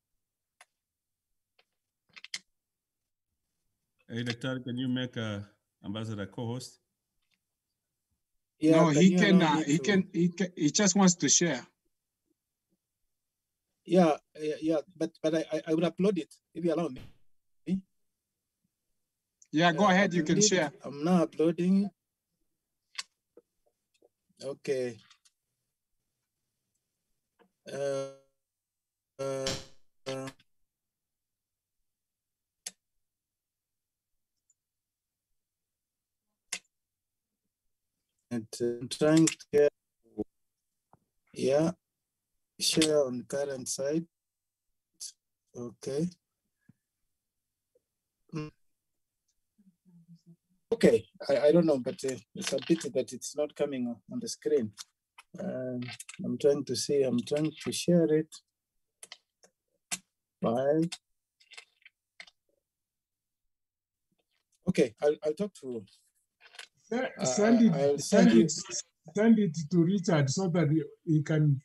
Hey, Doctor, can you make Ambassador co-host? Yeah, no, he just wants to share. Yeah, but I will upload it if you allow me. Yeah, go ahead, you can share. I'm now uploading. Okay. And I'm trying to share on current site. Okay. Okay, I don't know, but it's a pity that it's not coming on the screen. I'm trying to see, I'm trying to share it. File. Okay, I'll talk to send it to Richard so that he can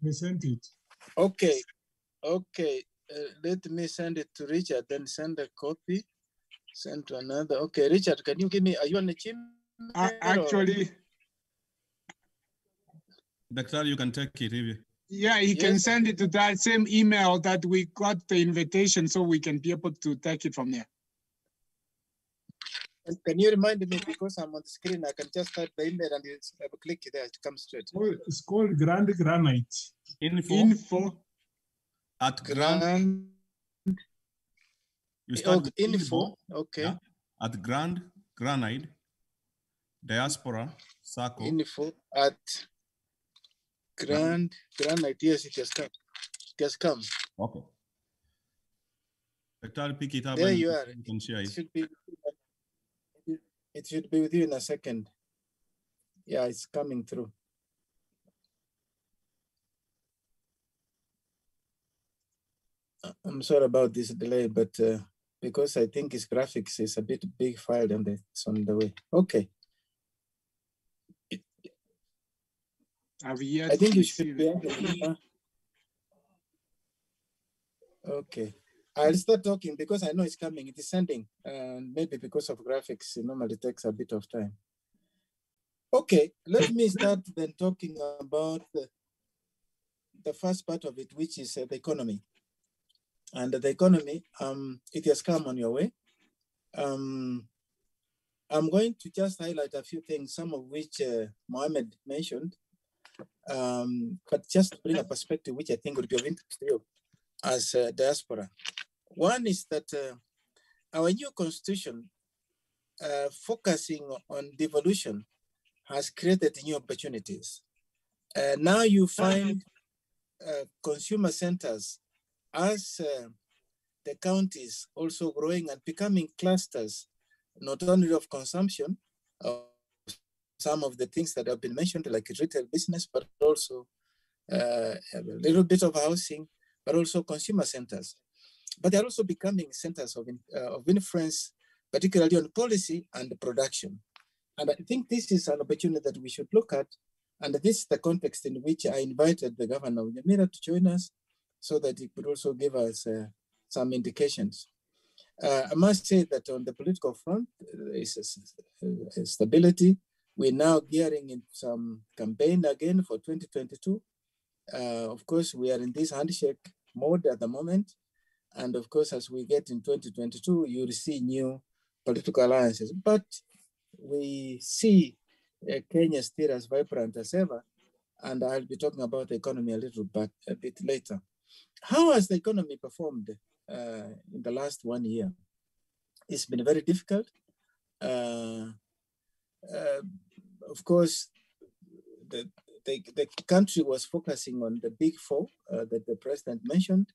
present it. Okay, let me send it to Richard, then send a copy, send to another. Okay, Richard, can you give me, are you on the team? Actually, Doctor, you can take it if you. Yeah, he can send it to that same email that we got the invitation, so we can be able to take it from there. And can you remind me, because I'm on the screen, I can just type the email and it's click there, it comes straight. It's called Granite. Info at Grand. You start with info. Okay. Yeah, at Granite, Diaspora, Sacco. Info at Granite. Yes, it has come. It has come. Okay. Doctor, pick it up. There you are. You can share it. It should be with you in a second. Yeah, it's coming through. I'm sorry about this delay, but because I think its graphics is a bit big file and it's on the way. Okay. I think you should be able to. Okay. I'll start talking because I know it's coming. It is sending. And maybe because of graphics, it normally takes a bit of time. Okay, let me start then talking about the first part of it, which is the economy. And the economy, it has come on your way. I'm going to just highlight a few things, some of which Mohammed mentioned, but just to bring a perspective which I think would be of interest to you as diaspora. One is that our new constitution, focusing on devolution, has created new opportunities. Now you find consumer centers as the counties also growing and becoming clusters, not only of consumption of some of the things that have been mentioned, like retail business, but also a little bit of housing, but also consumer centers. But they're also becoming centers of influence, particularly on policy and production. And I think this is an opportunity that we should look at. And this is the context in which I invited the governor of Nyamira to join us so that he could also give us some indications. I must say that on the political front, there is a stability. We're now gearing in some campaign again for 2022. Of course, we are in this handshake mode at the moment. And of course, as we get in 2022, you'll see new political alliances. But we see Kenya still as vibrant as ever. And I'll be talking about the economy a bit later. How has the economy performed in the last 1 year? It's been very difficult. Of course, the country was focusing on the big four that the president mentioned.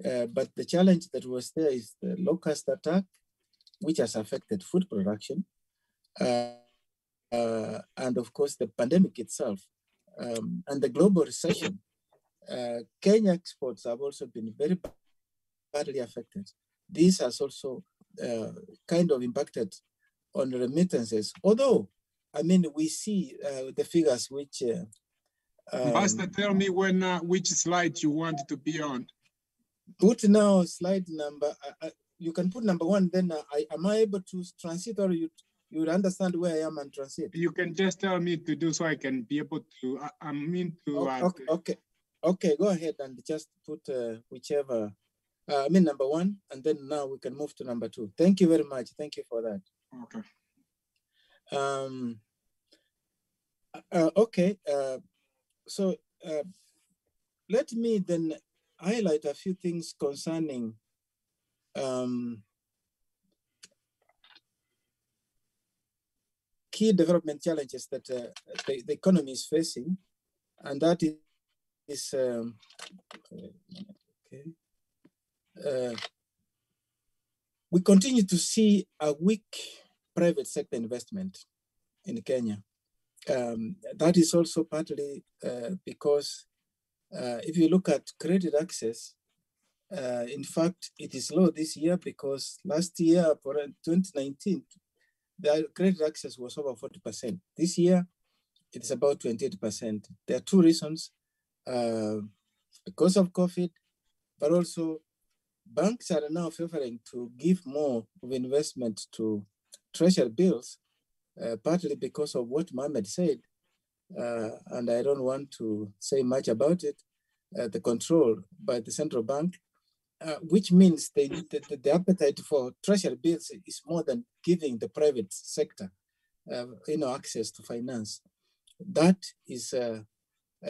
But the challenge that was there is the locust attack, which has affected food production. And of course, the pandemic itself and the global recession. Kenya exports have also been very badly affected. This has also kind of impacted on remittances. Although, I mean, we see the figures which... Ambassador, tell me when, which slide you want to be on. Put now slide number, you can put number 1, then am I able to transit, or you would understand where I am and transit? You can just tell me to do so I can be able to, I mean to... Okay, go ahead and just put whichever, I mean number 1, and then now we can move to number 2. Thank you very much. Thank you for that. Okay. So let me then highlight a few things concerning key development challenges that the economy is facing, and that is we continue to see a weak private sector investment in Kenya. That is also partly because if you look at credit access, in fact, it is low this year because last year, for 2019, the credit access was over 40%. This year, it is about 28%. There are 2 reasons, because of COVID, but also banks are now favoring to give more of investment to treasury bills, partly because of what Mohammed said, and I don't want to say much about it, the control by the central bank, which means the appetite for treasury bills is more than giving the private sector access to finance. That is a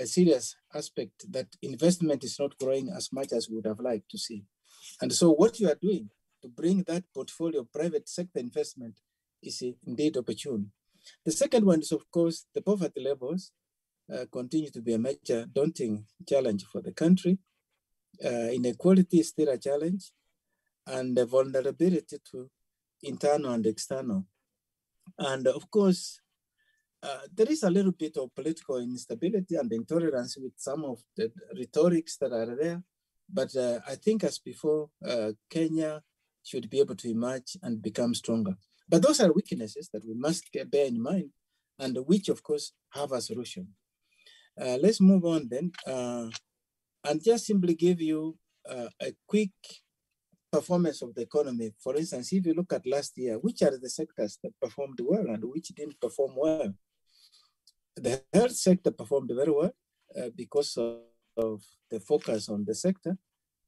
serious aspect, that investment is not growing as much as we would have liked to see. And so what you are doing to bring that portfolio of private sector investment is indeed opportune. The second one is, of course, the poverty levels continue to be a major daunting challenge for the country. Inequality is still a challenge, and the vulnerability to internal and external. And of course, there is a little bit of political instability and intolerance with some of the rhetorics that are there. But I think, as before, Kenya should be able to emerge and become stronger. But those are weaknesses that we must bear in mind, and which, of course, have a solution. Let's move on then, and just simply give you a quick performance of the economy. For instance, if you look at last year, which are the sectors that performed well and which didn't perform well? The health sector performed very well because of the focus on the sector.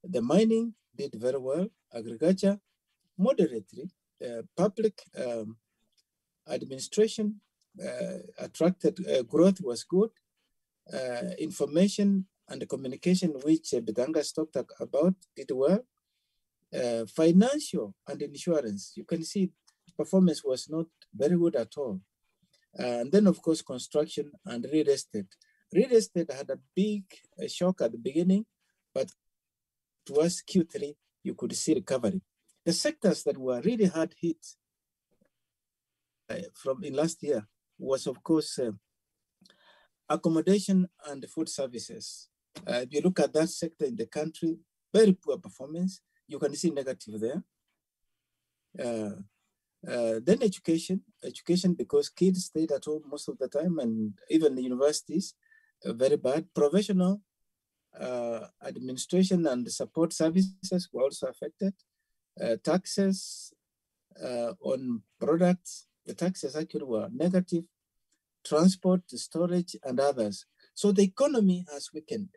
The mining did very well. Agriculture, moderately. Public administration attracted growth was good. Information and communication, which Bitangas talked about, did well. Financial and insurance, you can see performance was not very good at all. And then, of course, construction and real estate. Real estate had a big shock at the beginning, but towards Q3, you could see recovery. The sectors that were really hard hit from in last year was, of course, accommodation and food services. If you look at that sector in the country, very poor performance. You can see negative there. Then education because kids stayed at home most of the time, and even the universities, very bad. Professional administration and support services were also affected. Taxes on products, the taxes actually were negative. Transport, storage, and others. So the economy has weakened.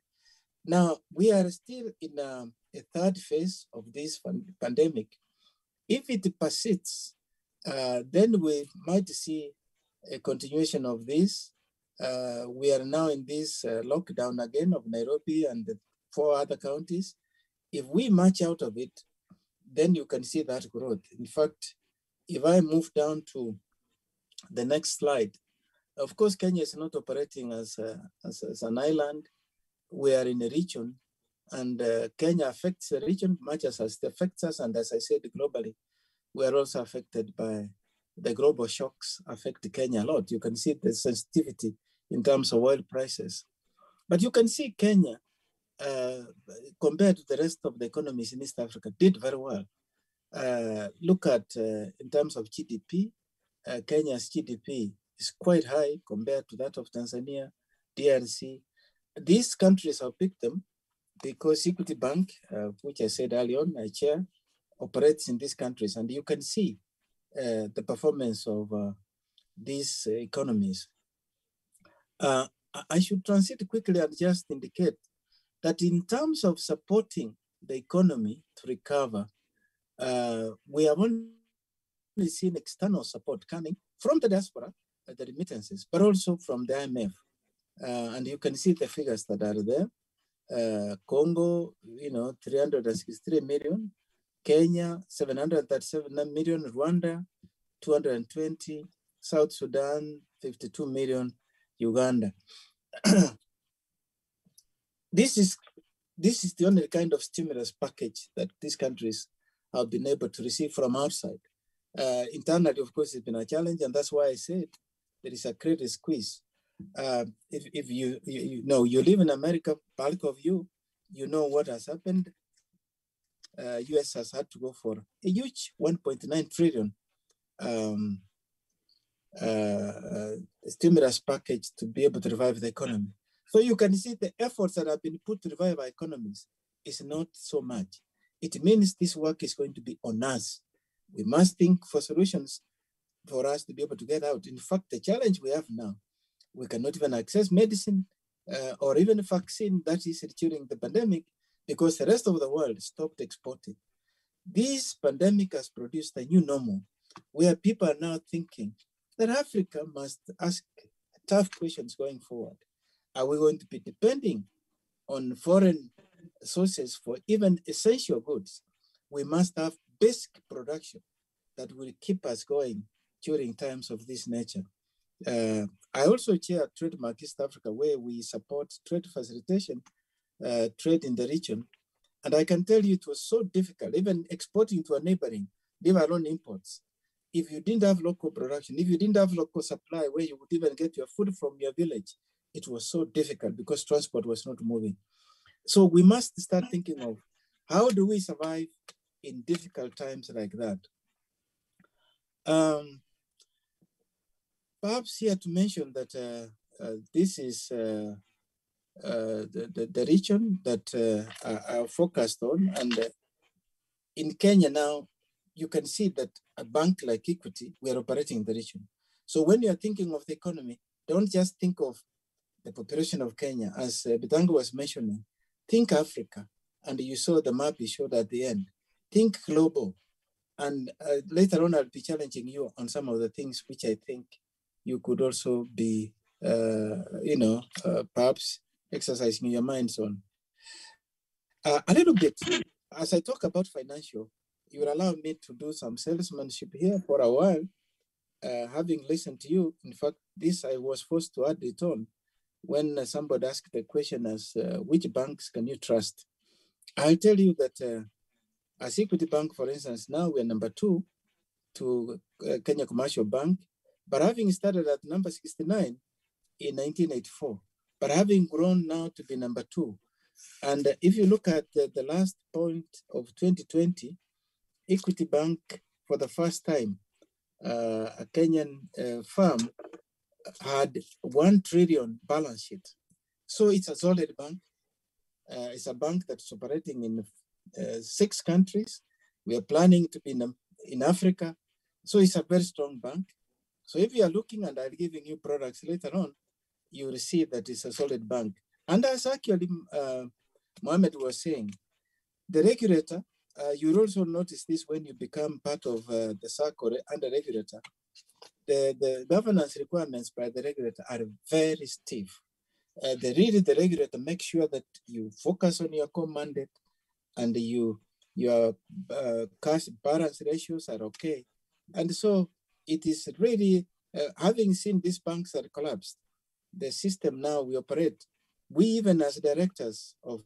Now, we are still in a third phase of this pandemic. If it persists, then we might see a continuation of this. We are now in this lockdown again of Nairobi and the 4 other counties. If we march out of it, then you can see that growth. In fact, if I move down to the next slide, of course, Kenya is not operating as an island. We are in a region, and Kenya affects the region much as it affects us. And as I said, globally, we are also affected by the global shocks affect Kenya a lot. You can see the sensitivity in terms of oil prices. But you can see Kenya, compared to the rest of the economies in East Africa, did very well. Look at, in terms of GDP, Kenya's GDP is quite high compared to that of Tanzania, DRC. These countries have picked them because Equity Bank, which I said earlier on, I chair, operates in these countries. And you can see the performance of these economies. I should transit quickly and just indicate that in terms of supporting the economy to recover, we have only seen external support coming from the diaspora, the remittances, but also from the IMF. And you can see the figures that are there. Congo, 363 million. Kenya, 737 million. Rwanda, 220. South Sudan, 52 million. Uganda. This is the only kind of stimulus package that these countries have been able to receive from outside. Internally, of course, it's been a challenge, and that's why I said there is a credit squeeze. If you live in America, bulk of you know what has happened. US has had to go for a huge 1.9 trillion stimulus package to be able to revive the economy. So you can see the efforts that have been put to revive our economies is not so much. It means this work is going to be on us. We must think for solutions for us to be able to get out. In fact, the challenge we have now, we cannot even access medicine or even vaccine that is during the pandemic because the rest of the world stopped exporting. This pandemic has produced a new normal where people are now thinking that Africa must ask tough questions going forward. Are we going to be depending on foreign sources for even essential goods? We must have basic production that will keep us going during times of this nature. I also chair Trademark East Africa, where we support trade facilitation, trade in the region. And I can tell you it was so difficult, even exporting to a neighboring, leave alone imports. If you didn't have local production, if you didn't have local supply where you would even get your food from your village, it was so difficult because transport was not moving. So we must start thinking of how do we survive in difficult times like that. Perhaps here to mention that this is the region that I focused on. And in Kenya now, you can see that a bank like Equity, we are operating in the region. So when you are thinking of the economy, don't just think of the population of Kenya. As Bitango was mentioning, think Africa and you saw the map he showed at the end. Think global. And later on, I'll be challenging you on some of the things which I think you could also be, perhaps exercising your minds on. A little bit, as I talk about financial, you will allow me to do some salesmanship here for a while. Having listened to you, in fact, this I was forced to add it on when somebody asked the question as which banks can you trust? I'll tell you that as Equity Bank, for instance, now we're number 2 to Kenya Commercial Bank, but having started at number 69 in 1984, but having grown now to be number 2. And if you look at the last point of 2020, Equity Bank, for the first time, a Kenyan firm, had 1 trillion balance sheet. So it's a solid bank. It's a bank that's operating in 6 countries. We are planning to be in Africa. So it's a very strong bank. So if you are looking, and I'm giving you products later on, you will see that it's a solid bank. And as actually Mohammed was saying, the regulator, you'll also notice this when you become part of the Sacco under regulator, the governance requirements by the regulator are very stiff. The regulator makes sure that you focus on your core mandate and your cash balance ratios are okay. And so it is really, having seen these banks that collapsed, the system now we operate, we even as directors of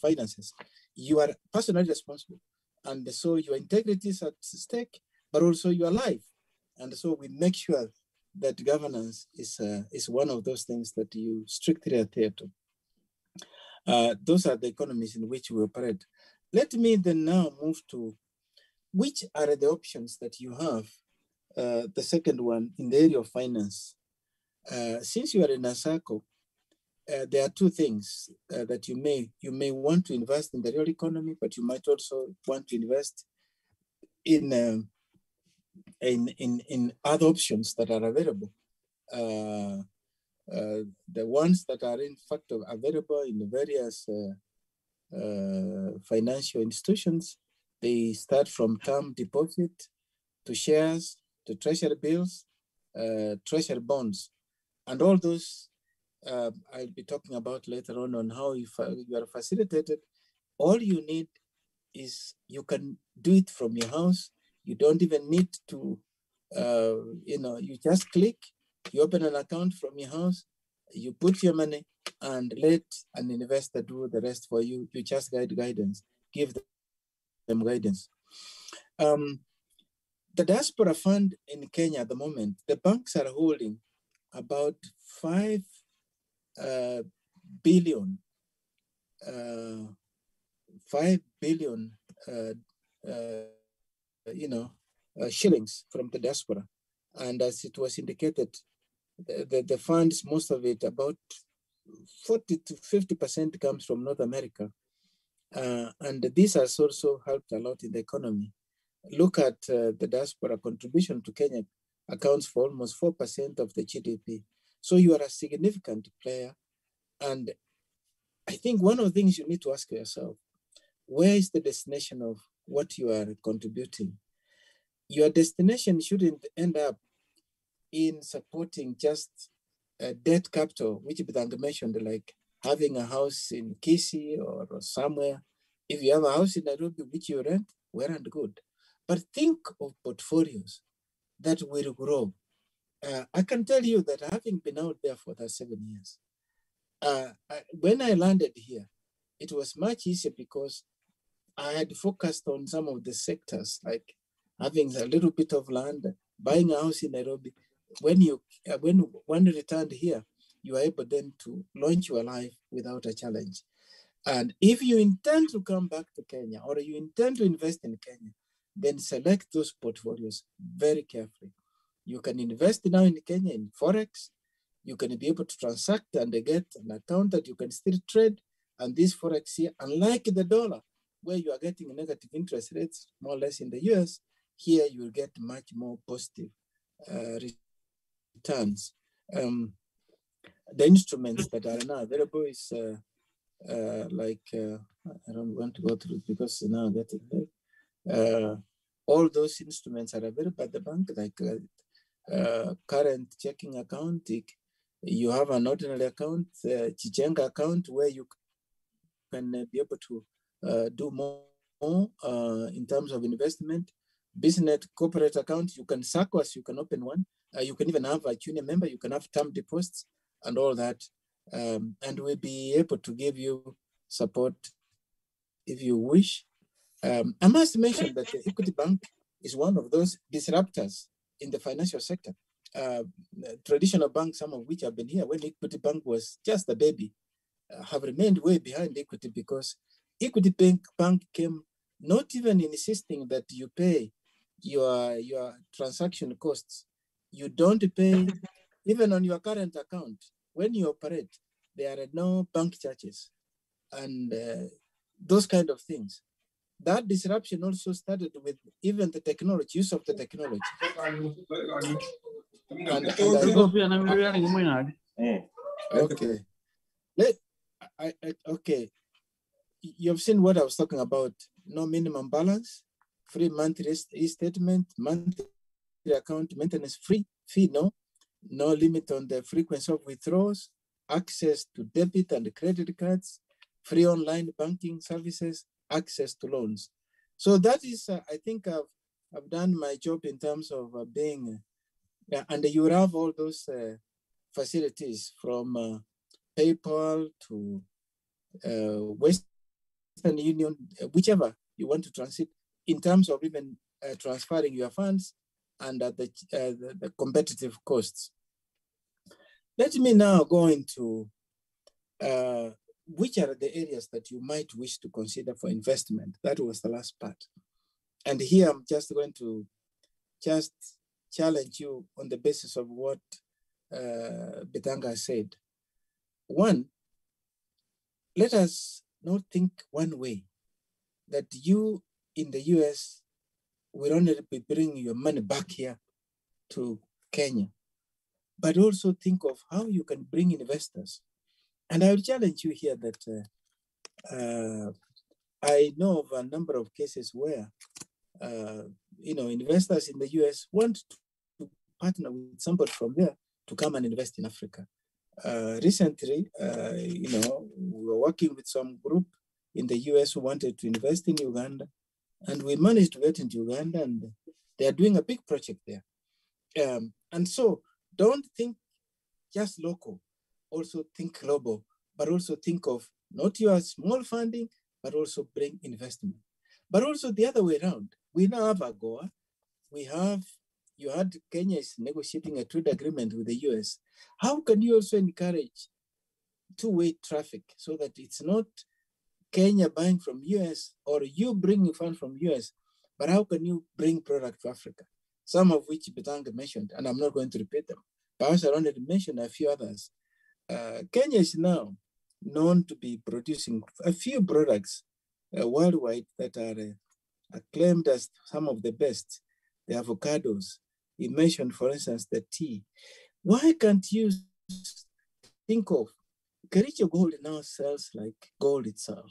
finances, you are personally responsible. And so your integrity is at stake, but also your life. And so we make sure that governance is one of those things that you strictly adhere to. Those are the economies in which we operate. Let me then now move to which are the options that you have. The second one in the area of finance. Since you are in a Sacco, there are 2 things that you may want to invest in the real economy, but you might also want to invest in other options that are available. The ones that are in fact available in the various financial institutions, they start from term deposit to shares, to treasury bills, treasury bonds, and all those I'll be talking about later on how you are facilitated. All you need is you can do it from your house. You don't even need to, you just click, you open an account from your house, you put your money and let an investor do the rest for you. You just give them guidance. The Diaspora Fund in Kenya at the moment, the banks are holding about 5 billion shillings from the diaspora. And as it was indicated, the funds, most of it, about 40 to 50% comes from North America. And this has also helped a lot in the economy. Look at the diaspora contribution to Kenya accounts for almost 4% of the GDP. So you are a significant player. And I think one of the things you need to ask yourself, where is the destination of what you are contributing? Your destination shouldn't end up in supporting just debt capital, which Bidanga mentioned, like having a house in Kisii or somewhere. If you have a house in Nairobi, which you rent, well and good. But think of portfolios that will grow. I can tell you that having been out there for the 7 years, when I landed here, it was much easier because I had focused on some of the sectors, like having a little bit of land, buying a house in Nairobi. When one returned here, you are able then to launch your life without a challenge. And if you intend to come back to Kenya or you intend to invest in Kenya, then select those portfolios very carefully. You can invest now in Kenya in Forex. You can be able to transact and get an account that you can still trade. And this Forex here, unlike the dollar, where you are getting negative interest rates, more or less in the US, here you will get much more positive returns. The instruments that are now available is I don't want to go through it because now I'm getting late. All those instruments are available at the bank, like current checking account. You have an ordinary account, Chichenga account, where you can be able to do more in terms of investment. Business corporate account, you can Sacco, you can open one. You can even have a junior member, you can have term deposits and all that. And we'll be able to give you support if you wish. I must mention that the Equity Bank is one of those disruptors in the financial sector. Traditional banks, some of which have been here when Equity Bank was just a baby, have remained way behind Equity because Equity Bank came not even insisting that you pay your transaction costs. You don't pay even on your current account. When you operate, there are no bank charges and those kind of things. That disruption also started with even the technology, use of the technology. Okay. You've seen what I was talking about. No minimum balance, free monthly e-statement, monthly account maintenance free, fee no limit on the frequency of withdrawals, access to debit and credit cards, free online banking services, access to loans. So that is, I think I've done my job in terms of being, and you have all those facilities from PayPal to Western Union, whichever you want to transit, in terms of even transferring your funds and at the competitive costs. Let me now go into which are the areas that you might wish to consider for investment. That was the last part. And here I'm just going to just challenge you on the basis of what Bitanga said. One, let us not think one way, that you in the US will only be bringing your money back here to Kenya, but also think of how you can bring investors. And I will challenge you here that I know of a number of cases where investors in the US want to partner with somebody from there to come and invest in Africa. Recently, we were working with some group in the US who wanted to invest in Uganda, and we managed to get into Uganda, and they are doing a big project there. And so don't think just local, also think global, but also think of not your small funding, but also bring investment. But also the other way around. We now have AGOA. You had Kenya is negotiating a trade agreement with the US. How can you also encourage two-way traffic so that it's not Kenya buying from US or you bringing funds from US, but how can you bring product to Africa? Some of which Bitanga mentioned, and I'm not going to repeat them. Perhaps I wanted to mention a few others. Kenya is now known to be producing a few products worldwide that are acclaimed as some of the best. The avocados. He mentioned, for instance, the tea. Why can't you think of Kericho Gold now sells like gold itself?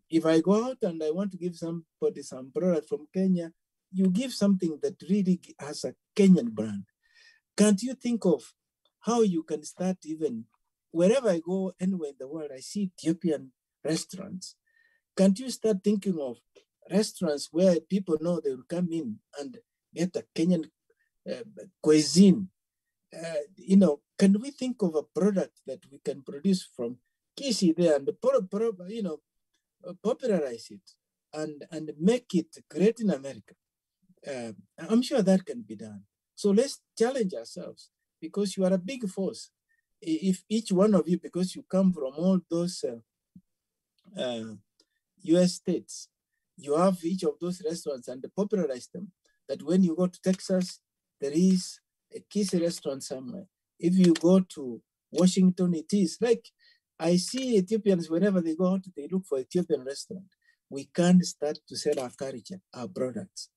If I go out and I want to give somebody some product from Kenya, you give something that really has a Kenyan brand. Can't you think of how you can start even, wherever I go, anywhere in the world, I see Ethiopian restaurants. Can't you start thinking of restaurants where people know they will come in and get a Kenyan cuisine? Can we think of a product that we can produce from Kisi there and popularize it and make it great in America? I'm sure that can be done. So let's challenge ourselves, because you are a big force. If each one of you, because you come from all those US states, you have each of those restaurants and popularize them, that when you go to Texas, there is a Kisi restaurant somewhere. If you go to Washington, it is like, I see Ethiopians, whenever they go out, they look for Ethiopian restaurant. We can't start to sell our culture, our products.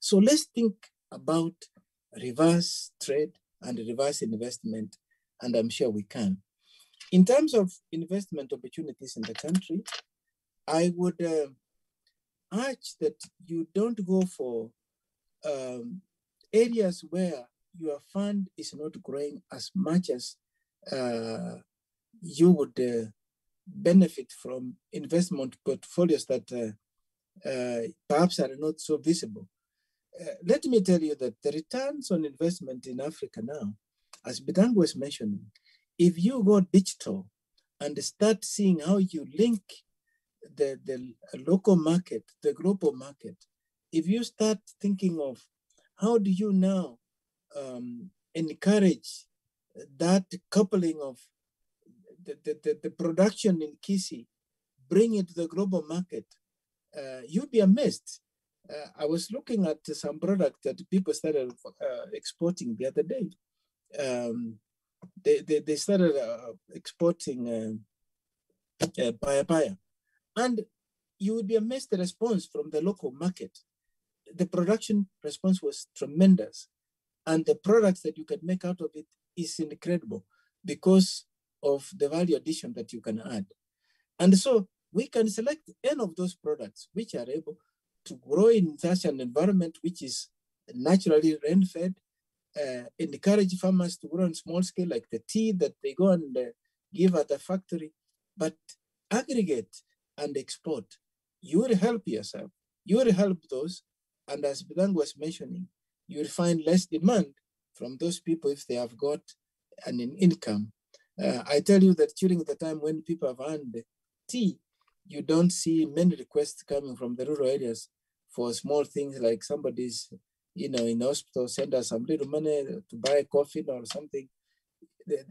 So let's think about reverse trade and reverse investment, and I'm sure we can. In terms of investment opportunities in the country, I would urge that you don't go for areas where your fund is not growing as much as you would benefit from investment portfolios that perhaps are not so visible. Let me tell you that the returns on investment in Africa now, as Bidang was mentioning, if you go digital and start seeing how you link the local market, the global market, if you start thinking of how do you now encourage that coupling of the production in Kisi, bring it to the global market, you'd be amazed. I was looking at some product that people started exporting the other day. They started exporting paya. And you would be amazed the response from the local market. The production response was tremendous. And the products that you can make out of it is incredible because of the value addition that you can add. And so we can select any of those products which are able to grow in such an environment which is naturally rain-fed, encourage farmers to grow on small scale like the tea that they go and give at the factory, but aggregate and export. You will help yourself. You will help those. And as Bidang was mentioning, you will find less demand from those people if they have got an income. I tell you that during the time when people have earned tea, you don't see many requests coming from the rural areas for small things like somebody's, in hospital, send us some little money to buy a coffee or something.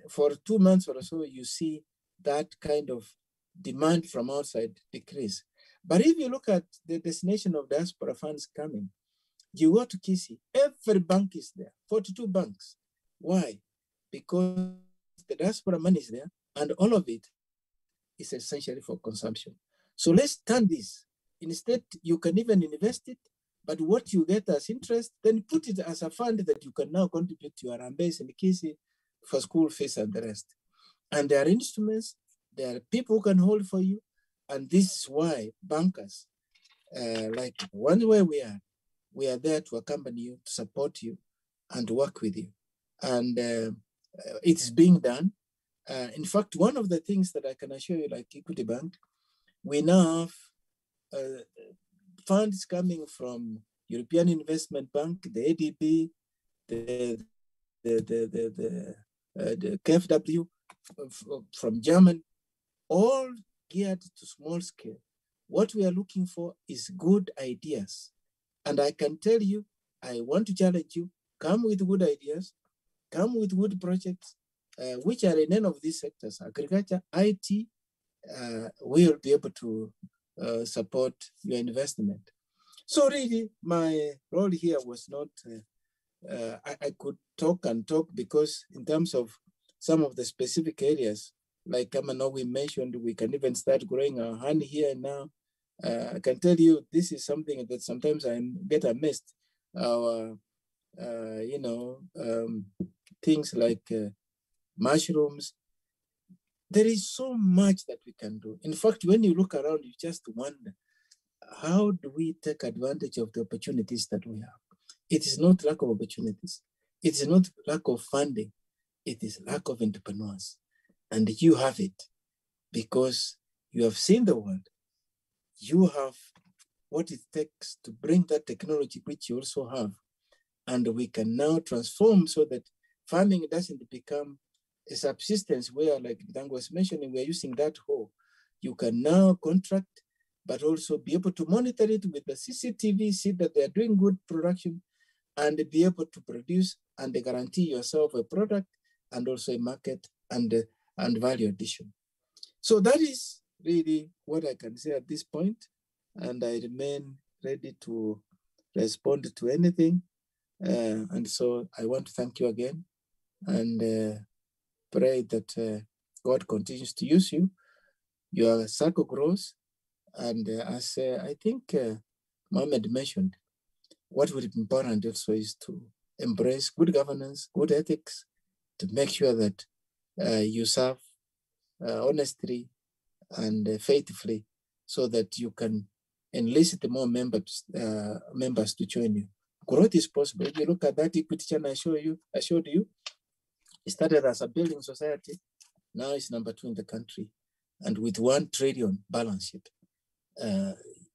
For 2 months or so, you see that kind of demand from outside decrease. But if you look at the destination of diaspora funds coming, you go to Kisi, every bank is there, 42 banks. Why? Because the diaspora money is there and all of it is essentially for consumption. So let's turn this. Instead, you can even invest it, but what you get as interest, then put it as a fund that you can now contribute to your Ambase and Kisi for school fees and the rest. And there are instruments, there are people who can hold for you. And this is why bankers, like one way we are there to accompany you, to support you, and work with you. And it's being done. In fact, one of the things that I can assure you, like Equity Bank, we now have funds coming from European Investment Bank, the ADB, the KfW from Germany, all geared to small scale. What we are looking for is good ideas. And I can tell you, I want to challenge you, come with good ideas, come with good projects, which are in any of these sectors, agriculture, IT, will be able to support your investment. So really, my role here was not, I could talk and talk because in terms of some of the specific areas, like Kamano, we mentioned, we can even start growing our honey here now. I can tell you, this is something that sometimes I get amazed. Our, things like mushrooms. There is so much that we can do. In fact, when you look around, you just wonder, how do we take advantage of the opportunities that we have? It is not lack of opportunities. It is not lack of funding. It is lack of entrepreneurs. And you have it because you have seen the world. You have what it takes to bring that technology, which you also have. And we can now transform so that farming doesn't become a subsistence where, like Dang was mentioning, we're using that whole. You can now contract, but also be able to monitor it with the CCTV, see that they're doing good production, and be able to produce and guarantee yourself a product and also a market and value addition. So that is really what I can say at this point, and I remain ready to respond to anything. And so I want to thank you again and pray that God continues to use you. Your Sacco grows. And as I think Mohammed mentioned, what would be important also is to embrace good governance, good ethics, to make sure that you serve honestly and faithfully, so that you can enlist more members to join you. Growth is possible. If you look at that equity channel I showed you, it started as a building society. Now it's number 2 in the country. And with 1 trillion balance sheet,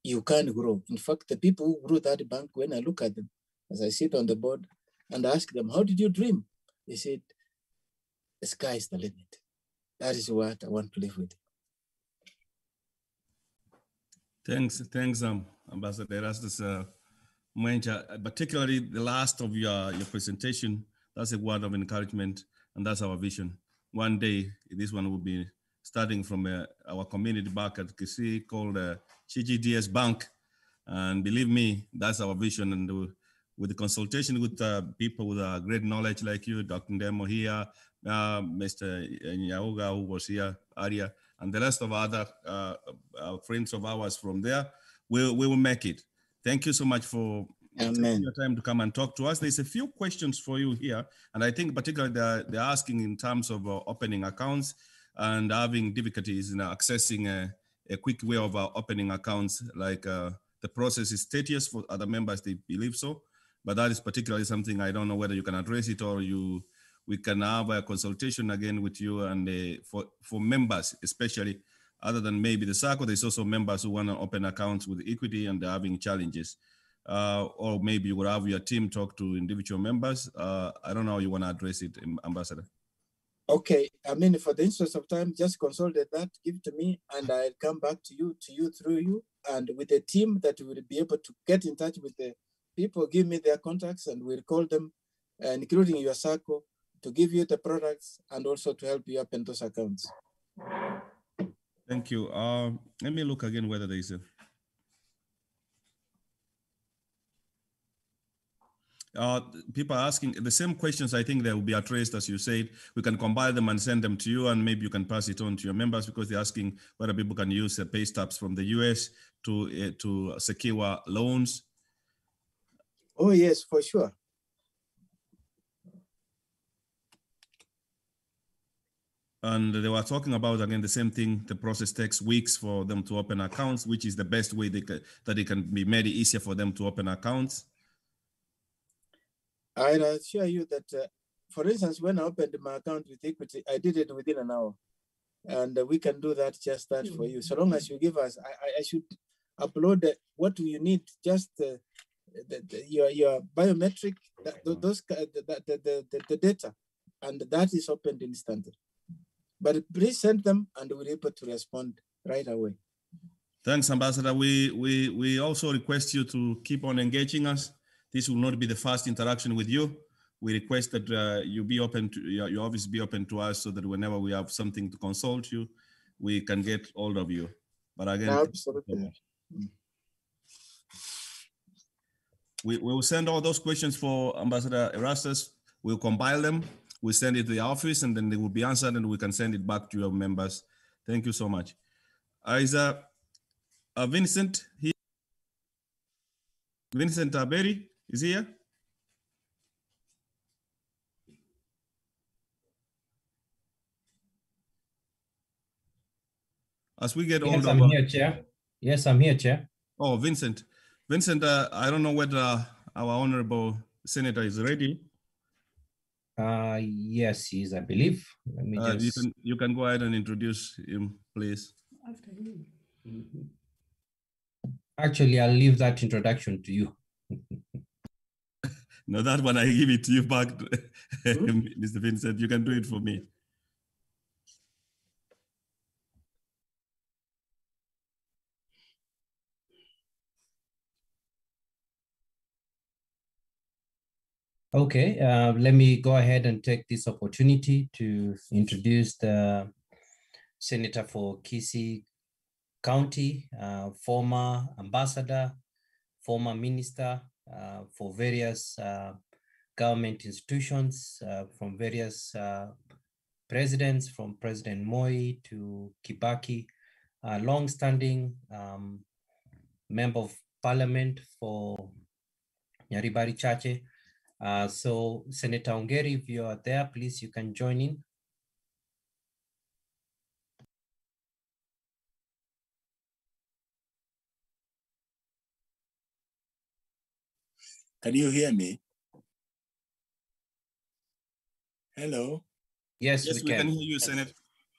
you can grow. In fact, the people who grew that bank, when I look at them, as I sit on the board and ask them, how did you dream? They said, the sky is the limit. That is what I want to live with. Thanks, Ambassador Erastus Mwencha. Particularly the last of your presentation, that's a word of encouragement, and that's our vision. One day, this one will be starting from our community back at Kisii called CGDS Bank. And believe me, that's our vision. And with the consultation with people with great knowledge like you, Dr. Ndemo here, Mr. Nyaoga, who was here earlier, and the rest of other friends of ours from there, we will make it. Thank you so much for taking your time to come and talk to us. There's a few questions for you here, and I think particularly they're asking in terms of opening accounts and having difficulties in accessing a quick way of opening accounts, like the process is tedious for other members, they believe so, but that is particularly something I don't know whether you can address it, or we can have a consultation again with you. And for members, especially other than maybe the Sacco, there's also members who want to open accounts with equity and they're having challenges. Or maybe you will have your team talk to individual members. I don't know how you want to address it, Ambassador. Okay, I mean, for the interest of time, just consolidate that, give it to me, and I'll come back to you through you, and with a team that will be able to get in touch with the people, give me their contacts, and we'll call them, including your Sacco, to give you the products and also to help you open those accounts. Thank you. Let me look again whether there is a... people are asking the same questions. I think they will be addressed as you said. We can compile them and send them to you, and maybe you can pass it on to your members, because they're asking whether people can use pay stubs from the US to secure loans. Oh yes, for sure. And they were talking about, again, the same thing. The process takes weeks for them to open accounts, which is the best way that it can be made easier for them to open accounts. I assure you that, for instance, when I opened my account with Equity, I did it within an hour. And we can do that, just that for you. So long as you give us, I should upload what you need, just your biometric, the data, and that is opened instantly. But please send them and we're able to respond right away. Thanks, Ambassador. We also request you to keep on engaging us. This will not be the first interaction with you. We request that you be open to your office be open to us, so that whenever we have something to consult you, we can get hold of you. But again, absolutely. We will send all those questions for Ambassador Erastus. We'll compile them. We'll send it to the office, and then they will be answered, and we can send it back to your members. Thank you so much. Is Vincent here? Vincent Aberi is here? As we get yes, I'm here, Chair. Yes, I'm here, Chair. Oh, Vincent. Vincent, I don't know whether our honorable senator is ready. Yes, he is, I believe. Let me just... you can go ahead and introduce him, please. Actually, I'll leave that introduction to you. No, that one I give it to you back, Mr. Vincent. You can do it for me. Okay, let me go ahead and take this opportunity to introduce the Senator for Kisii County, former ambassador, former minister for various government institutions, from various presidents, from President Moi to Kibaki, long-standing member of parliament for Nyaribari Chache. So Senator Ongeri, if you are there, please, you can join in. Can you hear me? Hello? Yes, Yes, we we can can. hear you, Senator.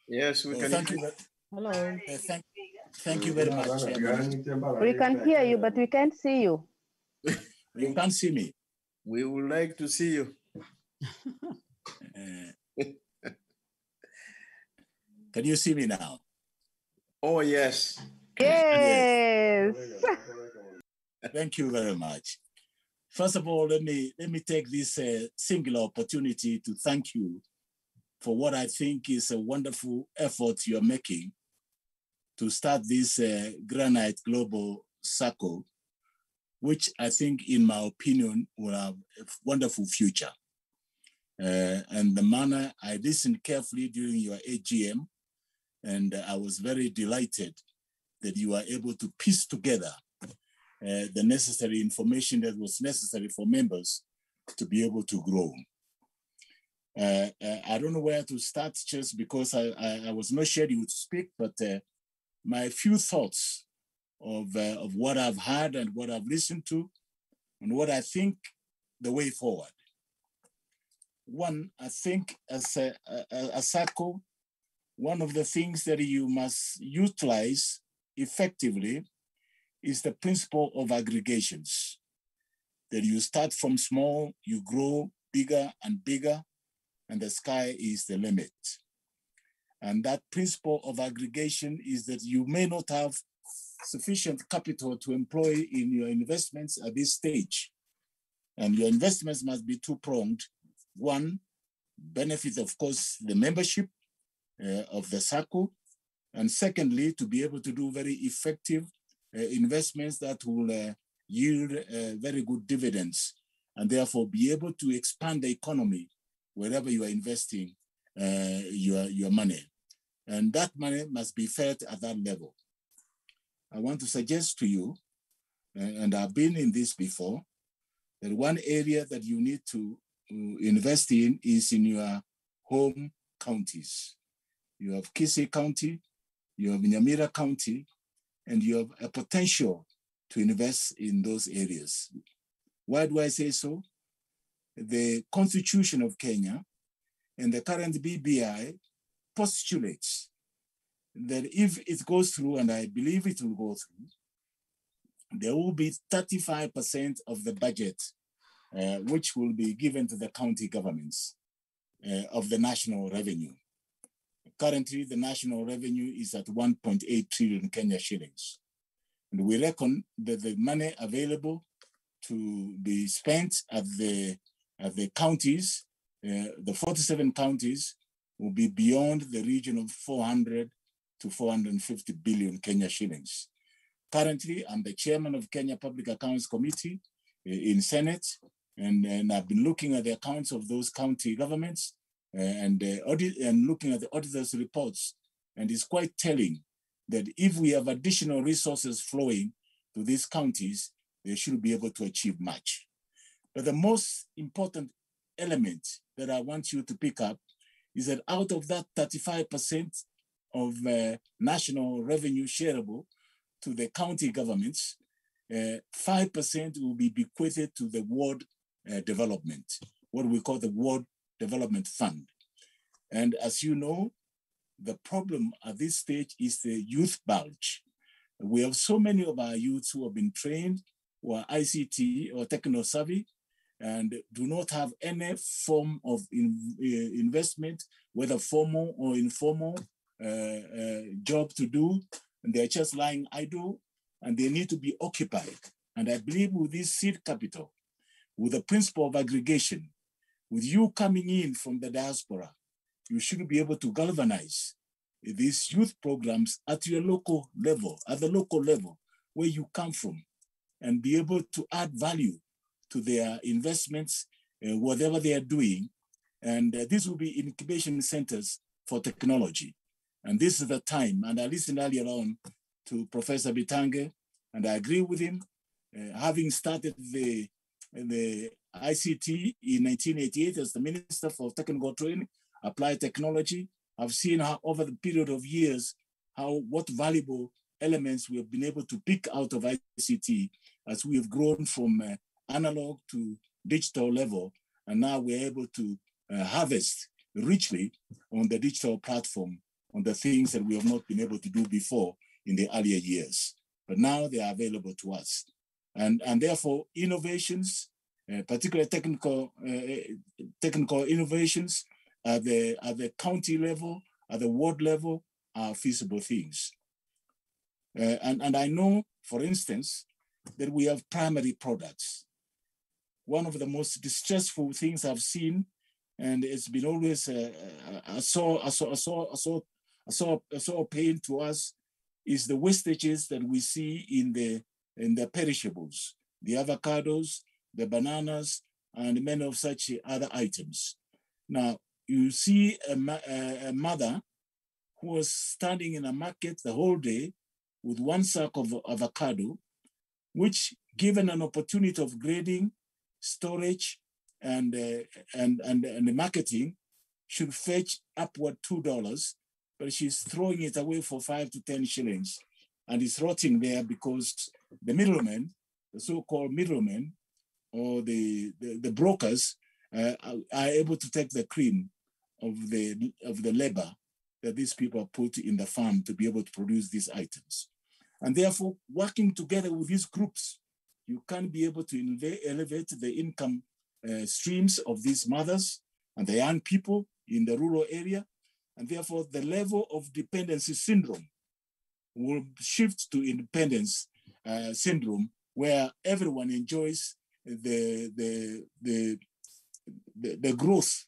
Yes, we can. Thank you. Hello. Thank you very much, Chairman. We can hear you, but we can't see you. You can't see me. We would like to see you. Can you see me now? Oh, yes. Yes. Thank you very much. First of all, let me take this singular opportunity to thank you for what I think is a wonderful effort you're making to start this Granite Global Sacco, which I think, in my opinion, will have a wonderful future. And the manner I listened carefully during your AGM, and I was very delighted that you were able to piece together the necessary information that was necessary for members to be able to grow. I don't know where to start, just because I was not scheduled to speak, but my few thoughts of what I've heard and what I've listened to and what I think the way forward. One, I think as a Sacco, one of the things that you must utilize effectively is the principle of aggregations. That you start from small, you grow bigger and bigger, and the sky is the limit. And that principle of aggregation is that you may not have sufficient capital to employ in your investments at this stage. And your investments must be two-pronged. One, benefit, of course, the membership of the Sacco. And secondly, to be able to do very effective investments that will yield very good dividends, and therefore be able to expand the economy wherever you are investing your money. And that money must be felt at that level. I want to suggest to you, and I've been in this before, that one area that you need to invest in is in your home counties. You have Kisii County, you have Nyamira County, and you have a potential to invest in those areas. Why do I say so? The Constitution of Kenya and the current BBI postulates that if it goes through, and I believe it will go through, there will be 35% of the budget which will be given to the county governments of the national revenue. Currently, the national revenue is at 1.8 trillion Kenya shillings. And we reckon that the money available to be spent at the counties, the 47 counties, will be beyond the region of 400 to 450 billion Kenya shillings. Currently, I'm the chairman of Kenya Public Accounts Committee in Senate, and I've been looking at the accounts of those county governments and looking at the auditors' reports, and it's quite telling that if we have additional resources flowing to these counties, they should be able to achieve much. But the most important element that I want you to pick up is that out of that 35% of national revenue shareable to the county governments, 5% will be bequeathed to the ward development, what we call the Ward Development Fund. And as you know, the problem at this stage is the youth bulge. We have so many of our youths who have been trained, who are ICT or techno-savvy, and do not have any form of investment, whether formal or informal job to do, and they're just lying idle, and they need to be occupied. And I believe with this seed capital, with the principle of aggregation, with you coming in from the diaspora, you should be able to galvanize these youth programs at your local level, at the local level where you come from, and be able to add value to their investments, whatever they are doing. And this will be incubation centers for technology. And this is the time, and I listened earlier on to Professor Bitange, and I agree with him. Having started the ICT in 1988 as the Minister for Technical Training, Applied Technology, I've seen how over the period of years, what valuable elements we have been able to pick out of ICT as we have grown from analog to digital level, and now we're able to harvest richly on the digital platform on the things that we have not been able to do before in the earlier years. But now they are available to us. And therefore, innovations, particularly technical innovations at the county level, at the ward level, are feasible things. And I know, for instance, that we have primary products. One of the most distressful things I've seen, and it's been always a sore pain to us, is the wastages that we see in the perishables, the avocados, the bananas, and many of such other items. Now, you see a mother who was standing in a market the whole day with one sack of avocado, which, given an opportunity of grading, storage, and the marketing, should fetch upward $2, but she's throwing it away for 5 to 10 shillings, and it's rotting there because the middlemen, the so-called middlemen, or the brokers, are able to take the cream of the labor that these people put in the farm to be able to produce these items. And therefore, working together with these groups, you can be able to elevate the income streams of these mothers and the young people in the rural area. And therefore, the level of dependency syndrome will shift to independence syndrome, where everyone enjoys the growth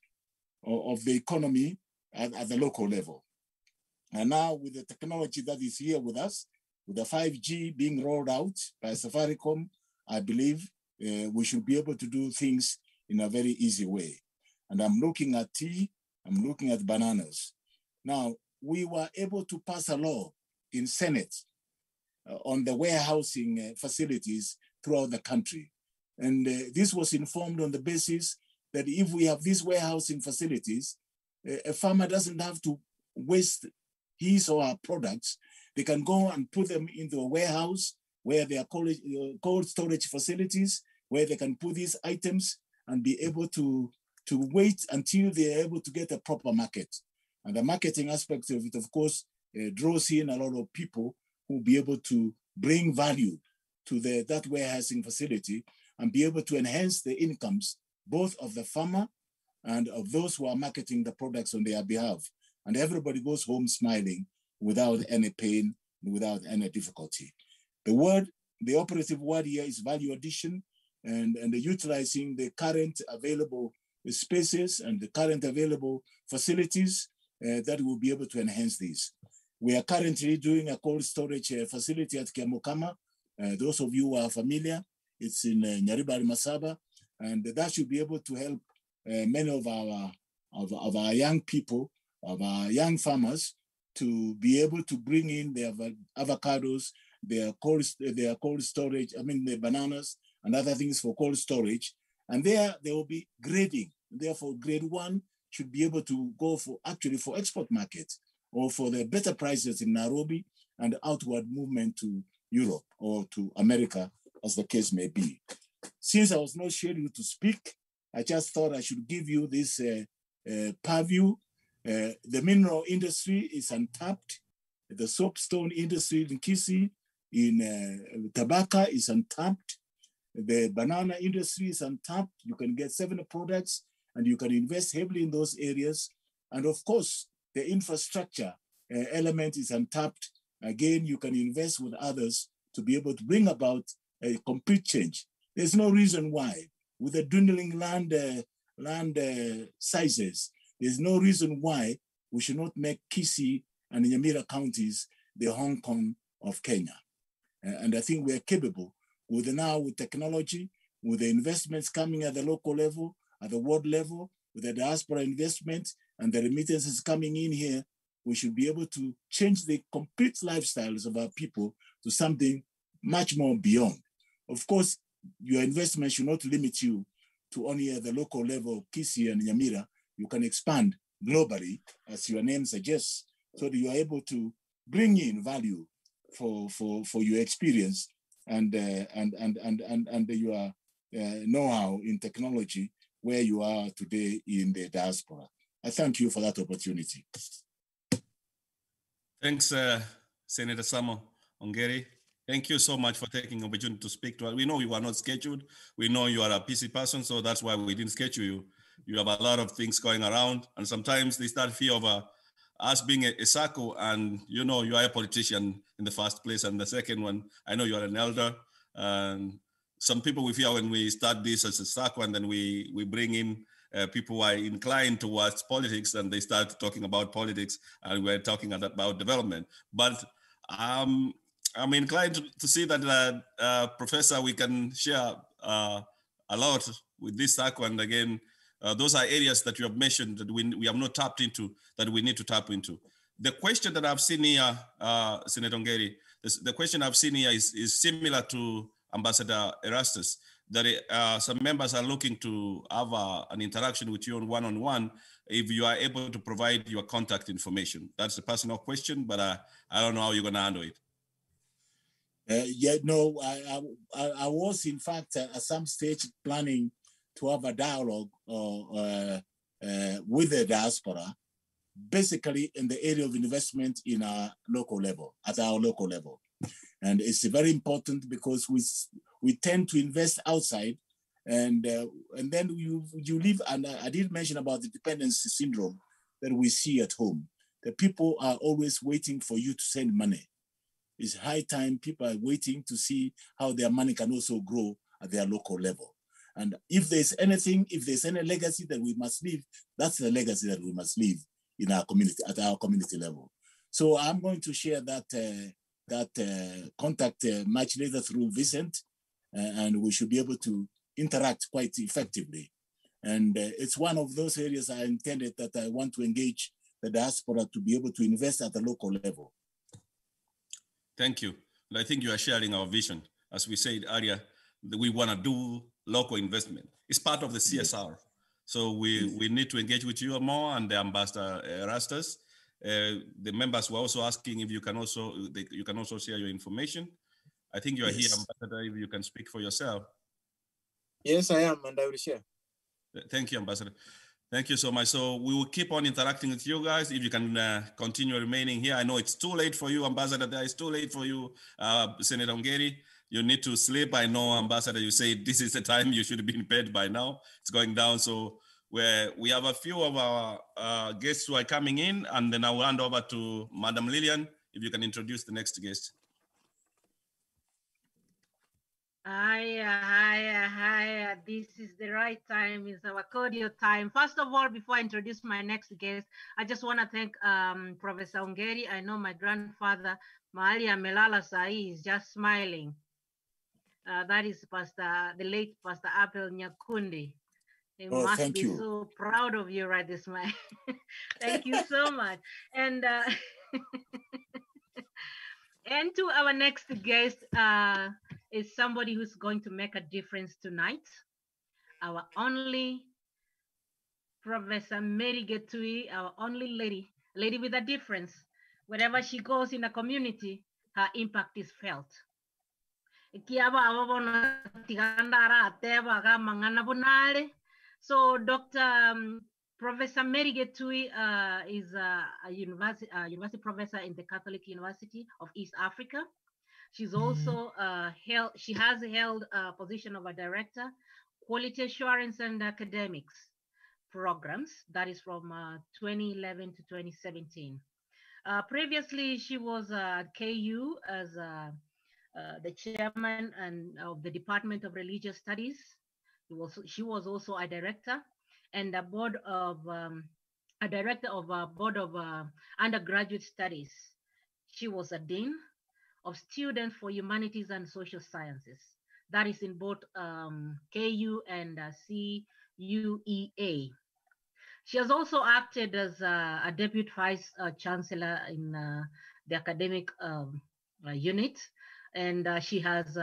of the economy at the local level. And now, with the technology that is here with us, with the 5G being rolled out by Safaricom, I believe we should be able to do things in a very easy way. And I'm looking at tea, I'm looking at bananas. Now, we were able to pass a law in Senate on the warehousing facilities throughout the country. And this was informed on the basis that if we have these warehousing facilities, a farmer doesn't have to waste his or her products. They can go and put them into a warehouse where there are cold storage facilities, where they can put these items and be able to wait until they're able to get a proper market. And the marketing aspect of it, of course, draws in a lot of people who will be able to bring value to that warehousing facility and be able to enhance the incomes, both of the farmer and of those who are marketing the products on their behalf. And everybody goes home smiling without any pain, without any difficulty. The operative word here is value addition, and utilizing the current available spaces and the current available facilities that will be able to enhance these. We are currently doing a cold storage facility at Kiamokama. Those of you who are familiar, it's in Nyaribari Masaba, and that should be able to help many of our young people, of our young farmers, to be able to bring in their avocados, their cold storage, the bananas and other things for cold storage. And there will be grading. Therefore, grade 1 should be able to go for export market or for the better prices in Nairobi and outward movement to Europe or to America, as the case may be. Since I was not scheduled to speak, I just thought I should give you this purview. The mineral industry is untapped. The soapstone industry in Kisii, in Tabaka is untapped. The banana industry is untapped. You can get 7 products and you can invest heavily in those areas. And of course, the infrastructure element is untapped. Again, you can invest with others to be able to bring about a complete change. There's no reason why, with the dwindling land sizes, there's no reason why we should not make Kisii and Nyamira counties the Hong Kong of Kenya. And I think we are capable with technology, with the investments coming at the local level, at the world level, with the diaspora investment and the remittances coming in here, we should be able to change the complete lifestyles of our people to something much more beyond. Of course, your investment should not limit you to only at the local level, Kisii and Nyamira. You can expand globally, as your name suggests, so that you are able to bring in value for your experience and know-how in technology where you are today in the diaspora. I thank you for that opportunity. Thanks, Senator Samo Ongeri. Thank you so much for taking the opportunity to speak to us. We know you are not scheduled. We know you are a busy person, so that's why we didn't schedule you. You have a lot of things going around, and sometimes they start fear of us being a Sacco, and you know you are a politician in the first place, and the second one, I know you are an elder, and some people we fear when we start this as a Sacco, and then we bring in people who are inclined towards politics, and they start talking about politics, and we're talking about development. But I'm inclined to see that, Professor, we can share a lot with this Sacco. And again, those are areas that you have mentioned that we have not tapped into, that we need to tap into. The question that I've seen here, Senator Ongeri, the question I've seen here is similar to Ambassador Erastus, that some members are looking to have an interaction with you on one-on-one if you are able to provide your contact information. That's a personal question, but I don't know how you're going to handle it. Yeah, no, I was in fact at some stage planning to have a dialogue with the diaspora, basically in the area of investment in our local level, at our local level. And it's very important because we tend to invest outside, and then you live, and I did mention about the dependency syndrome that we see at home. The people are always waiting for you to send money. It's high time people are waiting to see how their money can also grow at their local level. And if there's anything, if there's any legacy that we must leave, that's the legacy that we must leave in our community, at our community level. So I'm going to share that contact much later through Vincent, and we should be able to interact quite effectively. And it's one of those areas I intended that I want to engage the diaspora to be able to invest at the local level. Thank you. And I think you are sharing our vision. As we said earlier, that we want to do local investment. It's part of the CSR. So we need to engage with you more, and the Ambassador Erastus. The members were also asking if you can also share your information. I think you are here, Ambassador, if you can speak for yourself. Yes, I am, and I will share. Thank you, Ambassador. Thank you so much. So we will keep on interacting with you guys. If you can continue remaining here. I know it's too late for you, Ambassador. It's too late for you, Senator Ongeri. You need to sleep. I know, Ambassador, you say this is the time you should be in bed by now. It's going down. So we have a few of our guests who are coming in, and then I will hand over to Madam Lillian, if you can introduce the next guest. Hi. This is the right time. It's our cordial time. First of all, before I introduce my next guest, I just want to thank Professor Ongeri. I know my grandfather, Mahali Amelala Sai, is just smiling. That is the late Pastor Abel Nyakundi. He must be so proud of you right this moment. Thank you so much. And and to our next guest is somebody who's going to make a difference tonight. Our only Professor Mary Getui, our only lady with a difference. Wherever she goes in a community, her impact is felt. So Dr. Professor Mary Getui is a university professor in the Catholic University of East Africa. She's also she has held a position of a director, quality assurance and academics programs. That is from 2011 to 2017. Previously, she was at KU as the chairman of the Department of Religious Studies. She was also a director and a director of a board of undergraduate studies. She was a dean of students for humanities and social sciences. That is in both KU and CUEA. She has also acted as a deputy vice chancellor in the academic unit, and she has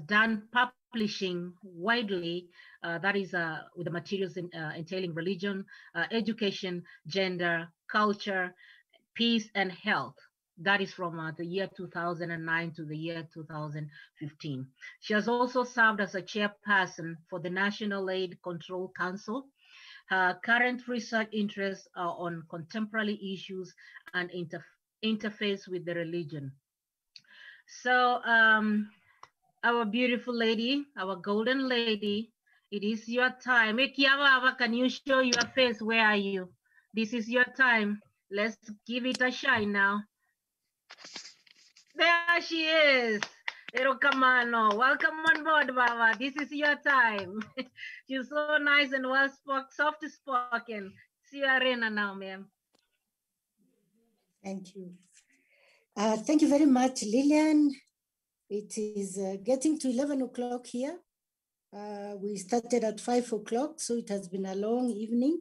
done publishing widely, that is with the materials entailing religion, education, gender, culture, peace, and health. That is from the year 2009 to the year 2015. She has also served as a chairperson for the National Aid Control Council. Her current research interests are on contemporary issues and interface with the religion. So our beautiful lady, our golden lady, it is your time. Can you show your face? Where are you? This is your time. Let's give it a shine now. There she is. Erokamano. Welcome on board, Baba. This is your time. She's so nice and well spoken, soft spoken. See you arena now, ma'am. Thank you. Thank you very much, Lillian. It is getting to 11 o'clock here. We started at 5 o'clock, so it has been a long evening.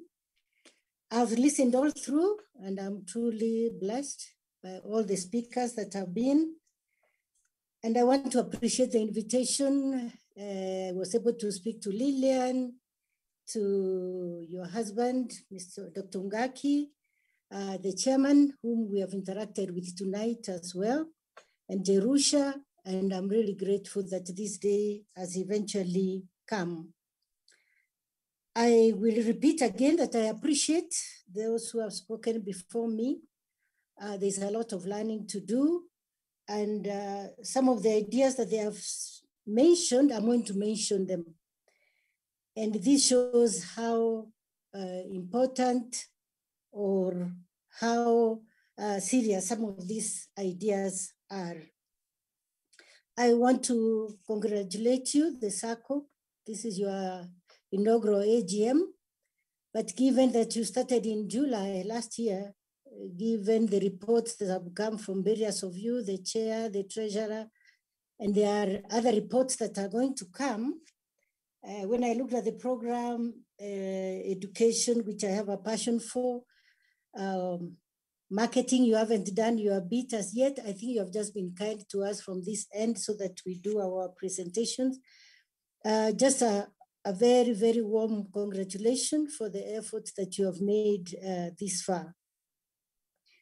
I've listened all through, and I'm truly blessed by all the speakers that have been. And I want to appreciate the invitation. I was able to speak to Lillian, to your husband, Mr. Dr. Ongaki, the chairman, whom we have interacted with tonight as well, and Jerusha, and I'm really grateful that this day has eventually come. I will repeat again that I appreciate those who have spoken before me. There's a lot of learning to do, and some of the ideas that they have mentioned, I'm going to mention them. And this shows how important or how serious some of these ideas are. I want to congratulate you, the Sacco. This is your inaugural AGM. But given that you started in July last year, given the reports that have come from various of you, the chair, the treasurer, and there are other reports that are going to come, when I looked at the program, education, which I have a passion for, marketing, you haven't done your bit as yet. I think you have just been kind to us from this end so that we do our presentations. Just a very, very warm congratulations for the efforts that you have made this far.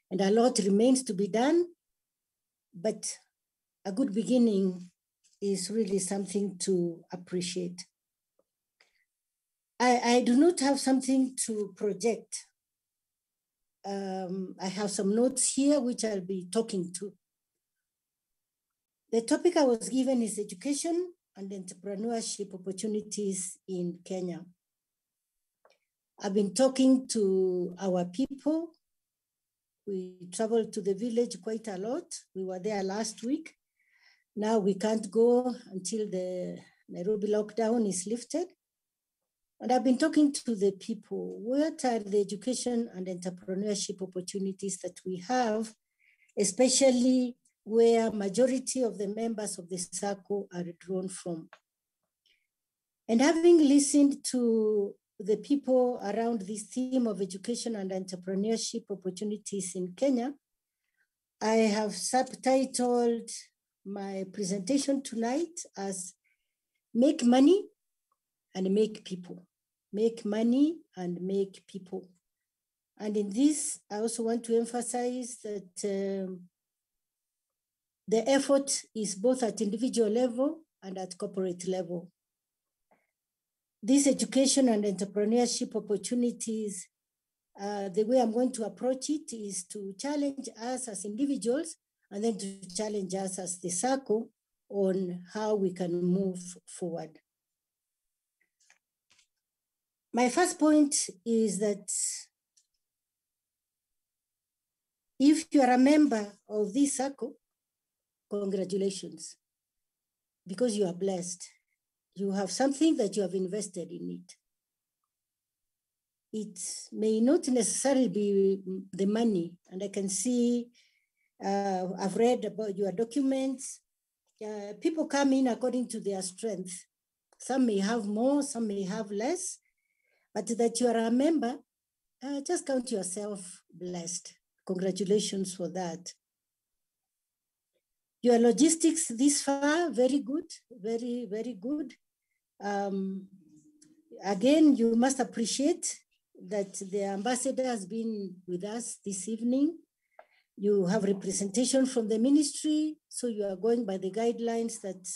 And a lot remains to be done, but a good beginning is really something to appreciate. I do not have something to project. I have some notes here which I'll be talking to. The topic I was given is education and entrepreneurship opportunities in Kenya. I've been talking to our people. We traveled to the village quite a lot. We were there last week. Now we can't go until the Nairobi lockdown is lifted. And I've been talking to the people. What are the education and entrepreneurship opportunities that we have, especially where majority of the members of the Sacco are drawn from? And having listened to the people around this theme of education and entrepreneurship opportunities in Kenya, I have subtitled my presentation tonight as Make Money and Make People. Make money and make people. And in this, I also want to emphasize that the effort is both at individual level and at corporate level. These education and entrepreneurship opportunities, the way I'm going to approach it is to challenge us as individuals and then to challenge us as the Sacco on how we can move forward. My first point is that if you are a member of this Sacco, congratulations, because you are blessed. You have something that you have invested in it. It may not necessarily be the money, and I can see, I've read about your documents. People come in according to their strength. Some may have more, some may have less, but that you are a member, just count yourself blessed. Congratulations for that. Your logistics this far, very good, very, very good. Again, you must appreciate that the ambassador has been with us this evening. You have representation from the ministry, so you are going by the guidelines that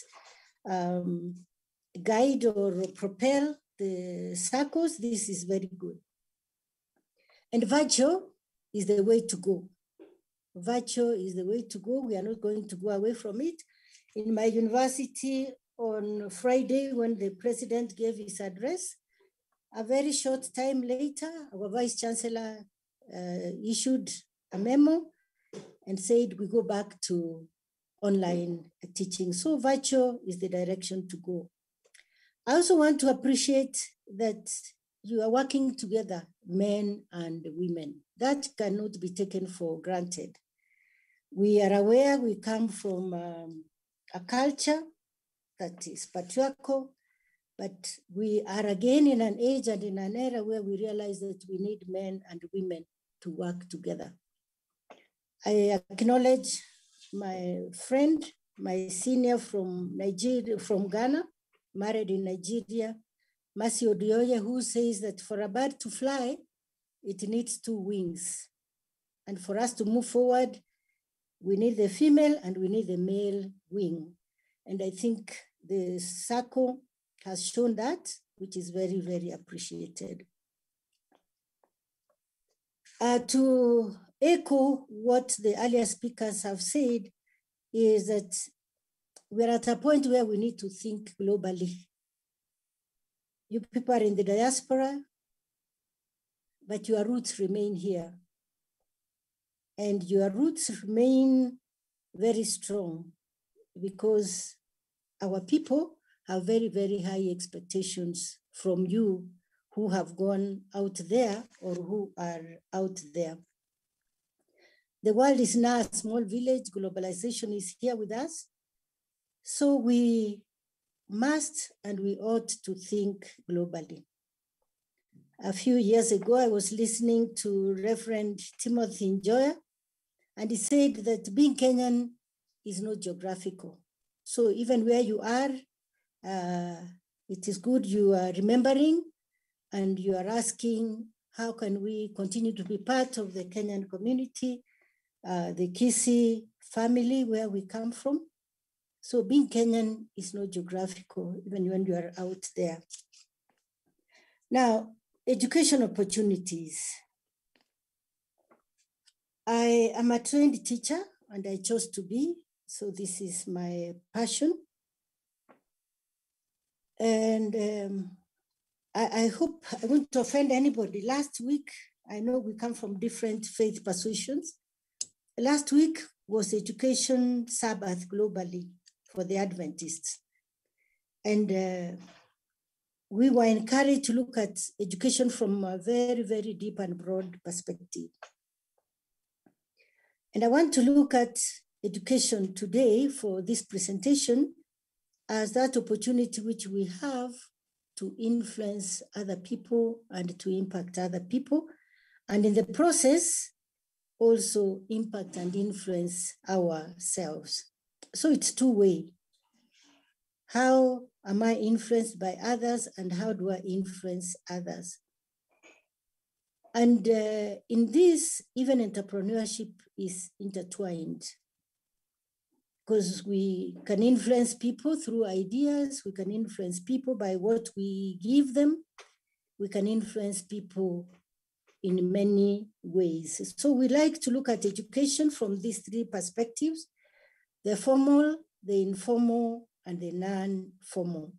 guide or propel the Saccos. This is very good. And virtual is the way to go. Virtual is the way to go. We are not going to go away from it. In my university on Friday, when the president gave his address, a very short time later, our vice chancellor issued a memo and said we go back to online teaching. So virtual is the direction to go. I also want to appreciate that you are working together, men and women. That cannot be taken for granted. We are aware we come from a culture that is patriarchal, but we are again in an age and in an era where we realize that we need men and women to work together. I acknowledge my friend, my senior from Nigeria, from Ghana, married in Nigeria, Masi Odioye, who says that for a bird to fly, it needs 2 wings. And for us to move forward, we need the female and we need the male wing. And I think the Sacco has shown that, which is very, very appreciated. To echo what the earlier speakers have said, is that we're at a point where we need to think globally. You people are in the diaspora, but your roots remain here. And your roots remain very strong because our people have very, very high expectations from you who have gone out there or who are out there. The world is now a small village. Globalization is here with us. So we must and we ought to think globally. A few years ago, I was listening to Reverend Timothy Njoya, and he said that being Kenyan is not geographical. So even where you are, it is good you are remembering and you are asking, how can we continue to be part of the Kenyan community, the Kisii family where we come from. So being Kenyan is not geographical, even when you are out there. Now, education opportunities. I am a trained teacher and I chose to be, so this is my passion. And I hope I won't offend anybody. Last week, I know we come from different faith persuasions. Last week was Education Sabbath globally for the Adventists. And we were encouraged to look at education from a very, very deep and broad perspective. And I want to look at education today for this presentation as that opportunity which we have to influence other people and to impact other people. And in the process, also impact and influence ourselves. So it's two-way. How am I influenced by others and how do I influence others? And in this, even entrepreneurship is intertwined because we can influence people through ideas. We can influence people by what we give them. We can influence people in many ways. So we like to look at education from these three perspectives: the formal, the informal, and the non-formal.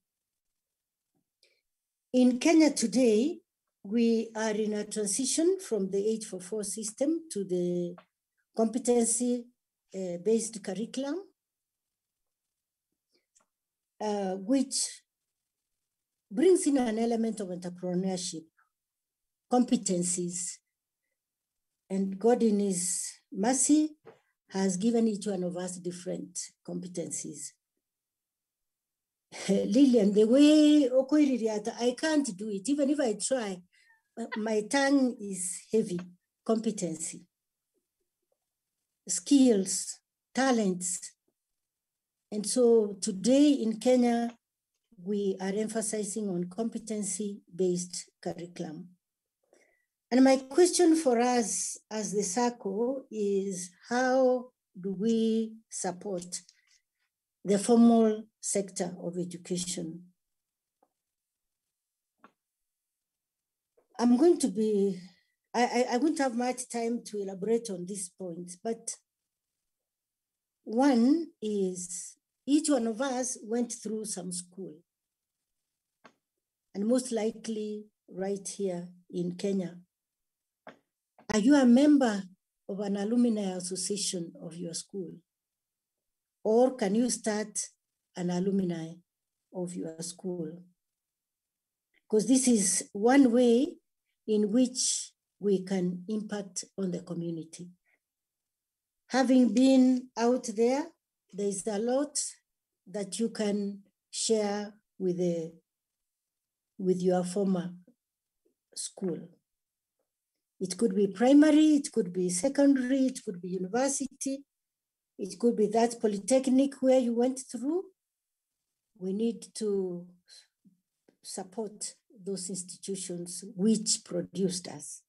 In Kenya today, we are in a transition from the 844 system to the competency-based curriculum, which brings in an element of entrepreneurship, competencies, and God in His mercy has given each one of us different competencies. Lillian, the way Okoiririata, I can't do it. Even if I try, my tongue is heavy. Competency, skills, talents. And so today in Kenya, we are emphasizing on competency-based curriculum. And my question for us as the Sacco is, how do we support the formal sector of education? I'm going to be, I won't have much time to elaborate on these points, but one is each one of us went through some school, and most likely right here in Kenya. Are you a member of an alumni association of your school? Or can you start an alumni of your school? Because this is one way in which we can impact on the community. Having been out there, there's a lot that you can share with your former school. It could be primary, it could be secondary, it could be university, it could be that polytechnic where you went through. We need to support those institutions which produced us.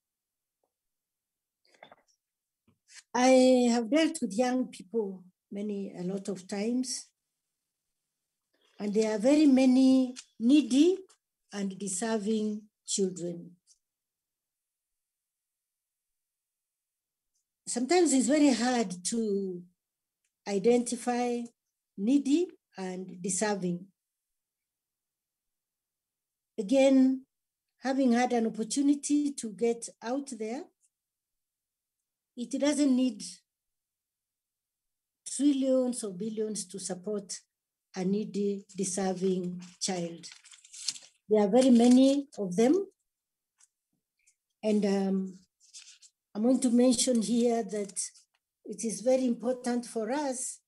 I have dealt with young people a lot of times, and there are very many needy and deserving children. Sometimes it's very hard to identify needy and deserving. Again, having had an opportunity to get out there, it doesn't need trillions or billions to support a needy, deserving child. There are very many of them. And I'm going to mention here that it is very important for us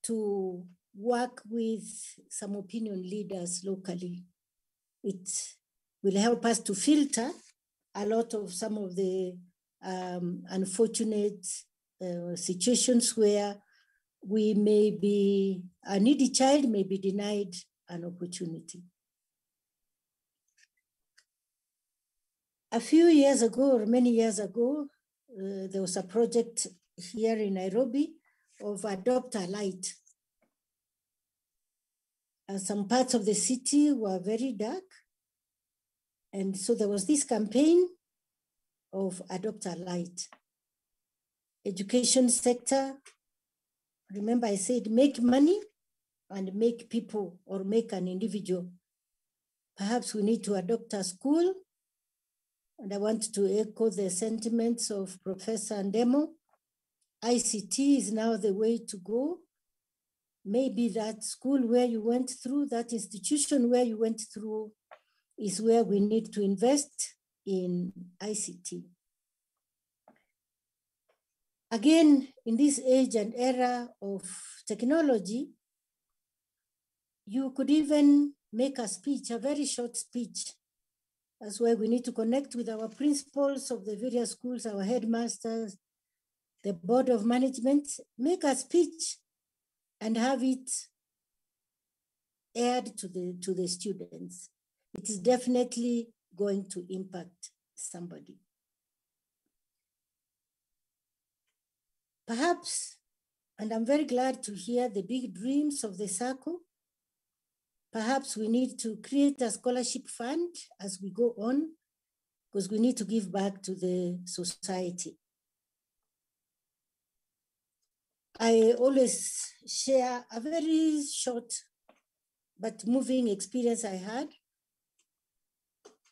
to work with some opinion leaders locally. It will help us to filter a lot of some of the unfortunate situations where we may be, a needy child may be denied an opportunity. A few years ago, or many years ago, there was a project here in Nairobi of Adopt a Light. Some parts of the city were very dark. And so there was this campaign of Adopt a Light. Education sector, remember I said make money and make people or make an individual. Perhaps we need to adopt a school. And I want to echo the sentiments of Professor Ndemo. ICT is now the way to go. Maybe that school where you went through, that institution where you went through, is where we need to invest in ICT. Again, in this age and era of technology, you could even make a speech, a very short speech. That's why we need to connect with our principals of the various schools, our headmasters, the board of management, make a speech and have it aired to the students. It is definitely going to impact somebody. Perhaps, and I'm very glad to hear the big dreams of the Sacco, perhaps we need to create a scholarship fund as we go on, because we need to give back to the society. I always share a very short but moving experience I had,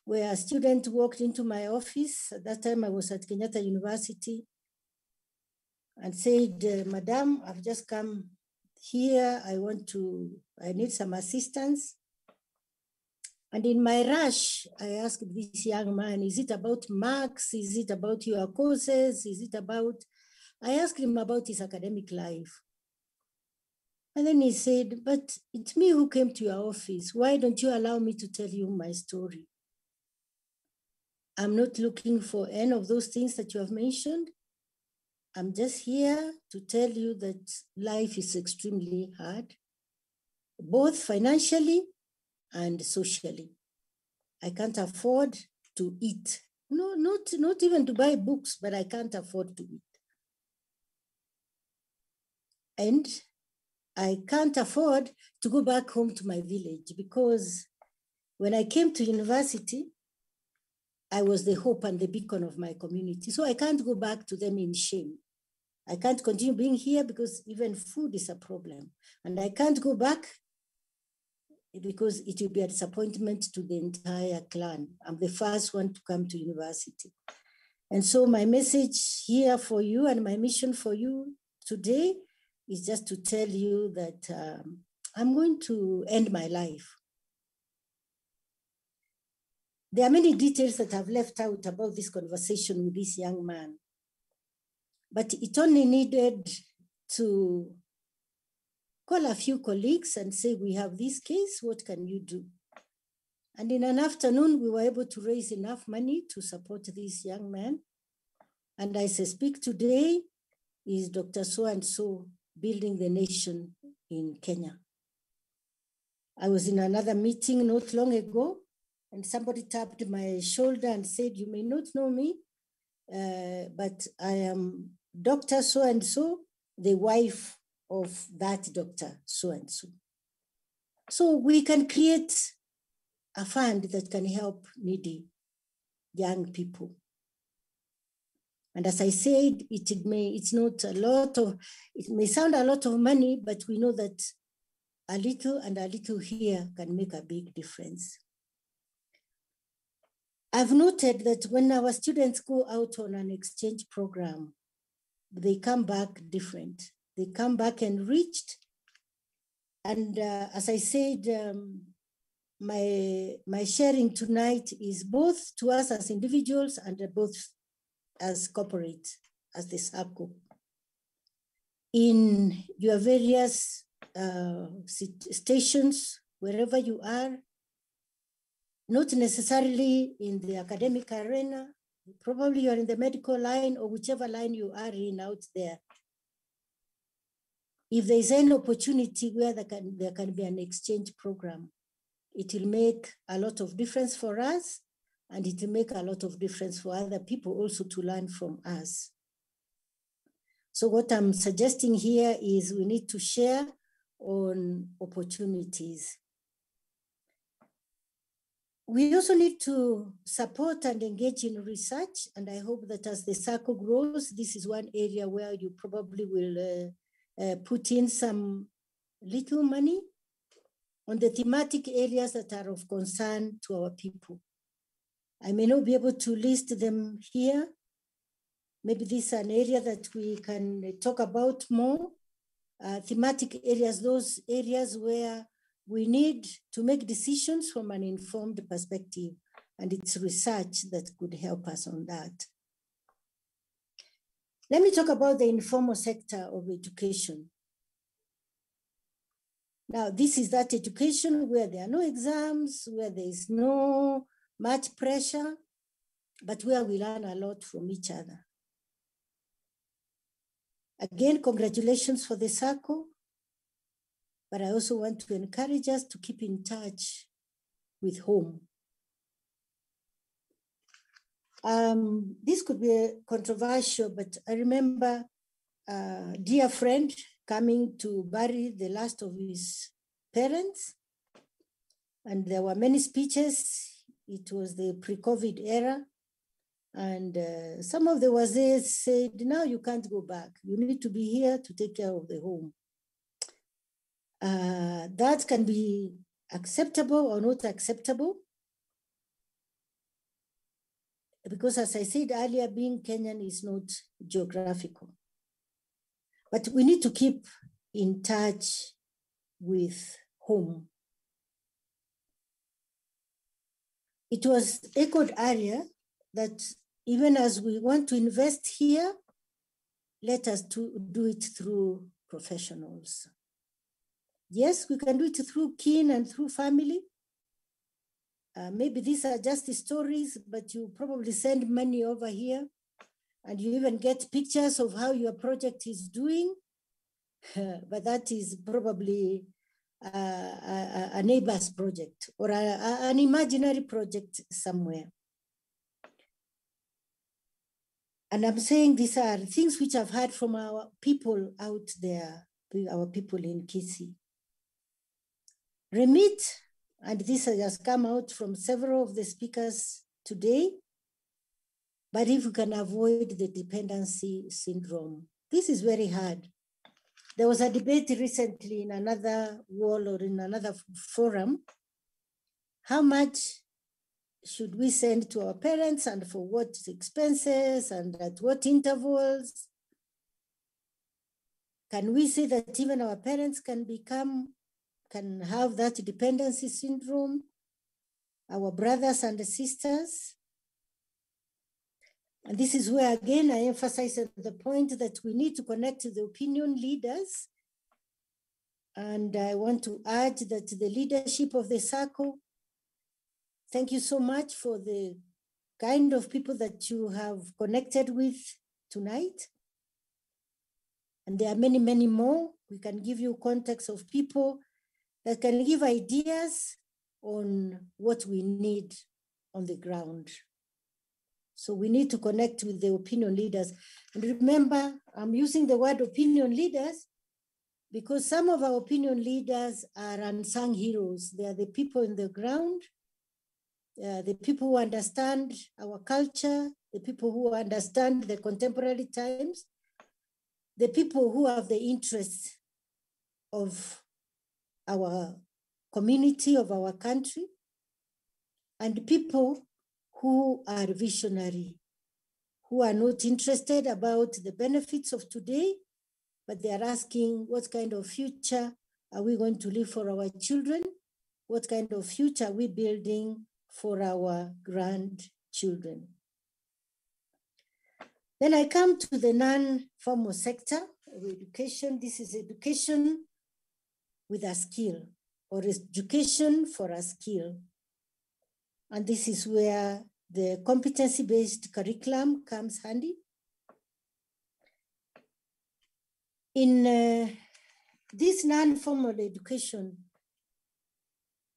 where a student walked into my office. At that time I was at Kenyatta University, and said, Madam, I've just come here. I need some assistance. And in my rush, I asked this young man, is it about marks? Is it about your courses? I asked him about his academic life. And then he said, but it's me who came to your office. Why don't you allow me to tell you my story? I'm not looking for any of those things that you have mentioned. I'm just here to tell you that life is extremely hard, both financially and socially. I can't afford to eat. No, not even to buy books, but I can't afford to eat. And I can't afford to go back home to my village, because when I came to university, I was the hope and the beacon of my community. So I can't go back to them in shame. I can't continue being here because even food is a problem. And I can't go back because it will be a disappointment to the entire clan. I'm the first one to come to university. And so my message here for you and my mission for you today is just to tell you that I'm going to end my life. There are many details that I've left out about this conversation with this young man, but it only needed to call a few colleagues and say, we have this case, what can you do? And in an afternoon, we were able to raise enough money to support this young man. And as I speak today, is Dr. So-and-so building the nation in Kenya. I was in another meeting not long ago, and somebody tapped my shoulder and said, you may not know me, but I am Dr. So-and-so, the wife of that Dr. So-and-so. So we can create a fund that can help needy young people. And as I said, it may sound a lot of money, but we know that a little and a little here can make a big difference. I've noted that when our students go out on an exchange program, they come back different. They come back enriched. And as I said, my sharing tonight is both to us as individuals and both as corporate, as the Sacco. In your various stations, wherever you are, not necessarily in the academic arena, probably you're in the medical line or whichever line you are in out there. If there's any opportunity where there can be an exchange program, it will make a lot of difference for us, and it will make a lot of difference for other people also to learn from us. So what I'm suggesting here is we need to share on opportunities. We also need to support and engage in research, and I hope that as the Sacco grows, this is one area where you probably will put in some little money on the thematic areas that are of concern to our people. I may not be able to list them here. Maybe this is an area that we can talk about more. Thematic areas, those areas where we need to make decisions from an informed perspective, and it's research that could help us on that. Let me talk about the informal sector of education. Now, this is that education where there are no exams, where there is no much pressure, but where we learn a lot from each other. Again, congratulations for the Sacco, but I also want to encourage us to keep in touch with home. This could be controversial, but I remember a dear friend coming to bury the last of his parents, and there were many speeches. It was the pre-COVID era, and some of the wazirs said, now you can't go back. You need to be here to take care of the home. That can be acceptable or not acceptable, because as I said earlier, being Kenyan is not geographical. But we need to keep in touch with home. It was echoed earlier that even as we want to invest here, let us do it through professionals. Yes, we can do it through kin and through family. Maybe these are just the stories, but you probably send money over here and you even get pictures of how your project is doing. But that is probably a neighbor's project or an imaginary project somewhere. And I'm saying these are things which I've heard from our people out there, our people in Kisii. Remit, and this has come out from several of the speakers today, but if we can avoid the dependency syndrome, this is very hard. There was a debate recently in another wall or in another forum. How much should we send to our parents and for what expenses and at what intervals? Can we say that even our parents can have that dependency syndrome? Our brothers and sisters? And this is where, again, I emphasize the point that we need to connect to the opinion leaders. And I want to urge that the leadership of the Sacco, thank you so much for the kind of people that you have connected with tonight. And there are many, many more. We can give you context of people that can give ideas on what we need on the ground. So we need to connect with the opinion leaders. And remember, I'm using the word opinion leaders because some of our opinion leaders are unsung heroes. They are the people in the ground, the people who understand our culture, the people who understand the contemporary times, the people who have the interests of our community, of our country, and people who are visionary, who are not interested about the benefits of today, but they are asking what kind of future are we going to leave for our children? What kind of future are we building for our grandchildren? Then I come to the non-formal sector of education. This is education with a skill, or education for a skill. And this is where the competency-based curriculum comes handy. In this non-formal education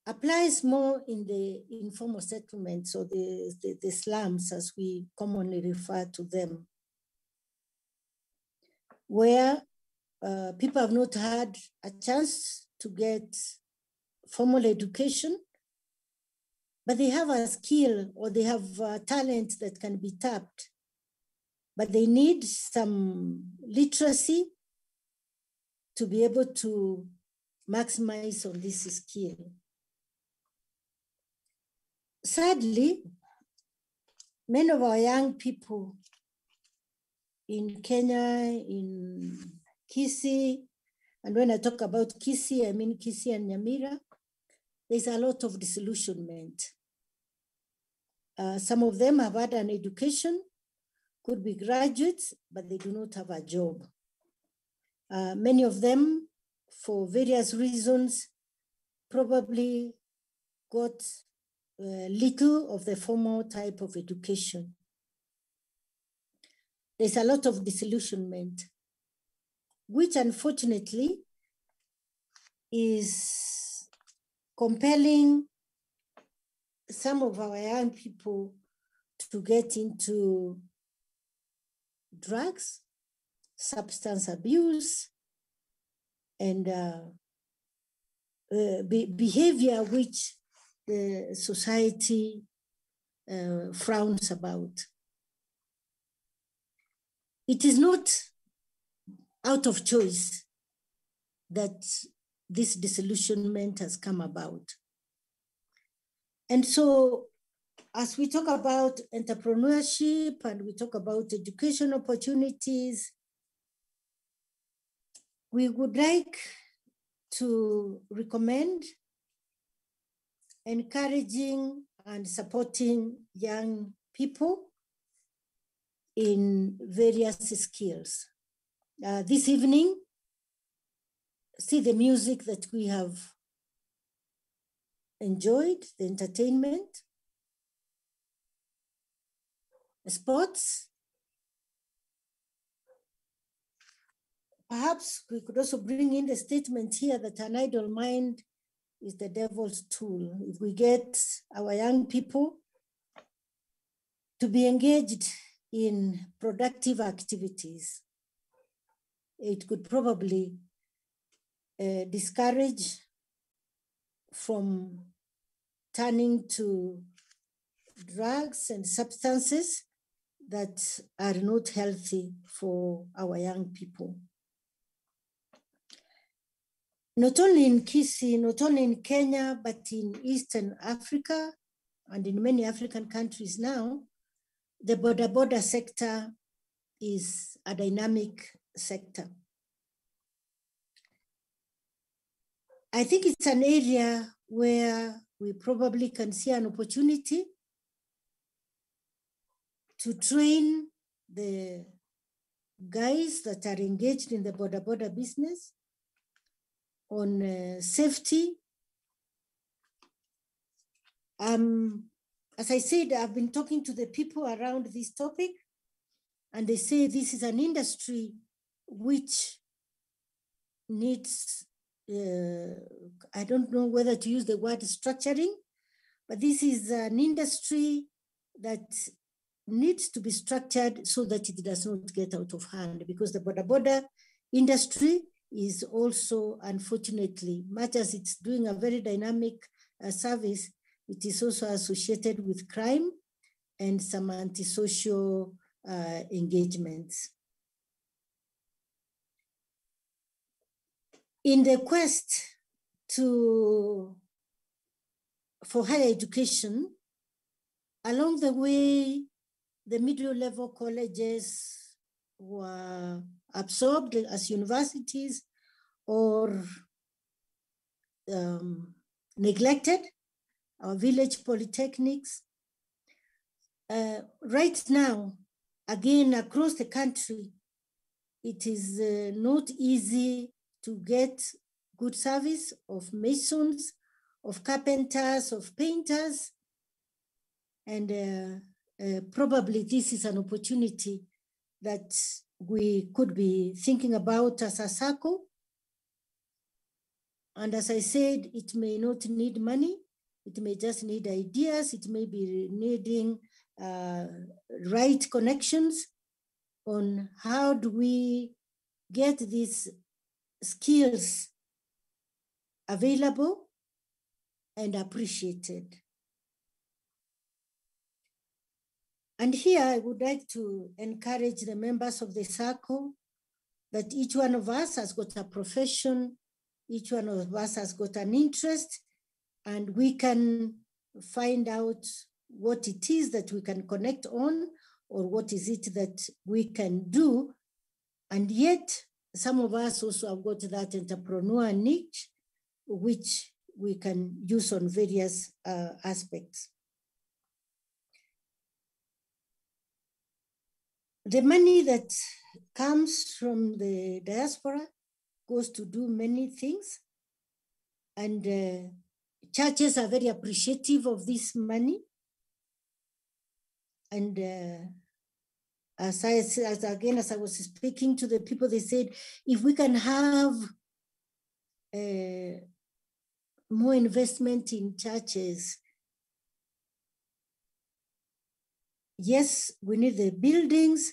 applies more in the informal settlements, or the slums, as we commonly refer to them, where people have not had a chance to get formal education, but they have a skill or they have talent that can be tapped, but they need some literacy to be able to maximize on this skill. Sadly, many of our young people in Kenya, in Kisii, and when I talk about Kisii, I mean Kisii and Nyamira, there's a lot of disillusionment. Some of them have had an education, could be graduates, but they do not have a job. Many of them, for various reasons, probably got little of the formal type of education. There's a lot of disillusionment, which unfortunately is compelling some of our young people to get into drugs, substance abuse, and behavior which the society frowns about. It is not out of choice that this disillusionment has come about. And so as we talk about entrepreneurship and we talk about education opportunities, we would like to recommend encouraging and supporting young people in various skills. This evening, see the music that we have enjoyed, the entertainment, sports. Perhaps we could also bring in the statement here that an idle mind is the devil's tool. If we get our young people to be engaged in productive activities. It could probably discourage from turning to drugs and substances that are not healthy for our young people. Not only in Kisii, not only in Kenya, but in Eastern Africa and in many African countries now, the border sector is a dynamic sector. I think it's an area where we probably can see an opportunity to train the guys that are engaged in the border business on safety. As I said, I've been talking to the people around this topic, and they say this is an industry which needs, I don't know whether to use the word structuring, but this is an industry that needs to be structured so that it does not get out of hand, because the border industry is also, unfortunately, much as it's doing a very dynamic service, it is also associated with crime and some antisocial engagements. In the quest for higher education, along the way, the middle level colleges were absorbed as universities or neglected, our village polytechnics. Right now, again, across the country, it is not easy to get good service of masons, of carpenters, of painters, and probably this is an opportunity that we could be thinking about as a Sacco. And as I said, it may not need money. It may just need ideas. It may be needing right connections on how do we get these skills available and appreciated. And here I would like to encourage the members of the Sacco that each one of us has got a profession, each one of us has got an interest, and we can find out what it is that we can connect on, or what is it that we can do. And yet, some of us also have got that entrepreneur niche, which we can use on various aspects. The money that comes from the diaspora goes to do many things, and churches are very appreciative of this money. And as I was speaking to the people, they said, if we can have more investment in churches, yes, we need the buildings,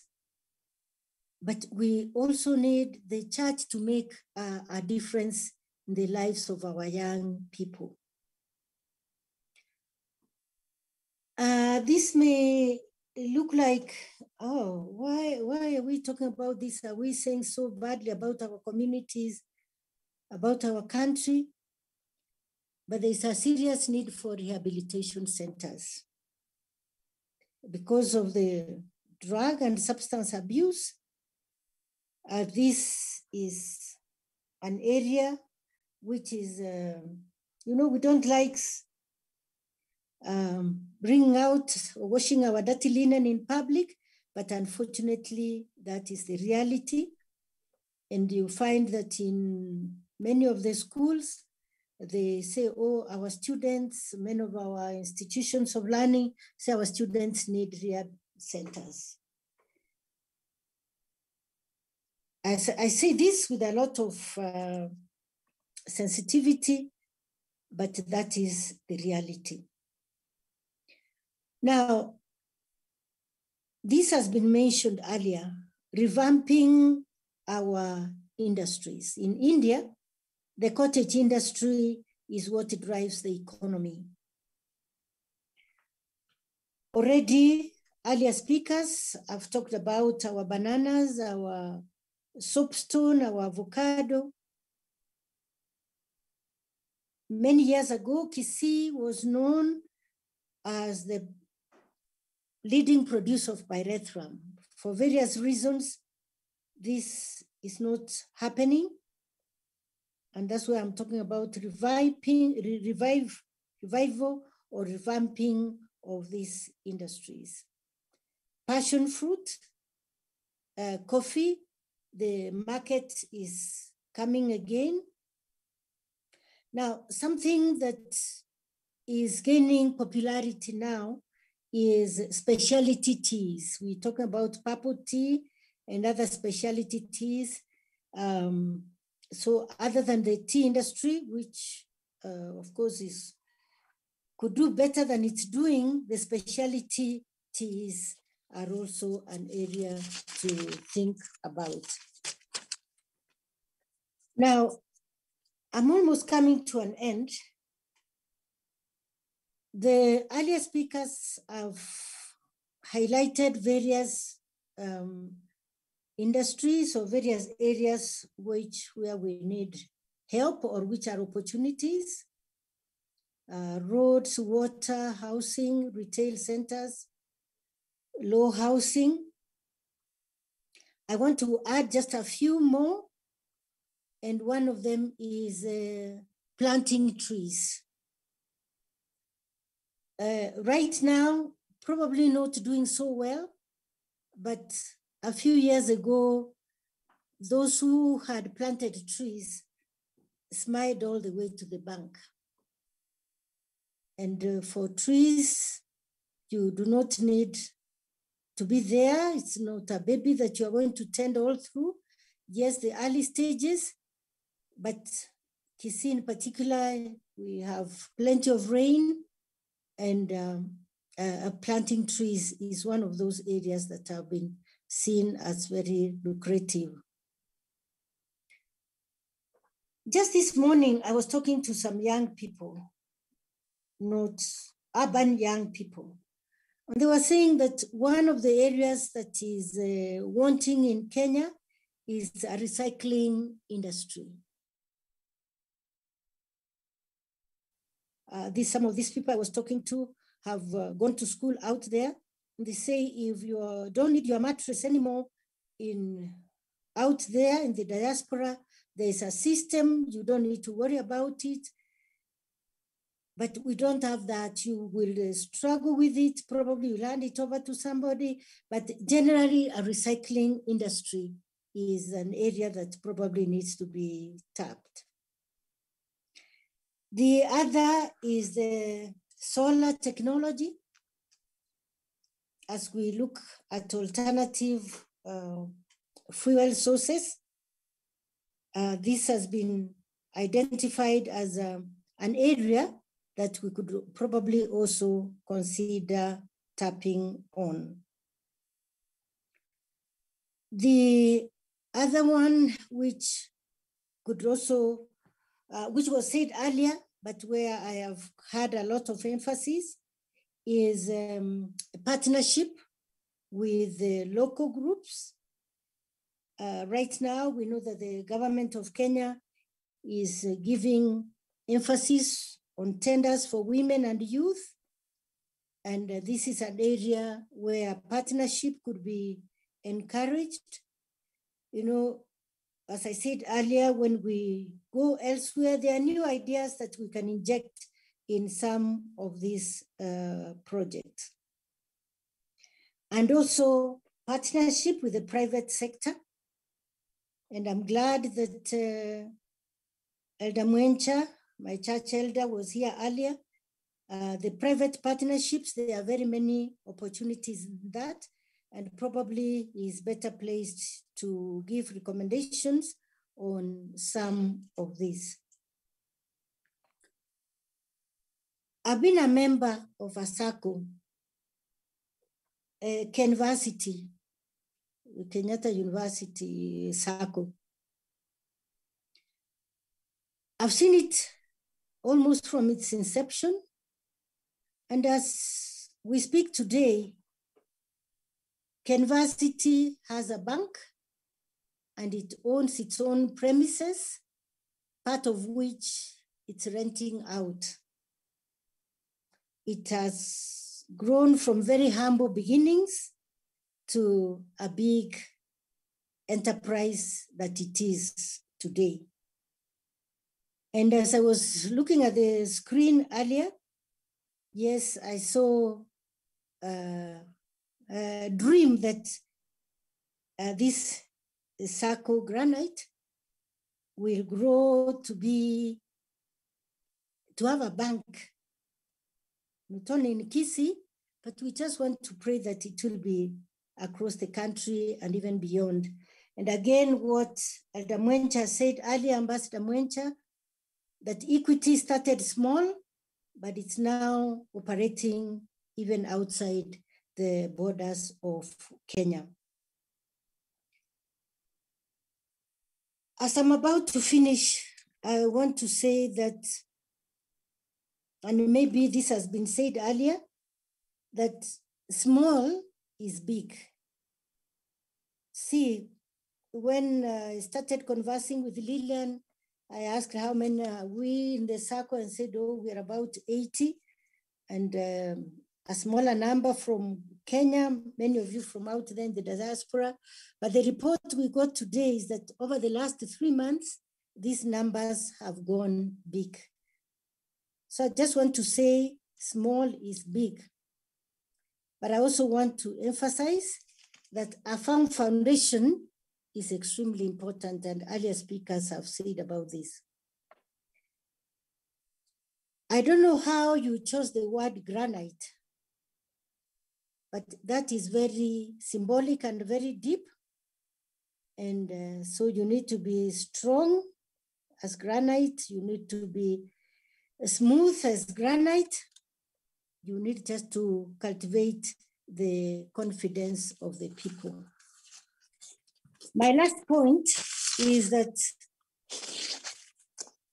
but we also need the church to make a difference in the lives of our young people. This may look like, oh, why are we talking about this? Are we saying so badly about our communities, about our country? But there's a serious need for rehabilitation centers. Because of the drug and substance abuse, this is an area which is, we don't like bringing out or washing our dirty linen in public, but unfortunately, that is the reality. And you find that in many of the schools, they say, oh, our students, many of our institutions of learning say our students need rehab centers. I say this with a lot of sensitivity, but that is the reality. Now, This has been mentioned earlier, revamping our industries. In India, the cottage industry is what drives the economy. Already, earlier speakers have talked about our bananas, our soapstone, our avocado. Many years ago, Kisii was known as the leading producer of pyrethrum. For various reasons, this is not happening. And that's why I'm talking about revival or revamping of these industries. Passion fruit, coffee, the market is coming again. Now, something that is gaining popularity now is specialty teas. We talk about purple tea and other specialty teas. So other than the tea industry, which of course could do better than it's doing, the specialty teas are also an area to think about. Now, I'm almost coming to an end. The earlier speakers have highlighted various industries or various areas where we need help or which are opportunities. Roads, water, housing, retail centers, low housing. I want to add just a few more, and one of them is planting trees. Right now, probably not doing so well, but a few years ago, those who had planted trees smiled all the way to the bank. And for trees, you do not need to be there. It's not a baby that you are going to tend all through. Yes, the early stages, but Kisii in particular, we have plenty of rain, and planting trees is one of those areas that have been seen as very lucrative. Just this morning, I was talking to some young people, not urban young people. And they were saying that one of the areas that is wanting in Kenya is a recycling industry. Some of these people I was talking to have gone to school out there. And they say if you don't need your mattress anymore out there in the diaspora, there's a system, you don't need to worry about it. But we don't have that. You will struggle with it. Probably you'll hand it over to somebody. But generally, a recycling industry is an area that probably needs to be tapped. The other is the solar technology. As we look at alternative fuel sources, this has been identified as an area that we could probably also consider tapping on. The other one, which could also, which was said earlier, but where I have had a lot of emphasis, is a partnership with the local groups. Right now, we know that the government of Kenya is giving emphasis on tenders for women and youth. And this is an area where partnership could be encouraged. You know, as I said earlier, when we go elsewhere, there are new ideas that we can inject in some of these projects. And also partnership with the private sector. And I'm glad that Elder Mwencha, my church elder, was here earlier. The private partnerships, there are very many opportunities in that, and probably is better placed to give recommendations on some of these. I've been a member of a Sacco, Kenyatta University Sacco. I've seen it almost from its inception. And as we speak today, Kenyatta has a bank and it owns its own premises, part of which it's renting out. It has grown from very humble beginnings to a big enterprise that it is today. And as I was looking at the screen earlier, yes, I saw a dream that this Sacco Granite will grow to have a bank, not only in Kisii, but we just want to pray that it will be across the country and even beyond. And again, what Elder Mwencha said earlier, Ambassador Mwencha, that Equity started small, but it's now operating even outside the borders of Kenya. As I'm about to finish, I want to say that, and maybe this has been said earlier, that small is big. See, when I started conversing with Lillian, I asked how many are we in the Sacco and said, oh, we're about 80. And a smaller number from Kenya, many of you from out there in the diaspora. But the report we got today is that over the last 3 months, these numbers have gone big. So I just want to say small is big. But I also want to emphasize that a firm foundation is extremely important, and earlier speakers have said about this. I don't know how you chose the word granite, but that is very symbolic and very deep. And so you need to be strong as granite. You need to be smooth as granite. You need just to cultivate the confidence of the people. My last point is that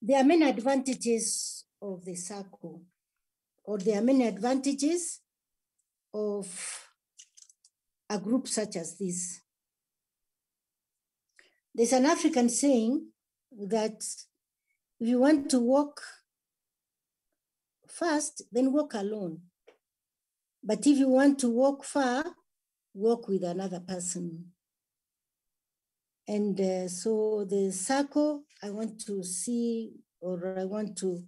there are many advantages of the Sacco, or there are many advantages of a group such as this. There's an African saying that if you want to walk fast, then walk alone. But if you want to walk far, walk with another person. And so the Sacco, I want to see, or I want to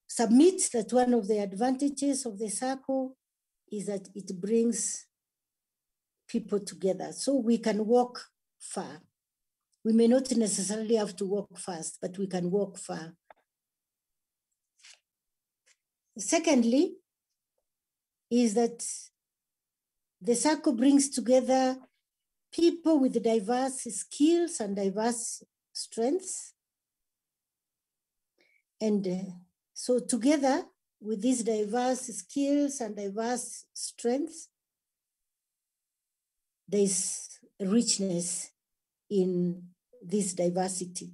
submit that one of the advantages of the Sacco is that it brings people together so we can walk far. We may not necessarily have to walk fast, but we can walk far. Secondly, is that the Sacco brings together people with diverse skills and diverse strengths. And so together with these diverse skills and diverse strengths, there's richness in this diversity.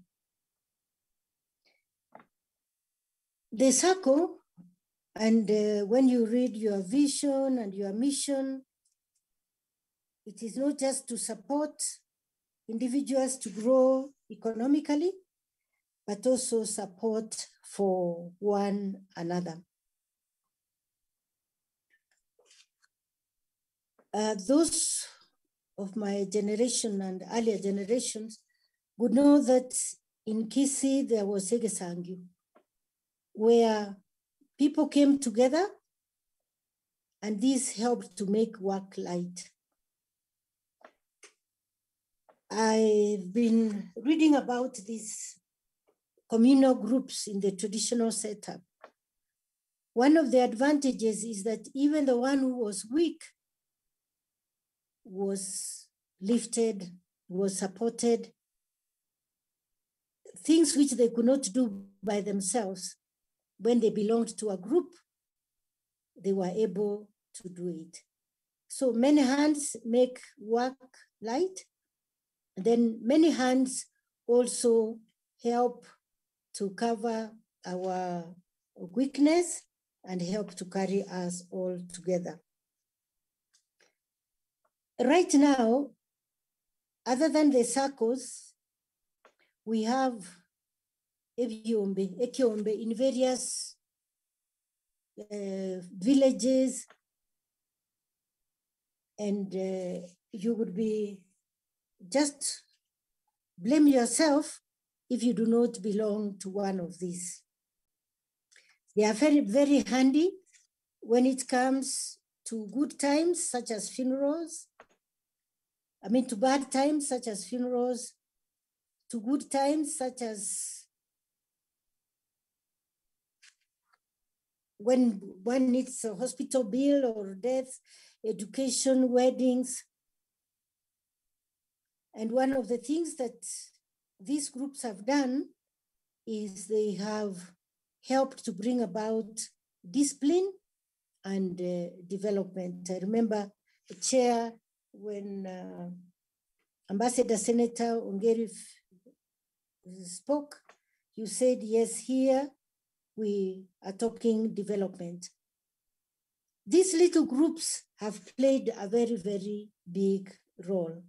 The Sacco, and when you read your vision and your mission, it is not just to support individuals to grow economically, but also support for one another. Those of my generation and earlier generations would know that in Kisii there was Egesangu, where people came together and this helped to make work light. I've been reading about these communal groups in the traditional setup. One of the advantages is that even the one who was weak was lifted, was supported. Things which they could not do by themselves, when they belonged to a group, they were able to do it. So many hands make work light. And then many hands also help to cover our weakness and help to carry us all together. Right now, other than the Saccos, we have Ekiombe in various villages, and you would be just blame yourself if you do not belong to one of these. They are very, very handy when it comes to good times, such as funerals. I mean, to bad times, such as funerals, to good times, such as when one needs a hospital bill or death, education, weddings. And one of the things that these groups have done is they have helped to bring about discipline and development. I remember the chair when Ambassador Senator Ongeri spoke, you said, yes, here we are talking development. These little groups have played a very, very big role.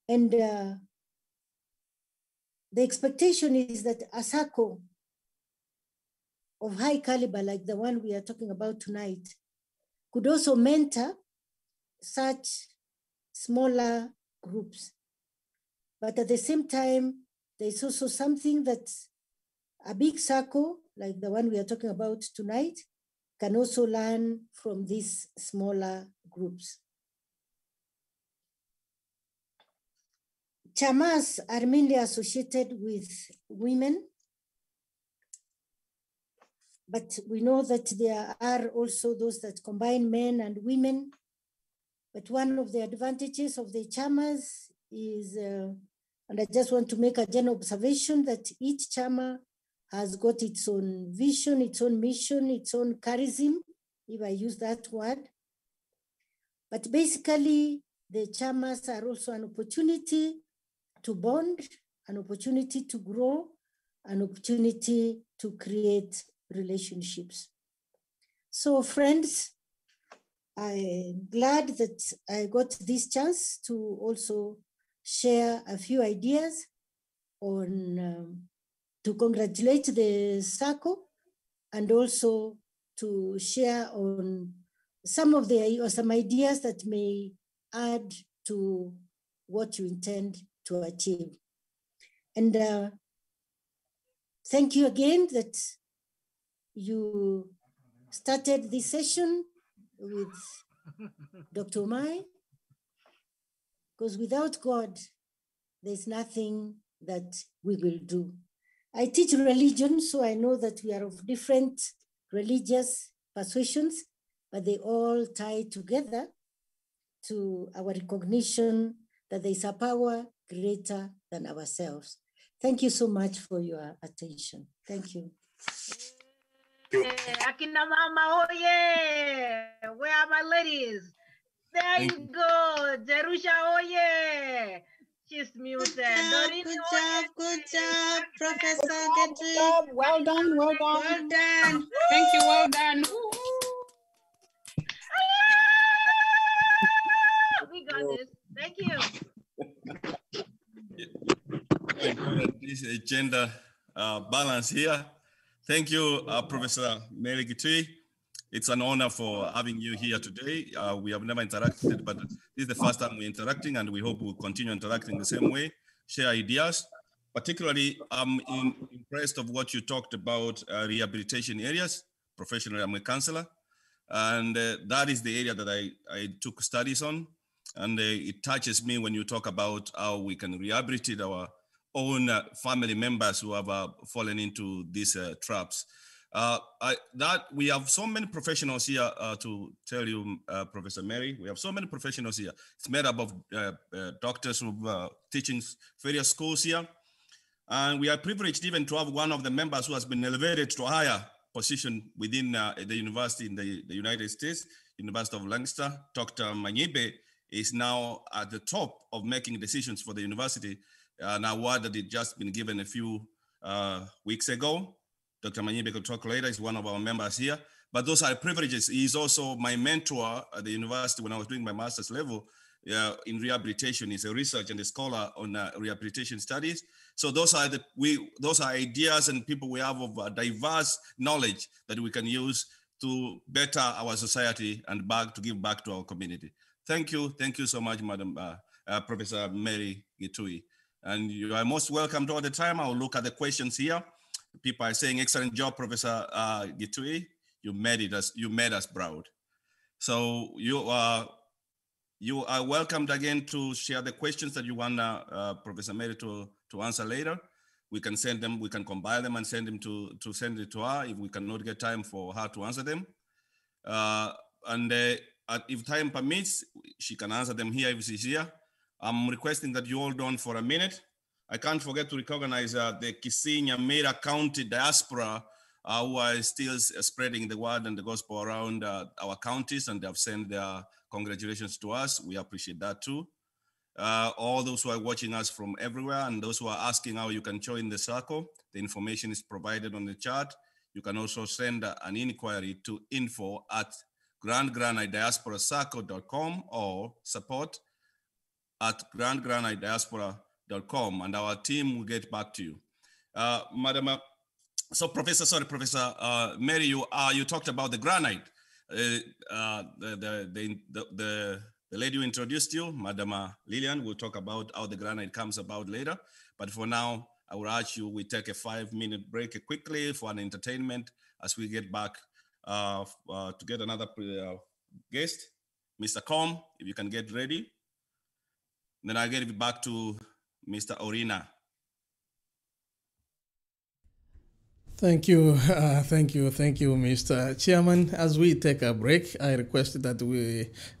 And the expectation is that a Sacco of high caliber, like the one we are talking about tonight, could also mentor such smaller groups. But at the same time, there's also something that a big Sacco, like the one we are talking about tonight, can also learn from these smaller groups. Chamas are mainly associated with women, but we know that there are also those that combine men and women. But one of the advantages of the chamas is, and I just want to make a general observation, that each chama has got its own vision, its own mission, its own charism, if I use that word. But basically, the chamas are also an opportunity to bond, an opportunity to grow, an opportunity to create relationships. So friends, I'm glad that I got this chance to also share a few ideas on, to congratulate the Sacco and also to share on some of the, or some ideas that may add to what you intend to achieve. And thank you again that you started this session with Dr. Omai, because without God, there's nothing that we will do. I teach religion, so I know that we are of different religious persuasions, but they all tie together to our recognition that there is a power greater than ourselves. Thank you so much for your attention. Thank you. Akina Mama, oh yeah. Where are my ladies? There you go. Jerusha, oh yeah. She's muted. Good job, Professor Gedry. Well done, well done. Well done. Thank you, well done. We got this. Thank you. This gender balance here. Thank you, Professor Mary Gitui. It's an honor for having you here today. We have never interacted, but this is the first time we're interacting, and we hope we'll continue interacting the same way, share ideas. Particularly, I'm impressed of what you talked about rehabilitation areas. Professionally, I'm a counselor, and that is the area that I took studies on. And it touches me when you talk about how we can rehabilitate our own family members who have fallen into these traps. That we have so many professionals here to tell you, Professor Mary, we have so many professionals here. It's made up of doctors who teaching various schools here. And we are privileged even to have one of the members who has been elevated to a higher position within the university in the United States. University of Lancaster, Dr. Manyibe, is now at the top of making decisions for the university, an award that had just been given a few weeks ago. Dr. Manyibe could talk later, he's one of our members here, but those are privileges. He's also my mentor at the university when I was doing my master's level in rehabilitation. He's a researcher and a scholar on rehabilitation studies. So those are ideas and people we have of diverse knowledge that we can use to better our society and to give back to our community. Thank you so much, Madam Professor Mary Gitui. And you are most welcome all the time. I'll look at the questions here. People are saying, excellent job, Professor Gitui. You made us proud. So you are welcomed again to share the questions that you want Professor Mary to answer later. We can send them, we can compile them and send them to send it to her if we cannot get time for her to answer them. If time permits, she can answer them here if she's here. I'm requesting that you hold on for a minute. I can't forget to recognize the Kisii-Nyamira County Diaspora who are still spreading the word and the gospel around our counties, and they have sent their congratulations to us. We appreciate that too. All those who are watching us from everywhere and those who are asking how you can join the Sacco, the information is provided on the chart. You can also send an inquiry to info@grandgranitediasporasacco.com or support@grandgranitediaspora.com, and our team will get back to you. Professor Mary, you talked about the Granite. The lady who introduced you, Madam Lillian, will talk about how the Granite comes about later. But for now, I will urge you, we take a 5-minute break quickly for an entertainment as we get back to get another guest. Mr. Com, if you can get ready. Then I'll get it back to Mr. Orina. Thank you, Mr. Chairman. As we take a break, I request that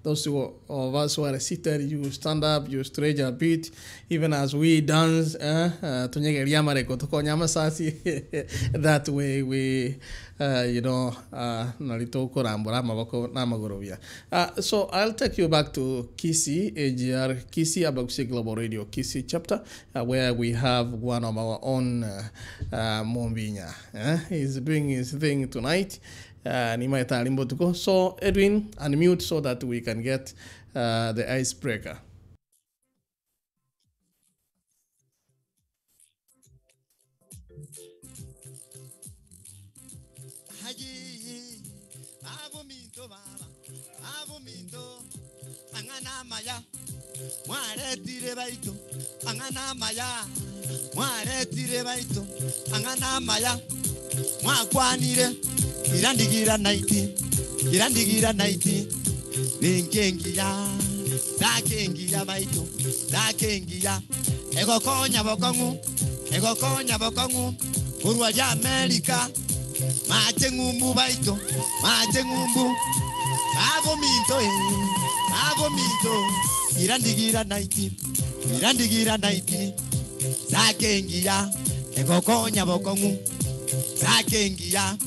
those of us who are seated, you stand up, you stretch a bit, even as we dance. That way we, so I'll take you back to Kisii, AGR, Kisii Abagusi Global Radio, Kisii chapter, where we have one of our own, Mombinya. He's doing his thing tonight. So Edwin, unmute so that we can get the icebreaker. Irandigira naiti Ninkengia Dakengia baito Dakengia Ego konya bokongu Urwa ya Amerika Matengumbu baito Matengumbu Abo minto Irandigira naiti Dakengia Ego konya bokongu Dakengia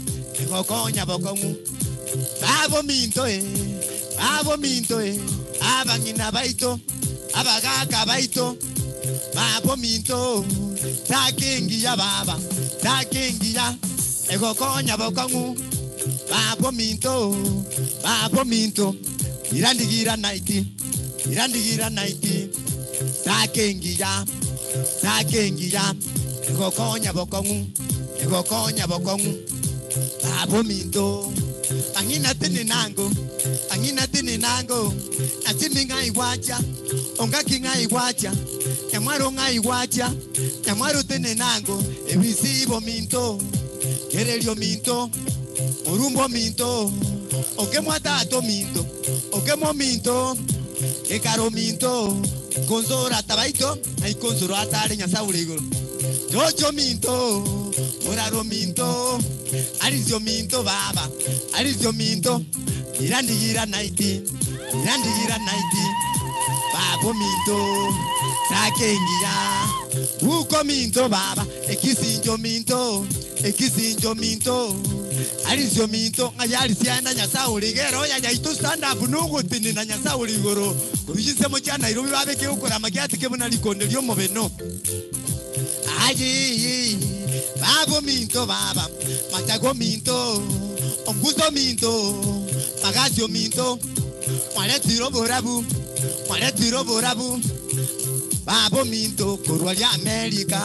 Ego konya bokongu Abo minto Abangina baito Abagaka baito Abo minto Dakengia baba Dakengia Ego konya bokongu Abo minto Irandigira naiti Dakengia Ego konya bokongu Abo minto Angina tini nango Atimi ngai wacha Ongaki ngai wacha Yamaro ngai wacha Yamaro tini nango Evisibo minto Gerelio minto Orumbo minto Okemo tato minto Okemo minto Ekaro minto Konzora tabaito Ay konzoro atare nyasaurigoro Jojo minto Moraro minto Arizio minto baba Arizio minto Irandigira naiti Babo minto Dakengia Uko minto baba Ekisinjo minto Arizio minto, ngayari sianda nyasa uligero, ya itu stand up nugu tini na nyasa uligoro. Kubishise mocha Nairobi babe ke ukora magiati ke buna likondelio mobeno. Ayi, babo minto baba, matago minto, ombuzo minto, magasio minto, wale tiro borabu, babo minto, kurwali America,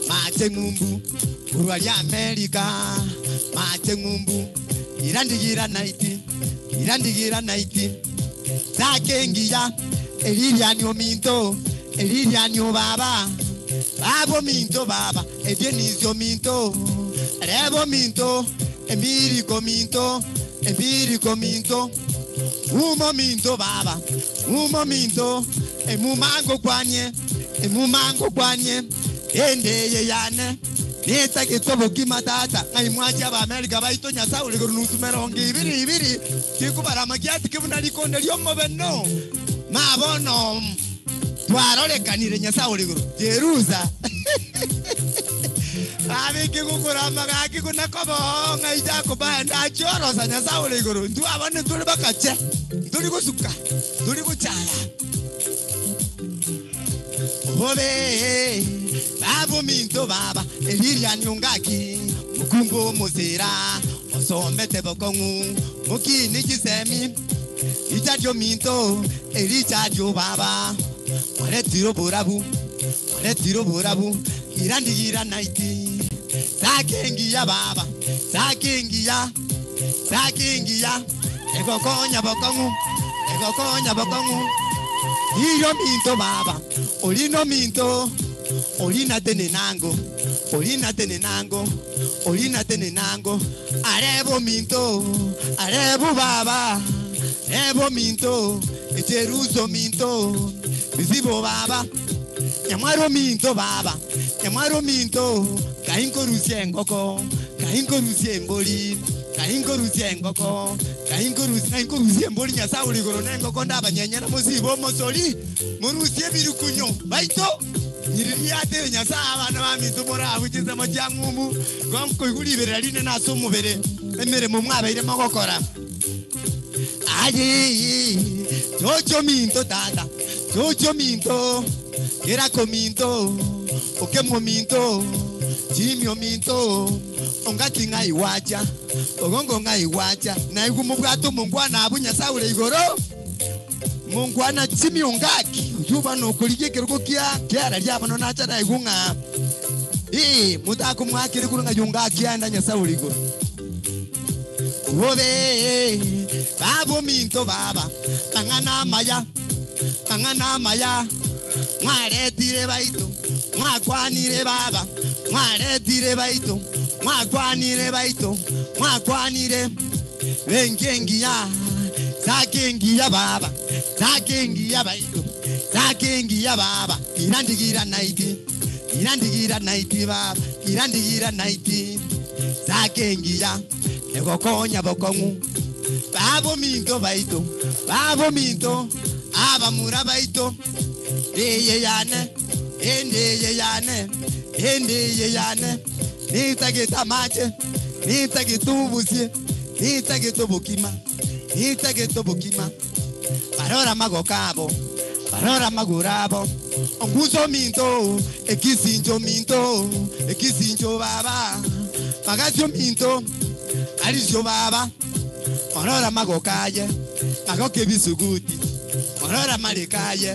mate ngumbu, kurwali America, mate ngumbu, irandigira naiti, zakengia, elirianyo minto, elirianyo baba, babo minto baba, edenizio minto, rebo minto, empirico minto, umo minto baba, emumango kwanye, endeye yane, nita kitobo kimatata, ngai mwaja ba America baito nyasa uligoro nusumerongi ibiri, kikubara magiati kibuna likondelio mobeno, mabono, twarore kanire nyasa uligoro, Jerusa. Abiki kukura magaki kuna kobo, ngai jako banda choro sa nyasa uligoro, ndu abane tuli bakache, tuli kusuka, tuli kuchaya. Obe, babo minto baba, eliria nyungaki, mukungo mozera, osomete bokongu, mukini kisemi, ichadio minto, elichadio baba, wale tiro borabu, irandigira naiti, sakengia baba, sakengia, egokonya bokongu, Iro minto baba, olino minto, olina tenenango, arebo minto, arebo baba, ebo minto, echeruzo minto, visibo baba, yamaro minto baba, kainko rusiengoko, kainko rusiemboli, kainko rusiemboli nyasa uligoro nengo konda banyenyera musibo mosoli, murusie birukunyo, baito, niririate nyasa abana baminto mora bukize majyangumu, gomko igulibera line naso mubere, emere mu mwabaire magokora. Ayi, jojo minto tata, era cominto, okemo minto, jimio minto, ongati ngai wacha, ogongo ngai wacha, na igumu bwato mungwana abunya saure igoro, mungwana jimi ongaki, juba no kulige keruko kiara lyaba no nacha na igunga, mutako mwakiri kurunga yungaki anda nya saure igoro. Obe, babo minto baba, tangana maya, mwaretire baito, mwakwanire baba, mwaretire baito, mwakwanire, vengengia, sakengia baba, sakengia baito, sakengia baba, irandigira naiti baba, irandigira naiti, sakengia, egokonya bokongu, babo minto baito, abamura baito, endeye yane, nitageta mache, nitagitubusie, nitagitobokima, parora magokabo, parora magurabo, onguzo minto, ekisinjo baba, magasio minto, arizio baba, parora magokaye, magoke bisuguti, parora marekaye,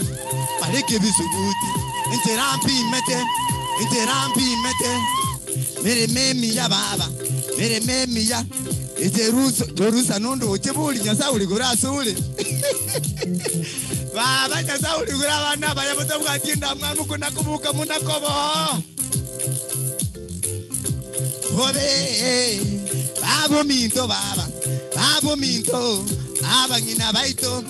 mareke bisuguti, interampi mete, mere memi ya baba, Jerusa nondo chebuli nyasa uligura sule. Baba nyasa uligura bana baya botabuka tinda mwamu kuna kubuka munakobo. Obe, babo minto baba, abangina baito,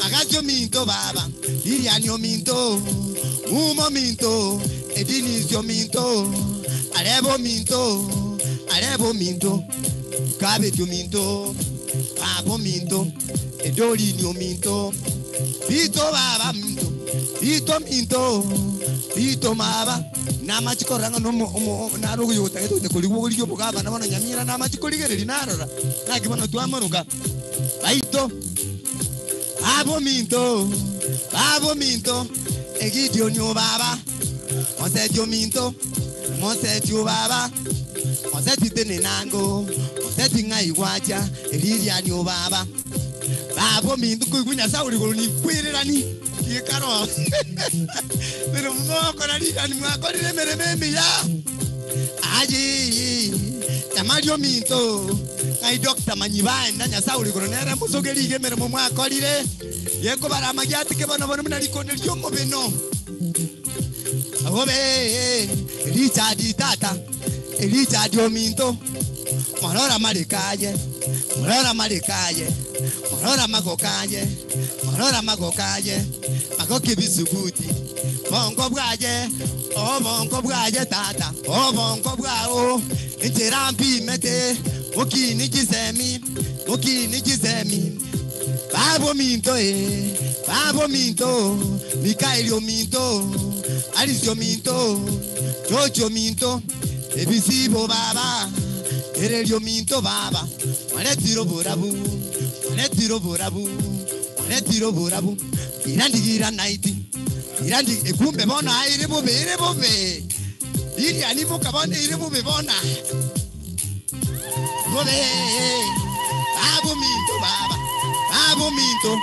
agacho minto baba, irianyo minto, umo minto, edinizio minto, arebo minto, cabedio minto, babo minto, edolinio minto, pito baba minto, ito maba namachikoranga no narugo yota to kuliwo liyo bugaba na bana nyamira namachikorigere linarora nakibona twamaruka baito abo minto egidio nyo baba onsetio minto monsetio baba onseti tenenango onseti ngai wacha eliria nyo baba abo minto kuigunya sauri golni kwirerani yekaro pero moko na lira ni mwako ni merememi ya aji tamario minto ngai doctor manyiba ndanya sauri golnera musogerige meremo mwako lire yeko bara magyati ke bana bana mnali konelio mobeno agobe Richard tata Richard ominto morora marikaye morora magokaye magoke bisubuti bongo bwaje tata bongo bwao enterampi mete mukini jizemi babo minto Mikaelio minto Alisio minto Jojo minto Ebisibo baba Erelio minto baba Maletiro borabu Irandi Granite Irandi ekumbe bona irebobe Iri animo kabone irebobe bona Bobe Babo minto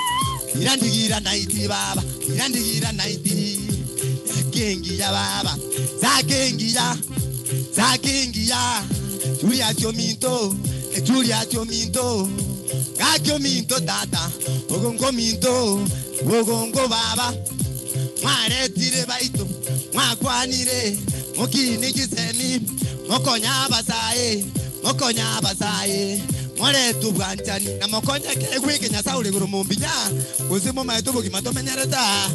Irandi Granite baba Irandi Granite Zakengi ya baba Zakengi ya Julia minto Kakyo minto tata Ogongo minto Ogongo baba Mware tire baito Mwakwanire Mokini kisemi Mokonya basae Mware tu bwanchani Na mokonya kegweke nyasaule guru mumbinya Kuzimo maito boki matomenyereta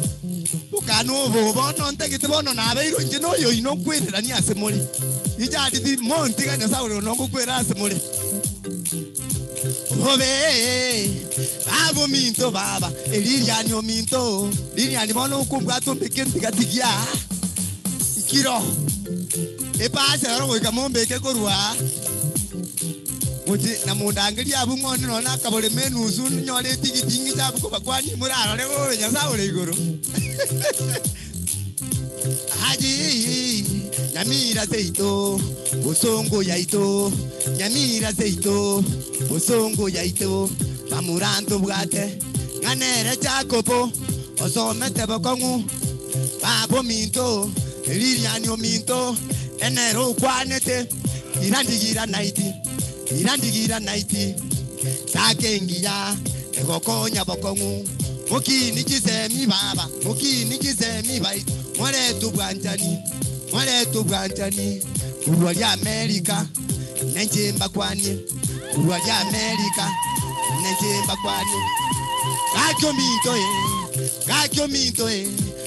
Bukano bono ntegi tibono na beiro njino yo inokwirira ni asemoli Ijadi di monti ga nyasaule no kukwira asemoli Obe Abo minto baba Eliriani o minto Liriani bono kumbwa tumbekenti gatigia Ikiro Epase ro ikamombe ke korwa Muti na mundangiri abungoni nona kabole menusu nyole tigitingi tabu ko bakwani muraro le go nyasaule igoro Haji Nyamira zeito Bosongo yaito Nyamira zeito Bosongo yaito Pamuranto bwate Nganere chakopo Osomete bokongu Babo minto Liriani o minto Enero kwanete Irandigira naiti Zakengi ya Egokonya bokongu Mokini jizemi baba bai Mwale tu bwanjani Uruwali Amerika Nenjemba kwani Uruwali Amerika Nenjemba kwani Kakyo minto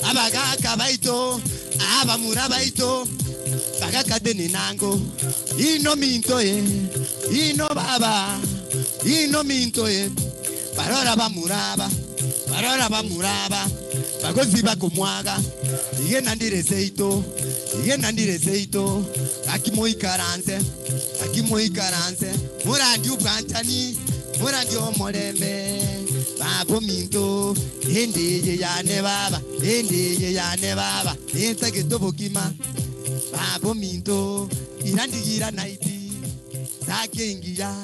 Abagaka baito Abamura baito Bagaka deni nango Ino minto Ino baba Ino minto Barora bamuraba Bagozi bakumwaga Ige nandire zeito Akimoi karanze Murandi ubwanchani Murandi omorembe Babo minto Endeye yane baba Nentake tobokima Babo minto Irandigira naiti Zakengi ya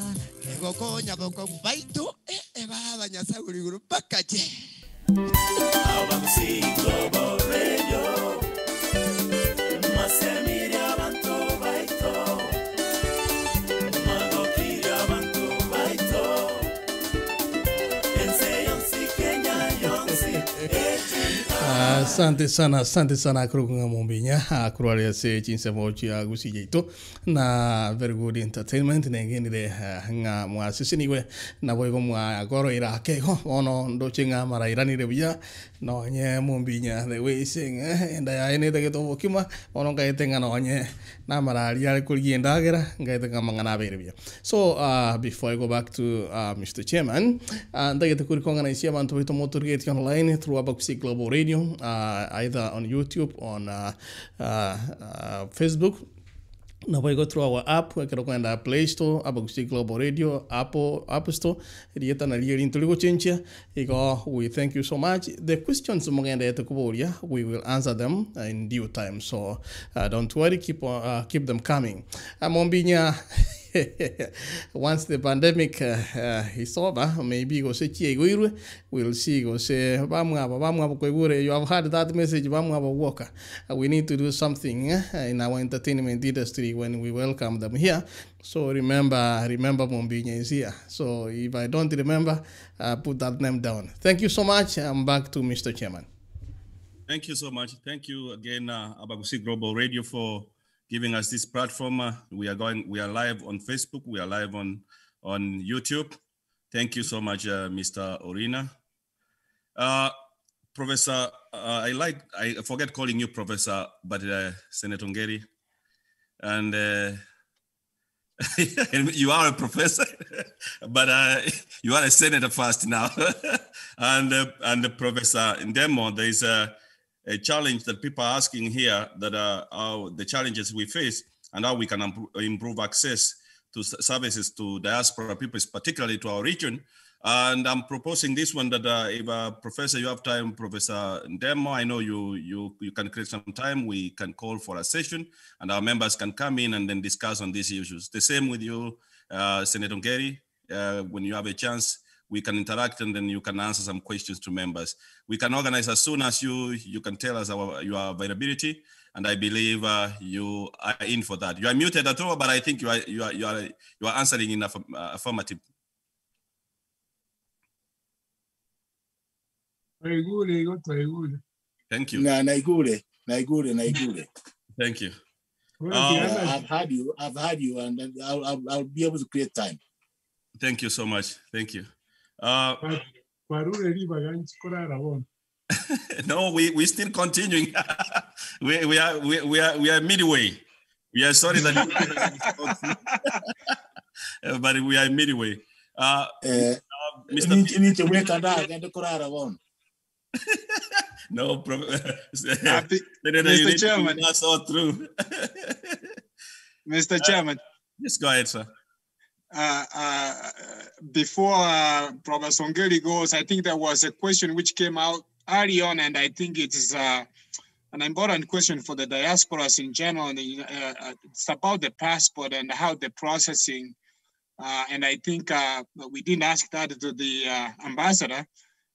Egokonya boko baito baba nyasauri guru pakache Abakusingo boreyo Masemiri abantu baito Magokiri abantu baito Ense yonsi Kenya yonsi Asante sana kurugunga mumbinya kurwale se chinse mochi agusi jeito na very good entertainment nengeni de nga mwasisi niwe na boigo mwa goro ira kego ono ndo chinga mara irani de buya Nonye mumbinya the way sing and I need to get over Kima on getting an onye Namara Kuriendagera getting a mangana. So before I go back to Mr. Chairman, and they get the Kurikong and Chairman to motor get online through Abakusi Global Radio, either on YouTube, on Facebook. Now we go through our app, we can go in the Play Store, Abakusi Global Radio, Apple Store. We thank you so much. The questions we will answer them in due time. So don't worry, keep them coming. Once the pandemic is over, maybe we'll see. Go say, you have heard that message. We need to do something in our entertainment industry when we welcome them here. So remember, Mombinya is here. So if I don't remember, put that name down. Thank you so much. I'm back to Mr. Chairman. Thank you so much. Thank you again, Abakusi Global Radio, for giving us this platform. We are live on Facebook. We are live on YouTube. Thank you so much, Mr. Orina. Professor, I forget calling you Professor, but Senator Ngeri. And you are a professor, but you are a senator first now. and Professor Ndemo, there is a challenge that people are asking here, that the challenges we face and how we can improve access to services to diaspora people, particularly to our region. And I'm proposing this one, that if Professor, you have time, Professor Ndemo, I know you can create some time, we can call for a session and our members can come in and then discuss on these issues. The same with you, Senator Ngeri, when you have a chance, we can interact and then you can answer some questions to members. We can organize as soon as you can tell us your availability, and I believe you are in for that. You are muted at all, but I think you are answering in affirmative. Very good. Thank you. Naigure. Thank you. I've had you, and then I'll be able to create time. Thank you so much. Thank you. No, we still continuing. we are midway. We are sorry that but we are midway. Mr. No problem. Mr. Chairman. That's all true. Mr. Chairman. Yes, go ahead, sir. Before Professor Ngeri goes, I think there was a question which came out early on, and I think it is an important question for the diasporas in general. It's about the passport and how the processing, and I think we didn't ask that to the ambassador,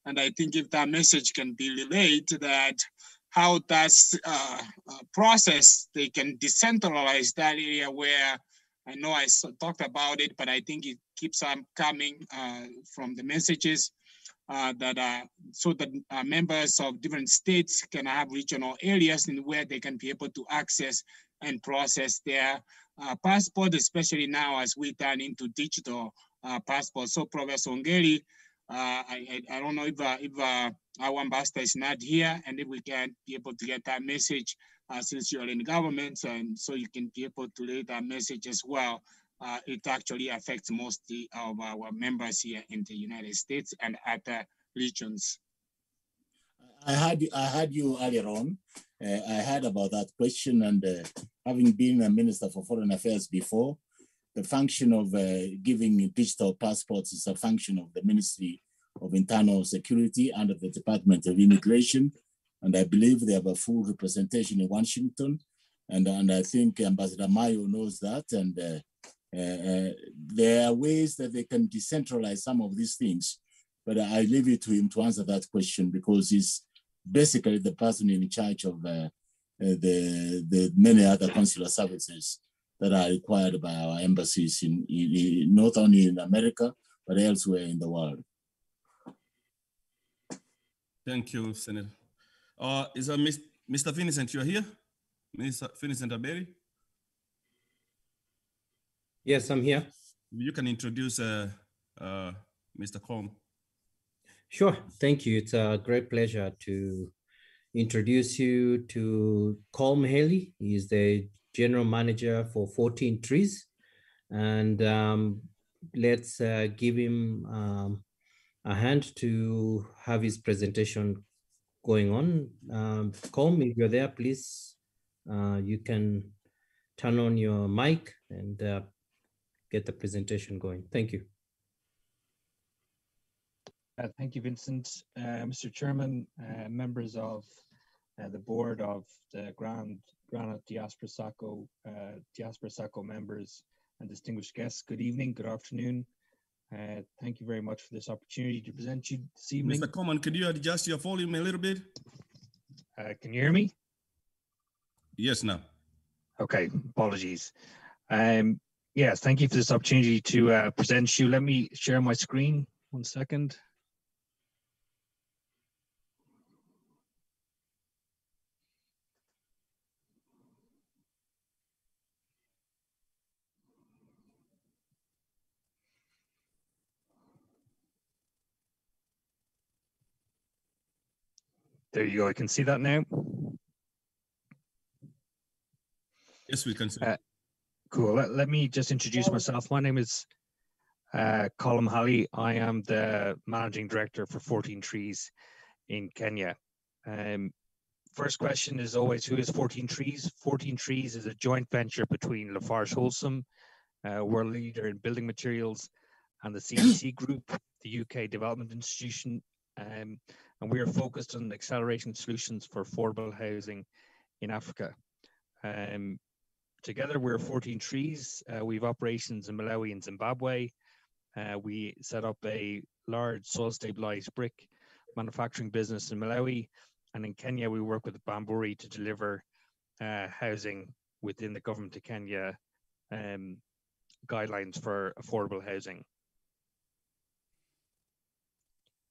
and I think if that message can be relayed, that how that's process, they can decentralize that area where, I know I talked about it, but I think it keeps on coming from the messages that so that members of different states can have regional areas in where they can be able to access and process their passport, especially now as we turn into digital passports. So Professor Ngeri, I don't know if our ambassador is not here, and if we can be able to get that message since you're in government, and so you can be able to relay that message as well. It actually affects most of our members here in the United States and other regions. I had you earlier on. I heard about that question, and having been a Minister for Foreign Affairs before, the function of giving digital passports is a function of the Ministry of Internal Security under the Department of Immigration. And I believe they have a full representation in Washington. And I think Ambassador Mayo knows that. And there are ways that they can decentralize some of these things. But I leave it to him to answer that question, because he's basically the person in charge of the many other consular services that are required by our embassies in not only in America, but elsewhere in the world. Thank you, Senator. Is Mr. Vincent, you're here? Mr. Vincent Aberi? Yes, I'm here. You can introduce Mr. Com. Sure, thank you. It's a great pleasure to introduce you to Colm Haley. He's the general manager for 14 Trees. And let's give him a hand to have his presentation going on. Colm, if you're there, please, you can turn on your mic and get the presentation going. Thank you. Thank you, Vincent. Mr. Chairman, members of the board of the Granite Diaspora Sacco members and distinguished guests, good evening, good afternoon. Thank you very much for this opportunity to present you this evening. Mr. Coleman, could you adjust your volume a little bit? Can you hear me? Yes, now. Okay, apologies. Yes, thank you for this opportunity to present you. Let me share my screen, 1 second. There you go. I can see that now. Yes, we can see. Cool. Let me just introduce myself. My name is Colm Haley. I am the managing director for 14 Trees in Kenya. First question is always, who is 14 Trees? 14 Trees is a joint venture between Lafarge Holcim, world leader in building materials, and the CDC Group, the UK Development Institution. And we are focused on accelerating solutions for affordable housing in Africa. Together, we're 14 Trees. We have operations in Malawi and Zimbabwe. We set up a large soil-stabilized brick manufacturing business in Malawi. And in Kenya, we work with Bamburi to deliver housing within the government of Kenya guidelines for affordable housing.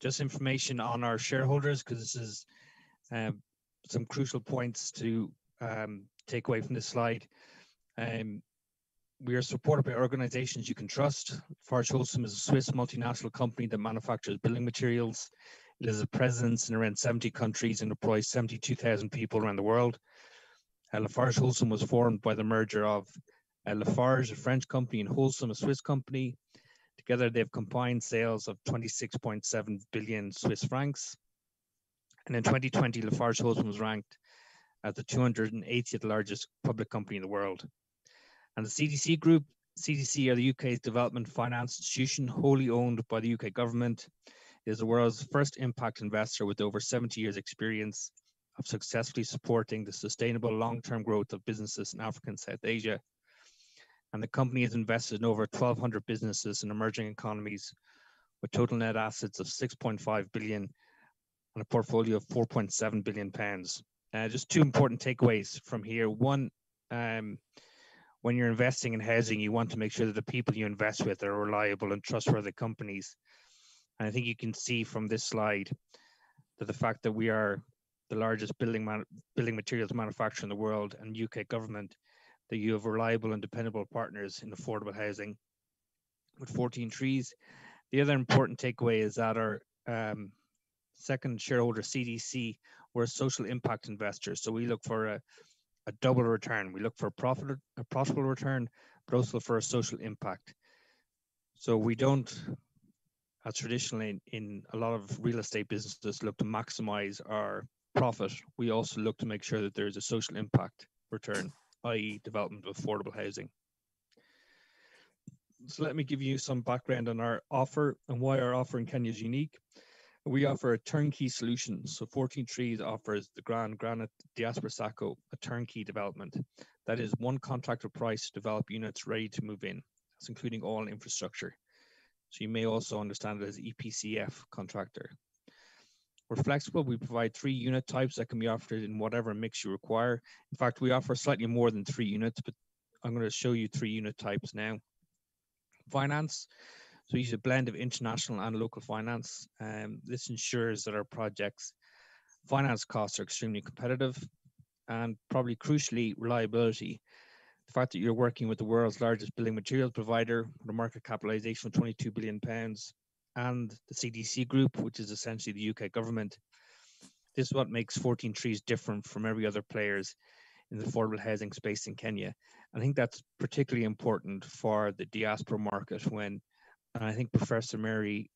Just information on our shareholders, because this is some crucial points to take away from this slide. We are supported by organizations you can trust. Lafarge Holcim is a Swiss multinational company that manufactures building materials. It has a presence in around 70 countries and employs 72,000 people around the world. Lafarge Holcim was formed by the merger of Lafarge, a French company, and Holcim, a Swiss company. Together, they have combined sales of 26.7 billion Swiss francs. And in 2020, Lafarge Holcim was ranked as the 280th largest public company in the world. And the CDC Group, CDC are the UK's development finance institution, wholly owned by the UK government. It is the world's first impact investor with over 70 years experience of successfully supporting the sustainable long-term growth of businesses in Africa and South Asia. And the company has invested in over 1,200 businesses in emerging economies with total net assets of 6.5 billion and a portfolio of 4.7 billion pounds. Just two important takeaways from here. One, when you're investing in housing, you want to make sure that the people you invest with are reliable and trustworthy companies. And I think you can see from this slide that the fact that we are the largest building materials manufacturer in the world and UK government, that you have reliable and dependable partners in affordable housing with 14 Trees. The other important takeaway is that our second shareholder, CDC, we're a social impact investor. So we look for a double return. We look for a profitable return, but also for a social impact. So we don't, as traditionally in a lot of real estate businesses, look to maximize our profit. We also look to make sure that there is a social impact return, i.e. development of affordable housing. So let me give you some background on our offer and why our offer in Kenya is unique. We offer a turnkey solution. So 14 Trees offers the Granite Diaspora Sacco a turnkey development. That is one contractor price to develop units ready to move in. That's including all infrastructure. So you may also understand it as EPCF contractor. We're flexible. We provide 3 unit types that can be offered in whatever mix you require. In fact, we offer slightly more than 3 units, but I'm going to show you 3 unit types now. Finance. So we use a blend of international and local finance. This ensures that our projects' finance costs are extremely competitive, and probably crucially, reliability. The fact that you're working with the world's largest building materials provider with a market capitalization of 22 billion pounds, and the CDC group, which is essentially the UK government. This is what makes 14 Trees different from every other players in the affordable housing space in Kenya. I think that's particularly important for the diaspora market when, and I think Professor Mary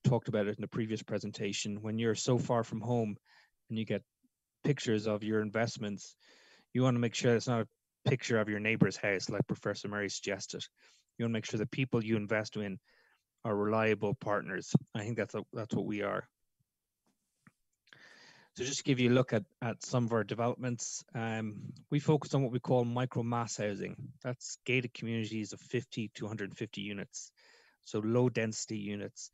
talked about it in the previous presentation, when you're so far from home and you get pictures of your investments, you want to make sure it's not a picture of your neighbor's house, like Professor Mary suggested. You want to make sure the people you invest in are reliable partners. I think that's what we are. So just to give you a look at some of our developments, we focus on what we call micro mass housing. That's gated communities of 50 to 150 units, so low density units.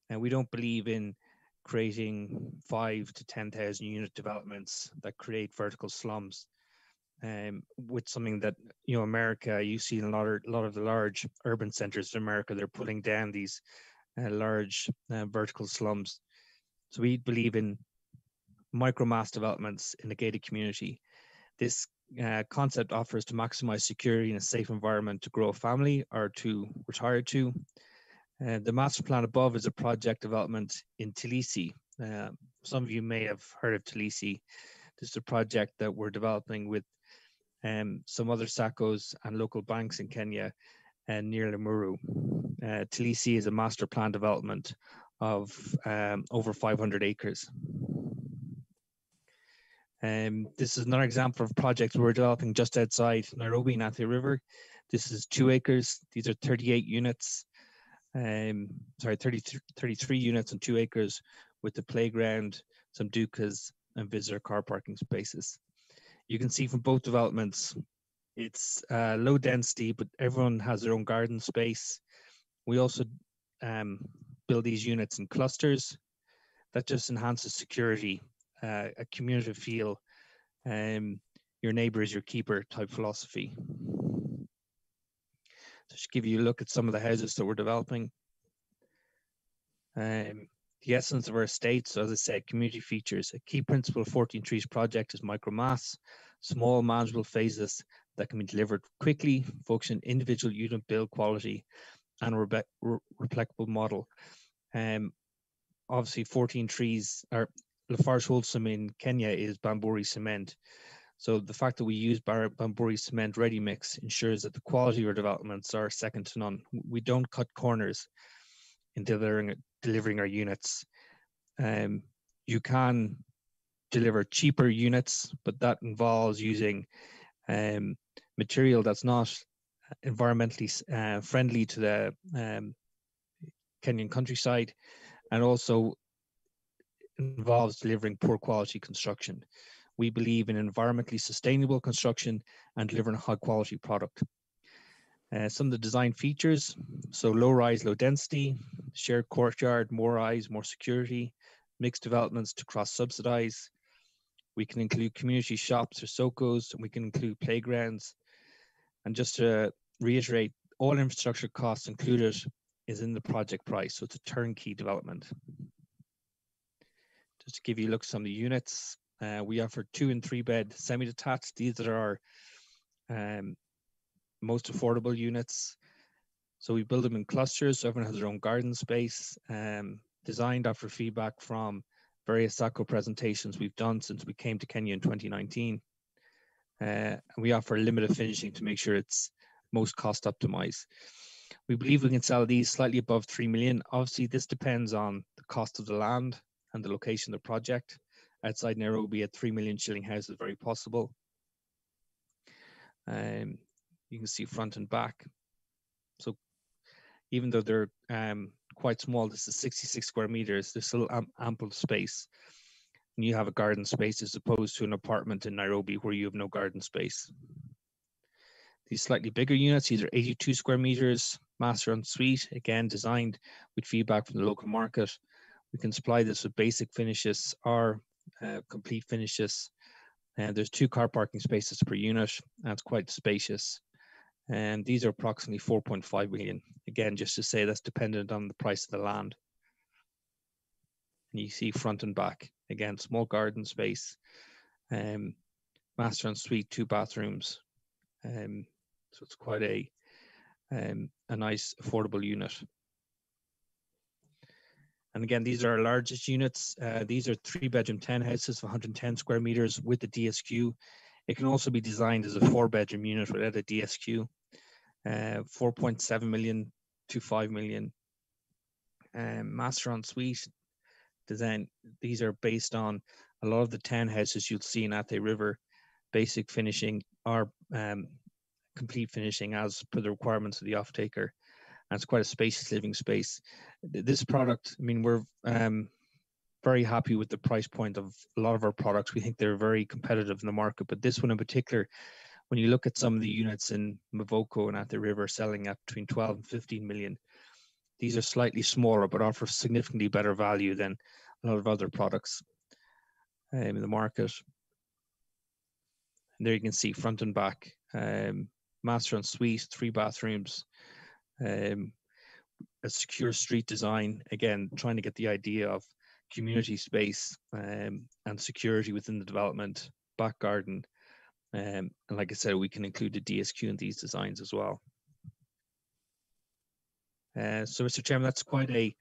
And we don't believe in creating 5 to 10,000 unit developments that create vertical slums. With something that, you know, America, you see in a lot of the large urban centers in America, they're putting down these large vertical slums. So we believe in micro mass developments in a gated community. This concept offers to maximize security in a safe environment to grow a family or to retire to. The master plan above is a project development in Tilisi. Some of you may have heard of Tilisi. This is a project that we're developing with some other Saccos and local banks in Kenya and near Limuru. Tilisi is a master plan development of over 500 acres. This is another example of projects we're developing just outside Nairobi, Nathi River. This is 2 acres. These are 38 units. 33 units on 2 acres with the playground, some dukas, and visitor car parking spaces. You can see from both developments, it's low density, but everyone has their own garden space. We also build these units in clusters. That just enhances security, a community feel, your neighbor is your keeper type philosophy. Just give you a look at some of the houses that we're developing. The essence of our estate, so as I said, community features. A key principle of 14 Trees project is micromass, small manageable phases that can be delivered quickly, focus on individual unit build quality and a replicable model. Obviously 14 Trees, or Lafarge Wholesome in Kenya is Bamburi cement. So the fact that we use Bamburi cement ready mix ensures that the quality of our developments are second to none. We don't cut corners in delivering our units. You can deliver cheaper units, but that involves using material that's not environmentally friendly to the Kenyan countryside, and also involves delivering poor quality construction. We believe in environmentally sustainable construction and delivering a high quality product. Some of the design features, so low rise, low density, shared courtyard, more eyes, more security, mixed developments to cross subsidize. We can include community shops or Saccos, and we can include playgrounds. And just to reiterate, all infrastructure costs included is in the project price, so it's a turnkey development. Just to give you a look at some of the units, we offer 2 and 3 bed semi-detached. These are our most affordable units. So we build them in clusters, so everyone has their own garden space, designed after feedback from various Sacco presentations we've done since we came to Kenya in 2019. And we offer limited finishing to make sure it's most cost optimized. We believe we can sell these slightly above 3 million. Obviously, this depends on the cost of the land and the location of the project. Outside Nairobi, a 3 million shilling house is very possible. You can see front and back. So even though they're quite small, this is 66 square meters, there's still ample space. And you have a garden space as opposed to an apartment in Nairobi where you have no garden space. These slightly bigger units, these are 82 square meters, master en suite, again designed with feedback from the local market. We can supply this with basic finishes or complete finishes. And there's 2 car parking spaces per unit, and it's quite spacious. And these are approximately 4.5 million. Again, just to say that's dependent on the price of the land. And you see front and back, again, small garden space, master en suite, 2 bathrooms. So it's quite a nice affordable unit. And again, these are our largest units. These are 3-bedroom townhouses of 110 square meters with the DSQ. It can also be designed as a 4-bedroom unit without a DSQ. 4.7 million to 5 million. Master en suite design. These are based on a lot of the townhouses you'll see in Ate River. Basic finishing or complete finishing as per the requirements of the off-taker. And it's quite a spacious living space. This product, I mean, we're very happy with the price point of a lot of our products. We think they're very competitive in the market, but this one in particular, when you look at some of the units in Mavoko and Ate River selling at between 12 and 15 million, these are slightly smaller, but offer significantly better value than a lot of other products in the market. And there you can see front and back, master en suite, 3 bathrooms, a secure street design. Again, trying to get the idea of community space and security within the development, back garden. And like I said, we can include the DSQ in these designs as well. So, Mr. Chairman, that's quite a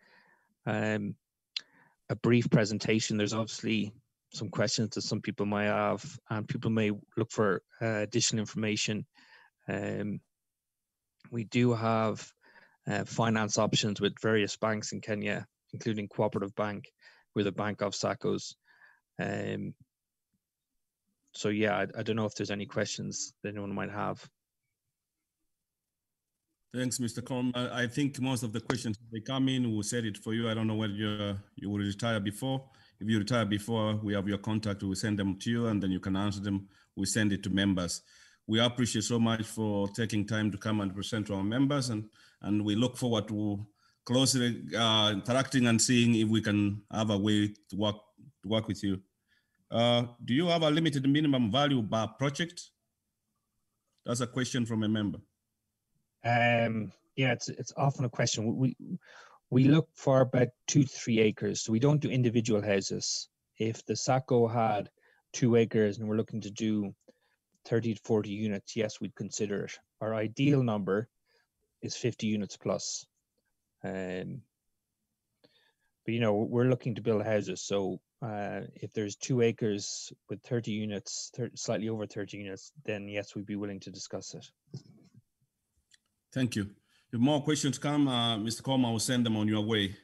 brief presentation. There's obviously some questions that some people might have, and people may look for additional information. We do have finance options with various banks in Kenya, including Cooperative Bank. We're the bank of Saccos. So yeah, I don't know if there's any questions that anyone might have. Thanks, Mr. Colm. I think most of the questions, they come in, we'll set it for you. I don't know whether you will retire before. If you retire before, we have your contact, we'll send them to you and then you can answer them. We send it to members. We appreciate so much for taking time to come and present to our members, and we look forward to closely interacting and seeing if we can have a way to work with you. Do you have a limited minimum value per project? That's a question from a member. Yeah, it's often a question. We look for about 2 to 3 acres. So we don't do individual houses. If the Sacco had 2 acres and we're looking to do 30 to 40 units, yes, we'd consider it. Our ideal number is 50 units plus. But you know, we're looking to build houses. So if there's 2 acres with 30 units, slightly over 30 units, then yes, we'd be willing to discuss it. Thank you. If more questions come, Mr. Colm, I will send them on your way.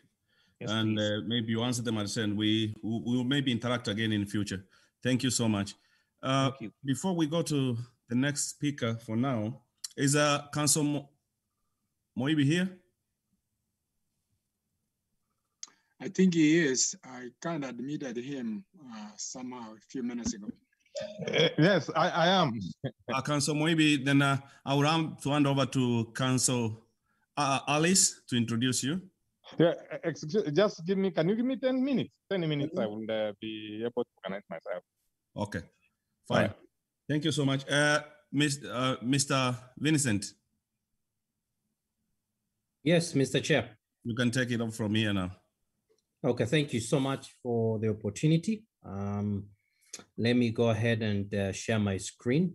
Yes, and maybe you answer them and send. We will maybe interact again in the future. Thank you so much. Thank you. Before we go to the next speaker for now, is Council Moibi here? I think he is. I kind of admitted him somehow a few minutes ago. Yes, I am. Council Moibi, then I will hand over to Council Alice to introduce you. Yeah, just give me, can you give me 10 minutes? 10 minutes, I will be able to connect myself. Okay, fine. Right. Thank you so much. Mr. Vincent. Yes, Mr. Chair. You can take it up from here now. Okay, thank you so much for the opportunity. Let me go ahead and share my screen.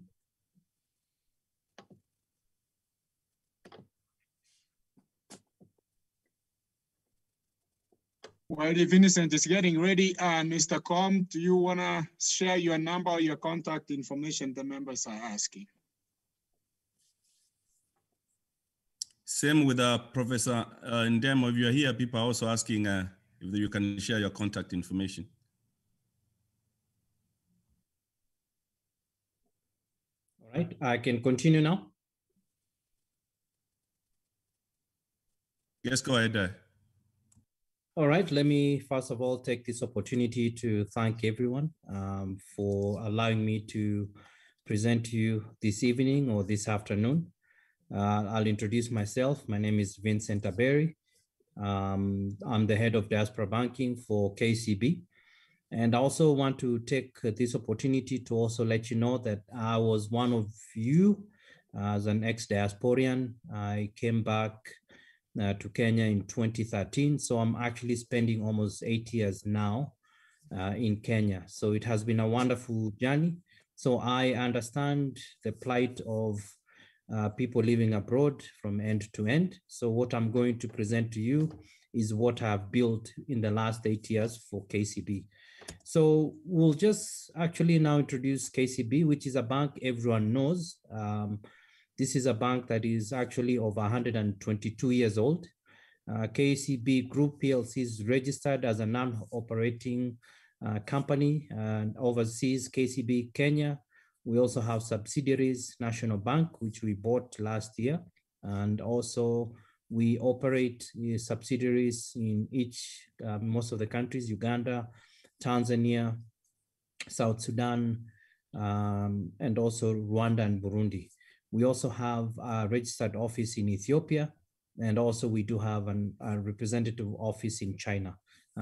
While Vincent is getting ready, Mr. Colm, do you want to share your number or your contact information the members are asking? Same with Professor Ndemo. If you're here, people are also asking if you can share your contact information. All right, I can continue now. Yes, go ahead. All right, let me first of all take this opportunity to thank everyone for allowing me to present to you this evening or this afternoon. I'll introduce myself. My name is Vincent Aberi. I'm the head of Diaspora Banking for KCB. And I also want to take this opportunity to also let you know that I was one of you as an ex-diasporian. I came back to Kenya in 2013. So I'm actually spending almost 8 years now in Kenya. So it has been a wonderful journey. So I understand the plight of people living abroad from end to end. So what I'm going to present to you is what I've built in the last 8 years for KCB. So we'll just actually now introduce KCB, which is a bank everyone knows. This is a bank that is actually over 122 years old. KCB Group PLC is registered as a non-operating company and oversees KCB Kenya. We also have subsidiaries, National Bank, which we bought last year. And also we operate subsidiaries in most of the countries, Uganda, Tanzania, South Sudan, and also Rwanda and Burundi. We also have a registered office in Ethiopia, and also we do have a representative office in China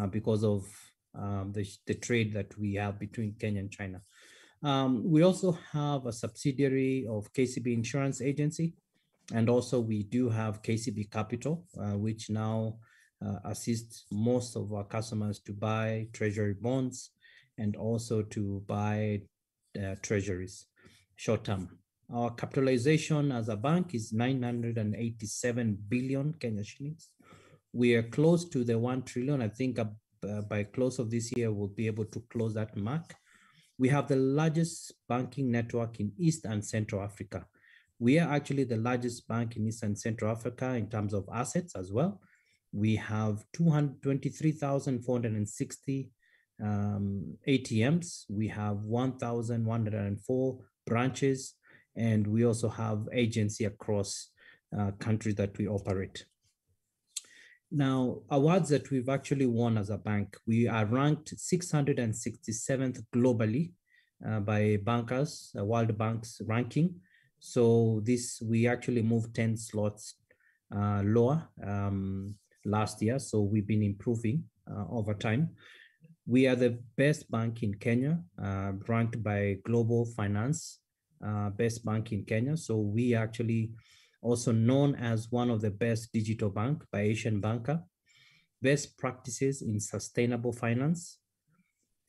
because of the trade that we have between Kenya and China. We also have a subsidiary of KCB Insurance Agency, and also we do have KCB Capital, which now assists most of our customers to buy treasury bonds and also to buy treasuries short-term. Our capitalization as a bank is 987 billion Kenya shillings. We are close to the 1 trillion. I think by close of this year, we'll be able to close that mark. We have the largest banking network in East and Central Africa. We are actually the largest bank in East and Central Africa in terms of assets as well. We have 223,460 ATMs. We have 1,104 branches, and we also have agency across countries that we operate. Now, awards that we've actually won as a bank, we are ranked 667th globally by Bankers, World Bank's ranking. So we actually moved 10 slots lower last year. So we've been improving over time. We are the best bank in Kenya, ranked by Global Finance, best bank in Kenya. So we actually also known as one of the best digital bank by Asian Banker, best practices in sustainable finance,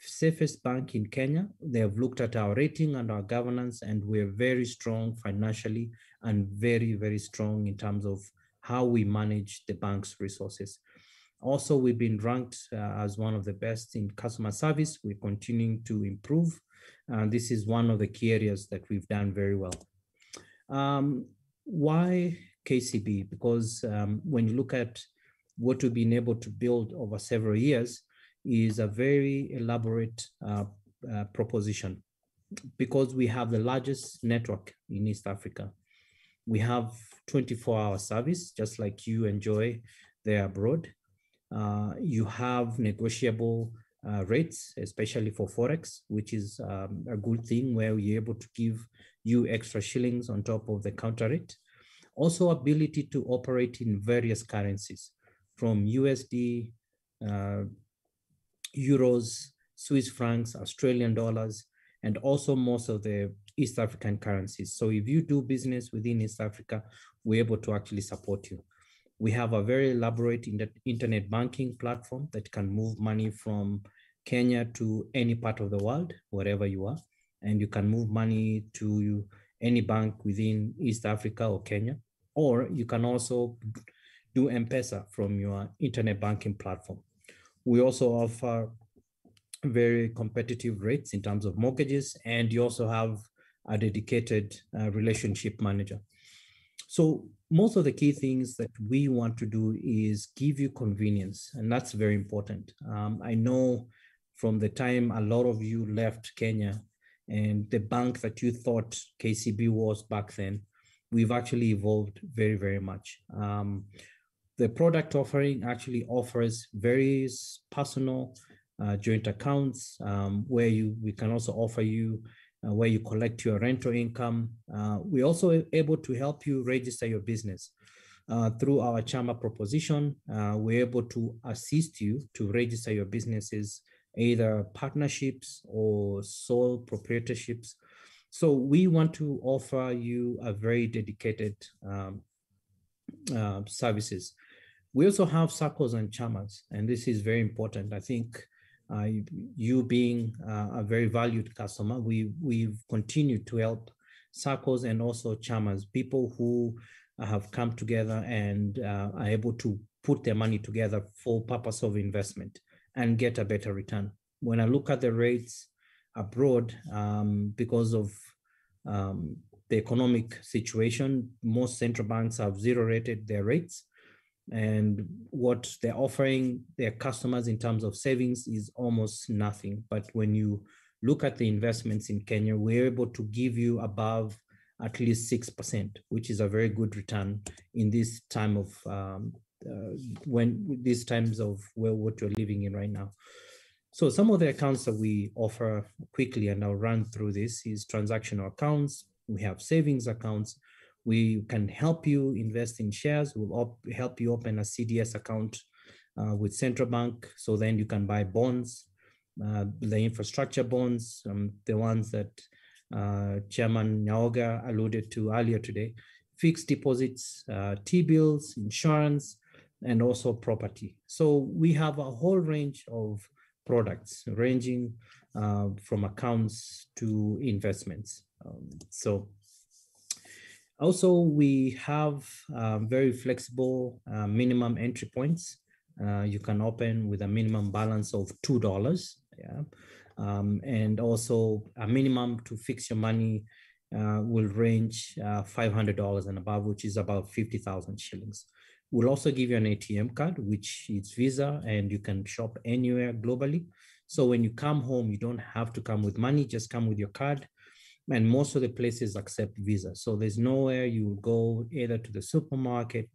safest bank in Kenya. They have looked at our rating and our governance, and we're very strong financially and very, very strong in terms of how we manage the bank's resources. Also, we've been ranked as one of the best in customer service. We're continuing to improve. This is one of the key areas that we've done very well. Why KCB? Because when you look at what we've been able to build over several years is a very elaborate proposition, because we have the largest network in East Africa. We have 24-hour service, just like you enjoy there abroad. You have negotiable rates, especially for Forex, which is a good thing where we're able to give you extra shillings on top of the counter rate. Also, ability to operate in various currencies from USD, euros, Swiss francs, Australian dollars, and also most of the East African currencies. So if you do business within East Africa, we're able to actually support you. We have a very elaborate internet banking platform that can move money from Kenya to any part of the world, wherever you are. And you can move money to any bank within East Africa or Kenya. Or you can also do M-Pesa from your internet banking platform. We also offer very competitive rates in terms of mortgages, and you also have a dedicated relationship manager. So most of the key things that we want to do is give you convenience, and that's very important. I know from the time a lot of you left Kenya and the bank that you thought KCB was back then, we've actually evolved very, very much. The product offering actually offers various personal joint accounts where we can also offer you where you collect your rental income. We're also able to help you register your business. Through our Chama proposition, we're able to assist you to register your businesses, either partnerships or sole proprietorships. So we want to offer you a very dedicated services. We also have Saccos and Chamas, and this is very important. I think you being a very valued customer, we've continued to help Saccos and also Chamas, people who have come together and are able to put their money together for purpose of investment and get a better return. When I look at the rates abroad, because of the economic situation, most central banks have zero rated their rates. And what they're offering their customers in terms of savings is almost nothing. But when you look at the investments in Kenya, we're able to give you above at least 6%, which is a very good return in this time of these times of what we're living in right now. So some of the accounts that we offer quickly, and I'll run through this, is transactional accounts. We have savings accounts. We can help you invest in shares. We'll help you open a CDS account with central bank, so then you can buy bonds, the infrastructure bonds, the ones that Chairman Nyaoga alluded to earlier today, fixed deposits, T-bills, insurance, and also property. So we have a whole range of products ranging from accounts to investments. Also, we have very flexible minimum entry points. You can open with a minimum balance of $2, yeah? And also a minimum to fix your money will range $500 and above, which is about 50,000 shillings. We'll also give you an ATM card, which is Visa, and you can shop anywhere globally. So when you come home, you don't have to come with money, just come with your card. And most of the places accept Visa. So there's nowhere you will go either to the supermarket,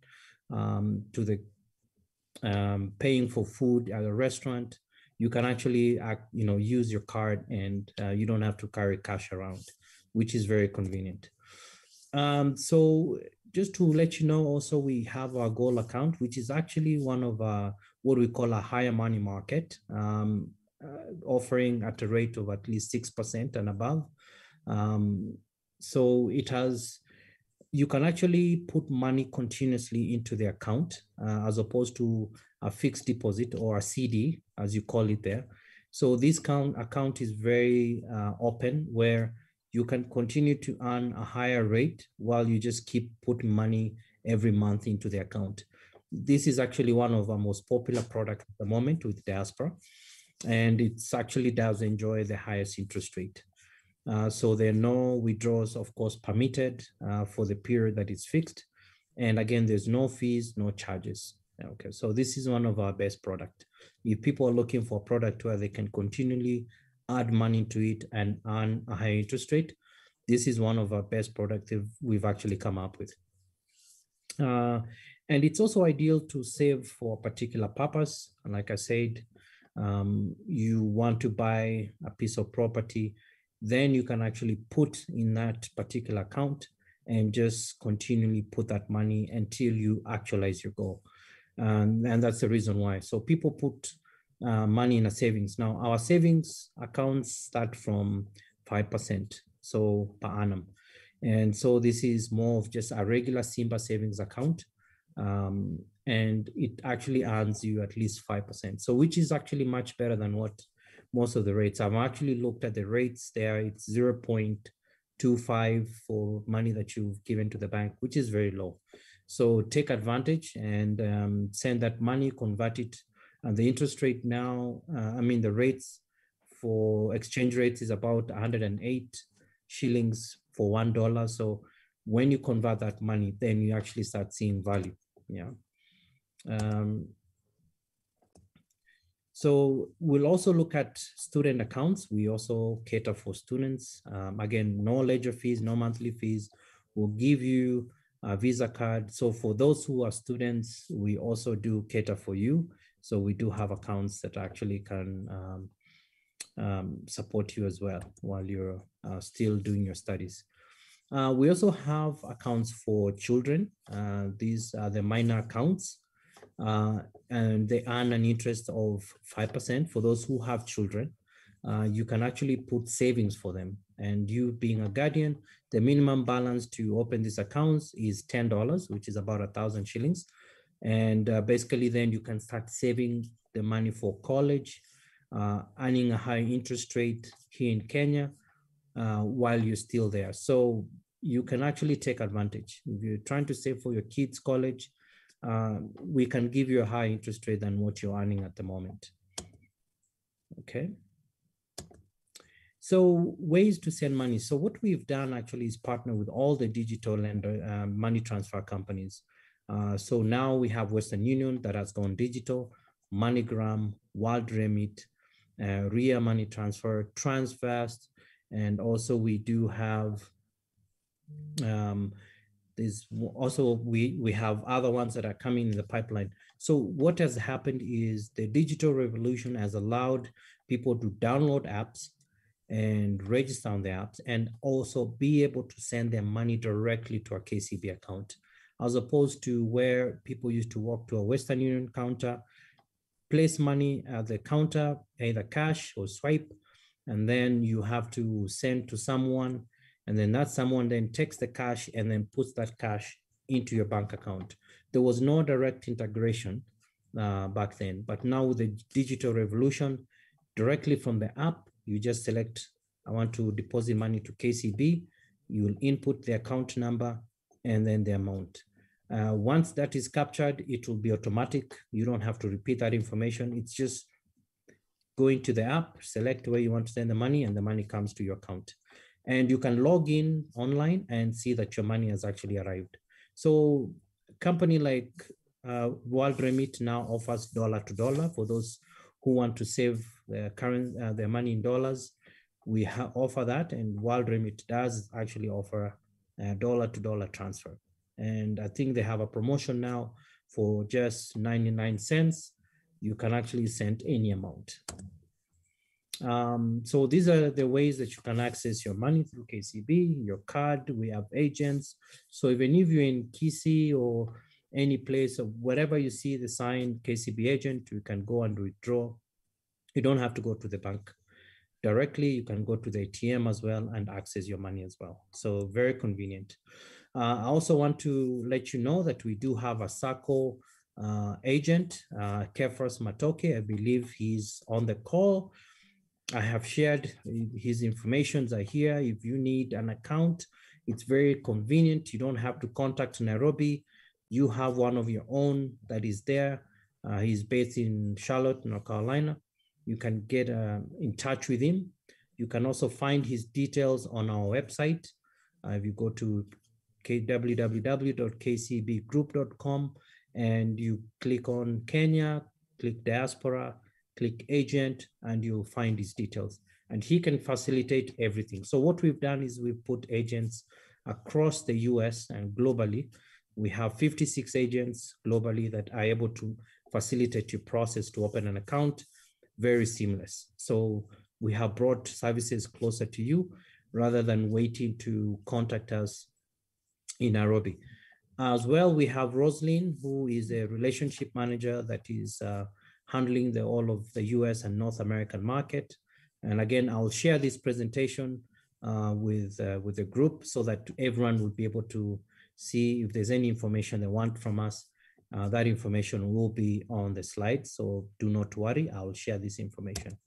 to the paying for food at a restaurant. You can actually use your card, and you don't have to carry cash around, which is very convenient. So just to let you know, also we have our gold account, which is actually one of what we call a higher money market, offering at a rate of at least 6% and above. So you can actually put money continuously into the account as opposed to a fixed deposit or a CD, as you call it there. So this account is very open, where you can continue to earn a higher rate while you just keep putting money every month into the account. This is actually one of our most popular products at the moment with Diaspora, and it actually does enjoy the highest interest rate. So there are no withdrawals, of course, permitted for the period that is fixed. And again, there's no fees, no charges. Okay, so this is one of our best products. If people are looking for a product where they can continually add money to it and earn a high interest rate, this is one of our best products we've actually come up with. And it's also ideal to save for a particular purpose. And like I said, you want to buy a piece of property, then you can actually put in that particular account and just continually put that money until you actualize your goal. And that's the reason why. So people put money in a savings. Now, our savings accounts start from 5%, so per annum. And so this is more of just a regular Simba savings account. And it actually earns you at least 5%. So which is actually much better than what most of the rates. I've actually looked at the rates there. It's 0.25 for money that you've given to the bank, which is very low. So take advantage and send that money, convert it. And the interest rate now, the rates for exchange rates is about 108 shillings for $1. So when you convert that money, then you actually start seeing value. Yeah. So we'll also look at student accounts. We also cater for students. Again, no ledger fees, no monthly fees. We'll give you a Visa card. So for those who are students, we also do cater for you. So we do have accounts that actually can support you as well while you're still doing your studies. We also have accounts for children. These are the minor accounts. And they earn an interest of 5% for those who have children. You can actually put savings for them. And you being a guardian, the minimum balance to open these accounts is $10, which is about 1,000 shillings. And basically then you can start saving the money for college, earning a high interest rate here in Kenya while you're still there. So you can actually take advantage. If you're trying to save for your kids' college, we can give you a higher interest rate than what you're earning at the moment. Okay. So ways to send money. So what we've done actually is partner with all the digital lender money transfer companies. So now we have Western Union that has gone digital, MoneyGram, World Remit, RIA Money Transfer, Transfast, and also we do have there's also we have other ones that are coming in the pipeline. So what has happened is the digital revolution has allowed people to download apps and register on the apps and also be able to send their money directly to a KCB account, as opposed to where people used to walk to a Western Union counter, place money at the counter, either cash or swipe, and then you have to send to someone, and then that someone then takes the cash and then puts that cash into your bank account. There was no direct integration back then, but now with the digital revolution, directly from the app, you just select, I want to deposit money to KCB, you will input the account number and then the amount. Once that is captured, it will be automatic. You don't have to repeat that information. It's just going to the app, select where you want to send the money, and the money comes to your account. And you can log in online and see that your money has actually arrived. So a company like World Remit now offers dollar to dollar for those who want to save their money in dollars. We offer that, and World Remit does actually offer a dollar to dollar transfer. And I think they have a promotion now for just 99 cents. You can actually send any amount. So these are the ways that you can access your money through KCB, your card. We have agents. So even if you're in Kisii or any place or wherever you see the sign KCB agent, you can go and withdraw. You don't have to go to the bank directly. You can go to the ATM as well and access your money as well. So very convenient. I also want to let you know that we do have a Sacco agent, Kefros Matoke. I believe he's on the call. I have shared his informations are here. If you need an account, it's very convenient. You don't have to contact Nairobi. You have one of your own that is there. He's based in Charlotte, North Carolina. You can get in touch with him. You can also find his details on our website. If you go to www.kcbgroup.com and you click on Kenya, click Diaspora, click Agent, and you'll find his details. And he can facilitate everything. So what we've done is we've put agents across the US and globally. We have 56 agents globally that are able to facilitate your process to open an account. Very seamless. So we have brought services closer to you rather than waiting to contact us in Nairobi. As well, we have Roslyn, who is a relationship manager that is handling all of the US and North American market. And again, I'll share this presentation with the group so that everyone will be able to see if there's any information they want from us. That information will be on the slide, so do not worry, I'll share this information.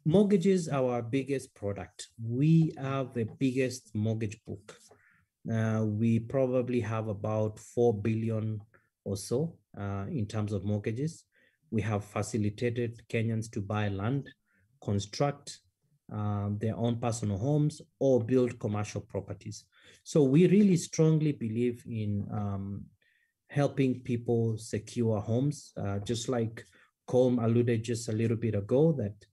Mortgages are our biggest product. We have the biggest mortgage book. We probably have about 4 billion or so in terms of mortgages. We have facilitated Kenyans to buy land, construct their own personal homes, or build commercial properties. So we really strongly believe in helping people secure homes, just like Colm alluded just a little bit ago, that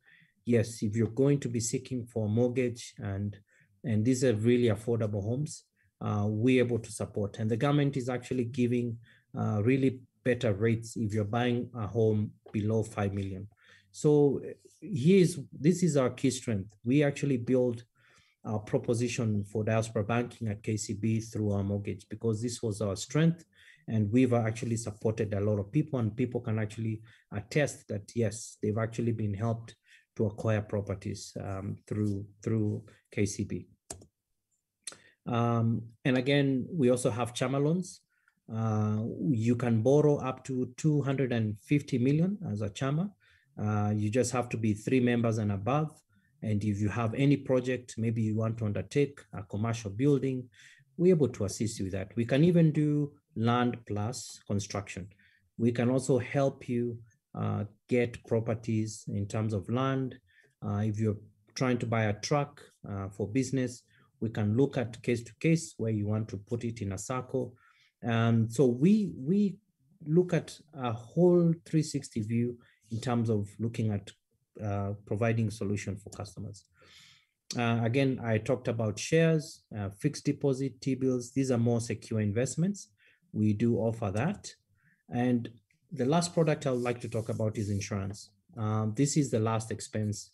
yes, if you're going to be seeking for a mortgage and these are really affordable homes, we're able to support. And the government is actually giving really better rates if you're buying a home below 5 million. So this is our key strength. We actually build our proposition for diaspora banking at KCB through our mortgage, because this was our strength, and we've actually supported a lot of people, and people can actually attest that yes, they've actually been helped to acquire properties through KCB. And again, we also have Chama loans. You can borrow up to 250 million as a Chama. You just have to be 3 members and above. And if you have any project, maybe you want to undertake a commercial building, we're able to assist you with that. We can even do land plus construction. We can also help you get properties in terms of land. If you're trying to buy a truck for business, we can look at case to case where you want to put it in a Sacco. So we look at a whole 360 view in terms of looking at providing solution for customers. Again, I talked about shares, fixed deposit, T-bills. These are more secure investments. We do offer that. And the last product I would like to talk about is insurance. This is the last expense.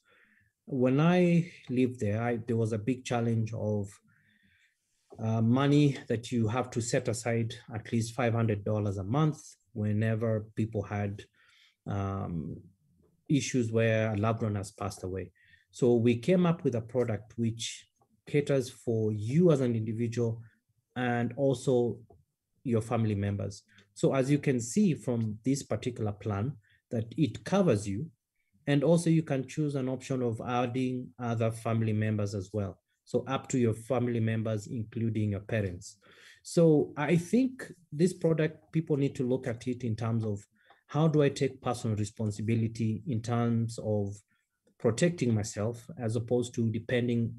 When I lived there, there was a big challenge of money that you have to set aside at least $500 a month whenever people had issues where a loved one has passed away. So we came up with a product which caters for you as an individual and also your family members. So as you can see from this particular plan, that it covers you, and also you can choose an option of adding other family members as well. So up to your family members, including your parents. So I think this product, people need to look at it in terms of how do I take personal responsibility in terms of protecting myself, as opposed to depending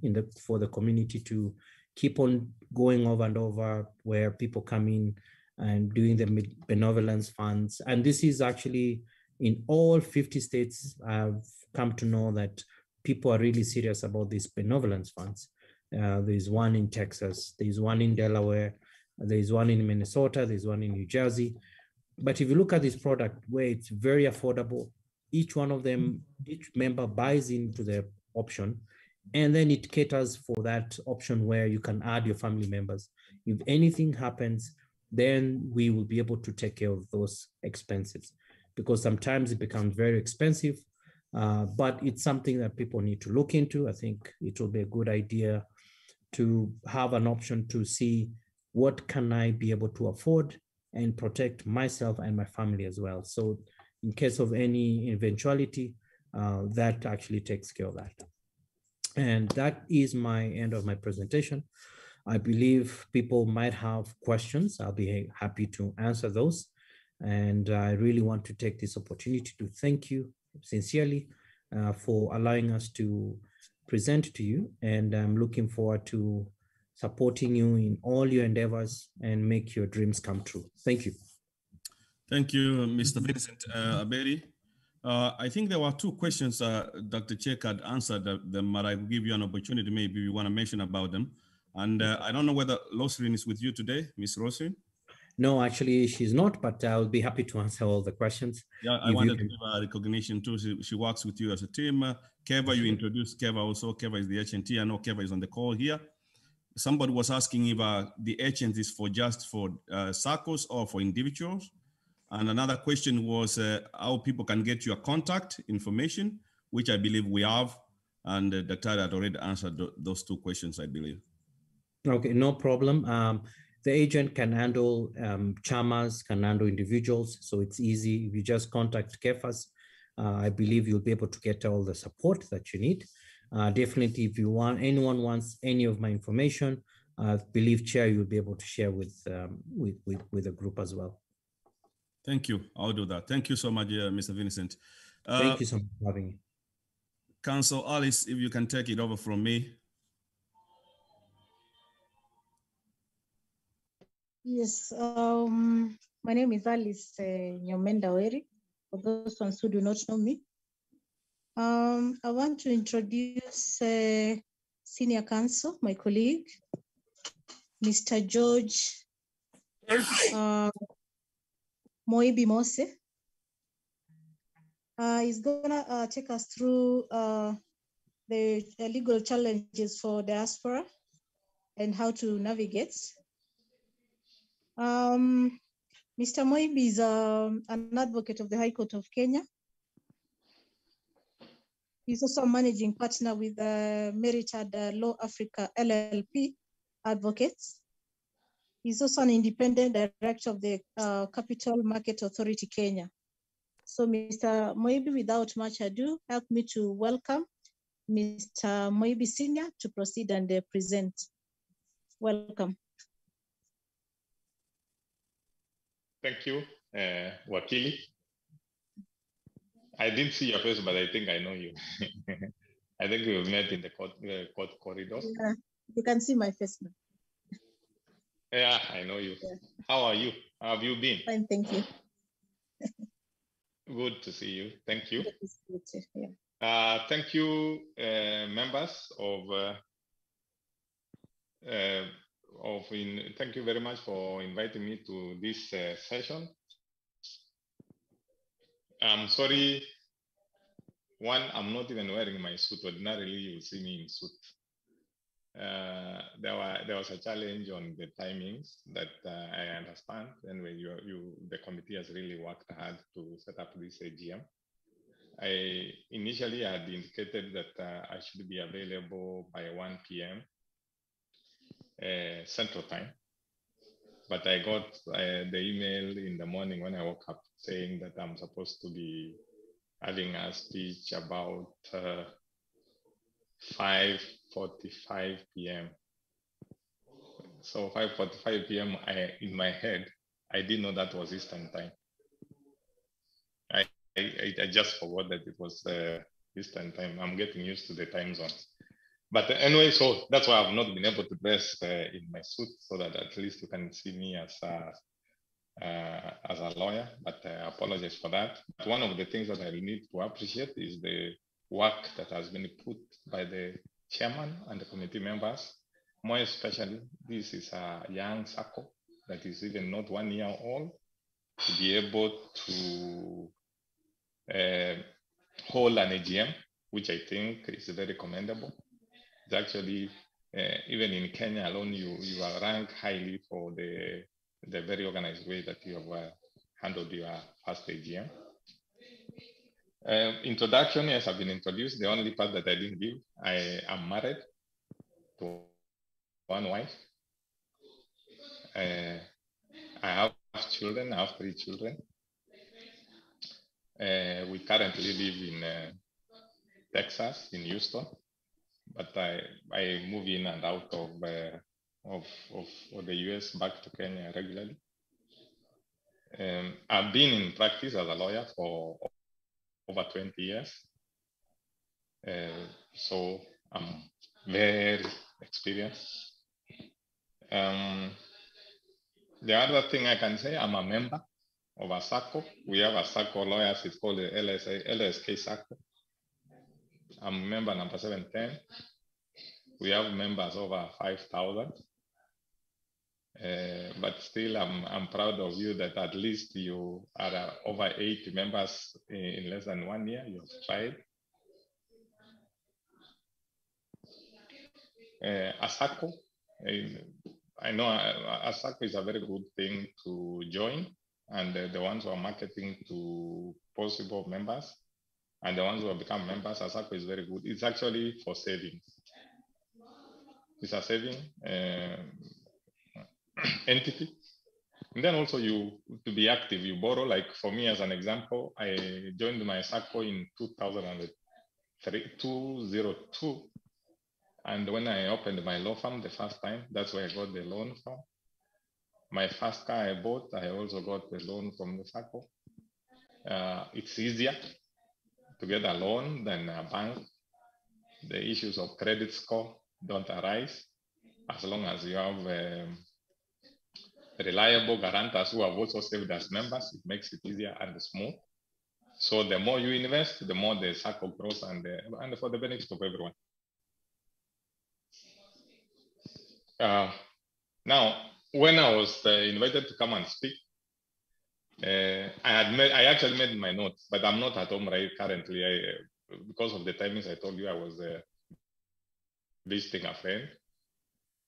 for the community to keep on going over and over, where people come in and doing the benevolence funds. And this is actually in all 50 states. I've come to know that people are really serious about these benevolence funds. There's one in Texas, there's one in Delaware, there's one in Minnesota, there's one in New Jersey. But if you look at this product where it's very affordable, each one of them, each member buys into the option, and then it caters for that option where you can add your family members. If anything happens, then we will be able to take care of those expenses, because sometimes it becomes very expensive, but it's something that people need to look into. I think it will be a good idea to have an option to see what can I be able to afford and protect myself and my family as well. So in case of any eventuality, that actually takes care of that. And that is my end of my presentation. I believe people might have questions. I'll be happy to answer those. And I really want to take this opportunity to thank you sincerely for allowing us to present to you. And I'm looking forward to supporting you in all your endeavors and make your dreams come true. Thank you. Thank you, Mr. Vincent Aberi. I think there were two questions Dr. Chek had answered them, but I will give you an opportunity. Maybe you want to mention about them. And I don't know whether Roslyn is with you today, Miss Roslyn. No, actually she's not, but I'll be happy to answer all the questions. Yeah, I wanted to give her recognition too. She works with you as a team. Keva, you introduced Keva also. Keva is the HNT. I know Keva is on the call here. Somebody was asking if the HNT is just for Saccos or for individuals. And another question was how people can get your contact information, which I believe we have. And Dr. had already answered those two questions, I believe. Okay, no problem. The agent can handle chamas, can handle individuals. So it's easy. If you just contact Kefas, I believe you'll be able to get all the support that you need. Definitely, if anyone wants any of my information, I believe Chair, you'll be able to share with the group as well. Thank you. I'll do that. Thank you so much, Mr. Vincent. Thank you so much for having me. Council Alice, if you can take it over from me. Yes, my name is Alice Nyomenda Weri, for those ones who do not know me. I want to introduce Senior Counsel, my colleague, Mr. George Moibi Mose. He's gonna take us through the legal challenges for diaspora and how to navigate. Mr. Moibi is an advocate of the High Court of Kenya. He's also a managing partner with Merited Law Africa LLP Advocates. He's also an independent director of the Capital Market Authority Kenya. So Mr. Moibi, without much ado, help me to welcome Mr. Moibi Senior to proceed and present. Welcome. Thank you, Wakili. I didn't see your face, but I think I know you. I think we met in the court corridors. Yeah, you can see my face now. Yeah, I know you. Yeah. How are you? How have you been? Fine, thank you. Good to see you. Thank you. Yeah. Thank you, members thank you very much for inviting me to this session. I'm sorry, one, I'm not even wearing my suit. Ordinarily, you will see me in suit. There was a challenge on the timings that I understand. Anyway, the committee has really worked hard to set up this AGM. I initially had indicated that I should be available by 1 p.m. Central Time, but I got the email in the morning when I woke up saying that I'm supposed to be having a speech about 5:45 p.m. So 5:45 p.m. in my head, I didn't know that was Eastern Time. I just forgot that it was Eastern Time. I'm getting used to the time zones. But anyway, so that's why I've not been able to dress in my suit so that at least you can see me as a lawyer, but I apologize for that. But one of the things that I need to appreciate is the work that has been put by the chairman and the committee members. More especially, this is a young Sacco that is even not 1 year old, to be able to hold an AGM, which I think is very commendable. It's actually, even in Kenya alone, you are ranked highly for the very organized way that you have handled your first AGM. Introduction, yes, I've been introduced. The only part that I didn't give, I am married to one wife. I have children, I have 3 children. We currently live in Texas, in Houston, but I move in and out of the US back to Kenya regularly. I've been in practice as a lawyer for over 20 years. So I'm very experienced. The other thing I can say, I'm a member of a Sacco. We have a Sacco lawyers, it's called the LSK Sacco. I'm member number 710. We have members over 5,000. But still, I'm proud of you that at least you are over 80 members in less than 1 year. You've tried. A Sacco, I know a Sacco is a very good thing to join, and the ones who are marketing to possible members and the ones who have become members, a Sacco is very good. It's actually for savings. It's a saving entity. And then also to be active, you borrow. Like for me, as an example, I joined my Sacco in 2002. And when I opened my law firm the first time, that's where I got the loan from. My first car I bought, I also got the loan from the Sacco. It's easier to get a loan than a bank. The issues of credit score don't arise as long as you have reliable guarantors who have also served as members. It makes it easier and smooth. So the more you invest, the more the Sacco grows and for the benefit of everyone. Now, when I was invited to come and speak, I actually made my notes, but I'm not at home right currently. Because of the timings I told you, I was visiting a friend.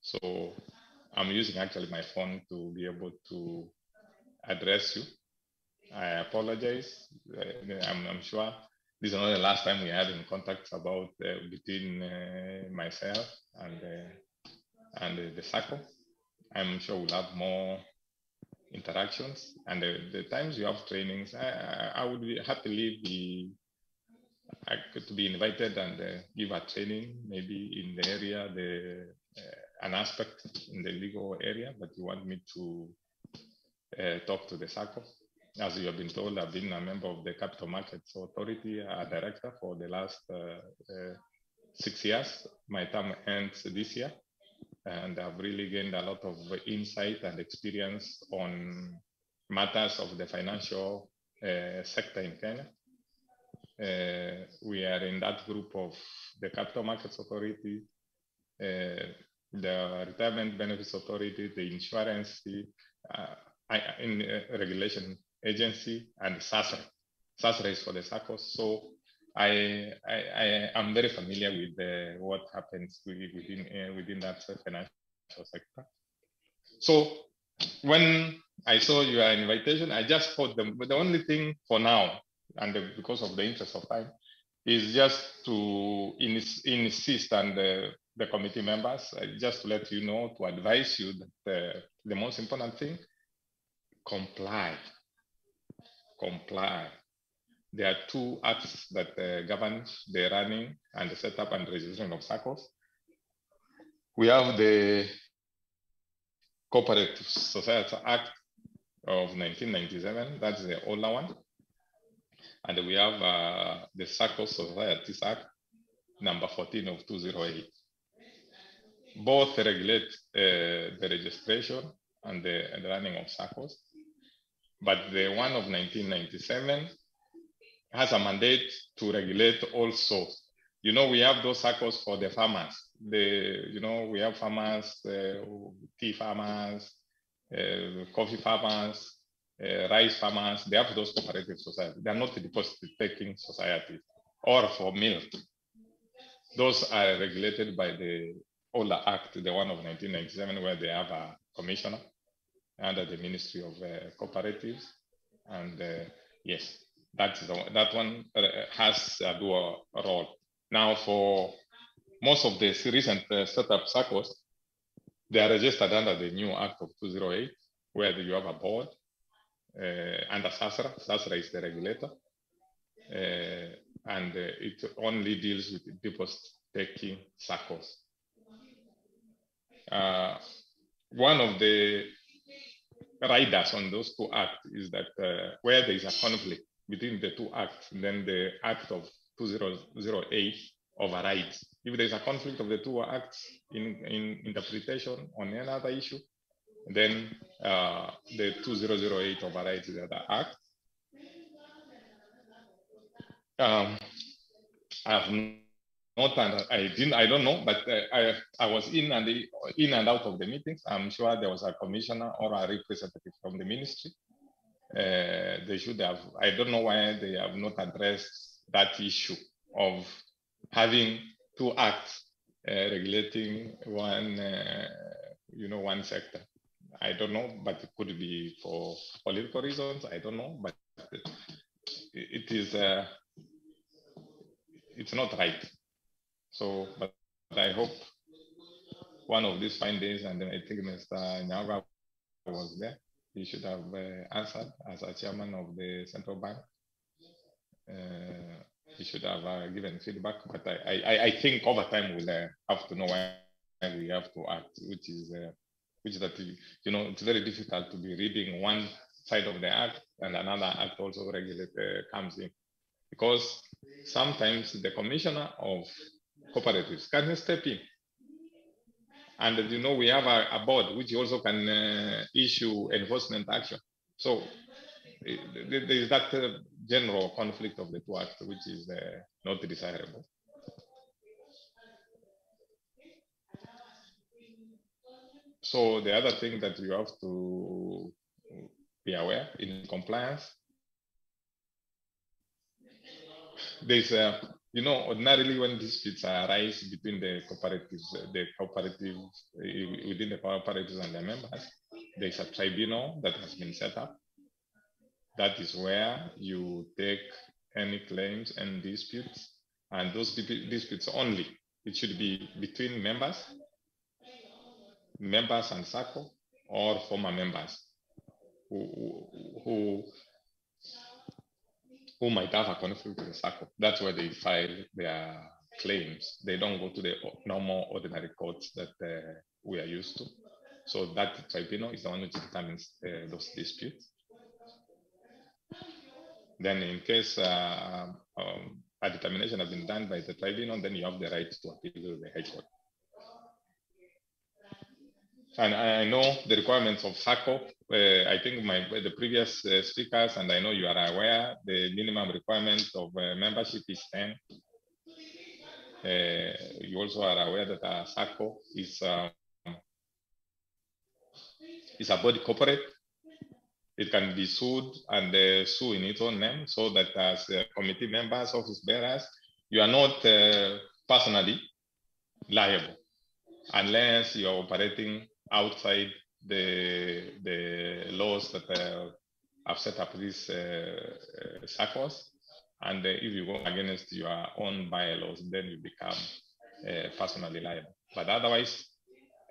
So I'm using actually my phone to be able to address you. I apologize. I'm sure this is not the last time we're having contacts about between myself and the Sacco. I'm sure we'll have more interactions, and the times you have trainings, I would be happily to be invited and give a training, maybe in the area, an aspect in the legal area that you want me to talk to the Sacco. As you have been told, I've been a member of the Capital Markets Authority, a director for the last 6 years. My term ends this year, and I've really gained a lot of insight and experience on matters of the financial sector in Kenya. We are in that group of the Capital Markets Authority, the Retirement Benefits Authority, the Insurance Regulation Agency, and SASRA. SASRA is for the Saccos. So I am very familiar with what happens within that financial sector. So when I saw your invitation, I just thought the only thing for now, and because of the interest of time, is just to insist on the committee members, just to let you know, to advise you that the most important thing, comply. There are 2 acts that govern the running and the setup and registration of Saccos. We have the Cooperative Society Act of 1997, that's the older one. And we have the Sacco Societies Act, number 14 of 2008. Both regulate the registration and the running of Saccos. But the one of 1997 has a mandate to regulate also. You know, we have those Saccos for the farmers. We have farmers, tea farmers, coffee farmers, rice farmers. They have those cooperative societies. They are not deposit-taking societies. Or for milk. Those are regulated by the older act, the one of 1997, where they have a commissioner under the Ministry of Cooperatives. And yes, that one has a dual role. Now, for most of the recent setup Saccos, they are registered under the new Act of 2008, where you have a board under SASRA. SASRA is the regulator. And it only deals with deposit-taking Saccos. One of the riders on those 2 acts is that where there is a conflict between the 2 acts, then the Act of 2008 overrides. If there is a conflict of the 2 acts in interpretation on another issue, then the 2008 overrides the other act. I don't know, but I was in and out of the meetings. I'm sure there was a commissioner or a representative from the ministry. They should have. I don't know why they have not addressed that issue of having 2 acts regulating one sector. I don't know, but it could be for political reasons. I don't know, but it is. It's not right. So, but I hope one of these fine days, and I think Mr. Nyaga was there, he should have answered as a chairman of the central bank. He should have given feedback, but I think over time we'll have to know why we have to act, which is that, it's very difficult to be reading one side of the act and another act also comes in, because sometimes the commissioner of cooperatives can step in, and we have a board which also can issue enforcement action. So there is that general conflict of the 2 acts, which is not desirable. So the other thing that you have to be aware in compliance, there's ordinarily when disputes arise between the cooperatives within the cooperatives and their members, there's a tribunal that has been set up. That is where you take any claims and disputes, and those disputes only, it should be between members and Sacco, or former members who might have a conflict with the Sacco. That's where they file their claims. They don't go to the normal ordinary courts that we are used to. So that tribunal is the one which determines those disputes. Then in case a determination has been done by the tribunal, then you have the right to appeal to the High Court. And I know the requirements of Sacco. I think the previous speakers, and I know you are aware, the minimum requirement of membership is 10. You also are aware that Sacco is a body corporate. It can be sued and sue in its own name, so that as committee members, office bearers, you are not personally liable unless you are operating outside the laws that have set up these SACCOs. And if you go against your own bylaws, then you become personally liable. But otherwise,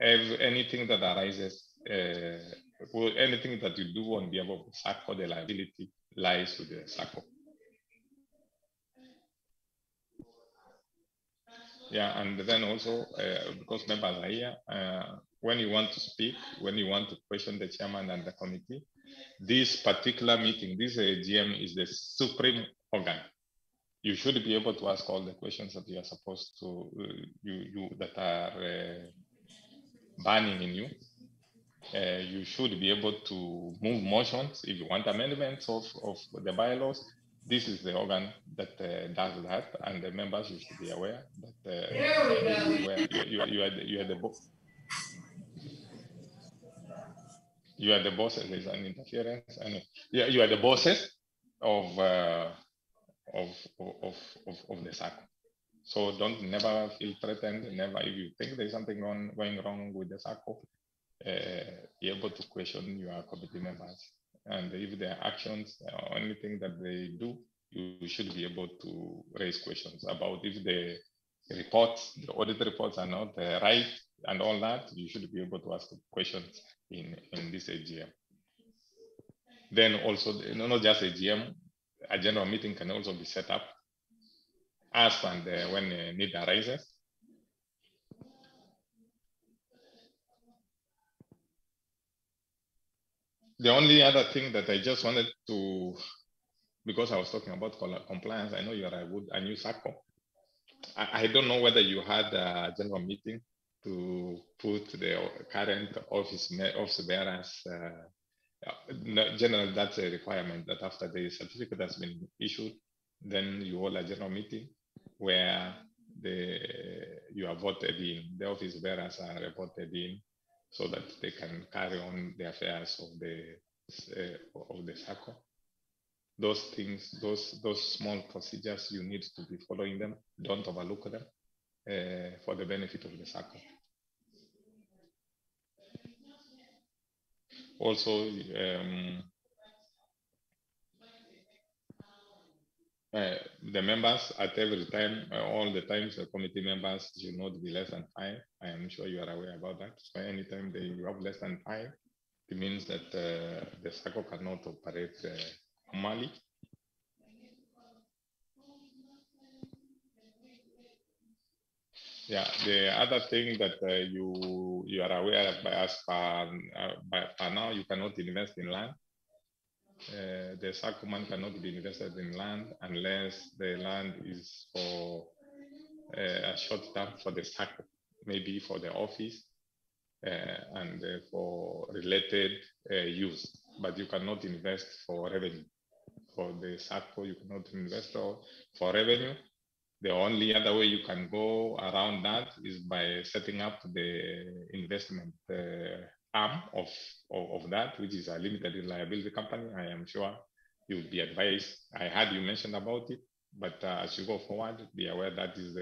anything that arises, anything that you do on behalf of the SACCO, the liability lies with the SACCO. Yeah, and then also, because members are here, when you want to speak, when you want to question the chairman and the committee, this particular meeting, this AGM is the supreme organ. You should be able to ask all the questions that you are supposed to, that are burning in you. You should be able to move motions if you want amendments of the bylaws. This is the organ that does that, and the members should be aware that this is where you are the boss. You are the bosses. There's an interference, and you are the bosses of the Sacco. So never feel threatened. Never, if you think there's something going wrong with the Sacco, be able to question your committee members. And if there are actions or anything that they do, you should be able to raise questions about if the reports, the audit reports are not right and all that. You should be able to ask questions in this AGM. Then also, not just AGM, a general meeting can also be set up as and when a need arises. The only other thing that I just wanted to, because I was talking about compliance, I know you are a new Sacco. I don't know whether you had a general meeting to put the current office bearers. Generally, that's a requirement that after the certificate has been issued, then you hold a general meeting where you are voted in, the office bearers are voted in, so that they can carry on the affairs of the Sacco. Those things, those small procedures, you need to be following them. Don't overlook them for the benefit of the Sacco. Also, the members at every time, all the times, the committee members should not be less than 5. I am sure you are aware about that. So anytime you have less than 5, it means that the Sacco cannot operate normally. Yeah, the other thing that you are aware of, as per now, you cannot invest in land. The Sacco man cannot be invested in land unless the land is for a short term for the Sacco, maybe for the office and for related use. But you cannot invest for revenue. For the Sacco, you cannot invest for revenue. The only other way you can go around that is by setting up the investment arm of that, which is a limited liability company. I am sure you will be advised. I heard you mention about it, but as you go forward, be aware that is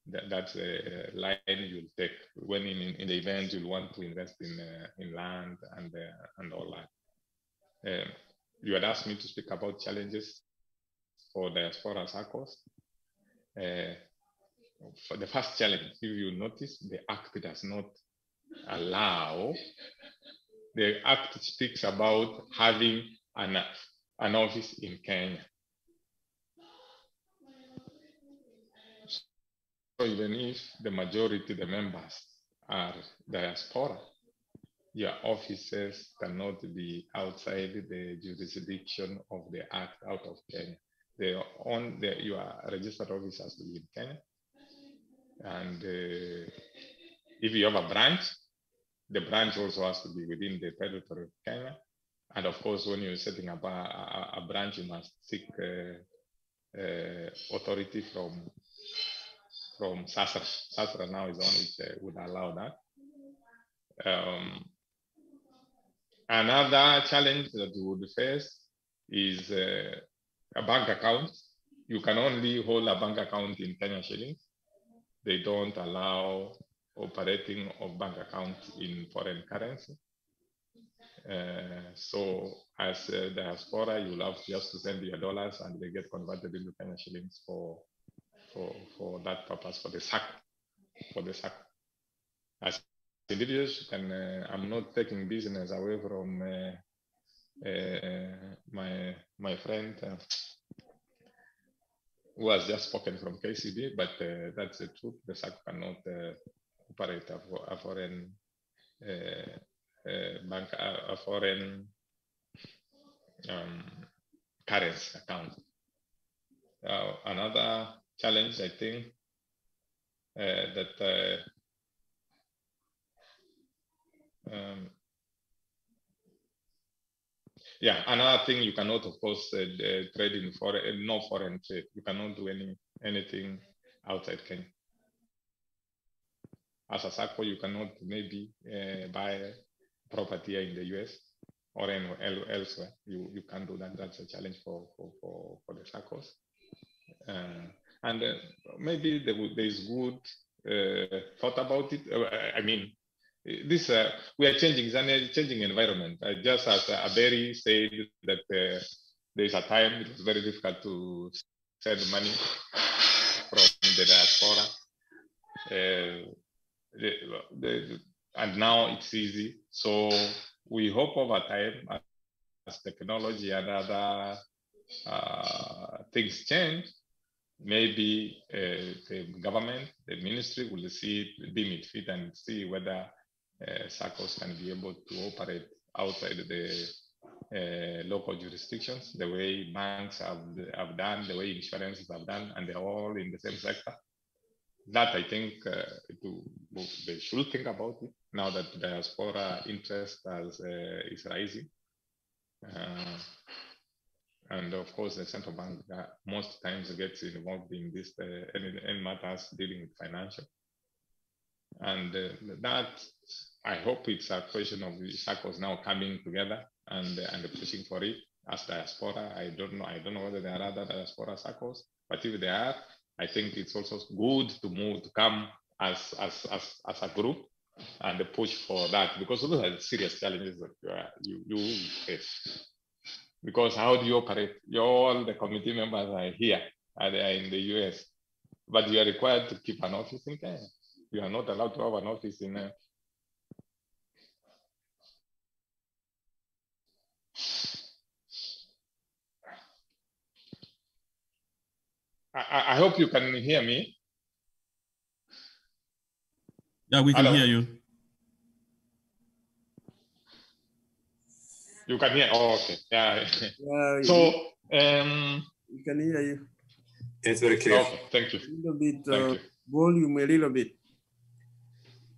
that's the line you'll take when in the event you'll want to invest in land and all that. You had asked me to speak about challenges for Diaspora Saccos. For the first challenge, if you notice, the Act does not allow. The Act speaks about having an office in Kenya. So even if the majority of the members are diaspora, your offices cannot be outside the jurisdiction of the act out of Kenya. Your registered office has to be in Kenya. And if you have a branch, the branch also has to be within the territory of Kenya. And of course, when you're setting up a branch, you must seek authority from SASRA. SASRA now is the one which would allow that. Another challenge that you would face is a bank account. You can only hold a bank account in Kenya shillings. They don't allow operating of bank accounts in foreign currency. So as a diaspora, you'll have just to send your dollars and they get converted into Kenya shillings for that purpose, for the Sacco. As individuals, and I'm not taking business away from my friend who has just spoken from KCB, but that's the truth. The Sacco cannot operate a foreign bank, a foreign currency account. Another challenge, I think, another thing, you cannot, of course, trade in foreign, no foreign trade. You cannot do anything outside Kenya. As a Sacco, you cannot maybe buy property in the US or elsewhere. You can't do that. That's a challenge for the Saccos. And maybe there is good thought about it. I mean, this we are changing. It's a changing environment. Just as Aberi said that there is a time it was very difficult to send money from the diaspora, and now it's easy. So we hope over time, as technology and other things change, maybe the government, the ministry will deem it fit and see whether Saccos can be able to operate outside the local jurisdictions, the way banks have done, the way insurances have done, and they're all in the same sector. That I think they should think about it now that diaspora interest is rising. And of course, the central bank most times gets involved in this any matters dealing with financial. And that, I hope it's a question of the Saccos now coming together and pushing for it as diaspora. I don't know whether there are other diaspora Saccos, but if there are, I think it's also good to come as a group and push for that, because those are serious challenges that you face. Because how do you operate? All the committee members are here, and they are in the US, but you are required to keep an office in Kenya. You are not allowed to have an office in I hope you can hear me. Yeah, we can hear you. You can hear? Oh, okay. Yeah. So, we can hear you. It's very clear. Okay, thank you. A little bit, volume a little bit.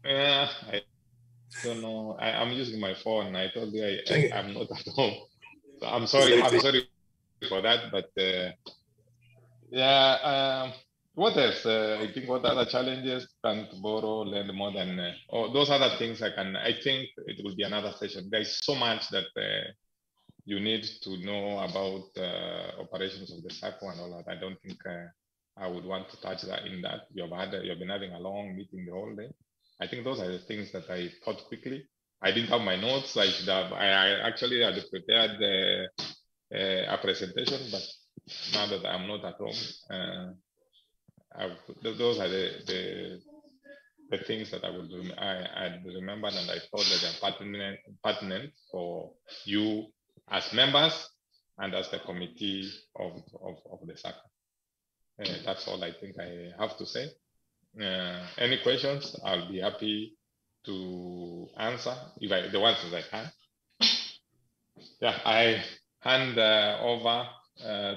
I don't know. I'm using my phone. I told you I'm not at home. So I'm sorry. I'm sorry for that. But what else? I think what other challenges can borrow, lend more than those other things I think it will be another session. There's so much that you need to know about operations of the Sacco and all that. I don't think I would want to touch that in that. You've been having a long meeting the whole day. I think those are the things that I thought quickly. I didn't have my notes. I should have. I actually had prepared a presentation, but now that I'm not at home, those are the things that I remembered, and I thought that they're pertinent for you as members and as the committee of the Sacco. That's all I think I have to say. Any questions? I'll be happy to answer the ones that I can. Yeah, I hand over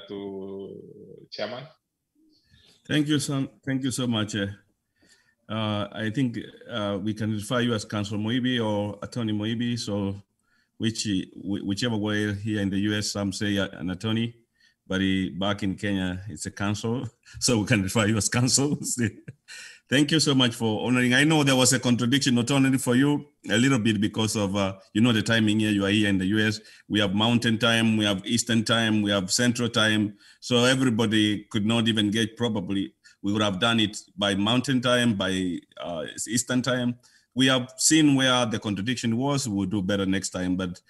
to Chairman. Thank you so much. I think we can refer you as Council Moibi or Attorney Moibi. So whichever way here in the US, some say an attorney, but back in Kenya, it's a council. So we can refer you as council. Thank you so much for honoring. I know there was a contradiction, not only for you, a little bit because of, the timing here, you are here in the US. We have Mountain Time, we have Eastern Time, we have Central Time. So everybody could not even get, probably, we would have done it by Mountain Time, by Eastern Time. We have seen where the contradiction was. We'll do better next time. But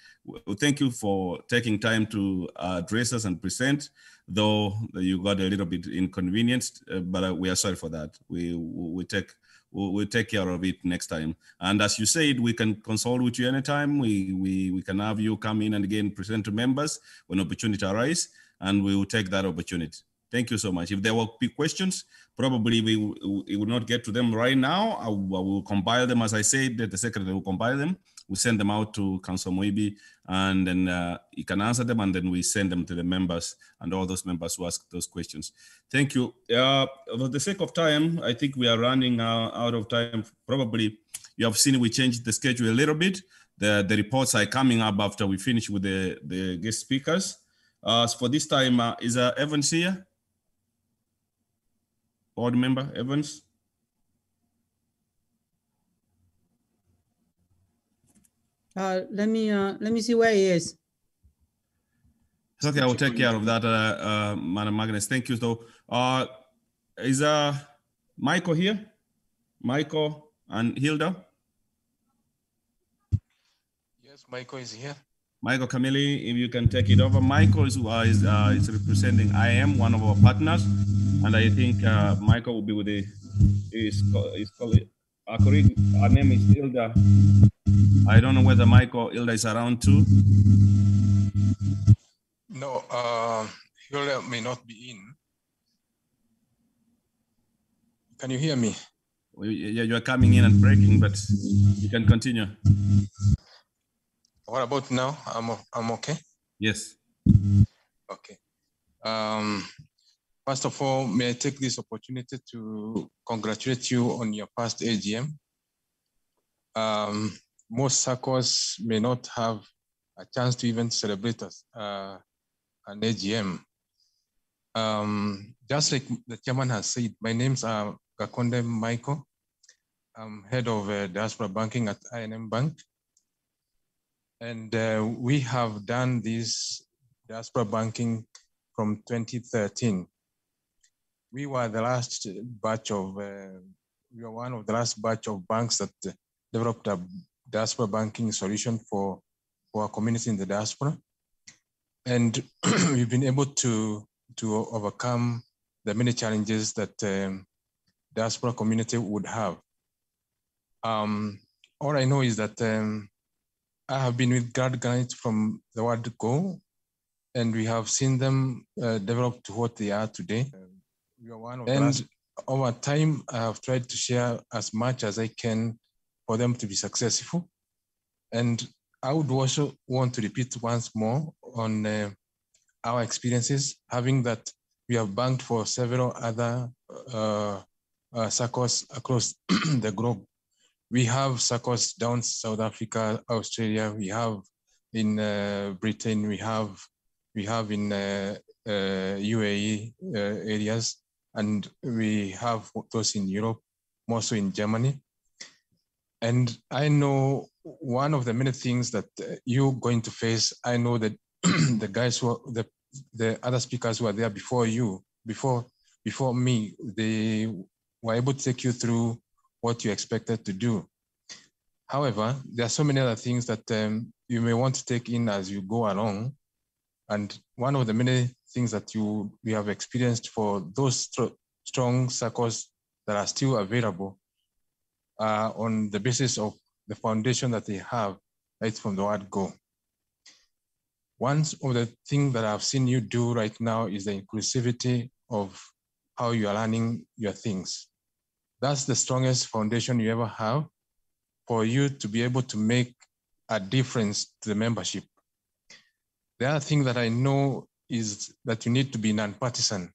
thank you for taking time to address us and present, though you got a little bit inconvenienced, but we are sorry for that. We'll take care of it next time. And as you said, we can consult with you anytime. We can have you come in and again present to members when opportunity arises, and we will take that opportunity. Thank you so much. If there were questions, probably we will not get to them right now. I will compile them, as I said, the secretary will compile them. We send them out to Council Moibi, and then he can answer them, and then we send them to the members and all those members who ask those questions. Thank you. For the sake of time, I think we are running out of time. Probably you have seen we changed the schedule a little bit. The reports are coming up after we finish with the guest speakers. For this time, is Evans here? Board member Evans? Let me see where he is. It's okay, I will take care of that, Madam Magnus. Thank you. So, is Michael here? Michael and Hilda? Yes, Michael is here. Michael Camilli, if you can take it over. Michael is representing IM, one of our partners, and I think Michael will be with his colleague. Her name is Hilda. I don't know whether Michael Hilda is around too. No, Hilda may not be in. Can you hear me? Yeah, you are coming in and breaking, but you can continue. What about now? I'm okay? Yes. Okay. First of all, may I take this opportunity to congratulate you on your past AGM. Most SACCOs may not have a chance to even celebrate an AGM. Just like the chairman has said, my name's Gakonde Michael. I'm head of Diaspora Banking at I&M Bank. And we have done this Diaspora Banking from 2013. We were the last batch of, we were one of the last batch of banks that developed a Diaspora Banking solution for our community in the diaspora. And we've been able to overcome the many challenges that diaspora community would have. All I know is that I have been with Granite from the word go, and we have seen them develop to what they are today. We are one of and over time, I have tried to share as much as I can for them to be successful. And I would also want to repeat once more on our experiences, having that we have banked for several other SACCOs across the globe. We have SACCOs down South Africa, Australia. We have in Britain. We have in UAE areas, and we have those in Europe, mostly in Germany. And I know one of the many things that you're going to face. I know that the guys who are the other speakers who are there before you, before me, they were able to take you through what you expected to do. However, there are so many other things that you may want to take in as you go along. And one of the many things that we have experienced for those strong SACCOs that are still available on the basis of the foundation that they have right from the word go. One of the things that I've seen you do right now is the inclusivity of how you are learning your things. That's the strongest foundation you ever have. for you to be able to make a difference to the membership. The other thing that I know is that you need to be non-partisan.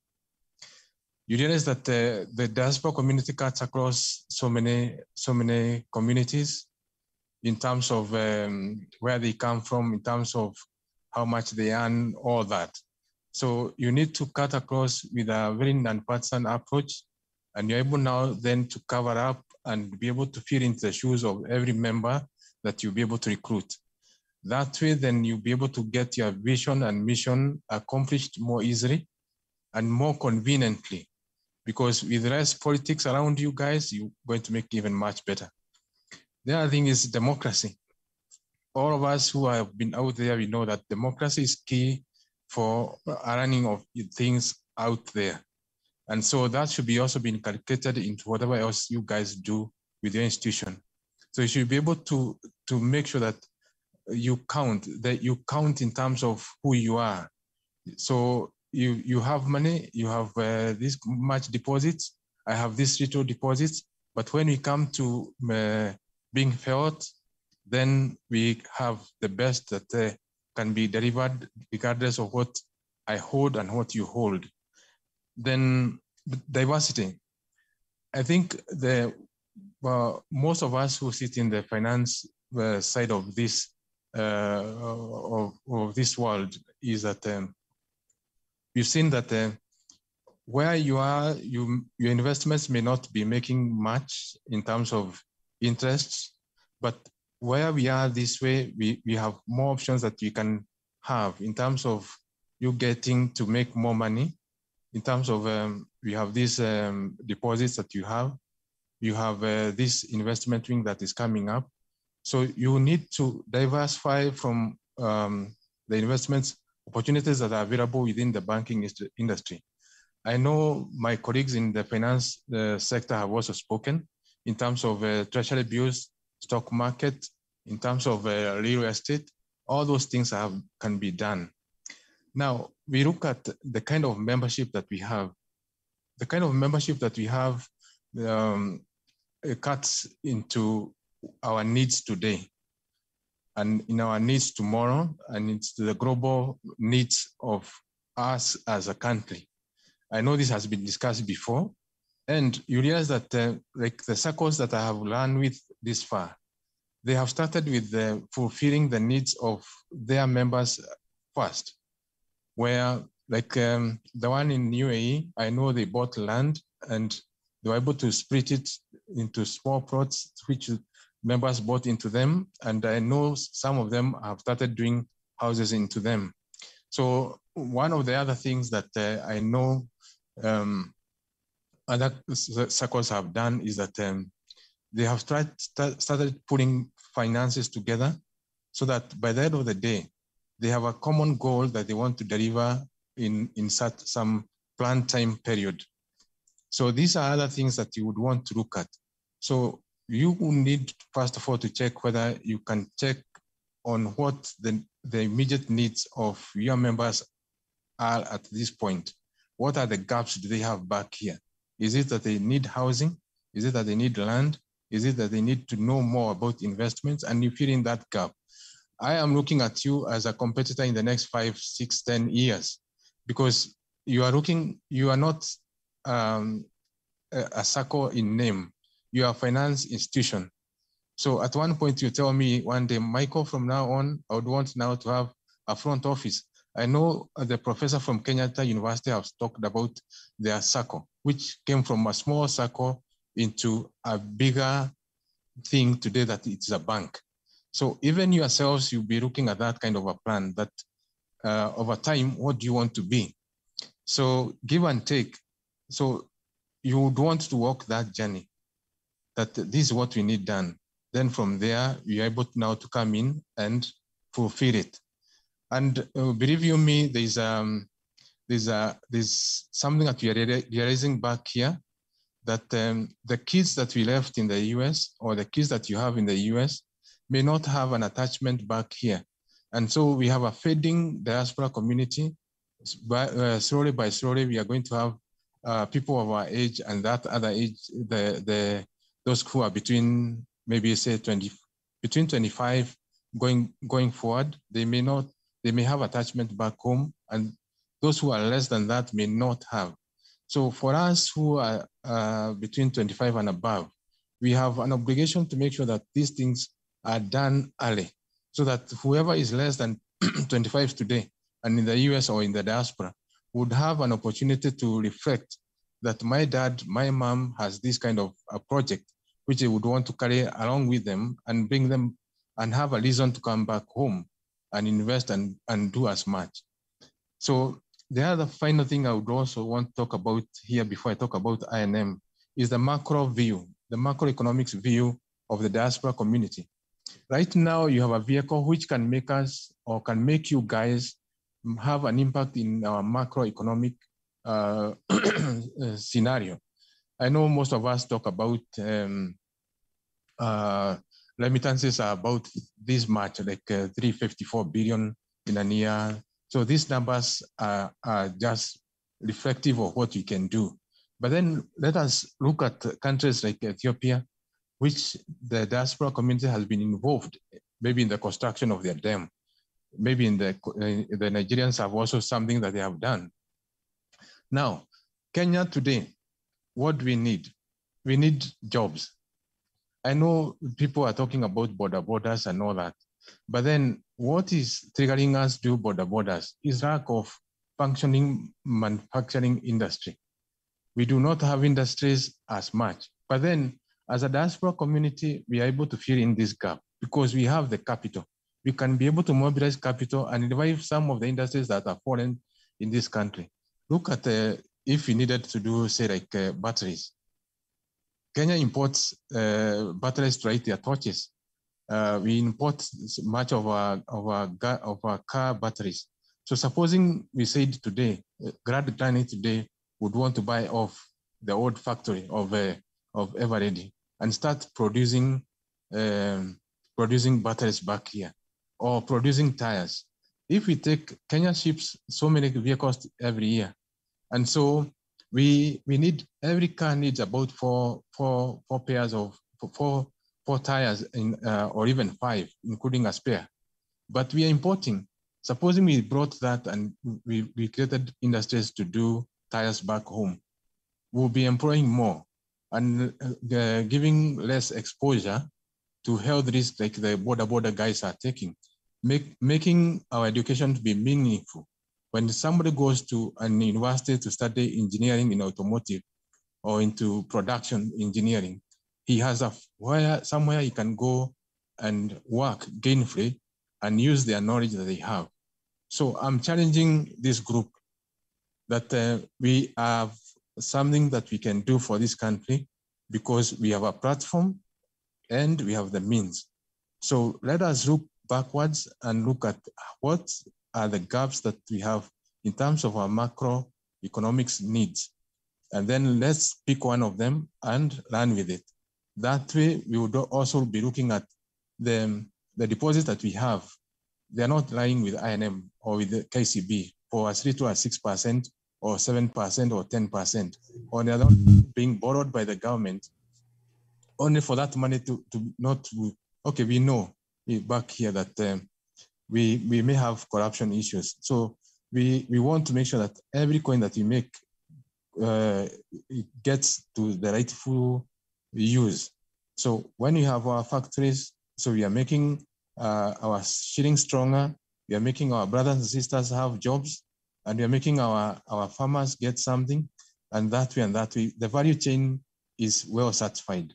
You realize that the diaspora community cuts across so many communities in terms of where they come from, in terms of how much they earn, all that. So you need to cut across with a very non-partisan approach, and you're able now then to cover up and be able to fit into the shoes of every member that you'll be able to recruit. That way, then you'll be able to get your vision and mission accomplished more easily and more conveniently, because with less politics around you guys, you're going to make it even much better. The other thing is democracy. All of us who have been out there, we know that democracy is key for running of things out there. And so that should be also be inculcated into whatever else you guys do with your institution. So you should be able to make sure that you count in terms of who you are. So you have money, you have this much deposits, I have this little deposits, but when we come to being felt, then we have the best that can be delivered regardless of what I hold and what you hold. Then diversity. I think most of us who sit in the finance side of this this world is that you've seen that where you are, your investments may not be making much in terms of interests, but where we are this way, we have more options that you can have in terms of you getting to make more money. In terms of we have these deposits that you have this investment wing that is coming up. So you need to diversify from the investments opportunities that are available within the banking industry. I know my colleagues in the finance sector have also spoken in terms of treasury bills, stock market, in terms of real estate. All those things can be done. Now, we look at the kind of membership that we have. The kind of membership that we have cuts into our needs today and in our needs tomorrow, and it's the global needs of us as a country. I know this has been discussed before, and you realize that like the circles that I have run with this far, they have started with fulfilling the needs of their members first, where like the one in UAE, I know they bought land and they were able to split it into small plots, which members bought into them. And I know some of them have started doing houses into them. So one of the other things that I know other circles have done is that they have started putting finances together so that by the end of the day, they have a common goal that they want to deliver in some planned time period. So these are other things that you would want to look at. So you need, first of all, to check whether you can check on what the immediate needs of your members are at this point. What are the gaps do they have back here? Is it that they need housing? Is it that they need land? Is it that they need to know more about investments? And you fill in that gap. I am looking at you as a competitor in the next 5, 6, 10 years, because you are not a Sacco in name. You are a finance institution. So at one point you tell me one day, Michael, from now on, I would want now to have a front office. I know the professor from Kenyatta University has talked about their Sacco, which came from a small Sacco into a bigger thing today that it's a bank. So even yourselves, you'll be looking at that kind of a plan that over time, what do you want to be? So give and take. So you would want to walk that journey, that this is what we need done. Then from there, you're able now to come in and fulfill it. And believe you me, there's something that we are realizing back here, that the kids that we left in the US or the kids that you have in the US may not have an attachment back here. And so we have a fading diaspora community. Slowly by slowly, we are going to have people of our age and that other age, those who are between maybe say between 25 going forward, they may have attachment back home, and those who are less than that may not have. So for us who are between 25 and above, we have an obligation to make sure that these things are done early, so that whoever is less than 25 today and in the US or in the diaspora would have an opportunity to reflect that my dad, my mom has this kind of a project which they would want to carry along with them and bring them and have a reason to come back home and invest and do as much. So the other final thing I would also want to talk about here before I talk about INM is the macro view, the macroeconomics view of the diaspora community. Right now, you have a vehicle which can make us or can make you guys have an impact in our macroeconomic scenario. I know most of us talk about remittances are about this much, like 354 billion in a year. So these numbers are just reflective of what you can do. But then let us look at countries like Ethiopia, which the diaspora community has been involved, maybe in the construction of their dam. Maybe in the Nigerians have also something that they have done. Now, Kenya today, what do we need? We need jobs. I know people are talking about borders and all that, but then what is triggering us to do borders is lack of functioning manufacturing industry. We do not have industries as much, but then as a diaspora community, we are able to fill in this gap because we have the capital. We can be able to mobilize capital and revive some of the industries that are fallen in this country. Look at if we needed to do, say, like batteries. Kenya imports batteries to light their torches. We import much of our car batteries. So supposing we said today, Granite today would want to buy off the old factory of Everready and start producing batteries back here or producing tires. If we take Kenya ships so many vehicles every year, and so we need, every car needs about four pairs of four tires or even 5, including a spare. But we are importing. Supposing we brought that and we created industries to do tires back home, we'll be employing more and giving less exposure to health risks like the border guys are taking, making our education to be meaningful. When somebody goes to an university to study engineering in automotive or into production engineering, he has somewhere he can go and work gainfully and use their knowledge that they have. So I'm challenging this group that we have something that we can do for this country because we have a platform and we have the means. So let us look backwards and look at what are the gaps that we have in terms of our macroeconomics needs. And then let's pick one of them and run with it. That way, we would also be looking at the deposits that we have. They're not lying with INM or with the KCB for as little as 6% or 7% or 10%, or they're not being borrowed by the government only for that money to not, okay, we know back here that we may have corruption issues. So we want to make sure that every coin that we make it gets to the rightful use. So when we have our factories, so we are making our shilling stronger, we are making our brothers and sisters have jobs, and we are making our farmers get something, and that way, the value chain is well satisfied.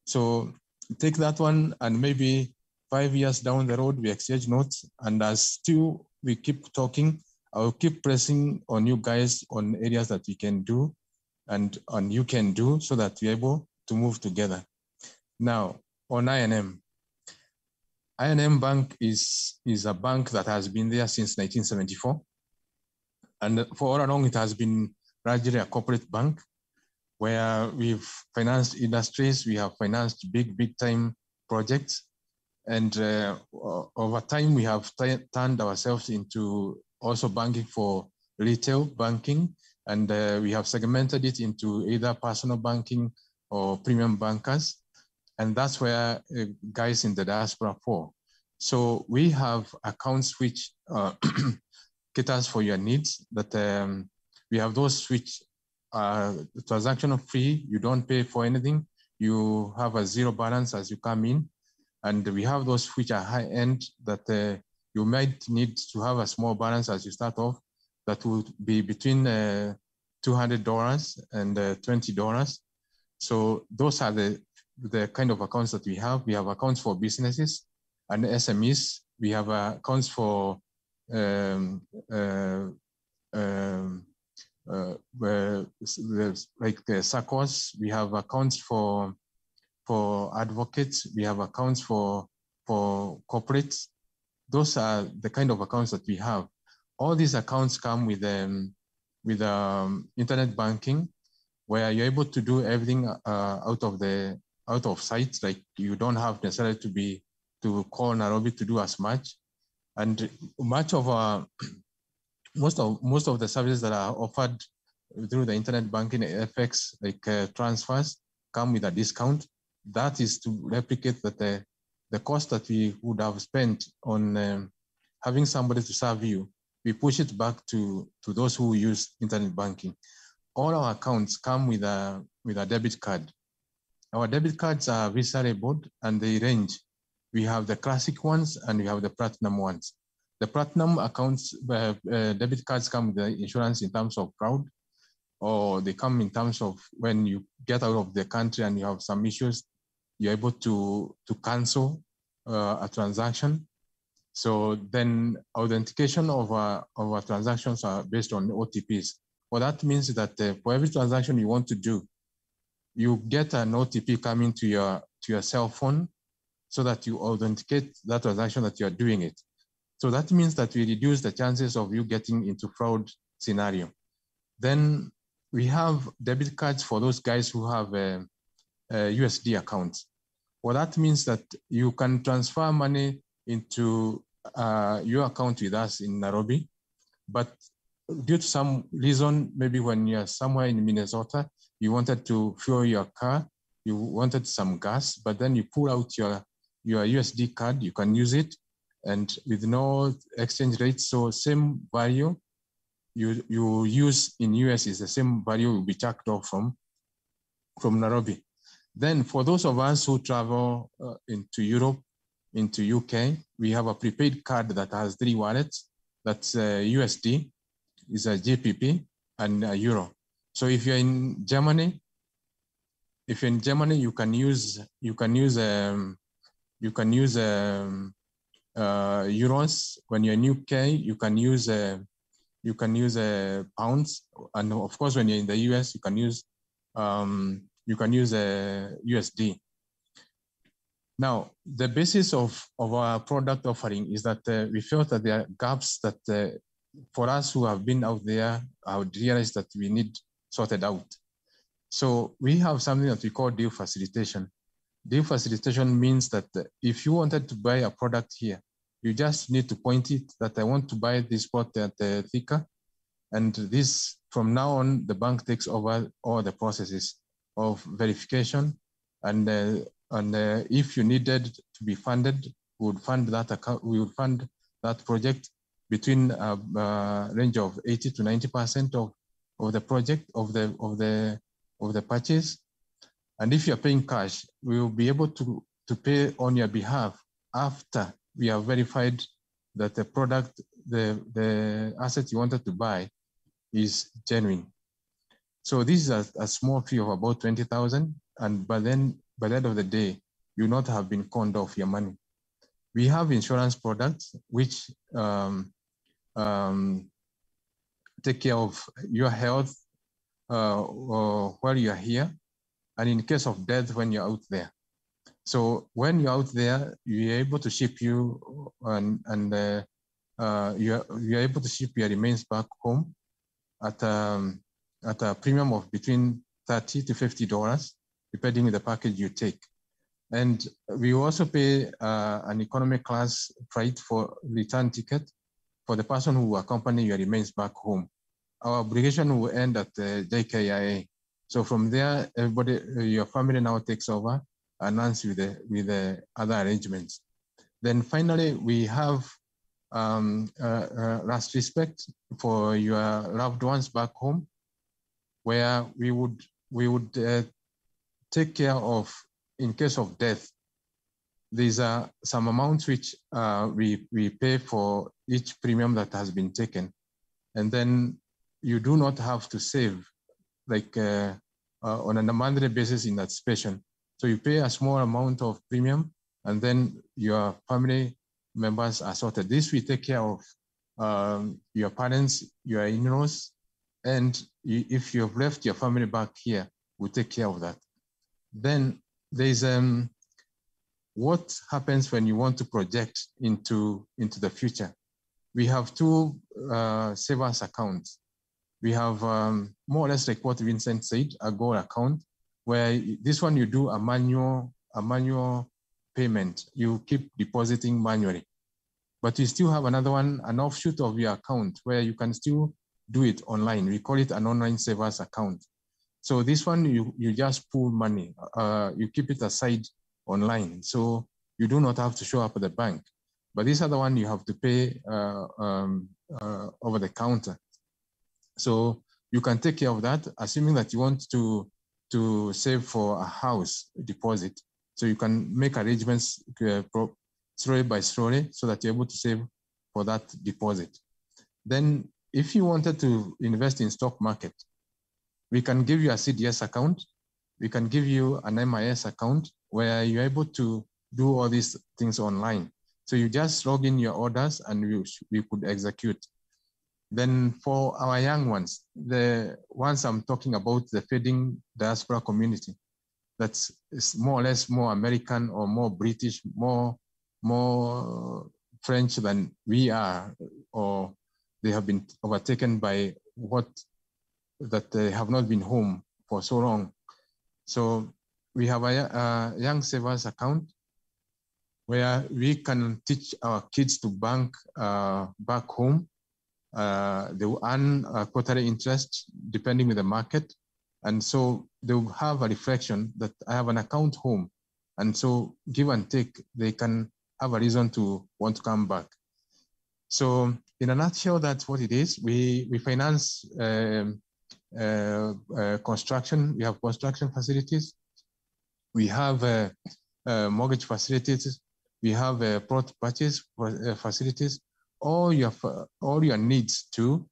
So take that one, and maybe 5 years down the road, we exchange notes, and as still we keep talking, I'll keep pressing on you guys on areas that we can do and you can do so that we're able to move together. Now, on INM. INM Bank is a bank that has been there since 1974. And for all along, it has been largely a corporate bank where we've financed industries, we have financed big time projects. And over time, we have turned ourselves into also banking for retail banking. And we have segmented it into either personal banking or premium bankers. And that's where guys in the diaspora fall. So we have accounts which caters for your needs, but we have those which are transactional free. You don't pay for anything. You have a zero balance as you come in. And we have those which are high end that you might need to have a small balance as you start off. That would be between $200 and $20. So those are the kind of accounts that we have. We have accounts for businesses and SMEs. We have accounts for like Saccos. We have accounts for advocates. We have accounts for corporates. Those are the kind of accounts that we have. All these accounts come with internet banking, where you're able to do everything out of sight. Like you don't have necessarily to call Nairobi to do as much. And much of most of the services that are offered through the internet banking FX, like transfers, come with a discount. That is to replicate that the cost that we would have spent on having somebody to serve you, we push it back to those who use internet banking. All our accounts come with a debit card. Our debit cards are Visa labeled and they range. We have the classic ones and we have the platinum ones. The platinum accounts, debit cards come with the insurance in terms of fraud, or they come in terms of when you get out of the country and you have some issues, you're able to cancel a transaction. So then authentication of our transactions are based on OTPs. Well, that means that for every transaction you want to do, you get an OTP coming to your cell phone so that you authenticate that transaction that you are doing it. So that means that we reduce the chances of you getting into fraud scenario. Then we have debit cards for those guys who have USD accounts. Well, that means that you can transfer money into your account with us in Nairobi, but due to some reason, maybe when you're somewhere in Minnesota, you wanted to fuel your car, you wanted some gas, but then you pull out your USD card, you can use it, and with no exchange rate, so same value you use in US is the same value will be charged off from Nairobi. Then for those of us who travel into Europe, into UK, we have a prepaid card that has 3 wallets. That's USD, is a GBP, and a Euro. So if you're in Germany, you can use euros. When you're in UK, you can use pounds, and of course, when you're in the US, you can use USD. Now, the basis of our product offering is that we felt that there are gaps that for us who have been out there, I would realize that we need sorted out. So we have something that we call deal facilitation. Deal facilitation means that if you wanted to buy a product here, you just need to point it that I want to buy this product at Thika. And this, from now on, the bank takes over all the processes of verification. And if you needed to be funded, we would fund that account. We would fund that project between a range of 80 to 90% of the project of the purchase. And if you're paying cash, we will be able to pay on your behalf after we have verified that the product, the asset you wanted to buy is genuine. So this is a small fee of about 20,000, and by the end of the day, you not have been conned off your money. We have insurance products which take care of your health while you are here, and in case of death when you're out there. So when you're out there, you're able to ship you you're able to ship your remains back home at a premium of between $30 to $50, depending on the package you take. And we also pay an economy class flight for return ticket for the person who accompany your remains back home. Our obligation will end at JKIA. So from there, everybody, your family now takes over announced with the other arrangements. Then finally, we have last respect for your loved ones back home, where we would take care of in case of death. These are some amounts which we pay for each premium that has been taken. And then you do not have to save like on a monthly basis in that station. So you pay a small amount of premium and then your family members are sorted. This will take care of your parents, your in-laws, and if you have left your family back here, we'll take care of that. Then there's what happens when you want to project into the future. We have two savers accounts. We have more or less like what Vincent said, a goal account, where this one you do a manual payment. You keep depositing manually. But you still have another one, an offshoot of your account, where you can still do it online. We call it an online savers account. So this one, you just pull money. You keep it aside online. So you do not have to show up at the bank. But this other one, you have to pay over the counter. So you can take care of that, assuming that you want to save for a house deposit. So you can make arrangements slowly by slowly so that you're able to save for that deposit. Then if you wanted to invest in stock market, we can give you a CDS account. We can give you an MIS account where you're able to do all these things online. So you just log in your orders and we could execute. Then for our young ones, the ones I'm talking about, the fading diaspora community, that's more or less more American or more British, more French than we are, or they have been overtaken by that they have not been home for so long. So we have a young savers account where we can teach our kids to bank back home. They will earn a quarterly interest depending with the market. And so they will have a reflection that I have an account home. And so give and take, they can have a reason to want to come back. So in a nutshell, that's what it is. We finance construction. We have construction facilities. We have mortgage facilities. We have plot purchase facilities. All your needs to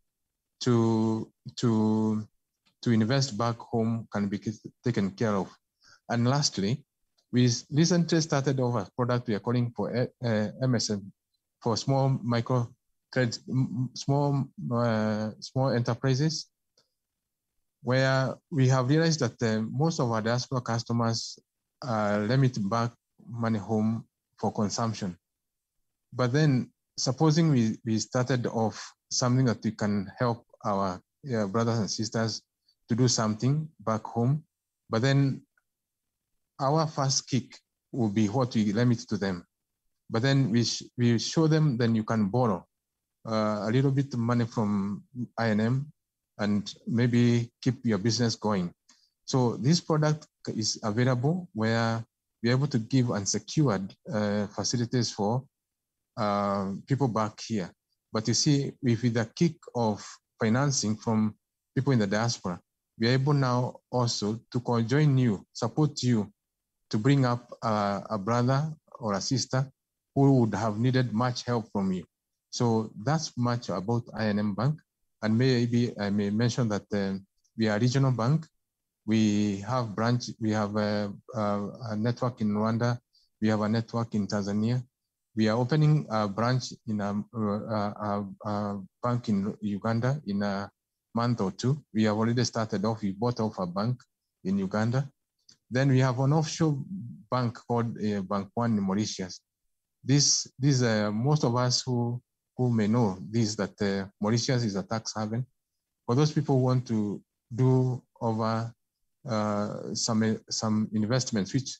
invest back home can be taken care of. And lastly, we recently started off a product we are calling for MSM, for small micro credit, small enterprises, where we have realized that most of our diaspora customers limit back money home for consumption. But then supposing we started off something that we can help our brothers and sisters to do something back home, but then our first kick will be what we limit to them. But then we show them, then you can borrow a little bit of money from INM and maybe keep your business going. So this product is available where we're able to give unsecured facilities for people back here. But you see, with the kick of financing from people in the diaspora, we're able now also to join you, support you to bring up a brother or a sister who would have needed much help from you. So that's much about INM Bank. And maybe I may mention that we are a regional bank. We have we have a network in Rwanda. We have a network in Tanzania. We are opening a branch in a bank in Uganda in a month or two. We have already started off. We bought off a bank in Uganda. Then we have an offshore bank called Bank One in Mauritius. These most of us who may know this, that Mauritius is a tax haven. For those people who want to do over some investments, which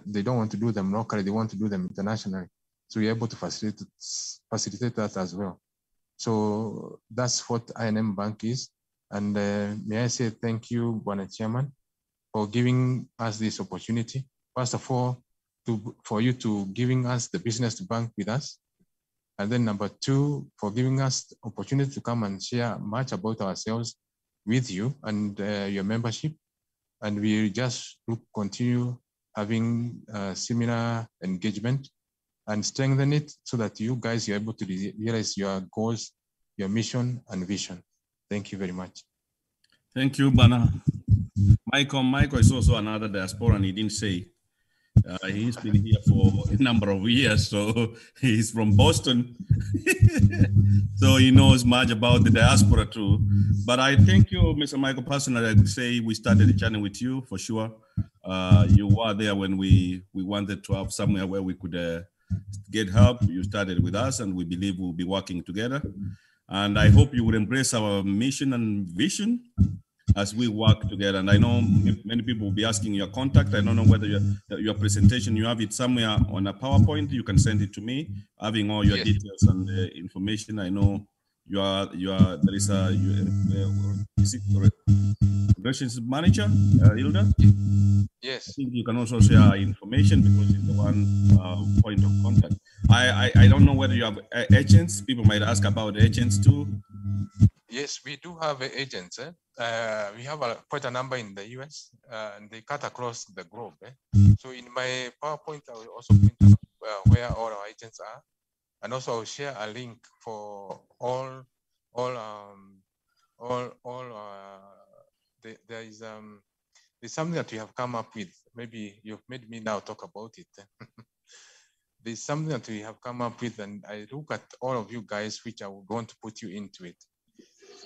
they don't want to do them locally, they want to do them internationally. So we're able to facilitate that as well. So that's what INM Bank is. And may I say thank you, Bwana Chairman, for giving us this opportunity. first of all, for you to giving us the business to bank with us. And then number two, for giving us the opportunity to come and share much about ourselves with you and your membership. And we just continue having similar engagement and strengthen it so that you guys are able to realize your goals, your mission and vision. Thank you very much. Thank you, Bana. Michael is also another diaspora, and he didn't say. He's been here for a number of years, so he's from Boston. So he knows much about the diaspora too. But I thank you, Mr. Michael, personally. I could say we started the channel with you for sure. You were there when we wanted to have somewhere where we could get help. You started with us, and we believe we'll be working together. And I hope you will embrace our mission and vision as we work together. And I know many people will be asking your contact. I don't know whether your presentation, you have it somewhere on a PowerPoint. You can send it to me, having all your details and information. I know there is a relations manager, Hilda. Yes. I think you can also share information because it's the one point of contact. I don't know whether you have agents. People might ask about agents too. Yes, we do have agents. We have quite a number in the US, and they cut across the globe. So in my PowerPoint, I will also point out where all our agents are, and also I'll share a link for there's something that we have come up with. Maybe you've made me now talk about it. There's something that we have come up with, and I look at all of you guys, which I will going to put you into it,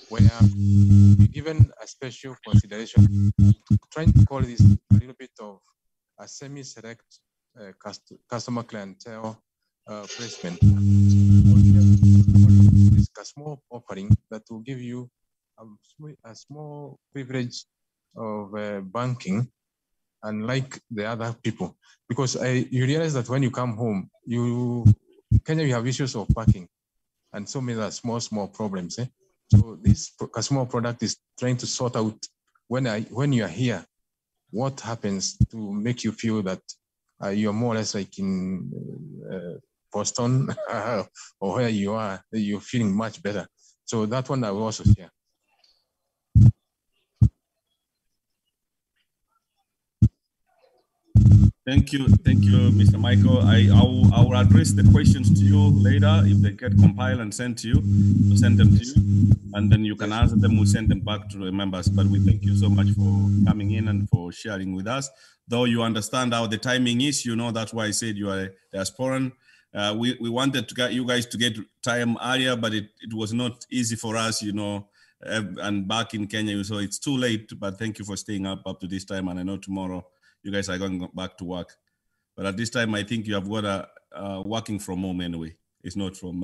where we're given a special consideration, trying to call this a little bit of a semi-select customer clientele placement. It's a small offering that will give you a small privilege of banking, unlike the other people, because you realize that when you come home, Kenya, you have issues of parking, and so many small problems. So this small product is trying to sort out when you are here, what happens to make you feel that you're more or less like in Boston or where you are, you're feeling much better. So that one I will also share. Thank you, Mr. Michael. I will address the questions to you later if they get compiled and sent to you. We'll send them to you, and then you can answer them. We'll send them back to the members. But we thank you so much for coming in and for sharing with us. Though you understand how the timing is, that's why I said you are a diasporan. We wanted to get you guys to get time earlier, but it was not easy for us, and back in Kenya, so it's too late. But thank you for staying up to this time, and I know tomorrow you guys are going back to work. But at this time, I think you have got a working from home anyway. It's not from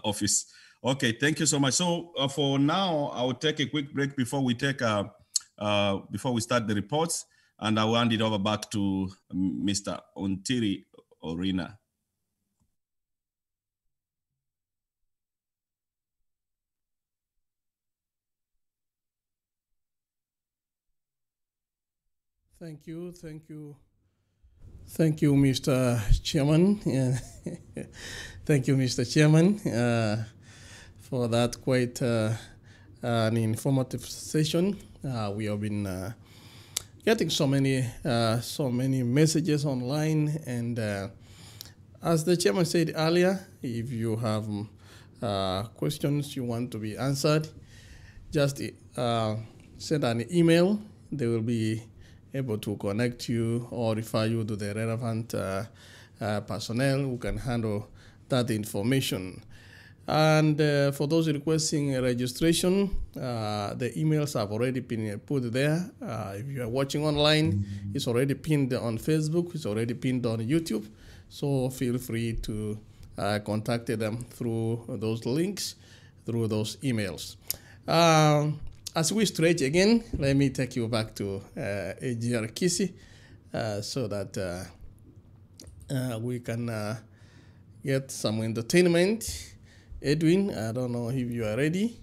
office. Okay, thank you so much. So for now, I will take a quick break before we start the reports, and I will hand it over back to Mr. Ontiri Orina. Thank you, Mr. Chairman. Thank you, Mr. Chairman, for that quite an informative session. We have been getting so many messages online, and as the chairman said earlier, if you have questions you want to be answered, just send an email. They will be able to connect you or refer you to the relevant personnel who can handle that information. And for those requesting a registration, the emails have already been put there. If you are watching online, it's already pinned on Facebook, it's already pinned on YouTube. So feel free to contact them through those links, through those emails. As we stretch again, let me take you back to AGR Kisi so that we can get some entertainment. Edwin, I don't know if you are ready.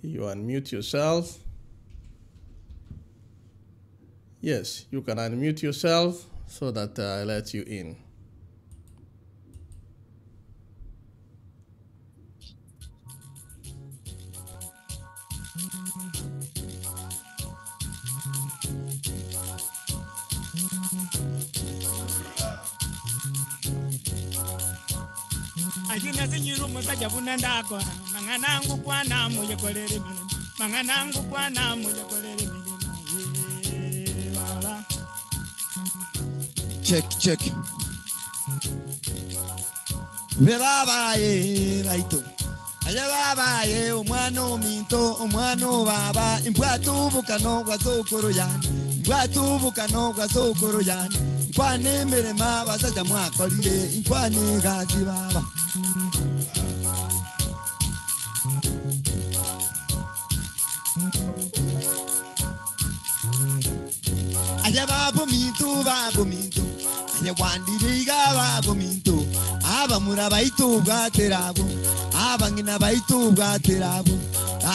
You unmute yourself. Yes, you can unmute yourself so that I let you in. Ajina sinyiru musaja bunanda kona manganangu kwana moye kolere mili manganangu kwana moye kolere mili. Check. Bebabaye baito. Ayababaye omwana minto omwana baba impwatu bukano gwazokoro yani. Impwatu bukano gwazokoro yani. Impwane merema basaja mwakolire impwane gazi baba. Ayababu minto babu minto. Anyawandiriga babu minto. Aba murabaito bwaterabo. Aba ngina baito bwaterabo.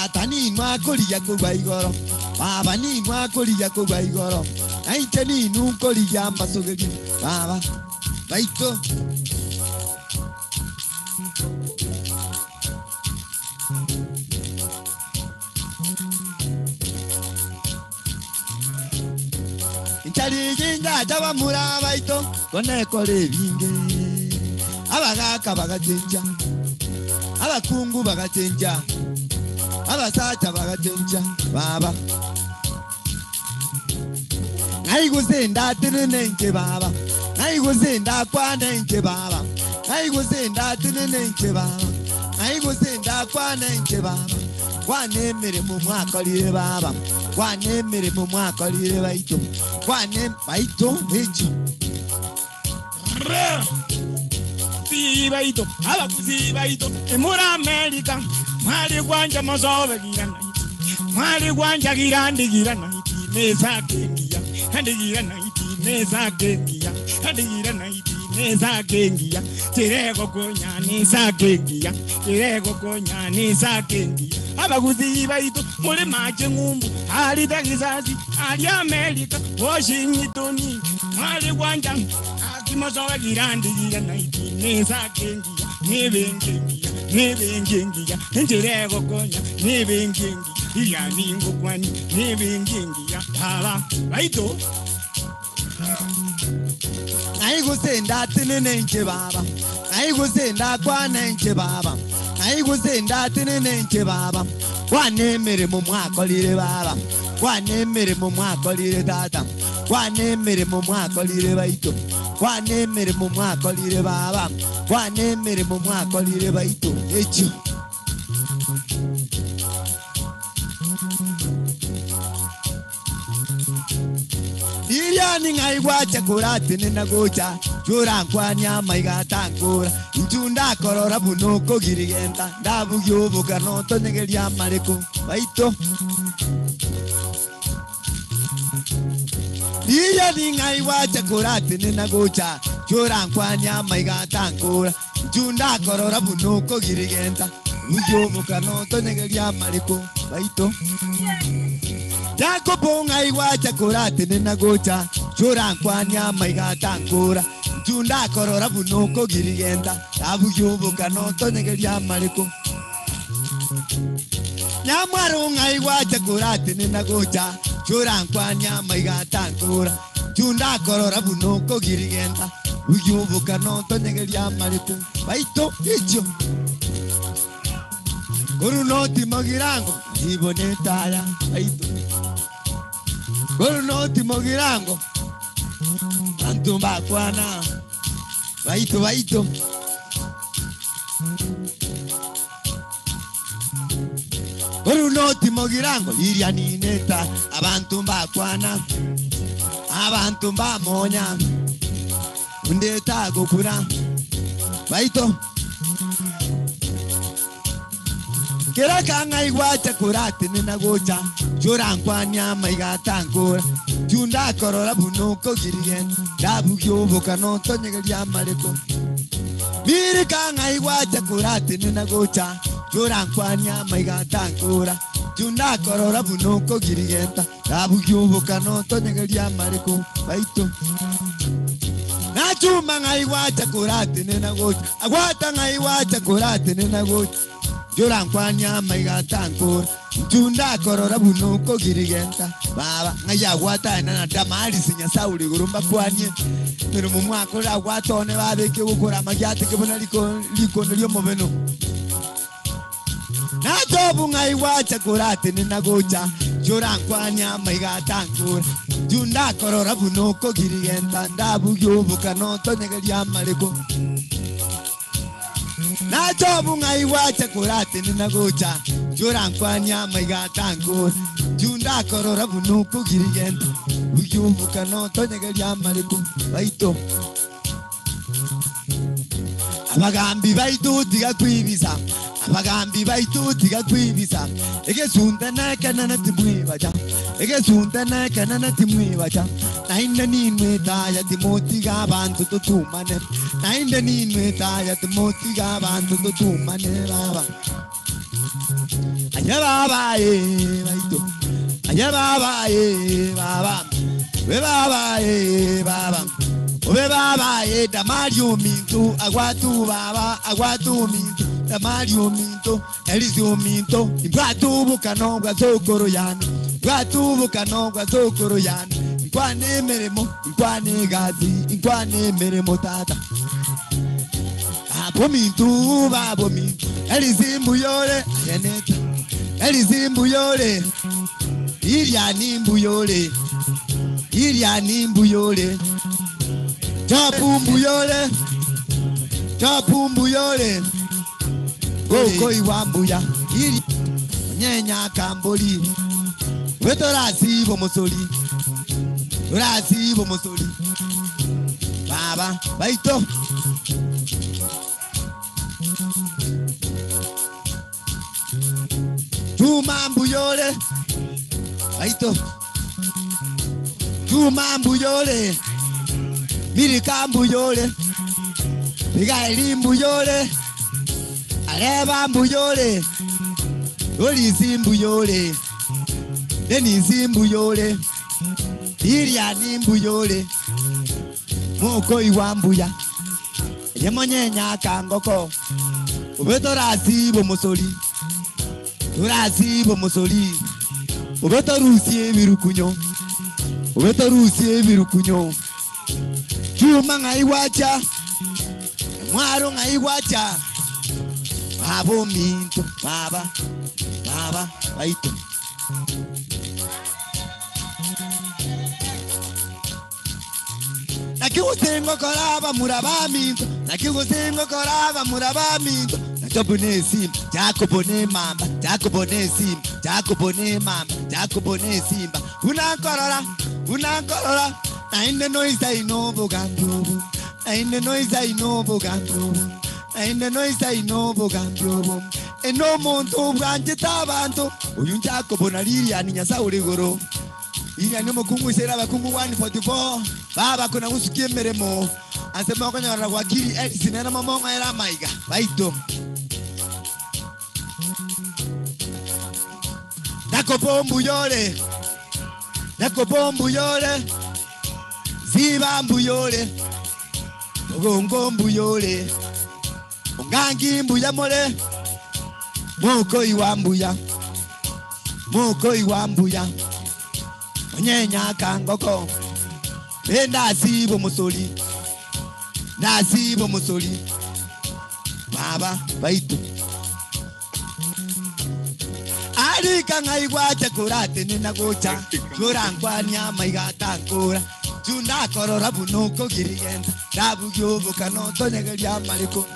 Atani mwakoliya kubaigoro. Baba ni mwakoliya kubaigoro. Aite ni nukoliya mbasogegi. Baba baito. Inchalijinga jawa murabaito. Kone kore binge. Abagaka bagajenja. Abakungu bagajenja. Abasacha bagajenja. Baba Naiguzenda tinenke baba Naiguzenda kwanenke baba Naiguzenda tinenke baba Naiguzenda kwanenke baba Kwanemere mu mwakolire baba Kwanemere mu mwakolire baito Kwanem baito echi Baito, abakuzi baito, emura America, mwali gwanja mozobe girana iti, mwali gwanja girandi girana iti, meza kengia, handi girana iti, meza kengia, handi girana iti, meza kengia, tirego konya neza kengia, tirego konya neza kengia, abakuzi baito, muri mache ngumbu, ali dagizazi, ali America, Washington, mwali gwanja, mozobe girandi girana iti, meza kengia, nebengengia, ntirego konya, nebengengia, yaningo kwani, nebengengia, aba, baito. Naiguzenda tinenke baba, naiguzenda kwanenke baba, naiguzenda tinenke baba, kwanemere mu mwakolire baba, kwanemere mu mwakolire tata, kwanemere mu mwakolire baito. Kwanemere mu mwakolire baba kwanemere mu mwakolire baito echo Iriani ngai gwacha kurate nina gocha chura kwanya maiga tankura njunda korora bunuko girigenda ndabugyo bugano tonegeria mareko baito Iriani ngai gwacha kurate nina gocha chura kwanya maiga tankura njunda korora bunuko girigenda ndabugyo bugano tonegeria mareko baito Jako bonga iwacha kurate nina gocha chura kwanya maiga tankura njunda korora bunuko girigenda ndabugyo bugano tonegeria mareko Nyamwaru ngai wacha kurate nina gocha chura kwanya maiga tankura njunda korora bunuko girigenda ndabugyo bugano tonegeria mareko baito icho Urunoti magirango ibonetaya baito Urunoti magirango antumba kwana baito baito Urunoti magirango iriani neta abantumba kwana abantumba monya undeta gokura baito Kera kanga igwacha kurate nina gocha chura kwanya maiga tankura junda korora bunuko girigenda ndabugyo bukano tonyegeria mareko Biri kanga igwacha kurate nina gocha chura kwanya maiga tankura junda korora bunuko girigenda ndabugyo bukano tonyegeria mareko baito Chuma ngai wacha kurate nena gocha. Agwata ngai wacha kurate nena gocha. Joran kwanya maiga tankor. Junda korora bunuko girigenta. Baba ngai agwata nana damari sinya sauri gurumba kwanye. Pero mumwako la agwata one babe ke gukora magyate ke bona liko nilio mobeno. Na jobu ngai wacha kurate nena gocha. Joran kwanya maiga tankor. Junda korora bunuko girigenta. Ndabu yobu kanoto negeria mareko. Na jobu ngai wacha kurate nina gocha. Joran kwanya maiga tankor. Junda korora bunuko girigenta. Yobu kanoto negeria mareko. Baito. Abagambi baito tiga kwibisa. Abagambi baito tiga kwibisa. Ege sunta na kanana timui bacha. Ege sunta na kanana timui bacha. Nainda ninwe taya timoti gabantu tutumane. Nainda ninwe taya timoti gabantu tutumane baba. Aya baba baito. Aya baba baba. We baba baba. We baba damario minto. Aguatu baba aguatu minto. Damario minto. Elisio minto. Imbatu bukano gazokoro yani. Imbatu bukano gazokoro yani. Inkwane meremo. Inkwane gazi. Inkwane meremo tata. Abo minto. Babo minto. Elisimbu yore. Ayaneta. Elisimbu yore. Iriani mbuyole. Iriani mbuyole. Chapumbu yole. Chapumbu yole. Goko iwambuya. Iri. Nyenya kamboli. Weto rasi bomosoli. Rasi bomosoli. Baba. Baito. Chumambu yole. Baito. Chumambu yole. Mirikambu yole. Migailimbu yole. Alebambu yole. Olisimbu yole. Denisimbu yole. Irianimbu yole. Moko iwambuya. Yemonyenya kangoko. Ubeto rasi bomosoli. Rasi bomosoli. Ubeto rusie virukunyo. Ubeto rusie virukunyo. Chuma ngai wacha. Mwaro ngai wacha. Babo minto. Baba. Baba. Baito. Nakiusengo koraba muraba minto. Nakiusengo koraba muraba minto. Jabone sim, Jacobone mamba, Jacobone sim, Jacobone mamba, Jacobone simba. Una corora, nainde noisa inovo gambrobo, nainde noisa inovo gambrobo, nainde noisa inovo gambrobo. E no monto branche tabanto, uyun Jacobona liria niña saurigoro. Iria no mokungu isera bakungu 144, baba kuna usukie meremo. Ansema kwa nyara wakili Edison na mamonga era maiga, baito. Nakopombu yole. Nakopombu yole. Zibambu yole. Ogongombu yole. Ongangi mbuya mole. Moko iwambuya. Moko iwambuya. Onyenya kangoko. Enda sibo musoli. Nasibo musoli. Baba, baito. Arika ngai wacha kurate nina gocha. Jurangwania maiga tankora. Junda korora bunuko girigenta. Dabu yobo kanoto negeria mariko.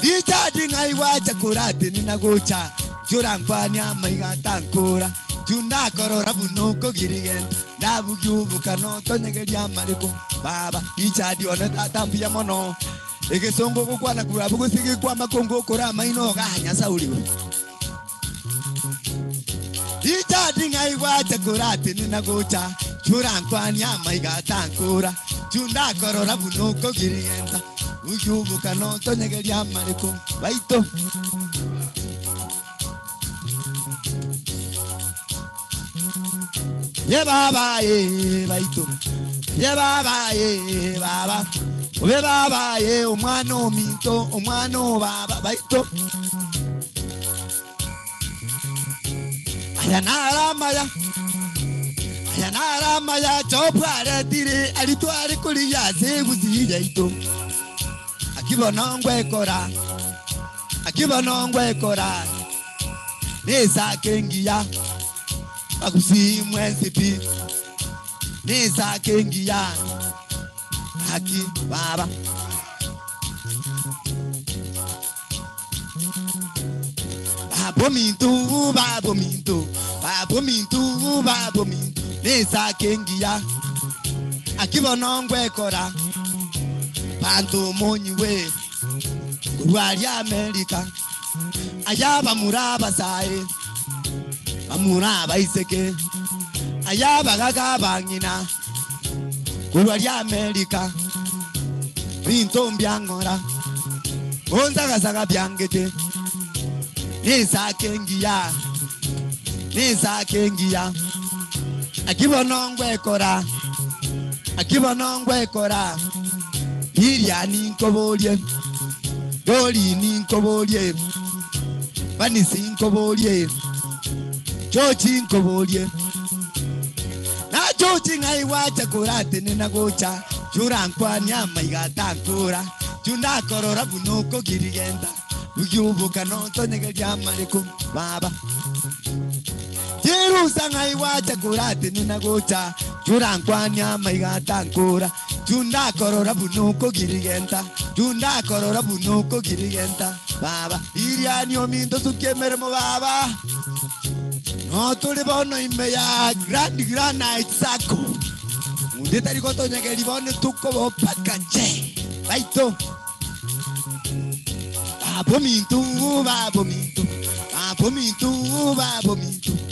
Dicha ngai wacha kurate nina gocha. Jurangwania maiga tankora. Junda korora bunuko girigenta. Dabu yobo kanoto negeria mariko. Baba, dicha di ona tatambia mono. Ege songo kukwana kurabu kusiki kwamba kongo kora maino ganya sauriwe. Ija dinga iwacha kurate nina gocha. Churankwanya maiga tankura. Junda korora bunuko girienta. Uyubu kanoto negeria mariko. Baito. Ye baba baito. ye baba ye baba ube baba ye umwana ominto umwana baba baito Ayanara chopware tire alitware kuliya segusi jaito akibonongwe kora nesa kengiya akusi mwensipi nesa kengiya aki baba Babo mintu nesa kengiya akibonongwe kora pantu monyiwe kurwali Amerika ayaba muraba sae bamuraba iseke ayaba gaga bangina kurwali Amerika binto mbyangora onza gaga byangete nesa kengiya akibonongwe kora hirya ninkobolye doli ninkobolye vanisi nkobolye chochi nkobolye na chochi ngai wacha kurate nina gocha chura nkwanya maigata nkura chunda korora bunuko girigenda uyubuka nonto negeria mariko baba Jerusa ngai wacha kurate nina gocha chura nkwanya maigata nkura chunda korora bunuko girigenda baba iriani omindo sukemere mo baba no tuli bono imeya Granite Sacco unde tari koto nyageri bono tuko bo pakache baito babo mintu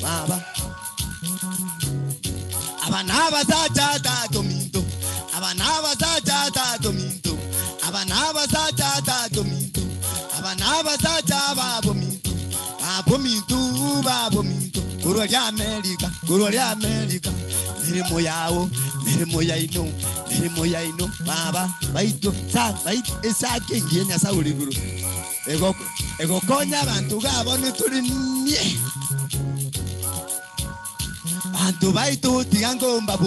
baba abanaba sacha tato mintu abanaba sacha tato mintu abanaba sacha tato mintu abanaba sacha babo mintu kurwali Amerika mirimo yaino baba baito esake ngienya sauli guru ego konya abantu gabo nituri nye bantu baito tigangomba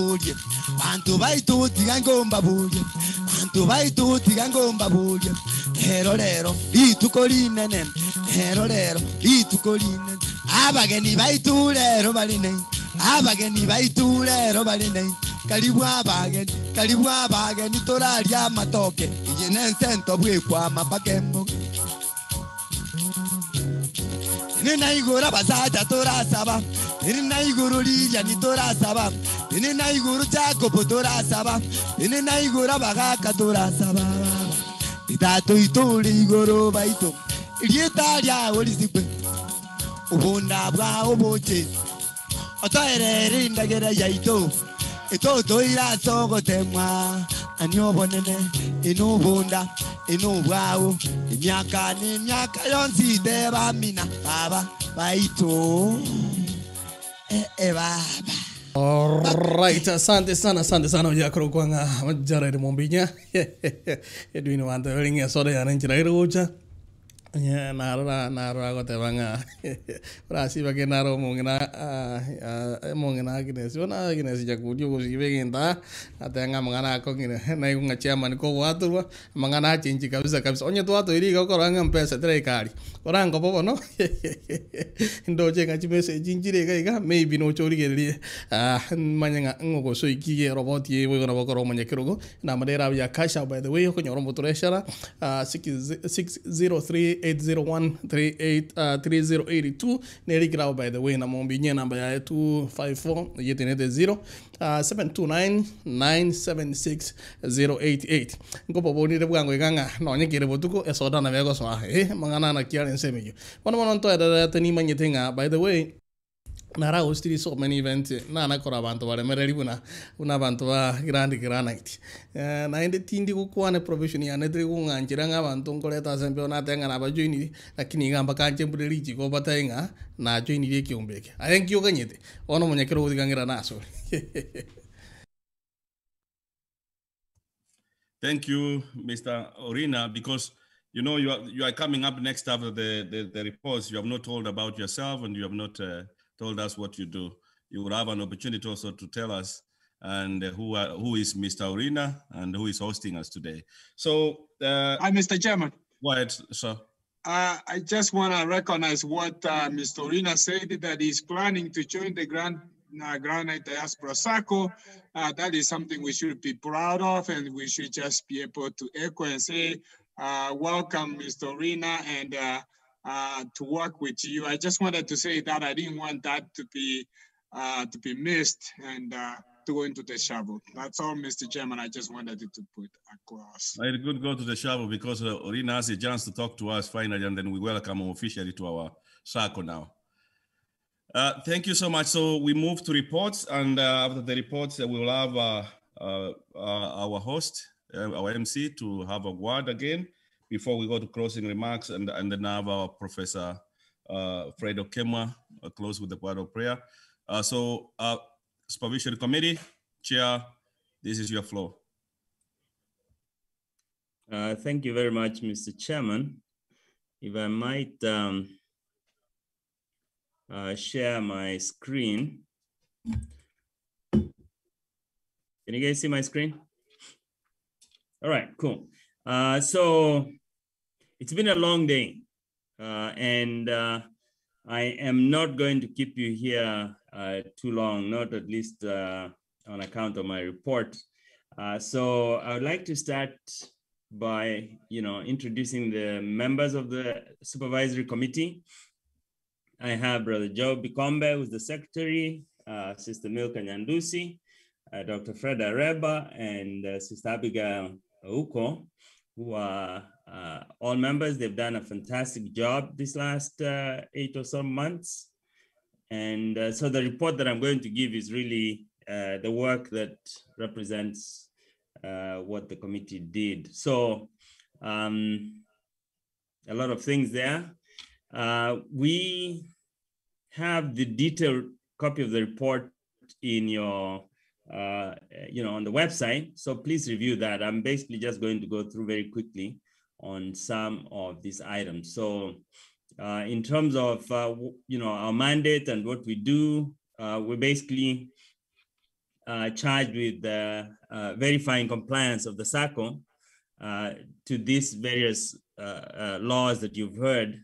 bulye Lero litukolinene abageni baitu lero baline karibu abageni toralya matoke ijenensento bwekwa mapakembo nina igura basaja torasaba nina iguru lilya ni torasaba nina iguru Jacob torasaba nina igura bagaka torasaba itato ituli iguru baito ilietalia olisikwe ubunda bwa oboche otaerere ndagera yaito itoto ira sogotemwa aniobonene inubunda inubwao imyaka yonsi deba mina baba baito baba. Alright, asante sana ujakro kwanga majara de mombinya edwin wanta welinga soda ya nanjira iruja nya nara ko tebanga rasi bage naro mongena gines ona gines jakudio ko sibegenda atenga mangana ko ngine na ikunga chairman ko watu mangana chinchi kabisa onye to watu iri ko ranga mpesa tre kali oranga popo no ndo chenga chimese chinjire ga maybe no chori geli manyanga ngoko so ikige robot ye we gona bokoro manyekero na madera ya kasha by the way ko nyorombo tureshara 603-801-3082 Neri Grau by the way na mombinye namba ya 254 yetenete 0 729-976-088 ngopo boni de bwango iganga no nyekere botuko esoda na vego so mangana na kiale nsemeyo wana to ya tani manyetenga by the way nara hostiri so many events na kora bantu bare mereri una bantu ba Granite na ende tindi kukwane profession ya netri kunganjira ngabantu ngoleta sembe na tenga na bajoini lakini ngamba kanje mbulirichi ko batainga na joini ye kiombeke ayenki oganyete ono monyekero udigangira naso Thank you, Mr. Orina, because you know you are coming up next after the reports. You have not told about yourself, and you have not told us what you do. You will have an opportunity also to tell us and who is Mr. Orina and who is hosting us today. So, Hi, Mr. Chairman. Go ahead, sir. I just want to recognize what Mr. Orina said, that he's planning to join the Granite Diaspora Sacco. That is something we should be proud of, and we should just be able to echo and say, welcome, Mr. Orina, and to work with you. I just wanted to say that I didn't want that to be missed and to go into the shovel. That's all, Mr. Chairman. I just wanted to put across. I could go to the shovel because Orina has a chance to talk to us finally, and then we welcome him officially to our Sacco now. Thank you so much. So we move to reports, and after the reports, we will have our host, our MC, to have a word again before we go to closing remarks, and then have our Professor Fred Okemwa close with the word of prayer. Supervisory Committee, Chair, this is your floor. Thank you very much, Mr. Chairman. If I might share my screen. Can you guys see my screen? All right, cool. So it's been a long day, and I am not going to keep you here too long, not at least on account of my report. So I would like to start by introducing the members of the Supervisory Committee. I have Brother Joe Bikombe, who's the Secretary, Sister Milka Nyandusi, Dr. Fred Areba, and Sister Abigail Uko, who are all members. They've done a fantastic job this last 8 or so months. And so the report that I'm going to give is really the work that represents what the committee did. So a lot of things there. We have the detailed copy of the report in your, on the website. So please review that. I'm basically just going to go through very quickly on some of these items. So in terms of, our mandate and what we do, we're basically charged with verifying compliance of the Sacco to these various laws that you've heard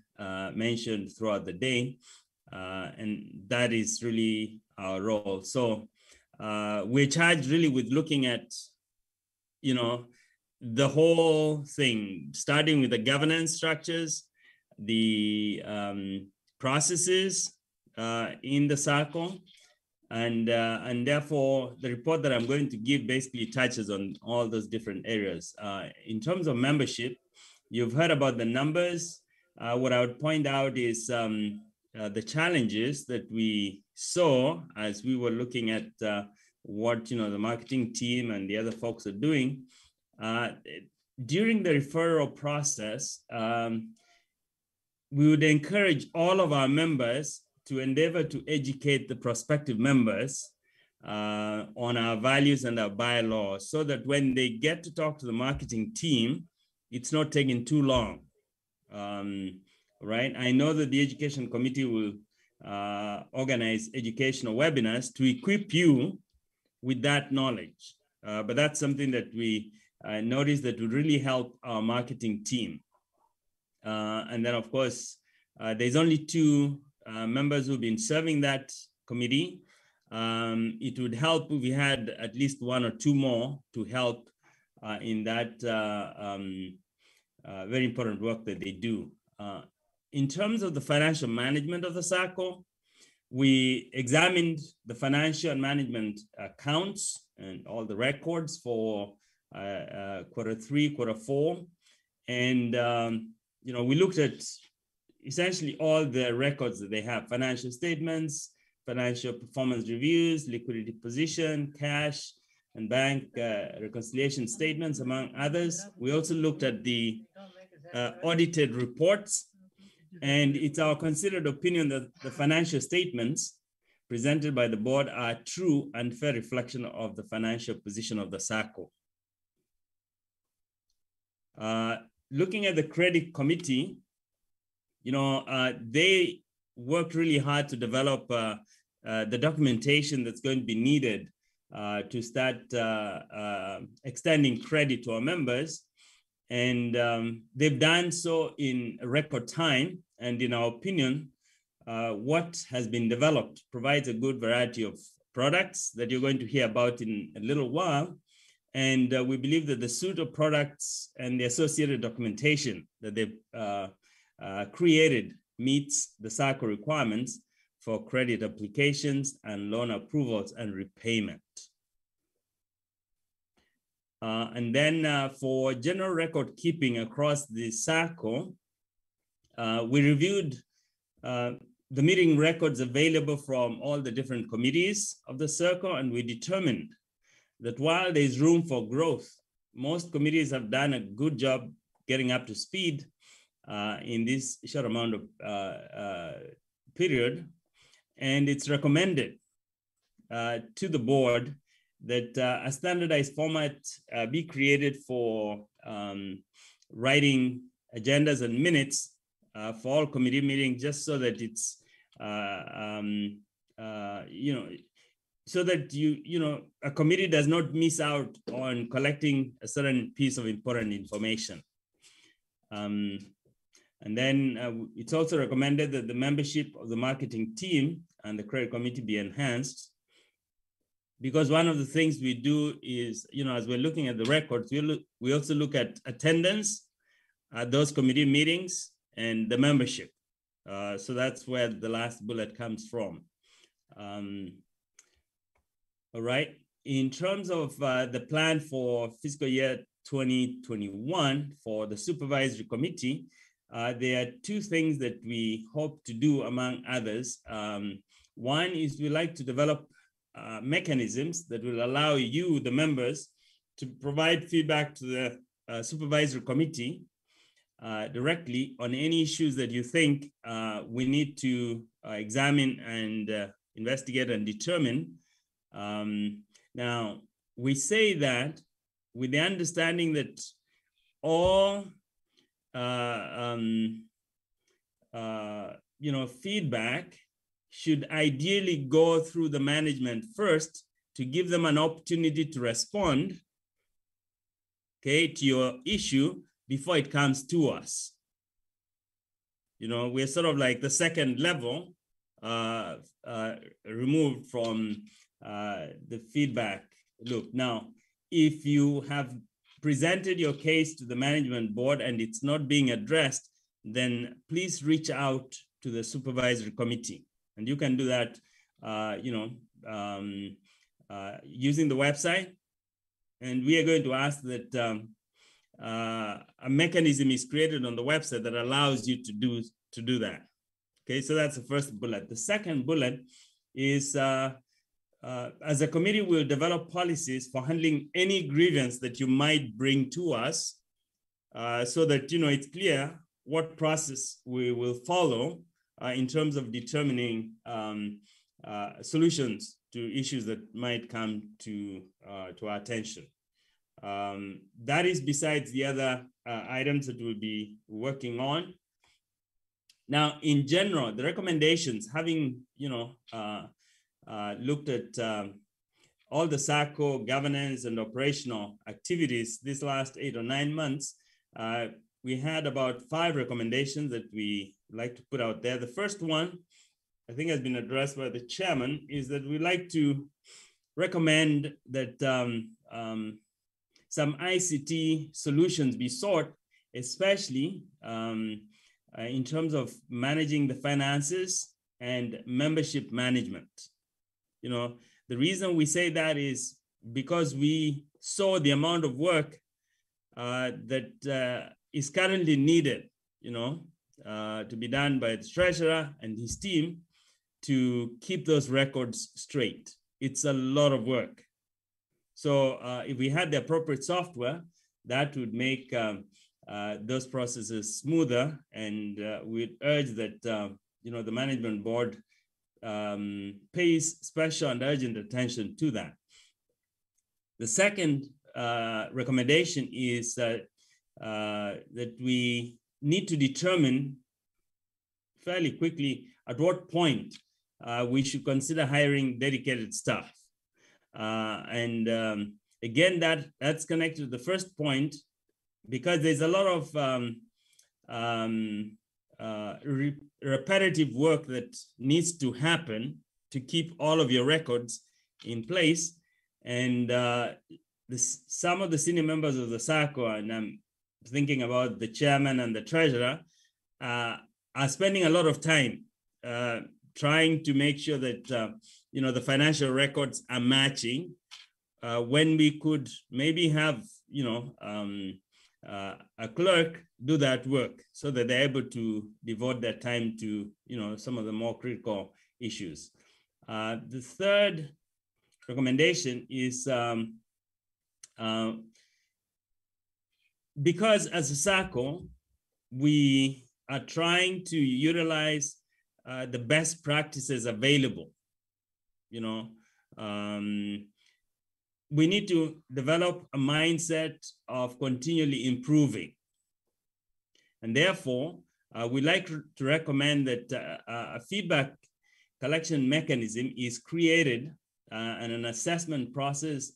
mentioned throughout the day. And that is really our role. So we're charged really with looking at, the whole thing, starting with the governance structures, the processes in the Sacco, and therefore the report that I'm going to give basically touches on all those different areas. In terms of membership, you've heard about the numbers. What I would point out is the challenges that we saw as we were looking at what the marketing team and the other folks are doing. During the referral process, we would encourage all of our members to endeavor to educate the prospective members on our values and our bylaws, so that when they get to talk to the marketing team, it's not taking too long. Right? I know that the Education Committee will organize educational webinars to equip you with that knowledge. But that's something that we noticed that would really help our marketing team. And then, of course, there's only 2 members who've been serving that committee. It would help if we had at least 1 or 2 more to help in that very important work that they do. In terms of the financial management of the Sacco, we examined the financial and management accounts and all the records for Q3, Q4. And, we looked at essentially all the records that they have: financial statements, financial performance reviews, liquidity position, cash and bank reconciliation statements, among others. We also looked at the audited reports, and it's our considered opinion that the financial statements presented by the board are true and fair reflection of the financial position of the Sacco. Looking at the credit committee, they worked really hard to develop the documentation that's going to be needed to start extending credit to our members. And they've done so in record time. And in our opinion, what has been developed provides a good variety of products that you're going to hear about in a little while. And we believe that the suite of products and the associated documentation that they've created meets the Sacco requirements for credit applications and loan approvals and repayment. And then for general record keeping across the Sacco, we reviewed the meeting records available from all the different committees of the Sacco, and we determined that while there's room for growth, most committees have done a good job getting up to speed in this short amount of period. And it's recommended to the board that a standardized format be created for writing agendas and minutes for all committee meetings, just so that it's, so that a committee does not miss out on collecting a certain piece of important information. And then it's also recommended that the membership of the marketing team and the credit committee be enhanced, because one of the things we do is, as we're looking at the records, we also look at attendance at those committee meetings and the membership. So that's where the last bullet comes from. All right. In terms of the plan for fiscal year 2021 for the supervisory committee, there are two things that we hope to do, among others. One is we like to develop mechanisms that will allow you, the members, to provide feedback to the supervisory committee directly on any issues that you think we need to examine and investigate and determine. Now, we say that with the understanding that all feedback should ideally go through the management first to give them an opportunity to respond, okay, to your issue before it comes to us. We're sort of like the second level removed from the feedback loop. Now, if you have presented your case to the management board and it's not being addressed, then please reach out to the supervisory committee. And you can do that, using the website. And we are going to ask that a mechanism is created on the website that allows you to do that. Okay, so that's the first bullet. The second bullet is, as a committee, we'll develop policies for handling any grievance that you might bring to us, so that it's clear what process we will follow in terms of determining solutions to issues that might come to our attention. That is besides the other items that we'll be working on. Now, in general, the recommendations, having looked at all the Sacco governance and operational activities this last 8 or 9 months, we had about 5 recommendations that we like to put out there. The first one, I think, has been addressed by the chairman, is that we like to recommend that some ICT solutions be sought, especially in terms of managing the finances and membership management. The reason we say that is because we saw the amount of work that is currently needed, to be done by the treasurer and his team to keep those records straight. It's a lot of work. So if we had the appropriate software, that would make those processes smoother, and we'd urge that the management board pays special and urgent attention to that. The second recommendation is that we need to determine fairly quickly at what point we should consider hiring dedicated staff. Again, that's connected to the first point, because there's a lot of repetitive work that needs to happen to keep all of your records in place. And some of the senior members of the Sacco, and I'm thinking about the chairman and the treasurer, are spending a lot of time trying to make sure that the financial records are matching, when we could maybe have a clerk do that work so that they're able to devote their time to some of the more critical issues. The third recommendation is because as a Sacco, we are trying to utilize the best practices available. We need to develop a mindset of continually improving. And therefore, we like to recommend that a feedback collection mechanism is created and an assessment process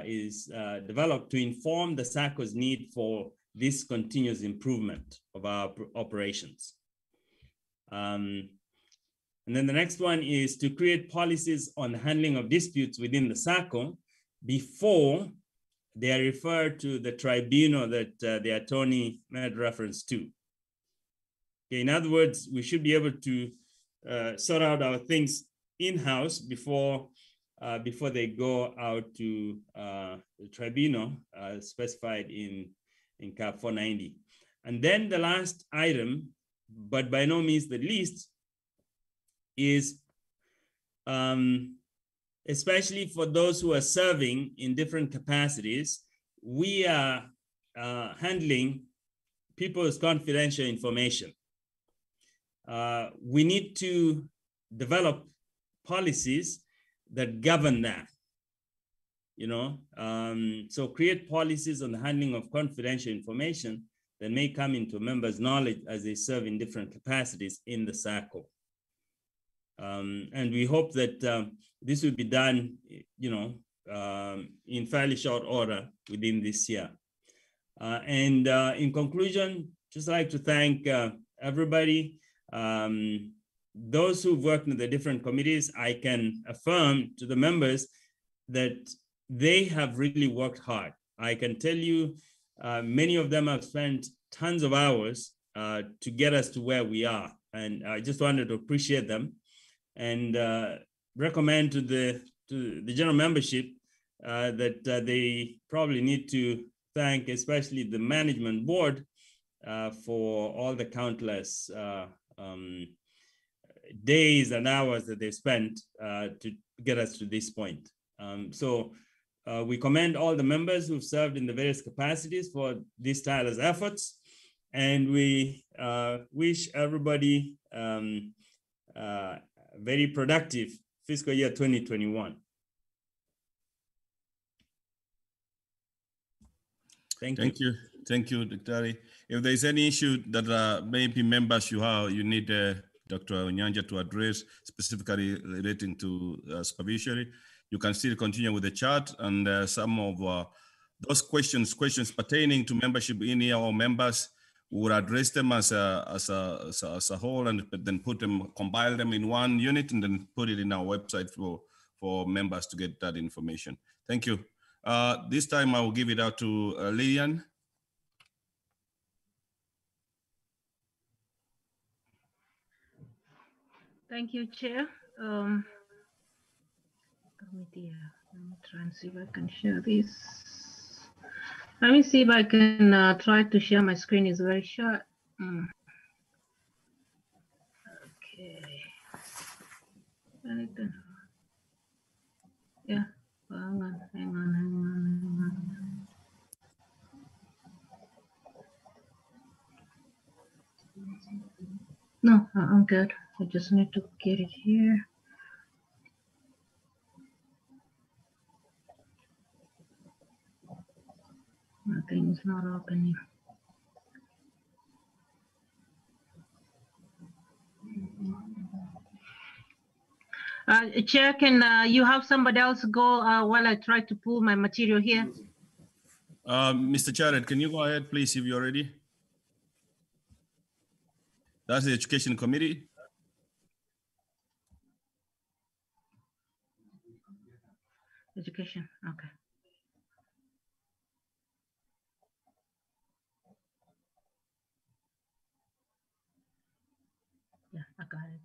is developed to inform the Sacco's need for this continuous improvement of our operations. And then the next one is to create policies on the handling of disputes within the Sacco before they are referred to the tribunal that the attorney made reference to. Okay, in other words, we should be able to sort out our things in-house before they go out to the tribunal specified in CAP 490. And then the last item, but by no means the least, is especially for those who are serving in different capacities, we are handling people's confidential information. We need to develop policies that govern that, so create policies on the handling of confidential information that may come into members' knowledge as they serve in different capacities in the Sacco. And we hope that this will be done, in fairly short order within this year. And in conclusion, just like to thank everybody. Those who've worked in the different committees, I can affirm to the members that they have really worked hard. I can tell you, many of them have spent tons of hours to get us to where we are. And I just wanted to appreciate them and recommend to the general membership that they probably need to thank especially the management board for all the countless days and hours that they spent to get us to this point. So we commend all the members who've served in the various capacities for these tireless efforts, and we wish everybody very productive fiscal year 2021. Thank you. Thank you, Dr. If there's any issue that maybe members you need Dr. Onyanja to address specifically relating to supervisory, you can still continue with the chat, and some of those questions pertaining to membership in here or members, we will address them as a whole, and then compile them in one unit and then put it in our website for members to get that information. Thank you. This time I will give it out to Lillian. Thank you, Chair. Let me try and see if I can share this. Let me see if I can try to share my screen. It's very short. Okay. Yeah. Hang on. No, I'm good. I just need to get it here. Nothing is not opening. Chair, can you have somebody else go while I try to pull my material here? Mr. Jared, can you go ahead, please, if you're ready? That's the Education Committee. Education, okay. Yeah, I got it.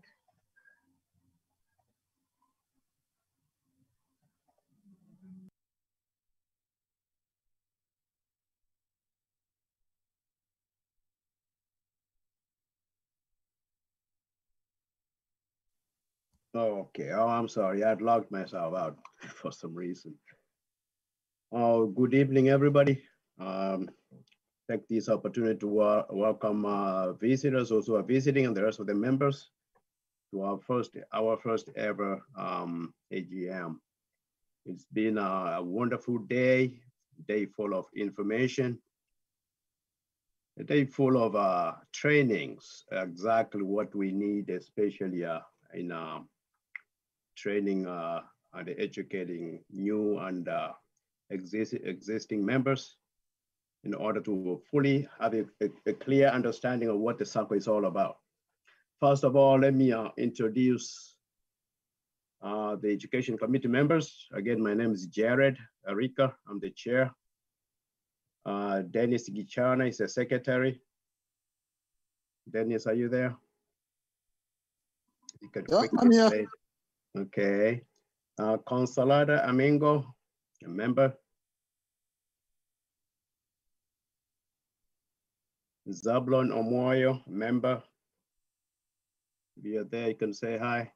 Oh, okay. Oh, I'm sorry. I'd logged myself out for some reason. Oh, good evening, everybody. Take this opportunity to welcome visitors also are visiting and the rest of the members to our first ever AGM. It's been a wonderful day full of information, a day full of trainings, exactly what we need, especially in training and educating new and existing members in order to fully have a clear understanding of what the Sacco is all about. First of all, let me introduce the Education Committee members. Again, my name is Jared Arika. I'm the chair. Dennis Gichana is the secretary. Dennis, are you there? You could I'm here. say, okay. Consolata Amingo, a member. Zablon Omoyo, member. If you're there, you can say hi.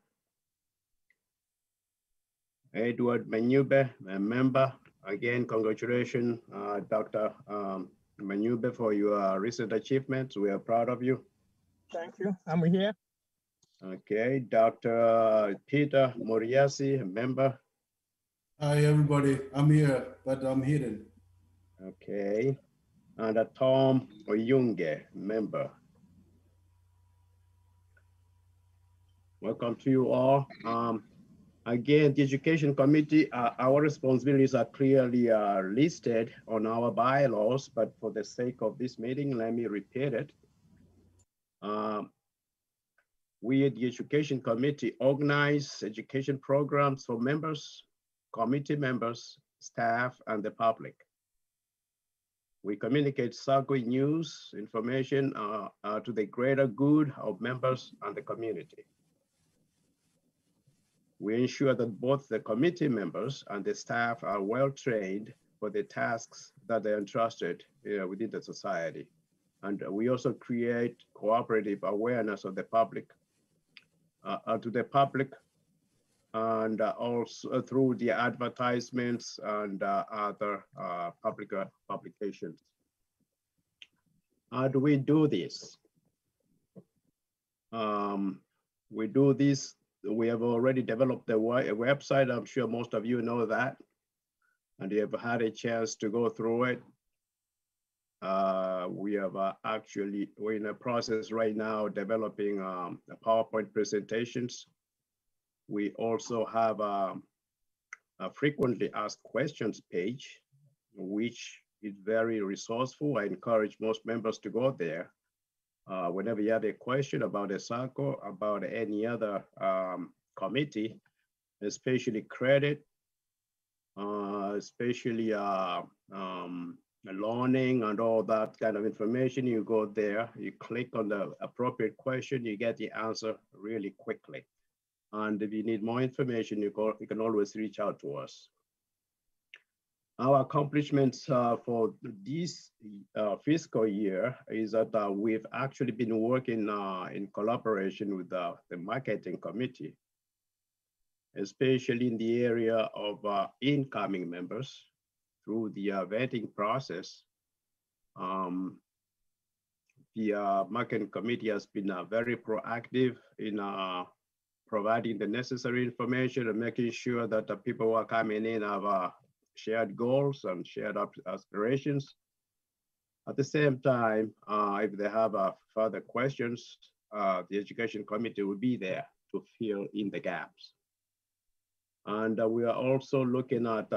Edward Manyube, a member. Again, congratulations, Dr. Manyube, for your recent achievements. We are proud of you. Thank you. I'm here. Okay, Dr. Peter Moriasi, a member. Hi, everybody. I'm here, but I'm hidden. Okay. And Tom Oyunge, member. Welcome to you all. Again, the Education Committee, our responsibilities are clearly listed on our bylaws, but for the sake of this meeting, let me repeat it. We at the Education Committee organize education programs for members, committee members, staff, and the public. We communicate Sacco news, information to the greater good of members and the community. We ensure that both the committee members and the staff are well trained for the tasks that they're entrusted within the society. And we also create cooperative awareness of the public, to the public, and also through the advertisements and other public publications. How do we do this? We do this, we have already developed a website. I'm sure most of you know that, and you have had a chance to go through it. We have we're in a process right now developing PowerPoint presentations. We also have a frequently asked questions page, which is very resourceful. I encourage most members to go there. Whenever you have a question about a Sacco, about any other committee, especially credit, especially loaning and all that kind of information, you go there, you click on the appropriate question, you get the answer really quickly. And if you need more information, you can always reach out to us. Our accomplishments for this fiscal year is that we've actually been working in collaboration with the marketing committee, especially in the area of incoming members through the vetting process. The marketing committee has been very proactive in providing the necessary information and making sure that the people who are coming in have shared goals and shared aspirations. At the same time, if they have further questions, the Education Committee will be there to fill in the gaps. And we are also looking at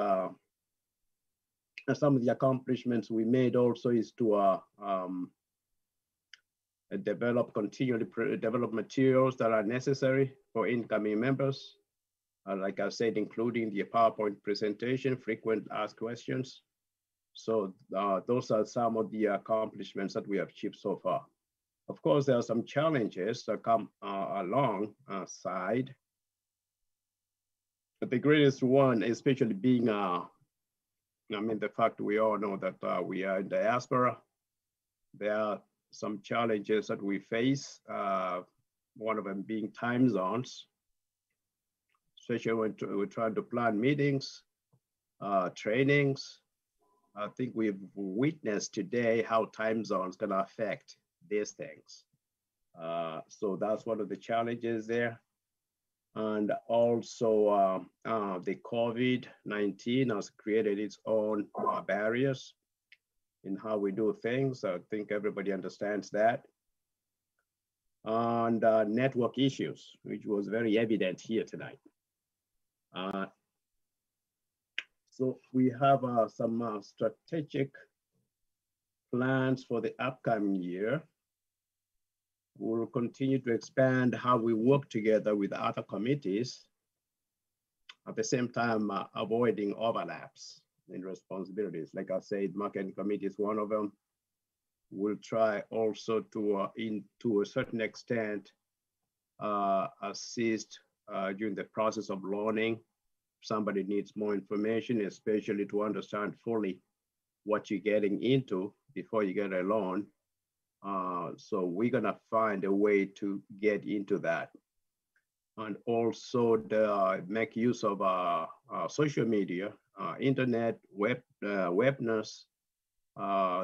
some of the accomplishments we made also is to continually develop materials that are necessary for incoming members. Like I said, including the PowerPoint presentation, frequent asked questions. So those are some of the accomplishments that we have achieved so far. Of course, there are some challenges that come alongside. But the greatest one, especially being, the fact we all know that we are in diaspora. There are some challenges that we face, one of them being time zones, especially when we're trying to plan meetings, trainings. I think we've witnessed today how time zones can affect these things. So that's one of the challenges there. And also the COVID-19 has created its own barriers in how we do things. I think everybody understands that. And network issues, which was very evident here tonight. So we have some strategic plans for the upcoming year. We'll continue to expand how we work together with other committees, at the same time avoiding overlaps in responsibilities. Like I said, marketing committee is one of them. We'll try also to, to a certain extent, assist during the process of loaning. Somebody needs more information, especially to understand fully what you're getting into before you get a loan. So we're gonna find a way to get into that. And also make use of social media, internet, webinars.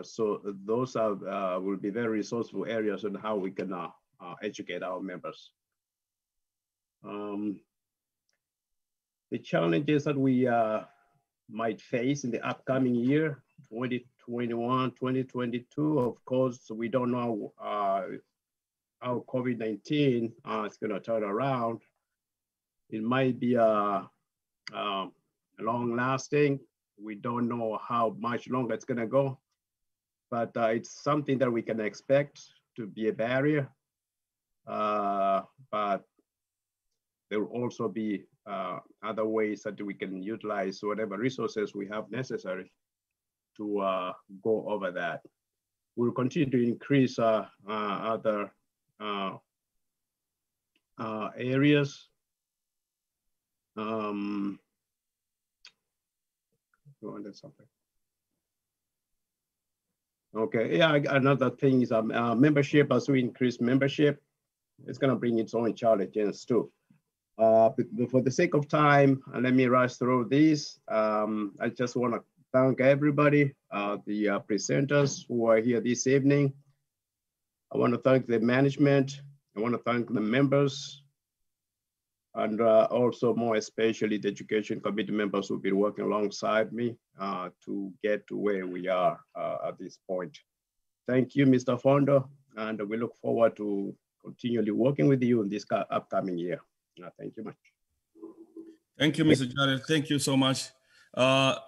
So those are will be very resourceful areas on how we can educate our members. The challenges that we might face in the upcoming year, 2021, 2022, of course, we don't know how COVID-19 is going to turn around. It might be long-lasting. We don't know how much longer it's going to go, but it's something that we can expect to be a barrier. But there will also be other ways that we can utilize whatever resources we have necessary to go over that. We'll continue to increase other areas. Something. Okay, yeah, another thing is membership. As we increase membership, it's gonna bring its own challenges too. But for the sake of time, let me rush through these. I just want to thank everybody, the presenters who are here this evening. I want to thank the management. I want to thank the members, and also more especially the education committee members who've been working alongside me to get to where we are at this point. Thank you, Mr. Fondo, and we look forward to continually working with you in this upcoming year. Thank you much. Thank you, Mr. Jared. Thank you so much.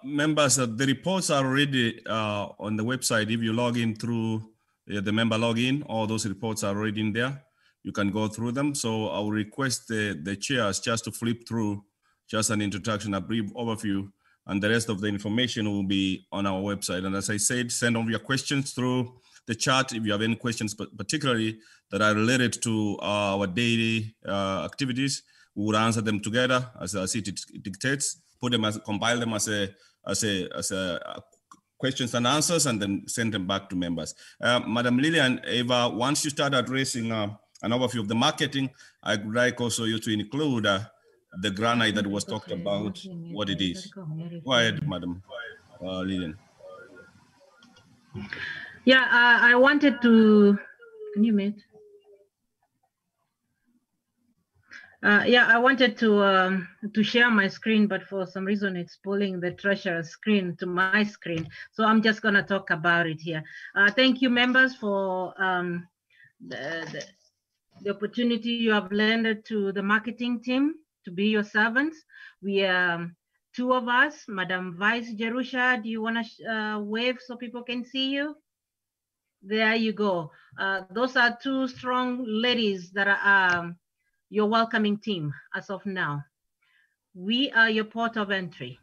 Members, the reports are already on the website. If you log in through the member login, all those reports are already in there. You can go through them. So I will request the chairs just to flip through just an introduction, a brief overview, and the rest of the information will be on our website. And as I said, send all your questions through the chat if you have any questions, but particularly that are related to our daily activities. We will answer them together as it dictates. Put them compile them as a questions and answers, and then send them back to members. Madam Lillian, Eva, once you start addressing an overview of the marketing, I'd like also you to include the Granite that was talked about, what it is. Go ahead, Madam Lillian. Yeah, I wanted to, can you mute? Yeah, I wanted to share my screen, but for some reason it's pulling the treasurer's screen to my screen. So I'm just gonna talk about it here. Thank you, members, for the opportunity you have lended to the marketing team to to be your servants. We are two of us. Madam Vice Jerusha, do you want to wave so people can see you? There you go. Those are two strong ladies that are your welcoming team as of now. We are your port of entry.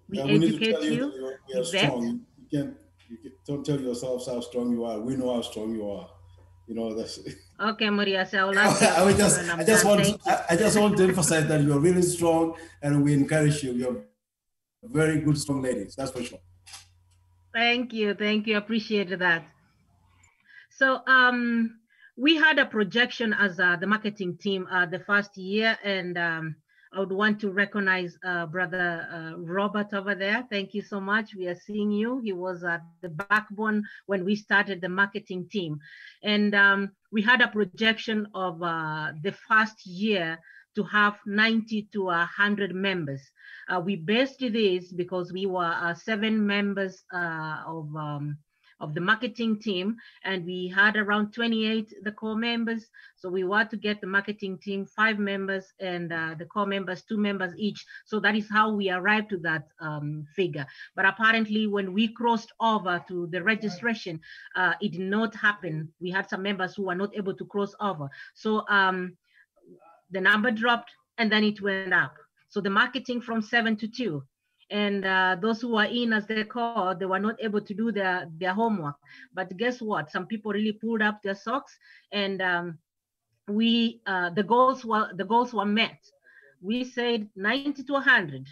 We Yeah, we need to educate tell you you. that you are We vet. strong. Don't tell yourselves how strong you are. We know how strong you are. You know, that's. Okay, Maria, so I'll ask you when I'm done. Thank you. I just want to emphasize that you're really strong, and we encourage you. You're very good, strong ladies. That's for sure. Thank you. Thank you. Appreciate that. So we had a projection as the marketing team the first year, and I would want to recognize Brother Robert over there. Thank you so much. We are seeing you. He was the backbone when we started the marketing team. And we had a projection of the first year to have 90 to 100 members. We based this because we were 7 members of the marketing team, and we had around 28 the core members. So we were to get the marketing team 5 members and the core members 2 members each. So that is how we arrived to that figure. But apparently when we crossed over to the registration, it did not happen. We had some members who were not able to cross over. So the number dropped and then it went up. So the marketing from 7 to 2. And those who were in as their core, they were not able to do their homework. But guess what? Some people really pulled up their socks, and the goals were met. We said 90 to 100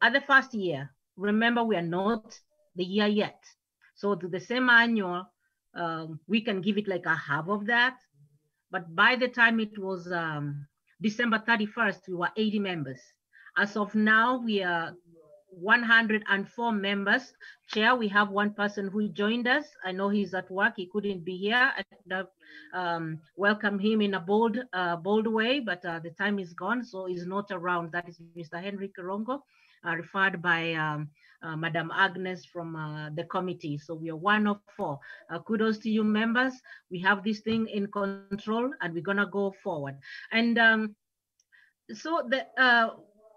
at the first year. Remember, we are not the year yet. So to the same annual, we can give it like a half of that. But by the time it was December 31st, we were 80 members. As of now, we are 104 members. Chair, we have one person who joined us. I know he's at work. He couldn't be here. I could have welcomed him in a bold way, but the time is gone, so he's not around. That is Mr. Henry Kirongo, referred by Madam Agnes from the committee. So we are 104. Kudos to you, members. We have this thing in control, and we're gonna go forward. And so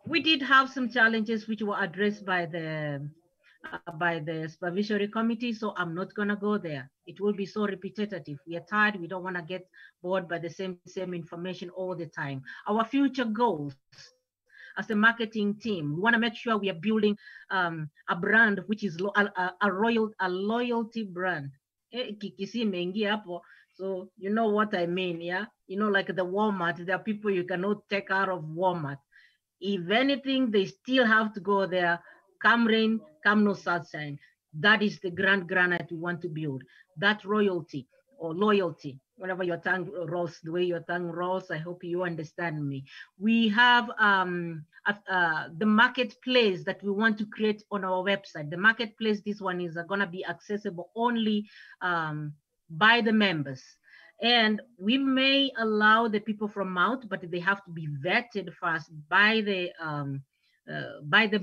we did have some challenges which were addressed by the supervisory committee, so I'm not gonna go there. It will be so repetitive. We are tired. We don't want to get bored by the same information all the time. Our future goals as a marketing team, we want to make sure we are building a brand which is a loyalty brand. So you know what I mean, yeah? You know, like the Walmart, there are people you cannot take out of Walmart. If anything, they still have to go there. Come rain, come no sunshine. That is the Granite we want to build. That royalty or loyalty, whatever your tongue rolls, the way your tongue rolls, I hope you understand me. We have the marketplace that we want to create on our website. The marketplace, this one is going to be accessible only by the members. And we may allow the people from out, but they have to be vetted first by the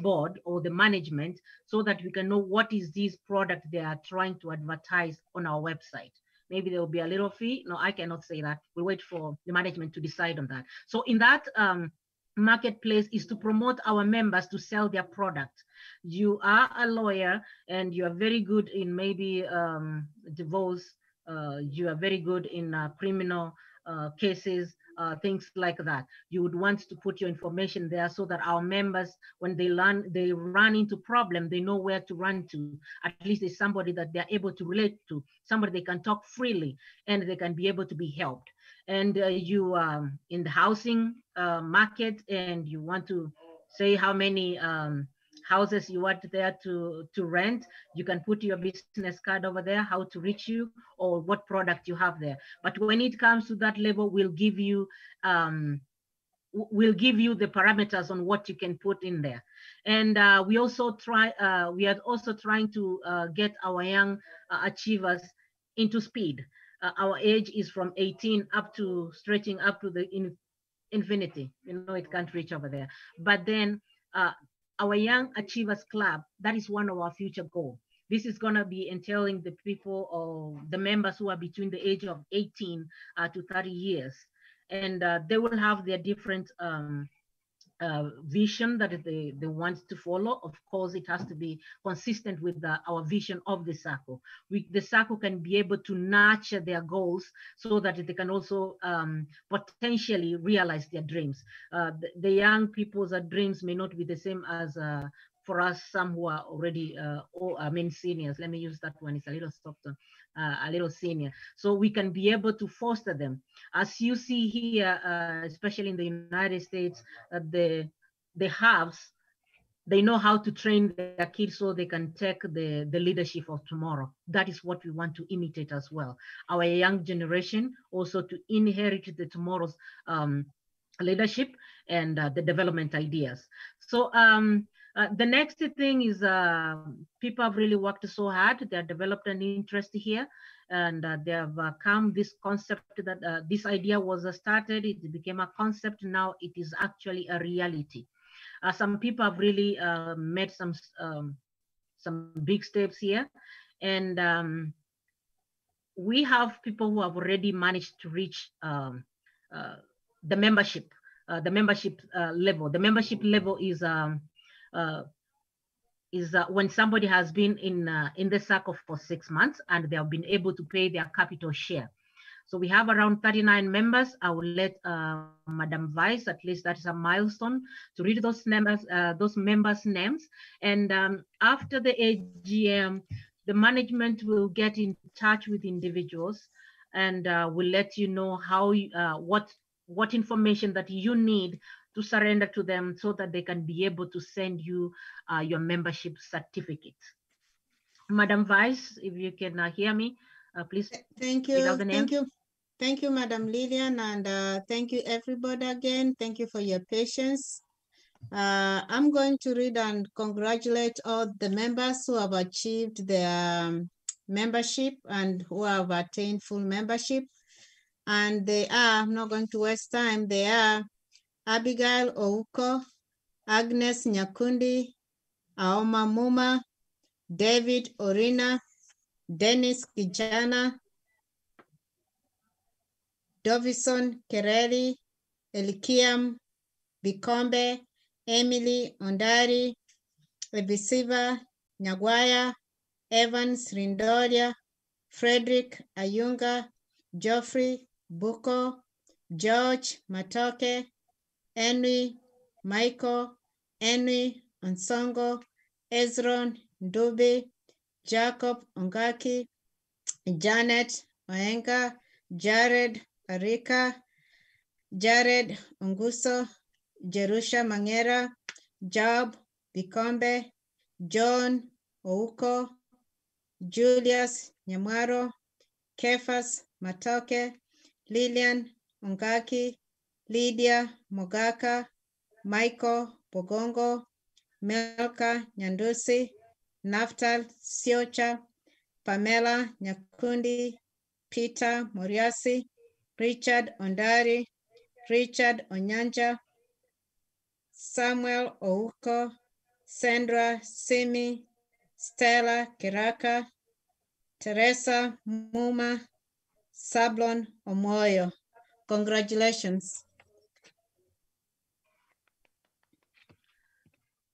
board or the management, so that we can know what is this product they are trying to advertise on our website. Maybe there will be a little fee. No, I cannot say that. We'll wait for the management to decide on that. So in that marketplace is to promote our members to sell their product. You are a lawyer and you are very good in maybe divorce. You are very good in criminal cases, things like that. You would want to put your information there so that our members, when they run into problem, they know where to run to. At least there's somebody that they're able to relate to, somebody they can talk freely, and they can be able to be helped. And you are in the housing market, and you want to say how many houses you want there to rent, you can put your business card over there, how to reach you, or what product you have there. But when it comes to that level, we'll give you the parameters on what you can put in there. And we are also trying to get our young achievers into speed. Our age is from 18 up to stretching up to the infinity. You know, it can't reach over there. But then our Young Achievers Club, that is one of our future goals. This is going to be entailing the people or the members who are between the age of 18 to 30 years. and they will have their different vision that they want to follow. Of course, it has to be consistent with our vision of the Sacco. The Sacco can be able to nurture their goals so that they can also potentially realize their dreams. The young people's dreams may not be the same as for us, some who are already, seniors. Let me use that one. It's a little softer, a little senior. So we can be able to foster them. As you see here, especially in the United States, the haves, they know how to train their kids so they can take the leadership of tomorrow. That is what we want to imitate as well. Our young generation also to inherit the tomorrow's leadership and the development ideas. So the next thing is people have really worked so hard. They have developed an interest here, and they have come this concept that this idea was started. It became a concept. Now it is actually a reality. Some people have really made some big steps here, and we have people who have already managed to reach the membership level. The membership level is when somebody has been in the Sacco for 6 months and they have been able to pay their capital share. So we have around 39 members. I will let Madam Vice, at least that is a milestone, to read those members' names. And after the AGM, the management will get in touch with individuals and will let you know how what information that you need to surrender to them so that they can be able to send you your membership certificate. Madam Vice, if you can hear me, please. Thank read you. out the names. Thank you, Madam Lillian, and thank you everybody again. Thank you for your patience. I'm going to read and congratulate all the members who have achieved their membership and who have attained full membership. And they are, I'm not going to waste time, they are Abigail Ouko, Agnes Nyakundi, Aoma Muma, David Orina, Dennis Kijana, Dovison Kereri, Elikiam Bikombe, Emily Ondari, Ebisiva Nyagwaya, Evans Rindoria, Frederick Ayunga, Geoffrey Buko, George Matoke, Henry Michael, Henry Onsongo, Ezron Ndubi, Jacob Ongaki, Janet Oenga, Jared Arika, Jared Onguso, Jerusha Mangera, Job Bikombe, John Ouko, Julius Nyamwaro, Kefas Matoke, Lillian Ongaki, Lydia Mogaka, Michael Bogongo, Melka Nyandusi, Naftal Siocha, Pamela Nyakundi, Peter Moriasi, Richard Ondari, Richard Onyanja, Samuel Ouko, Sandra Simi, Stella Kiraka, Teresa Muma, Sablon Omoyo. Congratulations.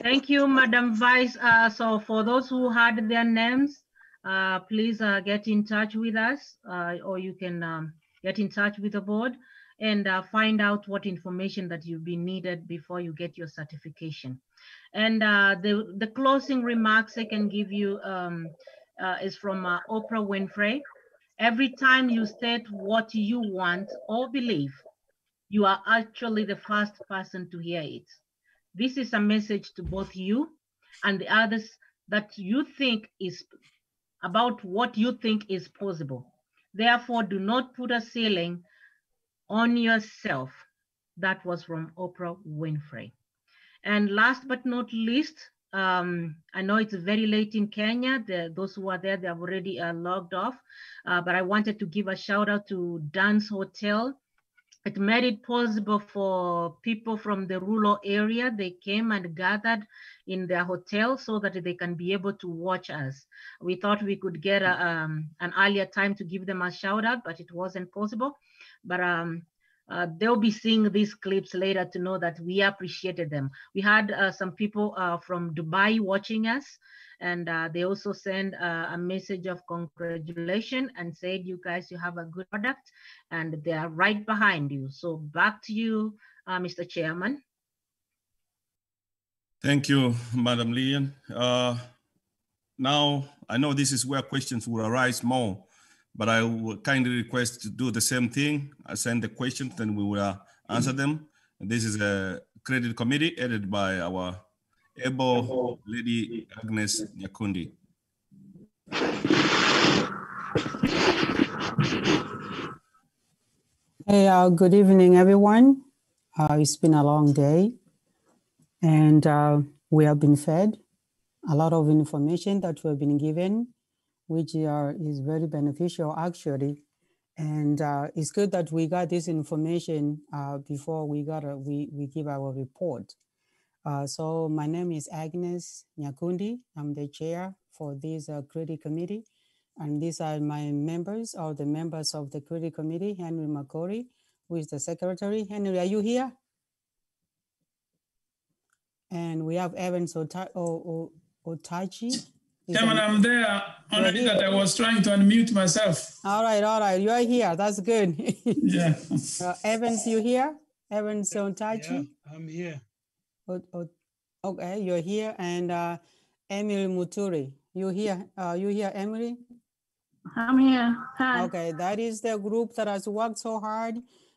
Thank you, Madam Vice. So for those who had their names, please get in touch with us, or you can get in touch with the board and find out what information that you've been needed before you get your certification. And the closing remarks I can give you is from Oprah Winfrey. Every time you state what you want or believe, you are actually the first person to hear it. This is a message to both you and the others that you think is about what you think is possible. Therefore, do not put a ceiling on yourself. That was from Oprah Winfrey. And last but not least, I know it's very late in Kenya. Those who are there, they have already logged off. But I wanted to give a shout out to Dan's Hotel. It made it possible for people from the rural area. They came and gathered in their hotel so that they can be able to watch us. We thought we could get an earlier time to give them a shout out, but it wasn't possible. But they'll be seeing these clips later to know that we appreciated them. We had some people from Dubai watching us, and they also sent a message of congratulations and said, you guys, you have a good product, and they are right behind you. So back to you, Mr. Chairman. Thank you, Madam Lillian. Now, I know this is where questions will arise more, but I will kindly request to do the same thing. I send the questions, then we will answer them. And this is a credit committee headed by our able lady, Agnes Nyakundi. Hey, good evening, everyone. It's been a long day, and we have been fed a lot of information that we have been given, which is very beneficial, actually. And it's good that we got this information before we give our report. So my name is Agnes Nyakundi. I'm the chair for this credit committee. And these are my members, or the members of the credit committee: Henry Makori, who is the secretary. Henry, are you here? And we have Evans Otachi. Chairman, I'm there. Only that I was trying to unmute myself. All right. You are here. That's good. Yeah. Evans, you here? Evans Otachi? Yeah, I'm here. Okay, you're here. And Emily Muturi, you here? You here, Emily? I'm here. Hi. Okay, that is the group that has worked so hard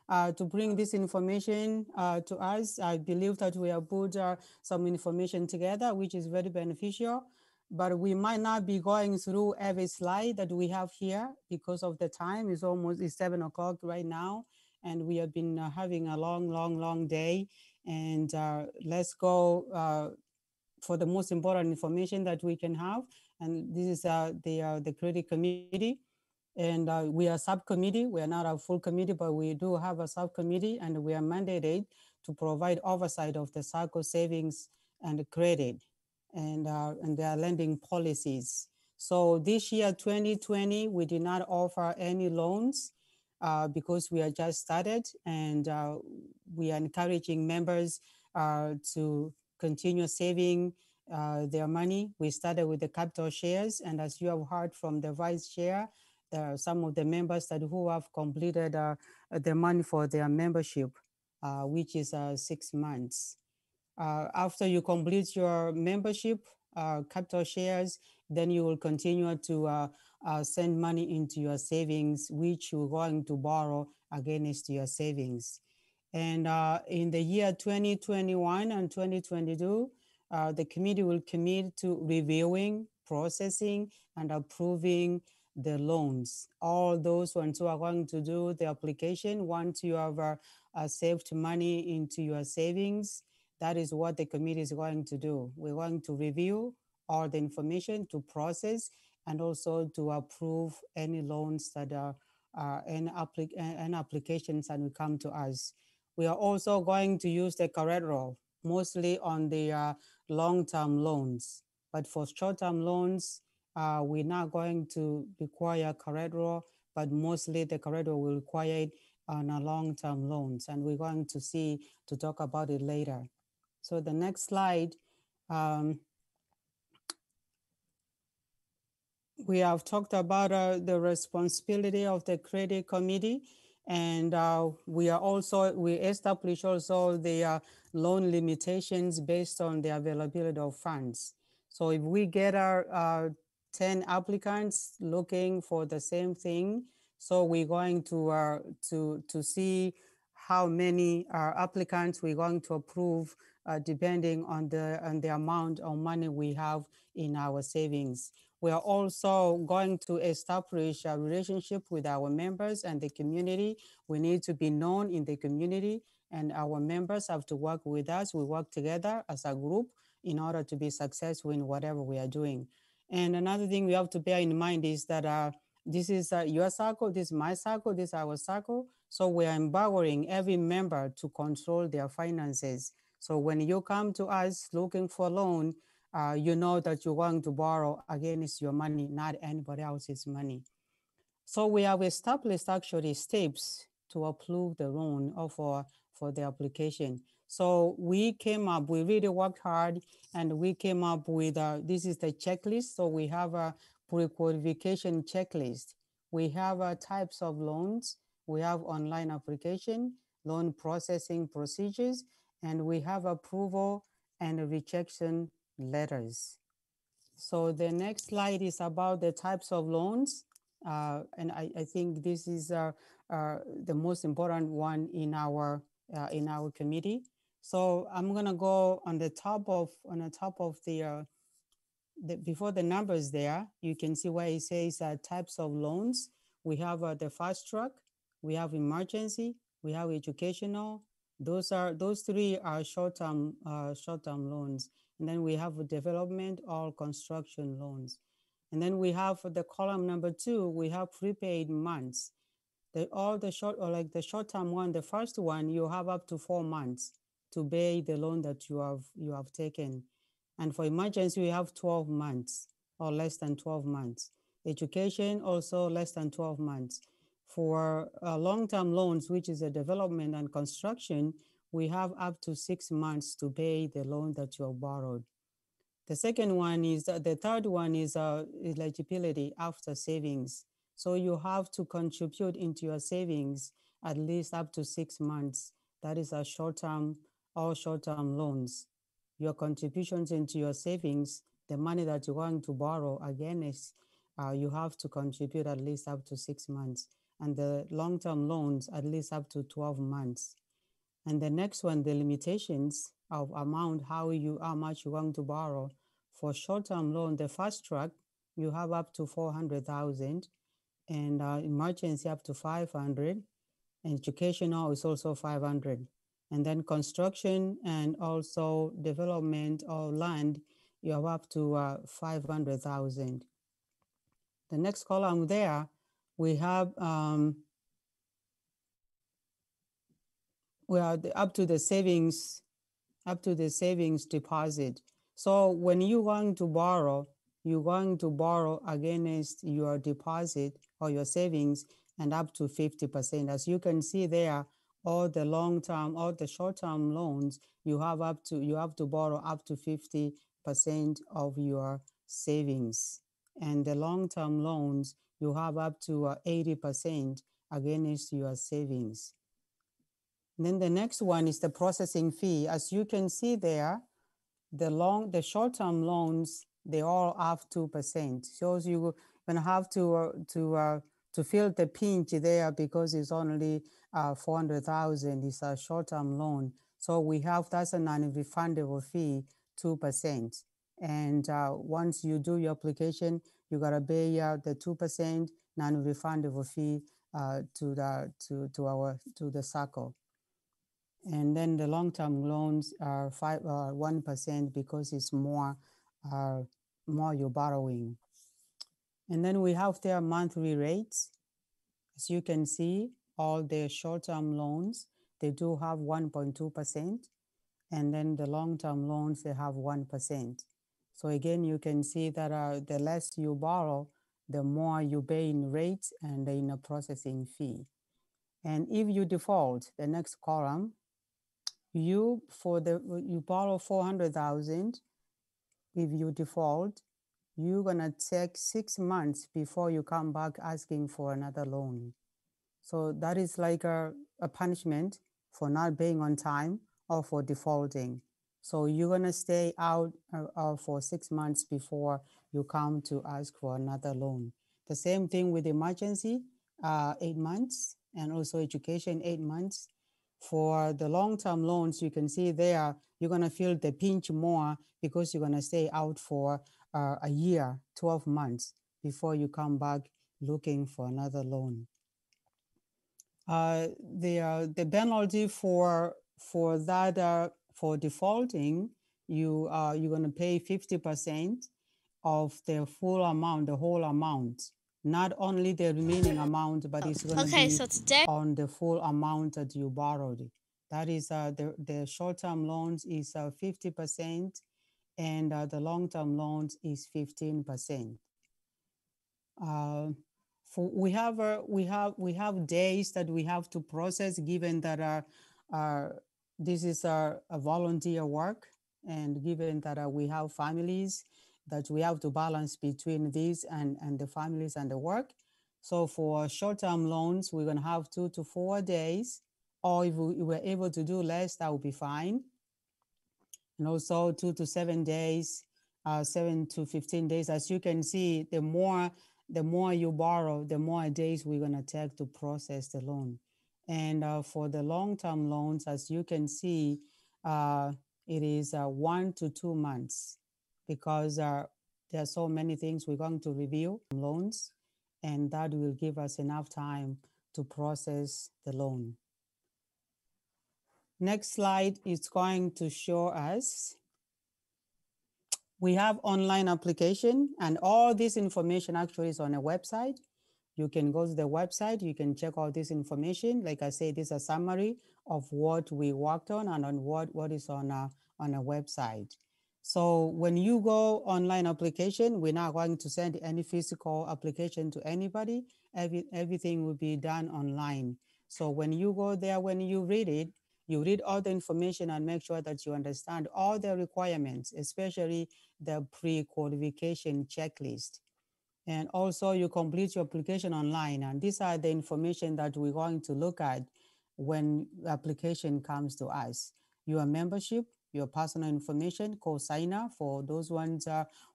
to bring this information to us. I believe that we have put some information together, which is very beneficial, but we might not be going through every slide that we have here because of the time. It's 7 o'clock right now, and we have been having a long day. And let's go for the most important information that we can have. And this is the credit committee. And we are a subcommittee. We are not a full committee, but we do have a subcommittee, and we are mandated to provide oversight of the Sacco savings and credit and their lending policies. So this year, 2020, we did not offer any loans because we are just started, and we are encouraging members to continue saving their money. We started with the capital shares, and as you have heard from the vice chair, there are some of the members who have completed the money for their membership, which is 6 months. After you complete your membership, capital shares, then you will continue to send money into your savings, which you're going to borrow against your savings. And in the year 2021 and 2022, the committee will commit to reviewing, processing, and approving the loans. All those ones who are going to do the application, once you have saved money into your savings, that is what the committee is going to do. We're going to review all the information, to process, and also to approve any loans that are any applications that will come to us. We are also going to use the collateral, mostly on the long-term loans. But for short-term loans, we're not going to require collateral, but mostly the collateral will require it on a long-term loans. And we're going to talk about it later. So the next slide, we have talked about the responsibility of the credit committee, and we establish also the loan limitations based on the availability of funds. So if we get our 10 applicants looking for the same thing, so we're going to see how many applicants we're going to approve depending on the amount of money we have in our savings. We are also going to establish a relationship with our members and the community. We need to be known in the community, and our members have to work with us. We work together as a group in order to be successful in whatever we are doing. And another thing we have to bear in mind is that this is your Sacco, this is my Sacco, this is our Sacco. So we are empowering every member to control their finances. So when you come to us looking for a loan, you know that you're going to borrow against your money, not anybody else's money. So we have established actually steps to approve the loan or for the application. So we really worked hard, and we came up with, this is the checklist. So we have a pre-qualification checklist. We have types of loans. We have online application, loan processing procedures, and we have approval and rejection letters. So the next slide is about the types of loans. And I think this is the most important one in our committee. So I'm gonna go on the top of the before the numbers there, you can see where it says types of loans. We have the fast track, we have emergency, we have educational. Those three are short-term loans. And then we have development or construction loans. And then we have the column number 2, we have prepaid months. The short-term one, the first one, you have up to 4 months to pay the loan that you have taken. And for emergency, we have 12 months or less than 12 months. Education, also less than 12 months. For long-term loans, which is a development and construction, we have up to 6 months to pay the loan that you have borrowed. The second one is, the third one is eligibility after savings. So you have to contribute into your savings at least up to 6 months. That is a short-term or short-term loans. Your contributions into your savings, the money that you're going to borrow, again, is you have to contribute at least up to 6 months. And the long-term loans, at least up to 12 months. And the next one, the limitations of amount, how much you're going to borrow. For short-term loan, the fast track, you have up to 400,000, and emergency up to 500, and educational is also 500. And then construction and also development of land, you have up to 500,000. The next column there, we have up to the savings deposit. So when you're going to borrow against your deposit or your savings and up to 50%. As you can see there, all the long-term, all the short-term loans, you have to borrow up to 50% of your savings. And the long-term loans, you have up to 80% against your savings. And then the next one is the processing fee. As you can see there, the short-term loans, they all have 2%. Shows you're gonna have to feel the pinch there because it's only 400,000. It's a short-term loan. So we have, that's a non-refundable fee, 2%. And once you do your application, you gotta pay the 2% non-refundable fee to the Sacco. And then the long-term loans are 1% because it's more you're borrowing. And then we have their monthly rates. As you can see, all the short-term loans, they do have 1.2%. And then the long-term loans, they have 1%. So again, you can see that the less you borrow, the more you pay in rates and in a processing fee. And if you default, the next column, you borrow 400,000. If you default, you're gonna take 6 months before you come back asking for another loan. So that is like a punishment for not paying on time or for defaulting. So you're gonna stay out for 6 months before you come to ask for another loan. The same thing with emergency, 8 months, and also education, 8 months. For the long-term loans, you can see there, you're gonna feel the pinch more because you're gonna stay out for a year, 12 months before you come back looking for another loan. The penalty for defaulting, you're gonna pay 50% of the full amount, the whole amount. Not only the remaining amount, but it's going to be on the full amount that you borrowed. That is the short-term loans is 50%, and the long-term loans is 15%. we have days that we have to process, given that this is a volunteer work, and given that we have families that we have to balance between these and the families and the work. So for short-term loans, we're going to have 2 to 4 days, or if we were able to do less, that would be fine. And also 2 to 7 days, 7 to 15 days. As you can see, the more you borrow, the more days we're going to take to process the loan. And for the long-term loans, as you can see, it is 1 to 2 months, because there are so many things we're going to review loans, and that will give us enough time to process the loan. Next slide is going to show us, we have online application, and all this information actually is on a website. You can go to the website, you can check all this information. Like I said, this is a summary of what we worked on and on what is on a website. So when you go online application, we're not going to send any physical application to anybody. Everything will be done online. So when you go there, when you read it, you read all the information and make sure that you understand all the requirements, especially the pre-qualification checklist. And also you complete your application online. And these are the information that we're going to look at when the application comes to us. Your membership, your personal information, co-signer for those ones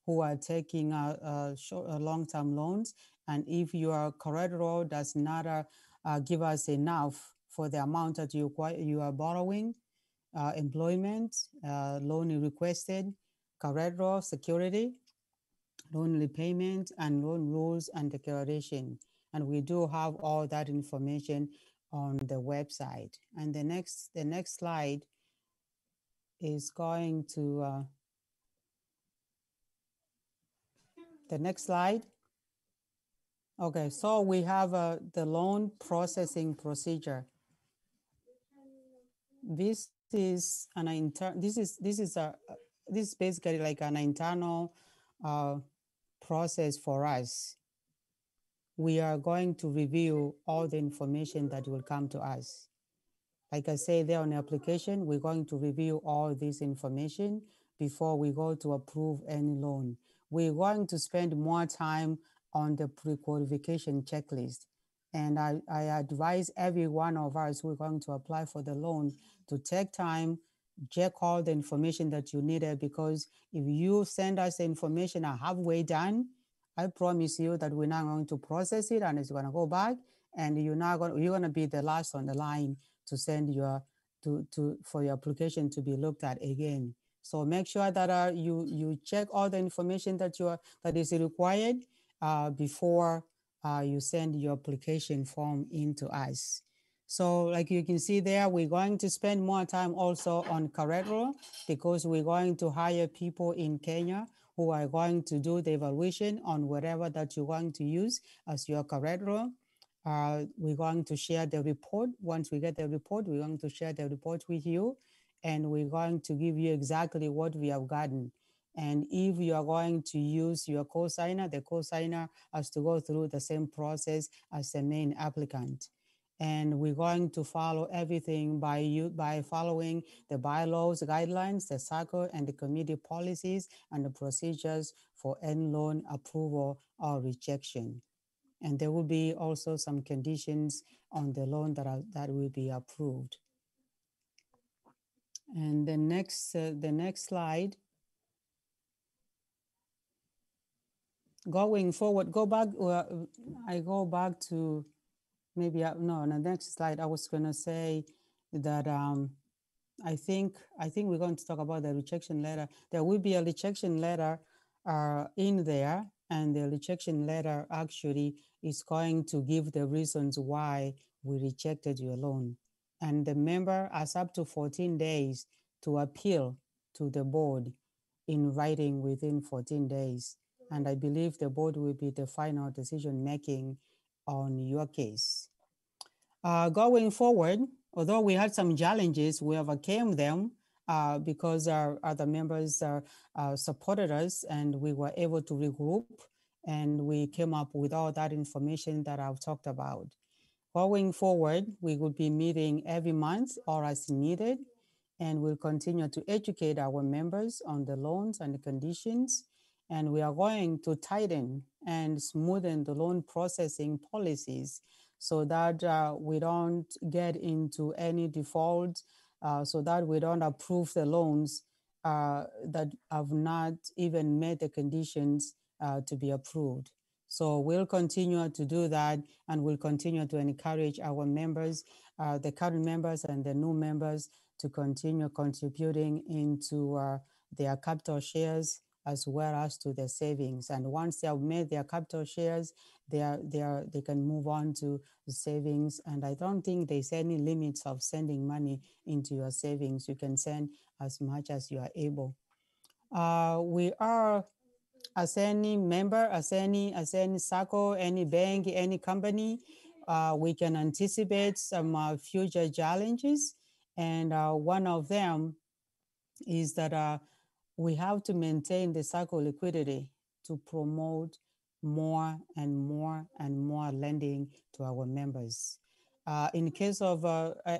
who are taking long-term loans. And if your collateral does not give us enough for the amount that you are borrowing, employment, loan requested, collateral, security, loan repayment, and loan rules and declaration. And we do have all that information on the website. And the next slide is going to, the next slide. Okay, so we have the loan processing procedure. This is basically like an internal process for us. We are going to review all the information that will come to us. Like I say there on the application, we're going to review all this information before we go to approve any loan. We're going to spend more time on the pre-qualification checklist. And I advise every one of us who are going to apply for the loan to take time, check all the information that you needed, because if you send us the information halfway done, I promise you that we're not going to process it and it's going to go back, and you're going to be the last on the line to send for your application to be looked at again. So make sure that you check all the information that is required before you send your application form into us. So like you can see there, we're going to spend more time also on collateral, because we're going to hire people in Kenya who are going to do the evaluation on whatever that you're going to use as your collateral. We're going to share the report. Once we get the report, we're going to share the report with you, and we're going to give you exactly what we have gotten. And if you are going to use your co-signer, the co-signer has to go through the same process as the main applicant. And we're going to follow everything by following the bylaws, guidelines, the Sacco and the committee policies and the procedures for any loan approval or rejection. And there will be also some conditions on the loan that will be approved. And the next slide. Going forward, I go back to maybe, no, on the next slide, I was gonna say that I think we're going to talk about the rejection letter. There will be a rejection letter in there, and the rejection letter actually is going to give the reasons why we rejected your loan. And the member has up to 14 days to appeal to the board in writing within 14 days. And I believe the board will be the final decision making on your case. Going forward, although we had some challenges, we overcame them because our other members supported us, and we were able to regroup And we came up with all that information that I've talked about. Going forward, we will be meeting every month or as needed, and we'll continue to educate our members on the loans and the conditions. And we are going to tighten and smoothen the loan processing policies so that we don't get into any default, so that we don't approve the loans that have not even met the conditions to be approved. So we'll continue to do that, and we'll continue to encourage our members, the current members and the new members, to continue contributing into their capital shares as well as to their savings. And once they have made their capital shares, they can move on to the savings. And I don't think there's any limits of sending money into your savings. You can send as much as you are able. We are, as any member, as any Sacco, any bank, any company, we can anticipate some future challenges. And one of them is that we have to maintain the Sacco liquidity to promote more and more and more lending to our members. In case of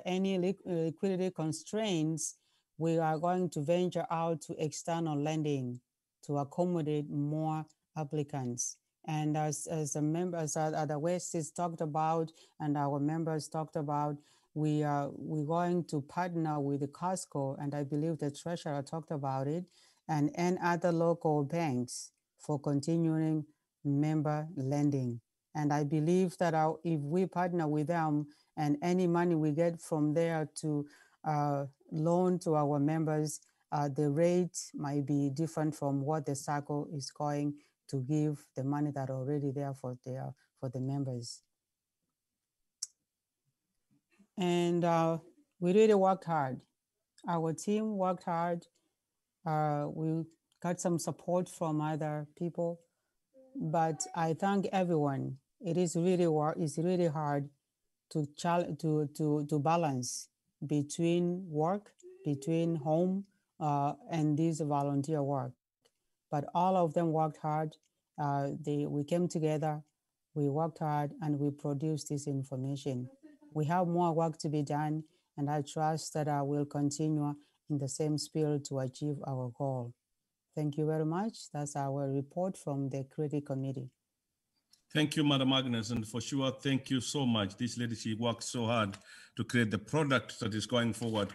any liquidity constraints, we are going to venture out to external lending to accommodate more applicants. And as the members, the West is talked about, and our members talked about, we're going to partner with the Costco, and I believe the treasurer talked about it, and other local banks for continuing member lending. And I believe that if we partner with them and any money we get from there to loan to our members, the rate might be different from what the Sacco is going to give the money that are already there for the members. And we really worked hard. Our team worked hard. We got some support from other people, but I thank everyone. It is really hard to balance between work, between home, and this volunteer work. But all of them worked hard. We came together, we worked hard, and we produced this information. We have more work to be done, and I trust that I will continue in the same spirit to achieve our goal. Thank you very much. That's our report from the Credit Committee. Thank you, Madam Agnes, and for sure, thank you so much. This lady, she worked so hard to create the product that is going forward.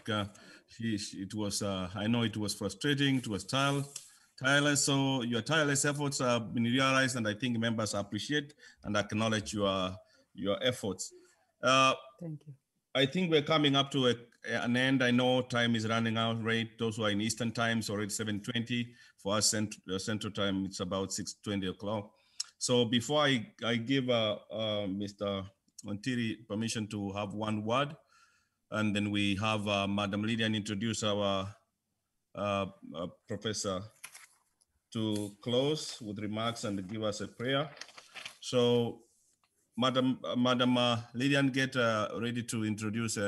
It was, I know it was frustrating, it was tireless, so your tireless efforts have been realized, and I think members appreciate and acknowledge your efforts. Thank you. I think we're coming up to an end. I know time is running out, right? Those who are in Eastern time, so it's 7:20. For us, Central time, it's about 6:20 o'clock. So before I give Mr. Ontiri permission to have one word, and then we have Madam Lydian introduce our professor to close with remarks and give us a prayer. So Madam Lydian, get ready to introduce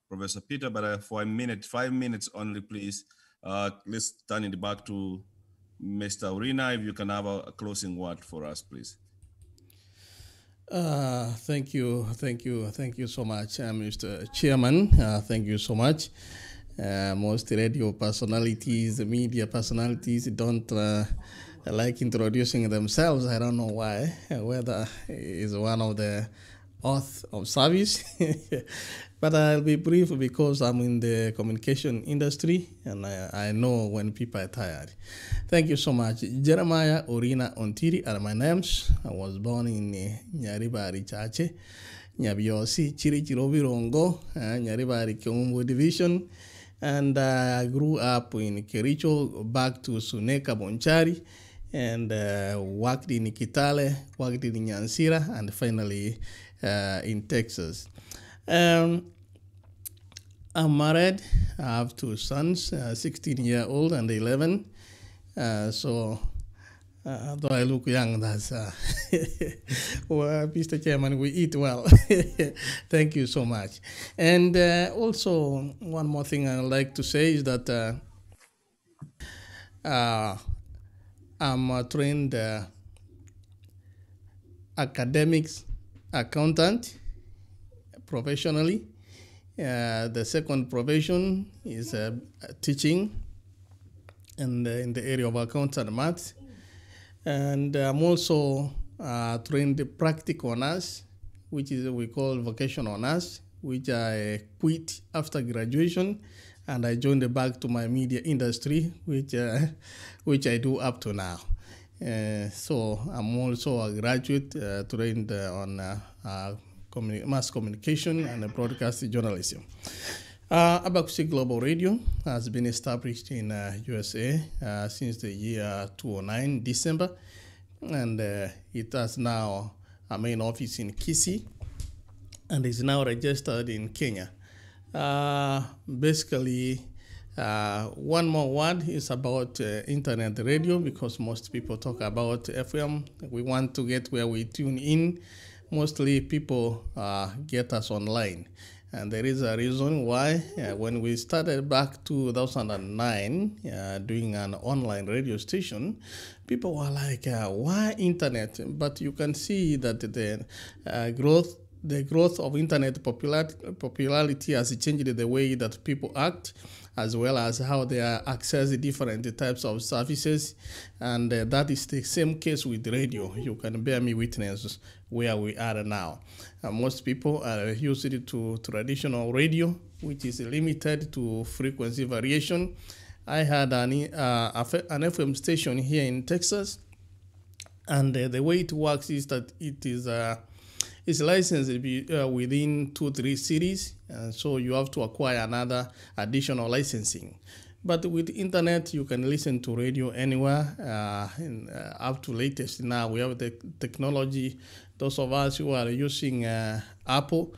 Professor Peter, but for a minute, 5 minutes only, please. Let's turn it back to Mr. Urina, if you can have a closing word for us, please. Thank you so much, Mr. Chairman. Thank you so much. Most radio personalities, media personalities don't like introducing themselves. I don't know why, whether it's one of the oath of service. But I'll be brief because I'm in the communication industry and I know when people are tired. Thank you so much. Jeremiah Urina Ontiri are my names. I was born in Nyaribari Chache, Nyabiosi, Chirichirovirongo, Nyaribari Kyombo Division. And I grew up in Kericho, back to Suneka Bonchari, and worked in Kitale, worked in Nyansira, and finally in Texas. I'm married. I have two sons, 16-year-old and 11. So though I look young, that's well, Mr. Chairman, we eat well. Thank you so much. And also, one more thing I would like to say is that I'm a trained academics accountant professionally. The second profession is teaching in the area of accounts and maths. And I'm also trained practical nurse, which is we call vocational nurse, which I quit after graduation, and I joined back to my media industry, which I do up to now. So I'm also a graduate trained on mass communication and broadcast journalism. Abakusi Global Radio has been established in USA since the year 2009, December, and it has now a main office in Kisii and is now registered in Kenya. Basically, one more word is about internet radio, because most people talk about FM. We want to get where we tune in. Mostly people get us online. And there is a reason why. When we started back 2009 doing an online radio station, people were like, why internet? But you can see that the growth of internet popularity has changed the way that people act, as well as how they access different types of services. And that is the same case with radio. You can bear me witness where we are now. Most people are used to traditional radio, which is limited to frequency variation. I had an FM station here in Texas, and the way it works is that it is it's licensed within 2-3 cities, and so you have to acquire another additional licensing. But with internet, you can listen to radio anywhere. Up to latest now, we have the technology. Those of us who are using Apple,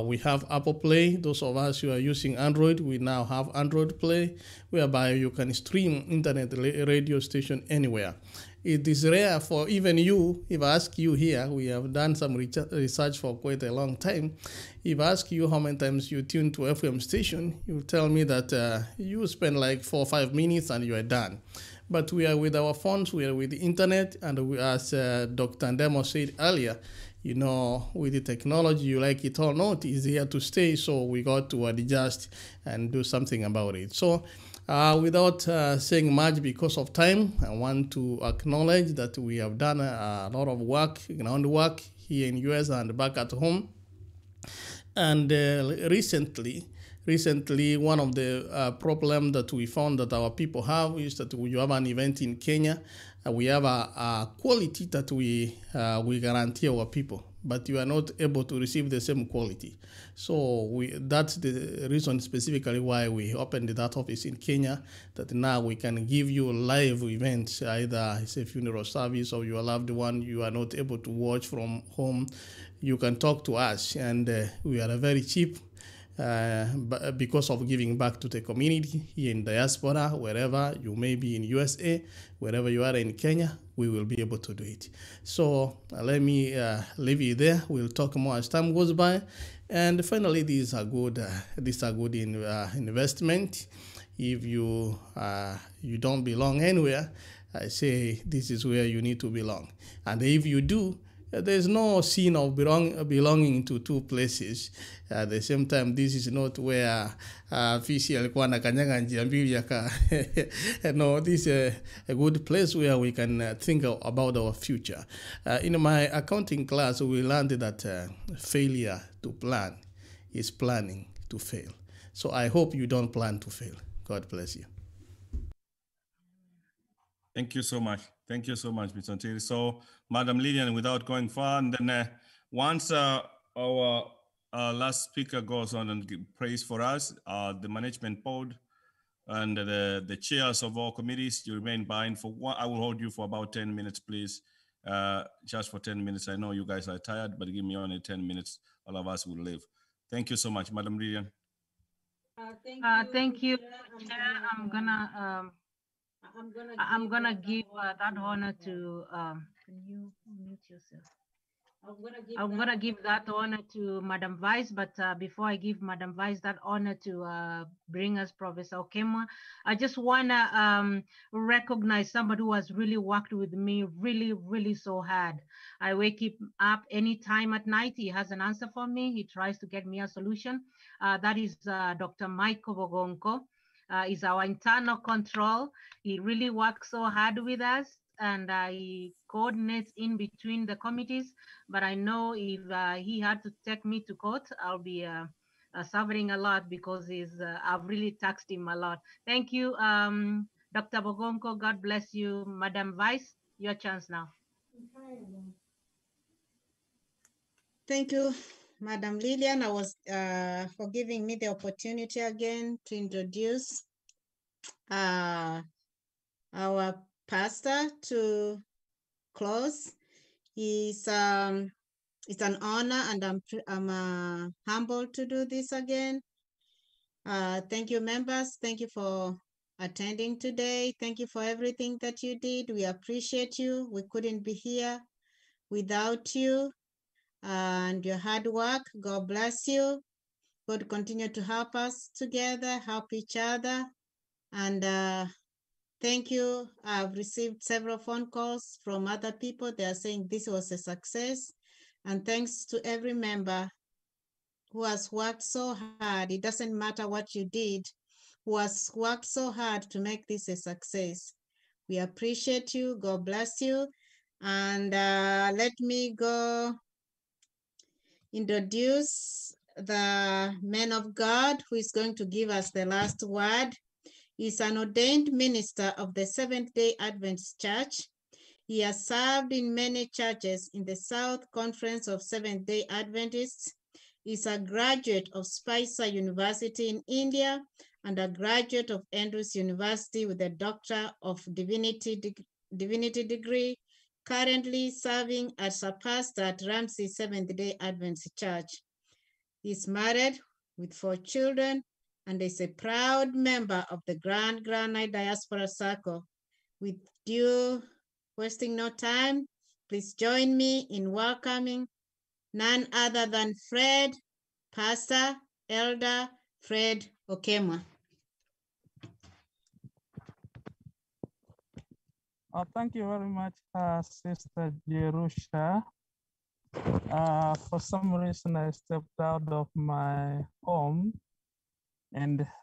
we have Apple Play. Those of us who are using Android, we now have Android Play, whereby you can stream internet radio station anywhere. It is rare for even you. If I ask you here, we have done some research for quite a long time. If I ask you how many times you tune to FM station, you tell me that you spend like 4 or 5 minutes and you are done. But we are with our phones, we are with the internet, and we, as Dr. Ndemo said earlier, you know, with the technology, you like it or not, it's here to stay, so we got to adjust and do something about it. So without saying much because of time, I want to acknowledge that we have done a lot of work, groundwork here in US and back at home. And recently, one of the problems that we found that our people have is that we have an event in Kenya. We have a quality that we guarantee our people, but you are not able to receive the same quality. So that's the reason specifically why we opened that office in Kenya, that now we can give you live events, either it's a funeral service or your loved one you are not able to watch from home. You can talk to us, and we are very cheap. Because of giving back to the community here in Diaspora, wherever you may be in USA, wherever you are in Kenya, we will be able to do it. So let me leave you there. We'll talk more as time goes by. And finally, this is a good investment. If you don't belong anywhere, I say this is where you need to belong. And if you do, there's no sin of belonging to two places. At the same time, this is not where Fisi alikuwa anakanyaga njia mbili no, this is a good place where we can think about our future. In my accounting class, we learned that failure to plan is planning to fail. So I hope you don't plan to fail. God bless you. Thank you so much. Thank you so much, Mr. Ntiri. So, Madam Lillian, without going far, and then once our last speaker goes on and prays for us, the management board and the chairs of all committees, you remain behind for one. I will hold you for about 10 minutes, please. Just for 10 minutes. I know you guys are tired, but give me only 10 minutes. All of us will leave. Thank you so much, Madam Lillian. Thank you. I'm gonna give that honor to. Can you mute yourself? I'm gonna give that honor to Madam Vice, but before I give Madam Vice that honor to bring us Professor Okemwa, I just wanna recognize somebody who has really worked with me really so hard. I wake him up anytime at night. He has an answer for me. He tries to get me a solution. That is Dr. Michael Bogonko. Is our internal control. He really works so hard with us, and he coordinates in between the committees. But I know if he had to take me to court, I'll be suffering a lot because I've really taxed him a lot. Thank you, Dr. Bogonko. God bless you, Madam Vice. Your chance now. Thank you, Madam Lillian. I was for giving me the opportunity again to introduce our pastor to close. It's an honor, and I'm humbled to do this again. Thank you, members. Thank you for attending today. Thank you for everything that you did. We appreciate you. We couldn't be here without you and your hard work. God bless you. God continue to help us together, help each other. And thank you. I've received several phone calls from other people. They are saying this was a success. And thanks to every member who has worked so hard. It doesn't matter what you did, who has worked so hard to make this a success. We appreciate you. God bless you. And let me go introduce the man of God who is going to give us the last word. He's an ordained minister of the Seventh-day Adventist Church. He has served in many churches in the South Conference of Seventh-day Adventists. He's a graduate of Spicer University in India and a graduate of Andrews University with a Doctor of Divinity degree, currently serving as a pastor at Ramsey Seventh-day Adventist Church. He's married with 4 children and is a proud member of the Granite Diaspora Sacco. With due wasting no time, please join me in welcoming none other than Pastor Elder Fred Okemwa. Thank you very much, Sister Jerusha. For some reason, I stepped out of my home,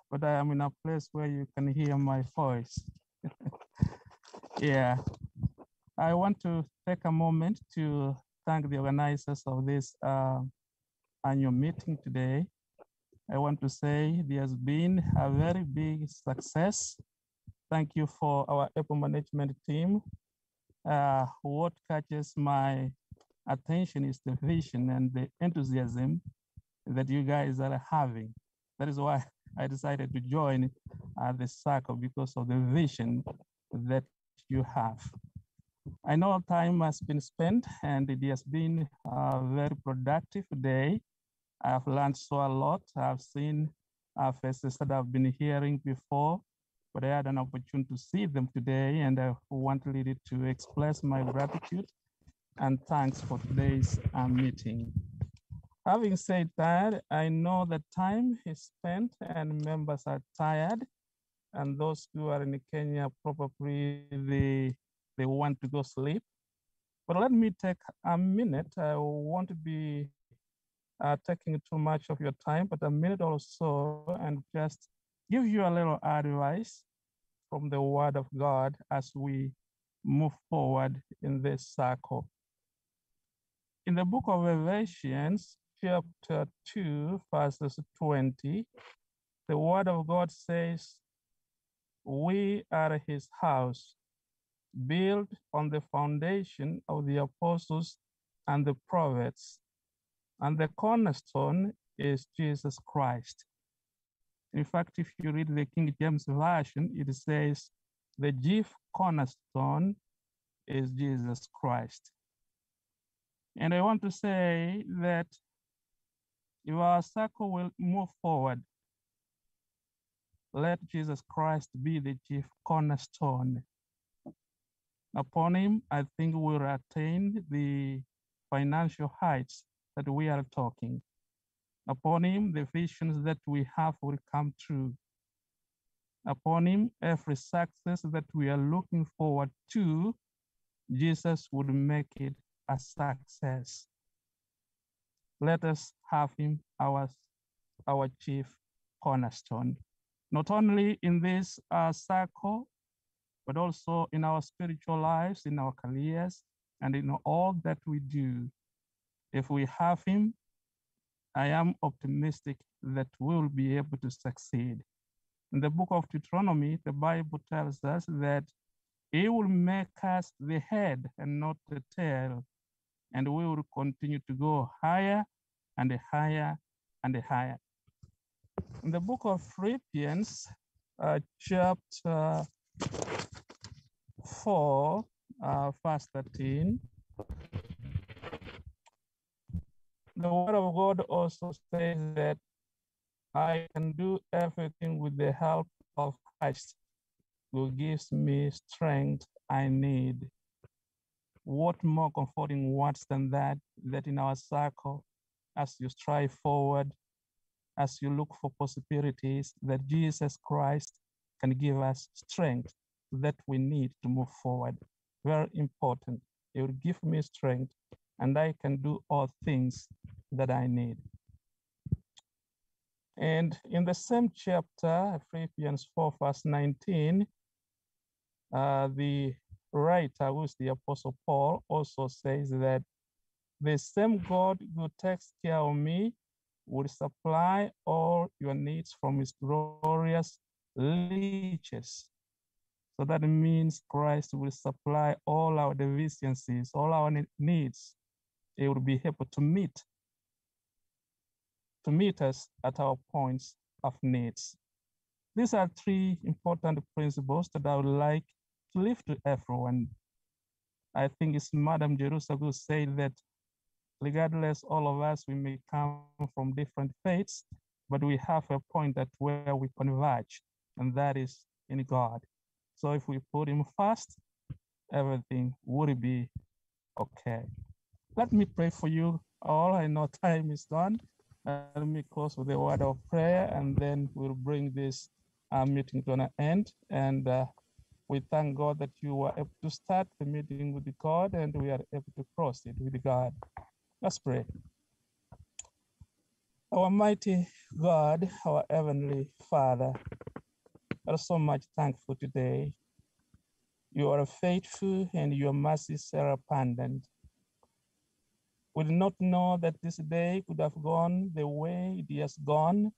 but I am in a place where you can hear my voice. Yeah, I want to take a moment to thank the organizers of this annual meeting today. I want to say there has been a very big success. Thank you for our Apple management team. What catches my attention is the vision and the enthusiasm that you guys are having. That is why I decided to join the Sacco, because of the vision that you have. I know time has been spent and it has been a very productive day. I've learned so a lot. I've seen faces that I've been hearing before, but I had an opportunity to see them today, and I want really to express my gratitude and thanks for today's meeting. Having said that, I know that time is spent and members are tired, and those who are in Kenya probably they want to go sleep. But let me take a minute. I won't be taking too much of your time, but a minute or so, and just give you a little advice from the Word of God as we move forward in this circle. In the book of Ephesians, chapter 2, verses 20, the Word of God says, "We are His house, built on the foundation of the apostles and the prophets, and the cornerstone is Jesus Christ." In fact, if you read the King James Version, it says, "The chief cornerstone is Jesus Christ." And I want to say that if our circle will move forward, let Jesus Christ be the chief cornerstone. Upon him, I think we'll attain the financial heights that we are talking. Upon him, the visions that we have will come true. Upon him, every success that we are looking forward to, Jesus would make it a success. Let us have him our chief cornerstone, not only in this circle, but also in our spiritual lives, in our careers, and in all that we do. If we have him, I am optimistic that we will be able to succeed. In the book of Deuteronomy, the Bible tells us that he will make us the head and not the tail, and we will continue to go higher and higher and higher. In the book of Philippians, chapter 4, verse 13, the word of God also says that I can do everything with the help of Christ who gives me strength I need. What more comforting words than that in our circle, as you strive forward, as you look for possibilities, that Jesus Christ can give us strength that we need to move forward. Very important. He will give me strength and I can do all things that I need. And in the same chapter, Philippians 4, verse 19, the writer, who is the Apostle Paul, also says that the same God who takes care of me will supply all your needs from his glorious riches. So that means Christ will supply all our deficiencies, all our needs. He will be able to meet us at our points of needs. These are three important principles that I would like to leave to everyone. I think it's Madam Jerusa who said that regardless, all of us, we may come from different faiths, but we have a point that where we converge, and that is in God. So if we put him first, everything would be okay. Let me pray for you all. I know time is gone. Let me close with a word of prayer, and then we'll bring this meeting to an end. And we thank God that you were able to start the meeting with God, and we are able to proceed with God. Let's pray. Our mighty God, our heavenly Father, we are so much thankful today. You are faithful and your mercies are abundant. We did not know that this day could have gone the way it has gone,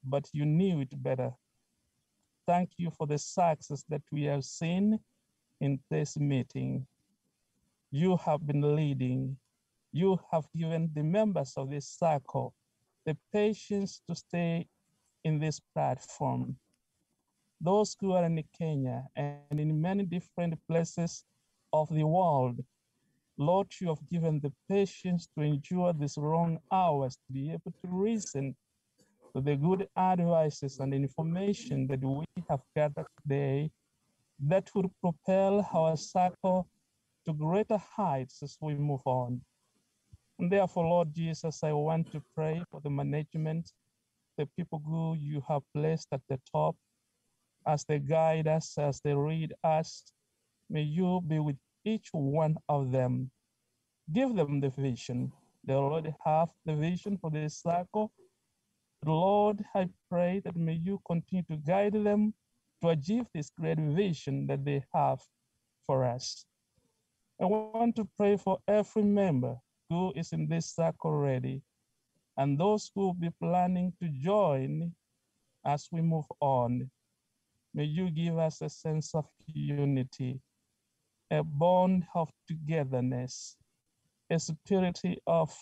but you knew it better. Thank you for the success that we have seen in this meeting. You have been leading. You have given the members of this circle the patience to stay in this platform. Those who are in Kenya and in many different places of the world, Lord, you have given the patience to endure these long hours, to be able to listen to the good advices and information that we have gathered today that will propel our circle to greater heights as we move on. And therefore, Lord Jesus, I want to pray for the management, the people who you have placed at the top, as they guide us, as they lead us. May you be with each one of them. Give them the vision. They already have the vision for this circle. Lord, I pray that may you continue to guide them to achieve this great vision that they have for us. I want to pray for every member who is in this circle already, and those who will be planning to join as we move on. May you give us a sense of unity, a bond of togetherness, a spirit of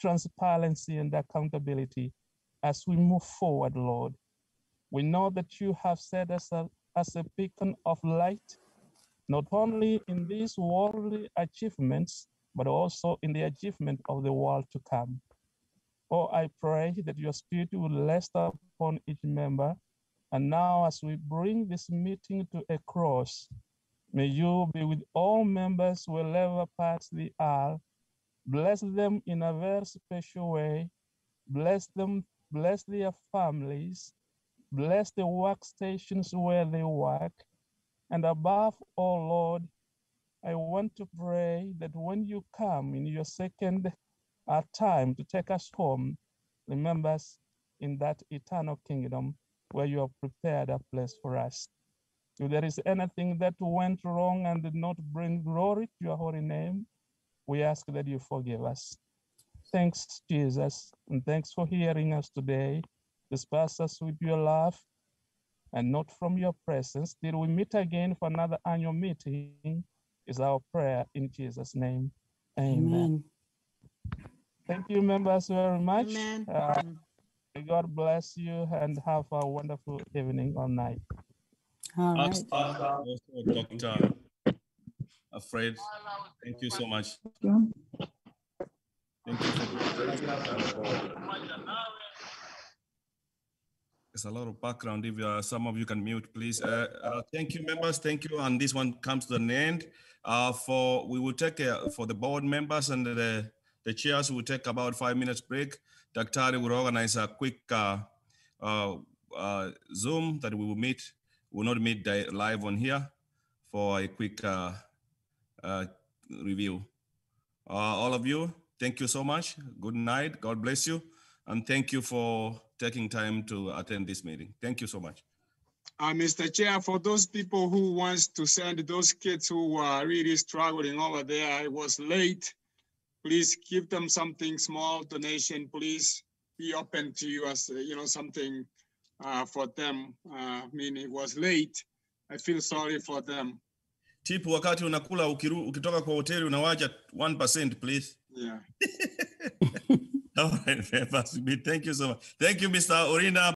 transparency and accountability as we move forward, Lord. We know that you have set us as a beacon of light, not only in these worldly achievements, but also in the achievement of the world to come. Oh, I pray that your spirit will rest upon each member. And now as we bring this meeting to a close, may you be with all members wherever parts they are, Bless them in a very special way. Bless them, bless their families, bless the workstations where they work. And above all, Lord, I want to pray that when you come in your second time to take us home, remember us in that eternal kingdom where you have prepared a place for us. If there is anything that went wrong and did not bring glory to your holy name, we ask that you forgive us. Thanks, Jesus, and thanks for hearing us today. Disperse us with your love and not from your presence. Till we meet again for another annual meeting is our prayer in Jesus' name. Amen. Thank you, members, very much. Amen. God bless you and have a wonderful evening or night. All right. Also, Dr. Fred, thank you so much. Thank you for there's a lot of background. If some of you can mute, please. Thank you, members. Thank you. And this one comes to an end. We will take for the board members and the chairs will take about 5 minutes break. Dr. will organize a quick Zoom that we will meet. We will not meet live on here for a quick review. All of you, thank you so much. Good night. God bless you. And thank you for taking time to attend this meeting. Thank you so much. Mr. Chair, for those people who wants to send those kids who are really struggling over there, I was late. Please give them something small donation. Please be open to you as something for them. I mean, it was late. I feel sorry for them. Tip wakati unakula ukitoka kwa hoteli unawacha 1%, please. Yeah. All right, thank you so much. Thank you, Mr. Orina.